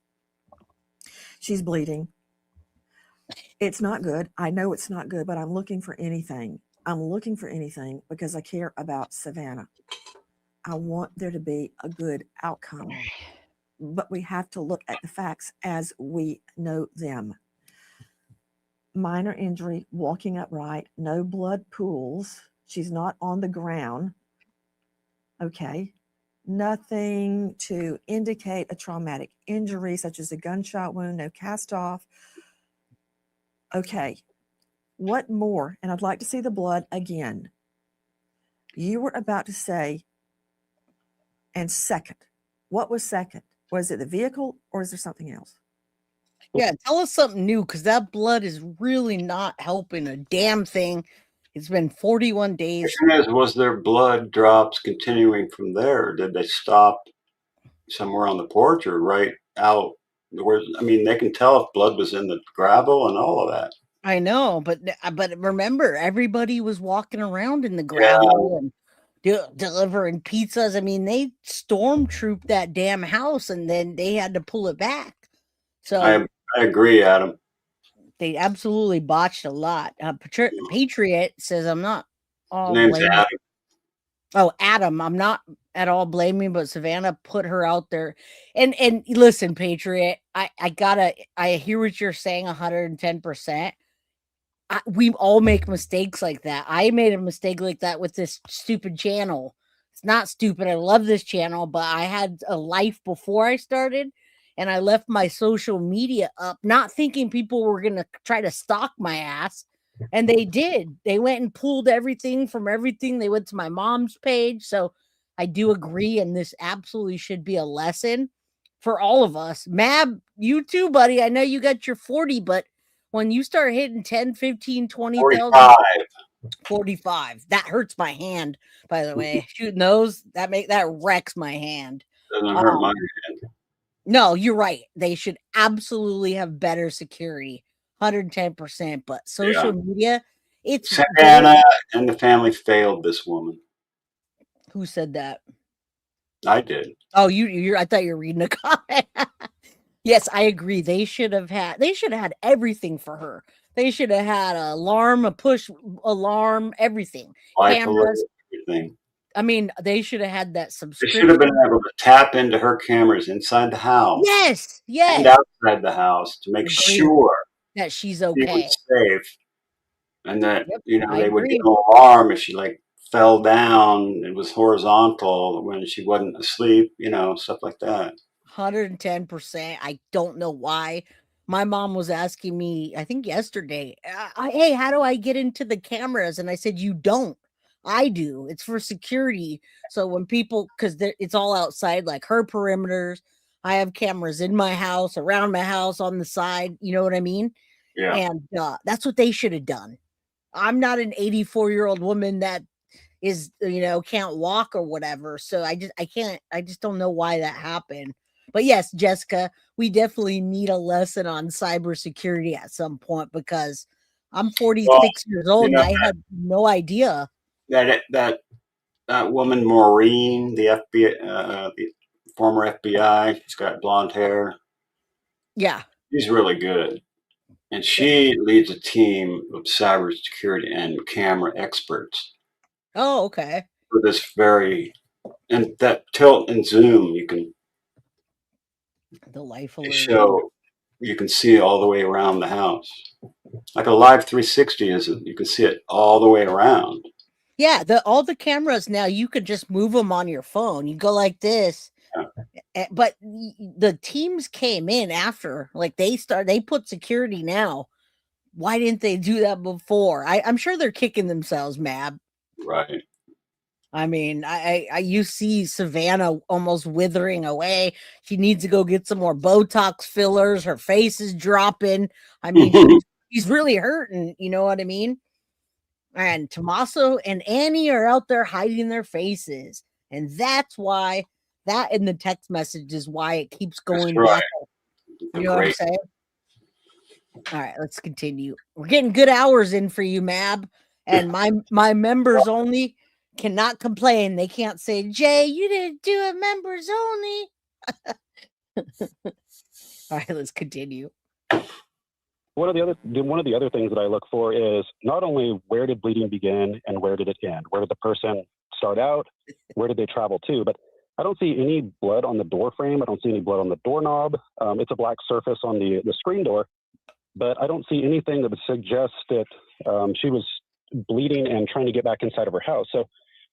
She's bleeding. It's not good. I know it's not good, but I'm looking for anything. I'm looking for anything because I care about Savannah. I want there to be a good outcome, but we have to look at the facts as we know them. Minor injury, walking upright, no blood pools. She's not on the ground. Okay. Nothing to indicate a traumatic injury, such as a gunshot wound, no cast off. Okay. What more? And I'd like to see the blood again. You were about to say, and second. What was second? Was it the vehicle or is there something else? Yeah, tell us something new, because that blood is really not helping a damn thing. It's been 41 days. question is, was there blood drops continuing from there? Or did they stop somewhere on the porch or right out? I mean, they can tell if blood was in the gravel and all of that. I know, but remember, everybody was walking around in the gravel and delivering pizzas. I mean, they stormtrooped that damn house, and then they had to pull it back. So I agree, Adam. They absolutely botched a lot. Patriot says, "I'm not all His name's blaming." Adam. Oh, Adam, I'm not at all blaming, but Savannah put her out there. And listen, Patriot, I hear what you're saying 110%. We all make mistakes like that. I made a mistake like that with this stupid channel. It's not stupid. I love this channel, but I had a life before I started, and I left my social media up, not thinking people were going to try to stalk my ass. And they did. They went and pulled everything from everything. They went to my mom's page. So I do agree. And this absolutely should be a lesson for all of us. Mab, you too, buddy. I know you got your 40, but when you start hitting 10, 15, 20,000, 45, that hurts my hand, by the way. Shooting those, that wrecks my hand. Doesn't hurt my hand. No, you're right. They should absolutely have better security, 110%. But social media, it's Savannah and the family failed this woman. Who said that? I did. Oh, I thought you were reading a comment. Yes, I agree. They should have had everything for her. They should have had an alarm, a push alarm, everything. Cameras, everything. I mean, they should have had that They subscription. should have been able to tap into her cameras inside the house. Yes. And outside the house to make sure that she's she okay. was safe. And that, I they would agree. get an alarm if she fell down. It was horizontal when she wasn't asleep, stuff like that. 110%. I don't know why. My mom was asking me, I think yesterday, hey, how do I get into the cameras? And I said, you don't. I do. It's for security. So when people, because it's all outside, like her perimeters, I have cameras in my house, around my house, on the side. You know what I mean? Yeah. And that's what they should have done. I'm not an 84-year-old woman that is, can't walk or whatever. So I just don't know why that happened. But yes, Jessica, we definitely need a lesson on cybersecurity at some point, because I'm 46 years old and I had no idea. That woman Maureen, the FBI, the former FBI, she's got blonde hair. Yeah, she's really good, and she leads a team of cybersecurity and camera experts. Oh, okay. For this and that tilt and zoom, you can the life alert show. You can see all the way around the house, like a live 360 isn't. You can see it all the way around. Yeah, all the cameras now, you could just move them on your phone. You go like this. Yeah. But the teams came in after, like they put security now. Why didn't they do that before? I'm sure they're kicking themselves, Mab. Right. I mean, you see Savannah almost withering away. She needs to go get some more Botox fillers. Her face is dropping. I mean, she's really hurting. You know what I mean? And Tommaso and Annie are out there hiding their faces. And that's why that in the text message is why it keeps going back. You know what I'm saying? All right, let's continue. We're getting good hours in for you, Mab. And my members only cannot complain. They can't say, Jay, you didn't do a members only. All right, let's continue. One of the other things that I look for is not only where did bleeding begin and where did it end? Where did the person start out? Where did they travel to? But I don't see any blood on the door frame. I don't see any blood on the doorknob. It's a black surface on the screen door, but I don't see anything that would suggest that she was bleeding and trying to get back inside of her house. So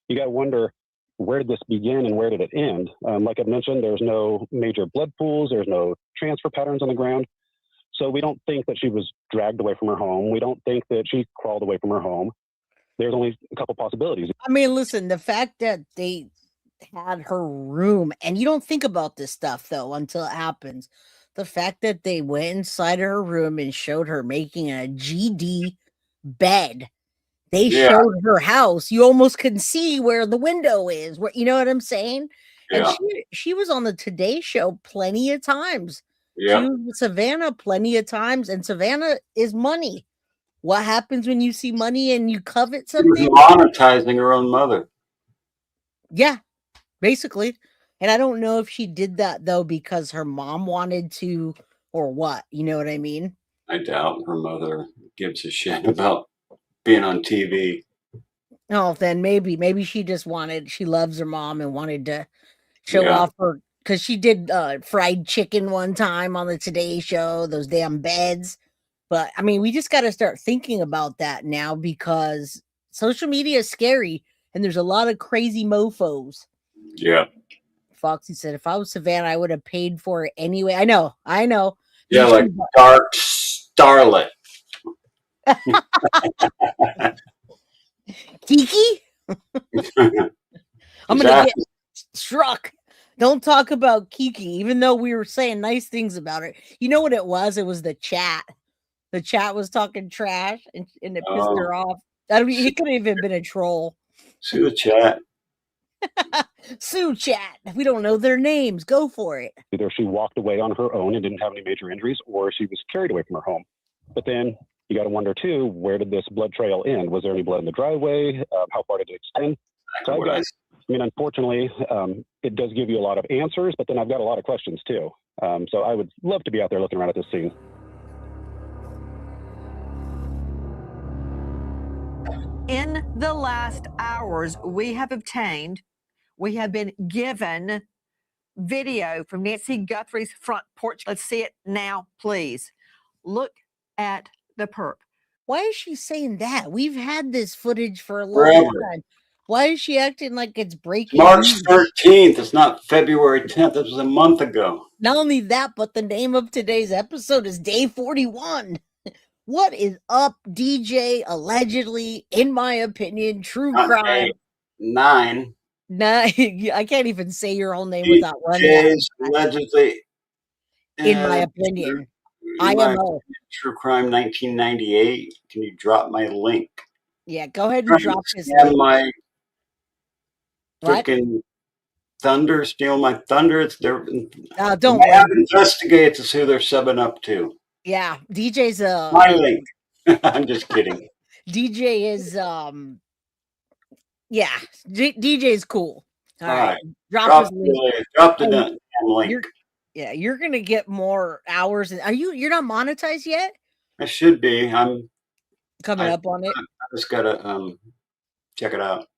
you got to wonder, where did this begin and where did it end? Like I mentioned, there's no major blood pools. There's no transfer patterns on the ground. So we don't think that she was dragged away from her home. We don't think that she crawled away from her home. There's only a couple possibilities. I mean, listen, the fact that they had her room, and you don't think about this stuff, though, until it happens. The fact that they went inside her room and showed her making a GD bed They Yeah. showed her house. You almost can see where the window is. Where, you know what I'm saying? And Yeah. she was on the Today Show plenty of times. She Yeah. was with Savannah plenty of times, and Savannah is money. What happens when you see money and you covet She was something? monetizing her own mother. Yeah, basically. And I don't know if she did that though because her mom wanted to or what. You know what I mean? I doubt her mother gives a shit about being on TV. Oh, then maybe she just she loves her mom and wanted to show Yeah. off her, because she did fried chicken one time on the Today Show, those damn beds. But I mean, we just got to start thinking about that now, because social media is scary and there's a lot of crazy mofos. Yeah. Foxy said, if I was Savannah, I would have paid for it anyway. I know. Yeah, You like should- dark starlet. Kiki? I'm gonna get struck. Don't talk about Kiki, even though we were saying nice things about her. You know what it was? It was the chat. The chat was talking trash, and it pissed her off. I mean, he could have even been a troll. Sue the chat. Sue chat. We don't know their names. Go for it. Either she walked away on her own and didn't have any major injuries, or she was carried away from her home. But then you got to wonder too, where did this blood trail end? Was there any blood in the driveway? How far did it extend? So I mean, unfortunately, it does give you a lot of answers, but then I've got a lot of questions too. So I would love to be out there looking around at this scene. In the last hours, we have been given video from Nancy Guthrie's front porch. Let's see it now, please. Look at the perp. Why is she saying that? We've had this footage for a long Forever. time. Why is she acting like it's breaking March news? 13th. It's not February 10th. This was a month ago. Not only that, but the name of today's episode is Day 41. What is up, DJ? Allegedly, in my opinion, true Not crime. 8, 9. Nah, I can't even say your whole name without running out. DJs allegedly. In my opinion. In my IMO. opinion, True Crime 1998. Can you drop my link? Yeah, go ahead and drop his Scam link. my What? freaking thunder, steal my thunder. It's their Don't Lab worry. Investigates is who they're subbing up to. Yeah, DJ's My link. I'm just kidding. DJ is yeah, DJ's cool. All right. Drop his link. Drop the Oh, damn link. You're gonna get more hours. You're not monetized yet? I should be. I'm coming up on it. I just gotta check it out.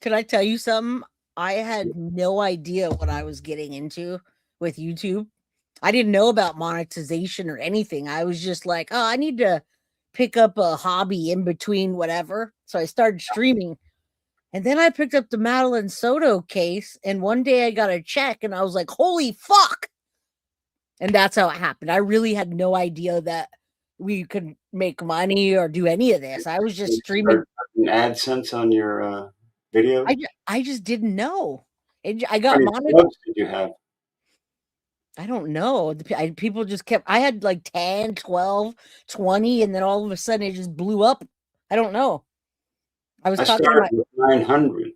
Could I tell you something? I had no idea what I was getting into with YouTube. I didn't know about monetization or anything. I was just like, oh, I need to pick up a hobby in between whatever. So I started streaming. And then I picked up the Madeline Soto case. And one day I got a check and I was like, holy fuck. And that's how it happened. I really had no idea that we could make money or do any of this. I was just streaming. AdSense on your video? I just didn't know. I How got many monetized. subs did you have? I don't know. People just kept, I had like 10, 12, 20, and then all of a sudden it just blew up. I don't know. I started with 900.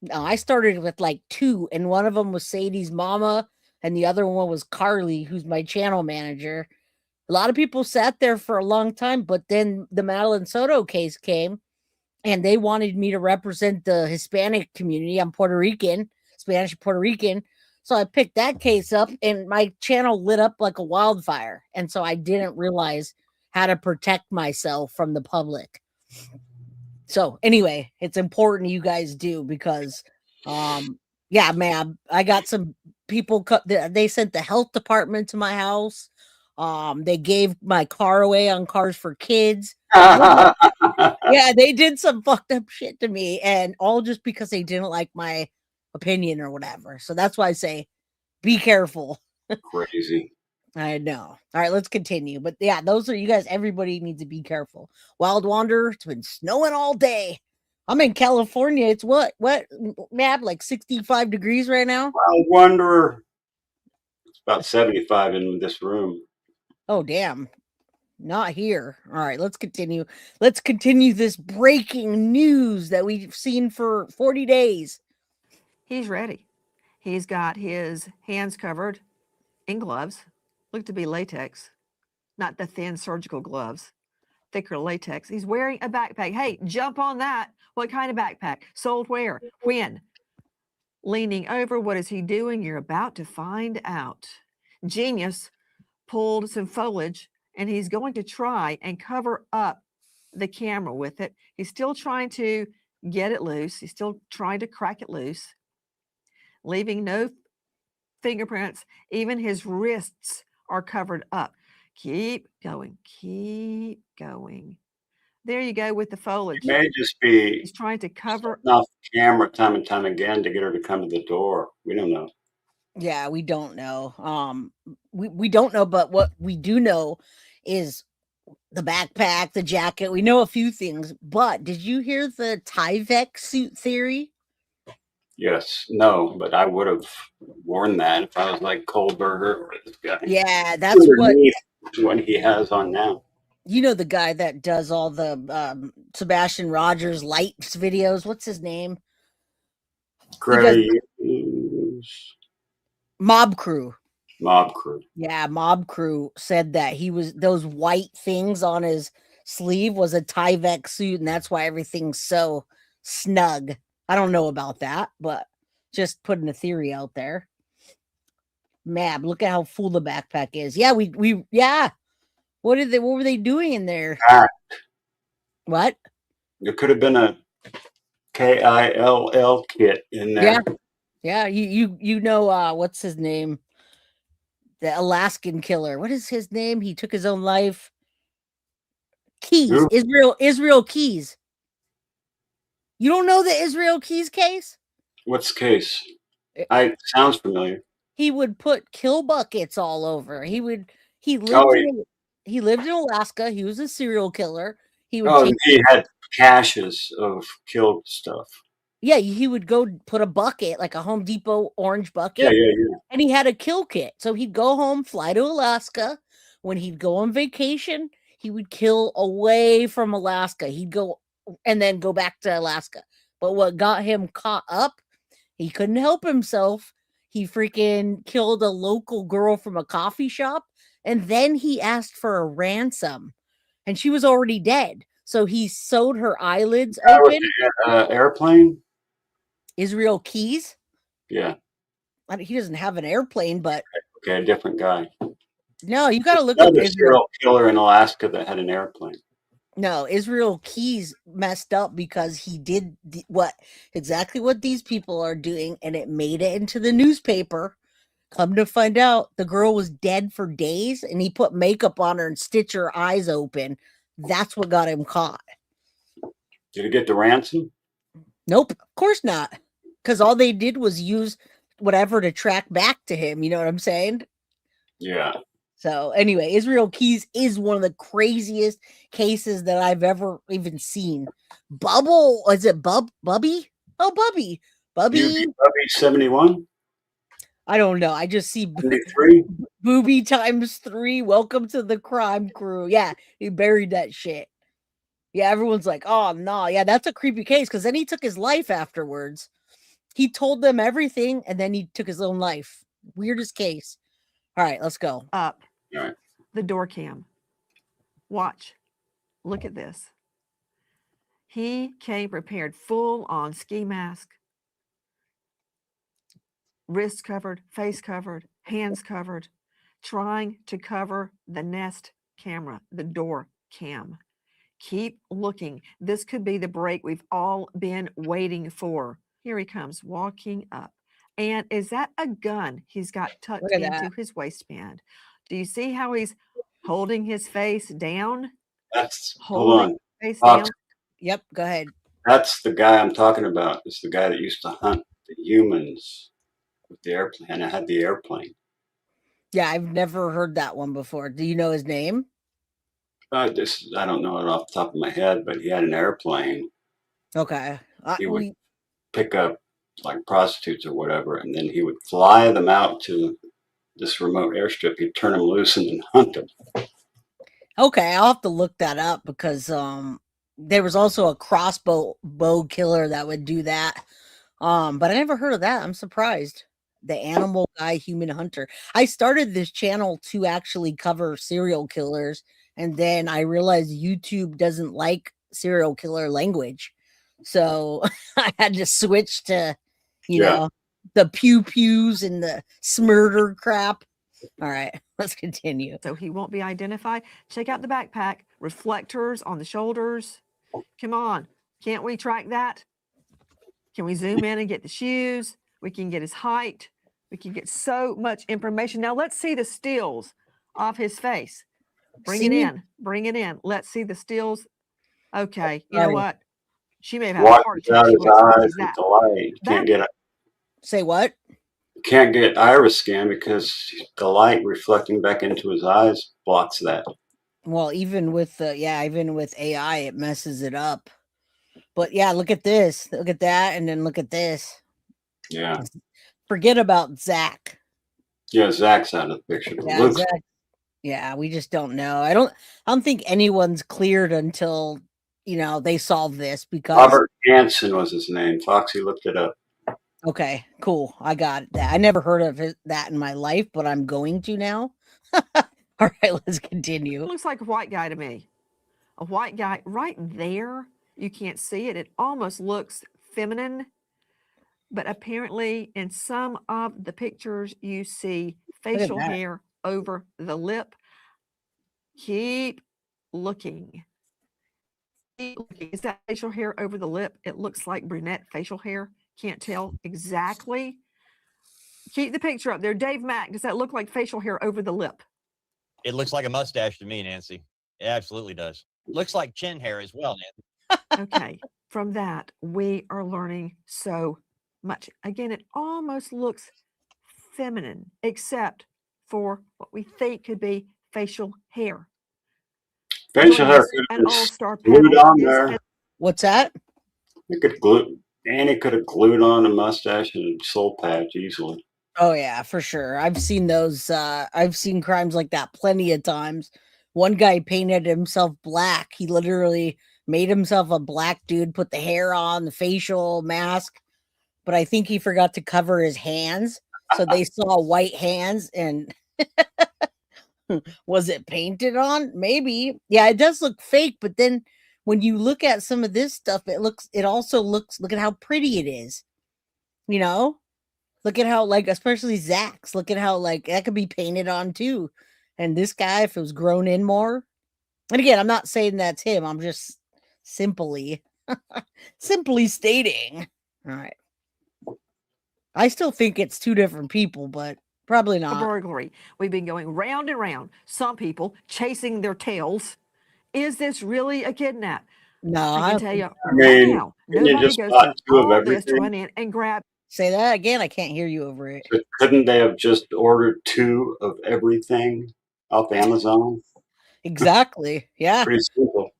No, I started with like 2, and one of them was Sadie's mama, and the other one was Carly, who's my channel manager. A lot of people sat there for a long time, but then the Madeline Soto case came, and they wanted me to represent the Hispanic community. I'm Puerto Rican, Spanish Puerto Rican. So I picked that case up and my channel lit up like a wildfire. And so I didn't realize how to protect myself from the public. So anyway, it's important you guys do because, yeah, man, I got some people, they sent the health department to my house. They gave my car away on Cars for Kids. Yeah, they did some fucked up shit to me, and all just because they didn't like my opinion or whatever. So that's why I say be careful. Crazy. I know. All right, let's continue. But yeah, those are you guys. Everybody needs to be careful. Wild Wanderer, it's been snowing all day. I'm in California. It's what map like 65 degrees right now. Wild Wanderer. It's about 75 in this room. Oh damn. Not here. All right, let's continue. Let's continue this breaking news that we've seen for 40 days. He's ready. He's got his hands covered in gloves, look to be latex, not the thin surgical gloves, thicker latex. He's wearing a backpack. Hey, jump on that. What kind of backpack? Sold where? When? Leaning over, what is he doing? You're about to find out. Genius pulled some foliage and he's going to try and cover up the camera with it. He's still trying to get it loose. He's still trying to crack it loose, leaving no fingerprints. Even his wrists are covered up. Keep going. Keep going. There you go with the foliage. It may just be He's trying to cover off the camera time and time again to get her to come to the door. We don't know. Yeah, we don't know. We don't know, but what we do know is the backpack, the jacket. We know a few things, but did you hear the Tyvek suit theory? Yes, no, but I would have worn that if I was like Kohlberger or this guy. Yeah, that's what he has on now. You know, the guy that does all the Sebastian Rogers lights videos. What's his name? Gray Mob Crew. Mob Crew. Yeah, Mob Crew said that he was those white things on his sleeve was a Tyvek suit, and that's why everything's so snug. I don't know about that, but just putting a theory out there. Mab, look at how full the backpack is. Yeah, we yeah. What were they doing in there? What? There could have been a KILL kit in there. Yeah. You know what's his name? The Alaskan killer. What is his name? He took his own life. Keys. Who? Israel Keys. You don't know the Israel Keys case? What's the case? Sounds familiar. He would put kill buckets all over. He lived in Alaska. He was a serial killer. He had caches of killed stuff. Yeah, he would go put a bucket, like a Home Depot orange bucket. Yeah. And he had a kill kit. So he'd go home, fly to Alaska. When he'd go on vacation, he would kill away from Alaska. He'd go and then go back to Alaska. But what got him caught up, he couldn't help himself. He freaking killed a local girl from a coffee shop. And then he asked for a ransom. And she was already dead. So he sewed her eyelids open. Airplane? Israel Keys? Yeah. He doesn't have an airplane, but... Okay, a different guy. No, you got to look up Israel. Serial killer in Alaska that had an airplane. No, Israel Keys messed up because he did exactly what these people are doing, and it made it into the newspaper. Come to find out, the girl was dead for days, and he put makeup on her and stitched her eyes open. That's what got him caught. Did he get the ransom? Nope, of course not. Because all they did was use whatever to track back to him. You know what I'm saying? Yeah. So anyway, Israel Keys is one of the craziest cases that I've ever even seen. Bubble, is it Bubby? Oh, Bubby 71. I don't know. I just see Booby times 3. Welcome to the crime crew. Yeah, he buried that shit. Yeah, everyone's like, oh no, yeah, that's a creepy case because then he took his life afterwards. He told them everything and then he took his own life. Weirdest case. All right, let's go. Up. All right. The door cam. Watch. Look at this. He came prepared, full on ski mask, wrists covered, face covered, hands covered, trying to cover the Nest camera, the door cam. Keep looking. This could be the break we've all been waiting for. Here he comes, walking up. And is that a gun he's got tucked into his waistband? Do you see how he's holding his face down? Hold on. Face down? Yep, go ahead. That's the guy I'm talking about. It's the guy that used to hunt the humans with the airplane. And I had the airplane. Yeah, I've never heard that one before. Do you know his name? I don't know it off the top of my head, but he had an airplane. Okay. He would pick up like prostitutes or whatever, and then he would fly them out to this remote airstrip. He'd turn them loose and then hunt them. Okay, I'll have to look that up because there was also a bow killer that would do that. But I never heard of that. I'm surprised. The animal guy, human hunter. I started this channel to actually cover serial killers, and then I realized YouTube doesn't like serial killer language. So I had to switch to, you know, the pew pews and the smurder crap. All right, let's continue. So he won't be identified. Check out the backpack, reflectors on the shoulders. Come on, can't we track that? Can we zoom in and get the shoes? We can get his height. We can get so much information. Now let's see the stills of his face. Bring it in. Bring it in. Let's see the stills. Okay, you know what? She may have had a heart attack. Out his eyes with the light. Can't get it. Say what? Can't get iris scan because the light reflecting back into his eyes blocks that. Well, even with even with AI, it messes it up. But yeah, look at this. Look at that, and then look at this. Yeah. Forget about Zach. Yeah, Zach's out of the picture. Yeah, Zach. Yeah, we just don't know. I don't think anyone's cleared until they solve this because Robert Hansen was his name. Foxy looked it up. Okay, cool. I got that. I never heard of that in my life, but I'm going to now. All right, let's continue. Looks like a white guy to me. A white guy right there. You can't see it. It almost looks feminine. But apparently in some of the pictures, you see facial hair over the lip. Keep looking. Keep looking. Is that facial hair over the lip? It looks like brunette facial hair. Can't tell exactly. Keep the picture up there. Dave Mack, does that look like facial hair over the lip? It looks like a mustache to me, Nancy. It absolutely does. Looks like chin hair as well, Nancy. Okay. From that, we are learning so much. Again, it almost looks feminine, except for what we think could be facial hair. Facial hair an all-star glued on there. What's that? It could glue. Annie could have glued on a mustache and a soul patch easily. Oh yeah, for sure. I've seen those. I've seen crimes like that plenty of times. One guy painted himself black. He literally made himself a black dude, put the hair on, the facial mask, but I think he forgot to cover his hands, so they saw white hands. And was it painted on? Maybe. Yeah, it does look fake, but then when you look at some of this stuff, it also looks, look at how pretty it is. Look at how, especially Zach's, look at how, that could be painted on too. And this guy, if it was grown in more. And again, I'm not saying that's him. I'm just simply stating. All right. I still think it's two different people, but probably not. A burglary. We've been going round and round. Some people chasing their tails. Is this really a kidnap? No, I can tell you right now. Nobody goes through all this to run in and grab. Say that again. I can't hear you over it. But couldn't they have just ordered 2 of everything off Amazon? Exactly. Yeah. Pretty simple.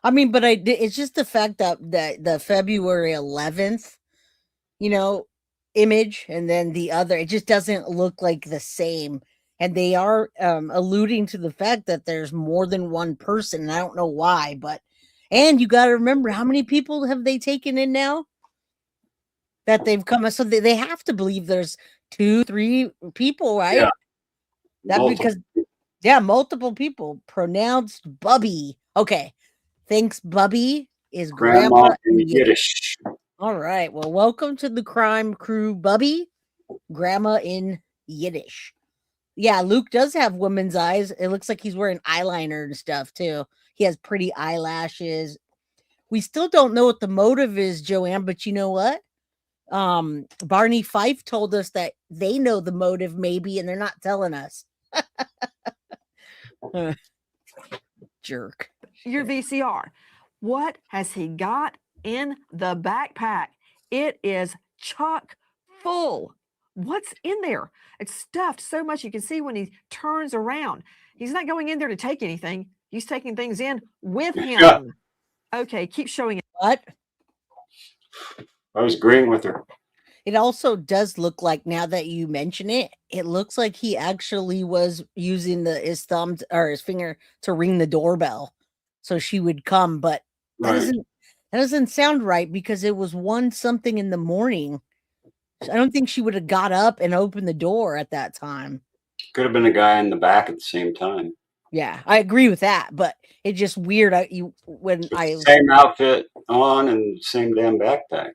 I mean, but it's just the fact that the February 11th, image, and then the other, it just doesn't look like the same. And they are alluding to the fact that there's more than one person. And I don't know why, and you got to remember, how many people have they taken in now that they've come? So they have to believe there's 2-3 people, right? Yeah. Multiple people. Pronounced Bubby. Okay. Thanks, Bubby is grandma in Yiddish. All right. Well, welcome to the crime crew, Bubby. Grandma in Yiddish. Yeah, Luke does have woman's eyes. It looks like he's wearing eyeliner and stuff too. He has pretty eyelashes. We still don't know what the motive is, Joanne, but you know what? Barney Fife told us that they know the motive maybe, and they're not telling us. Jerk. Your VCR. What has he got in the backpack? It is chock full. What's in there? It's stuffed so much you can see when he turns around. He's not going in there to take anything. He's taking things in with him. Yeah. Okay, keep showing it. What? I was agreeing with her. It also does look like, now that you mention it, it looks like he actually was using his thumb or his finger to ring the doorbell, so she would come. But that Right. doesn't sound right, because it was 1 something in the morning. I don't think she would have got up and opened the door at that time. Could have been a guy in the back at the same time. Yeah, I agree with that, but it's just weird. Same outfit on and same damn backpack.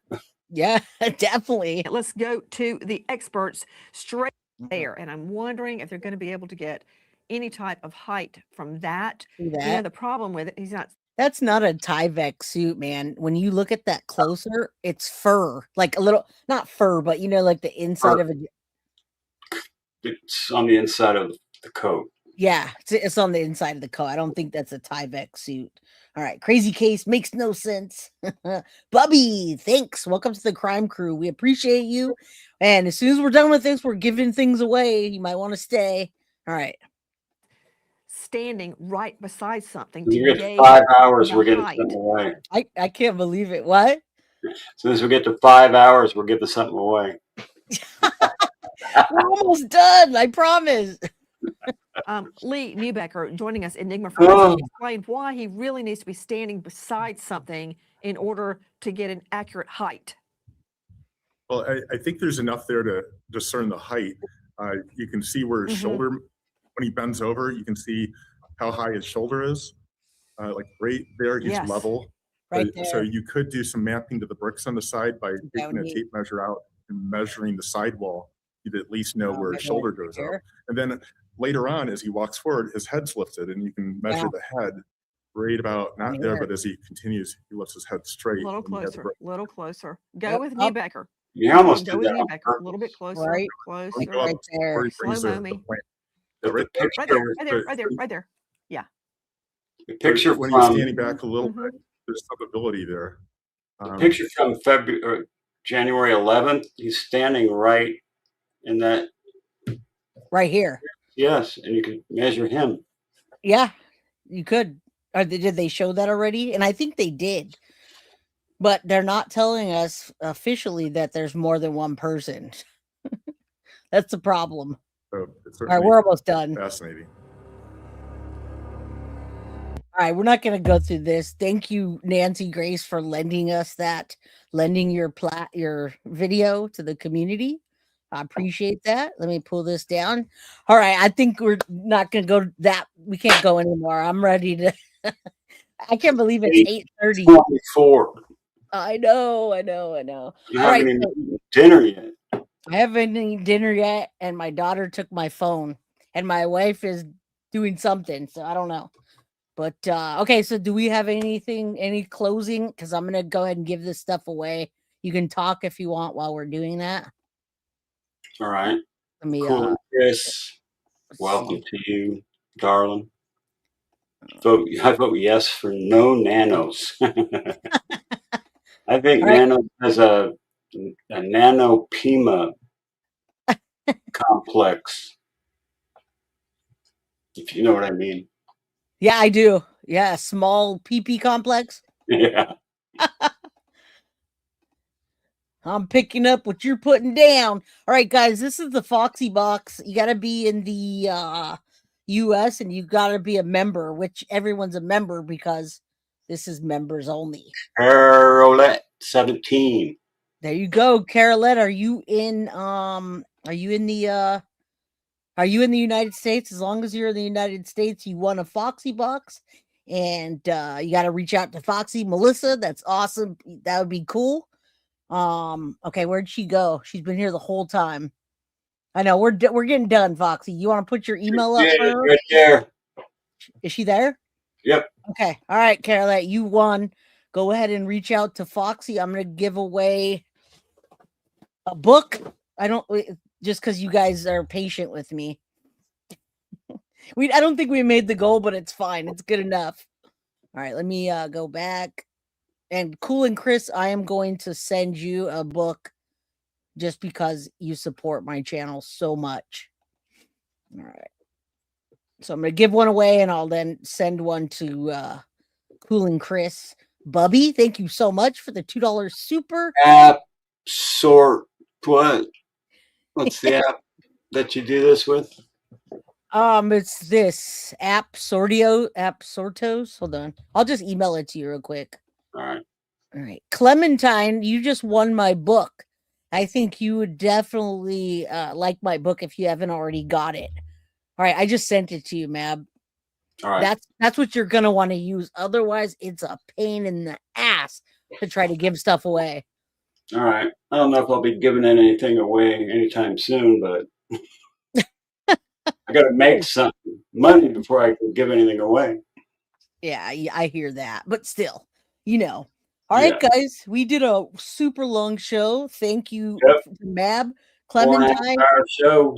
Yeah, definitely. Let's go to the experts straight there. And I'm wondering if they're going to be able to get any type of height from that. See You know, that? the problem with it, he's not. That's not a Tyvek suit, man. When you look at that closer, it's fur, like a little, not fur, but like the inside of a. It's on the inside of the coat. Yeah, it's on the inside of the coat. I don't think that's a Tyvek suit. All right, crazy case makes no sense. Bubby, thanks. Welcome to the crime crew. We appreciate you. And as soon as we're done with this, we're giving things away. You might want to stay. All right. Standing right beside something. When To you get to gauge 5 hours, the we're getting height. something away. I can't believe it. What? As soon as we get to 5 hours, we're giving something away. We're almost done. I promise. Lee Neubecker joining us, Enigma Friends, Oh. explain why he really needs to be standing beside something in order to get an accurate height. Well, I think there's enough there to discern the height. You can see where his shoulder, when he bends over, you can see how high his shoulder is. Like right there, he's Yes. level. Right So there. you could do some mapping to the bricks on the side by taking a neat. tape measure out and measuring the sidewall. You'd at least know where his maybe shoulder right goes here. up. And then later on, as he walks forward, his head's lifted and you can measure the head right about, not there, Here. but as he continues, he lifts his head straight. A little and you have the closer, brick. little closer. Go Yep, with up. Neubecker. You almost Go did with that on Neubecker. A little bit closer, Right. closer. Go up Right there. where he brings Slow-mo the me. plant. The Right there. Right there, picture, right there, right there, right there. Yeah. the picture when from he's standing back a little Mhm. bit, there's some ability there. the picture from January 11th. He's standing right in that. Right here. Yes, and you can measure him. Yeah, you could. Or did they show that already? And I think they did. But they're not telling us officially that there's more than one person. That's the problem. So it's All right, we're almost done. fascinating. All right, we're not going to go through this. Thank you, Nancy Grace, for lending your video to the community. I appreciate that. Let me pull this down. All right, I think we're not going to go we can't go anymore. I'm ready to. I can't believe it's 8:30. 24. I know. You All haven't right, even so eaten dinner yet. I haven't eaten dinner yet, and my daughter took my phone, and my wife is doing something, so I don't know. But okay, so do we have any closing? Because I'm gonna go ahead and give this stuff away. You can talk if you want while we're doing that. All right. Let me Cool. Chris, welcome to you, darling. I vote yes for no nanos. I think All right. Nanos has a nanopima complex, if you know what I mean. Yeah, I do. Yeah, small PP complex. Yeah. I'm picking up what you're putting down. All right, guys, this is the Foxy Box. You got to be in the US and you got to be a member, which everyone's a member because this is members only. Carolette 17. There you go, Carolette. Are you in the United States? As long as you're in the United States, you won a Foxy Box. And you got to reach out to Foxy. Melissa, that's awesome. That would be cool. Okay, where'd she go? She's been here the whole time. I know we're getting done, Foxy. You want to put your email up for her? Right there. Is she there? Yep. Okay. All right, Carolette, you won. Go ahead and reach out to Foxy. I'm gonna give away a book. I don't just because you guys are patient with me. I don't think we made the goal, but it's fine. It's good enough. All right, let me go back. And Cool and Chris, I am going to send you a book just because you support my channel so much. All right. So I'm going to give one away and I'll then send one to Cool and Chris. Bubby, thank you so much for the $2 super. What? What's the app that you do this with? It's this app Sortos. Hold on. I'll just email it to you real quick. All right. All right. Clementine, you just won my book. I think you would definitely like my book if you haven't already got it. All right, I just sent it to you, Mab. All right. That's what you're gonna want to use. Otherwise, it's a pain in the ass to try to give stuff away. All right. I don't know if I'll be giving anything away anytime soon, but I got to make some money before I can give anything away. Yeah, I hear that, but still, All right, guys, we did a super long show. Thank you, Mab. Clementine. Show.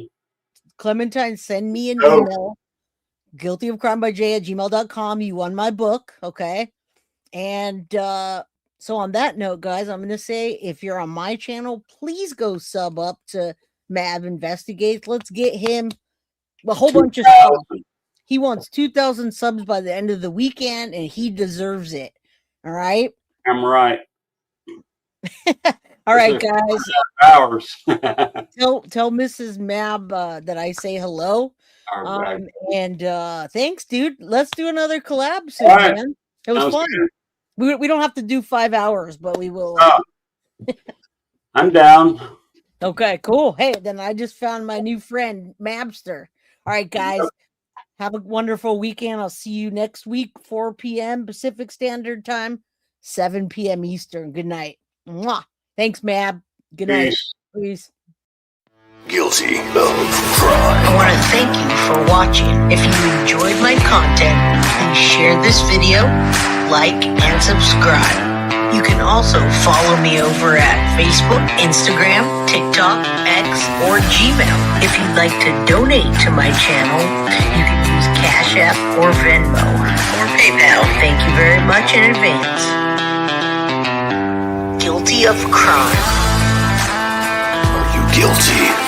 Clementine, send me an email. guiltyofcrimebyj@gmail.com. You won my book, okay? And so on that note, guys, I'm going to say if you're on my channel, please go sub up to Mab Investigate. Let's get him a whole bunch of subs. He wants 2,000 subs by the end of the weekend, and he deserves it. All right? I'm right. All right, guys. Hours. Tell Mrs. Mab that I say hello. All right. And thanks, dude. Let's do another collab soon, All right. man. It was fun. We don't have to do 5 hours, but we will. I'm down. Okay, cool. Hey, then I just found my new friend, Mabster. All right, guys. Have a wonderful weekend. I'll see you next week, 4 p.m. Pacific Standard Time, 7 p.m. Eastern. Good night. Mwah. Thanks, Mab. Good night. Peace. Guilty of crime. I want to thank you for watching. If you enjoyed my content, please share this video, like, and subscribe. You can also follow me over at Facebook, Instagram, TikTok, X, or Gmail. If you'd like to donate to my channel, you can use Cash App or Venmo or PayPal. Thank you very much in advance. Guilty of crime. Are you guilty?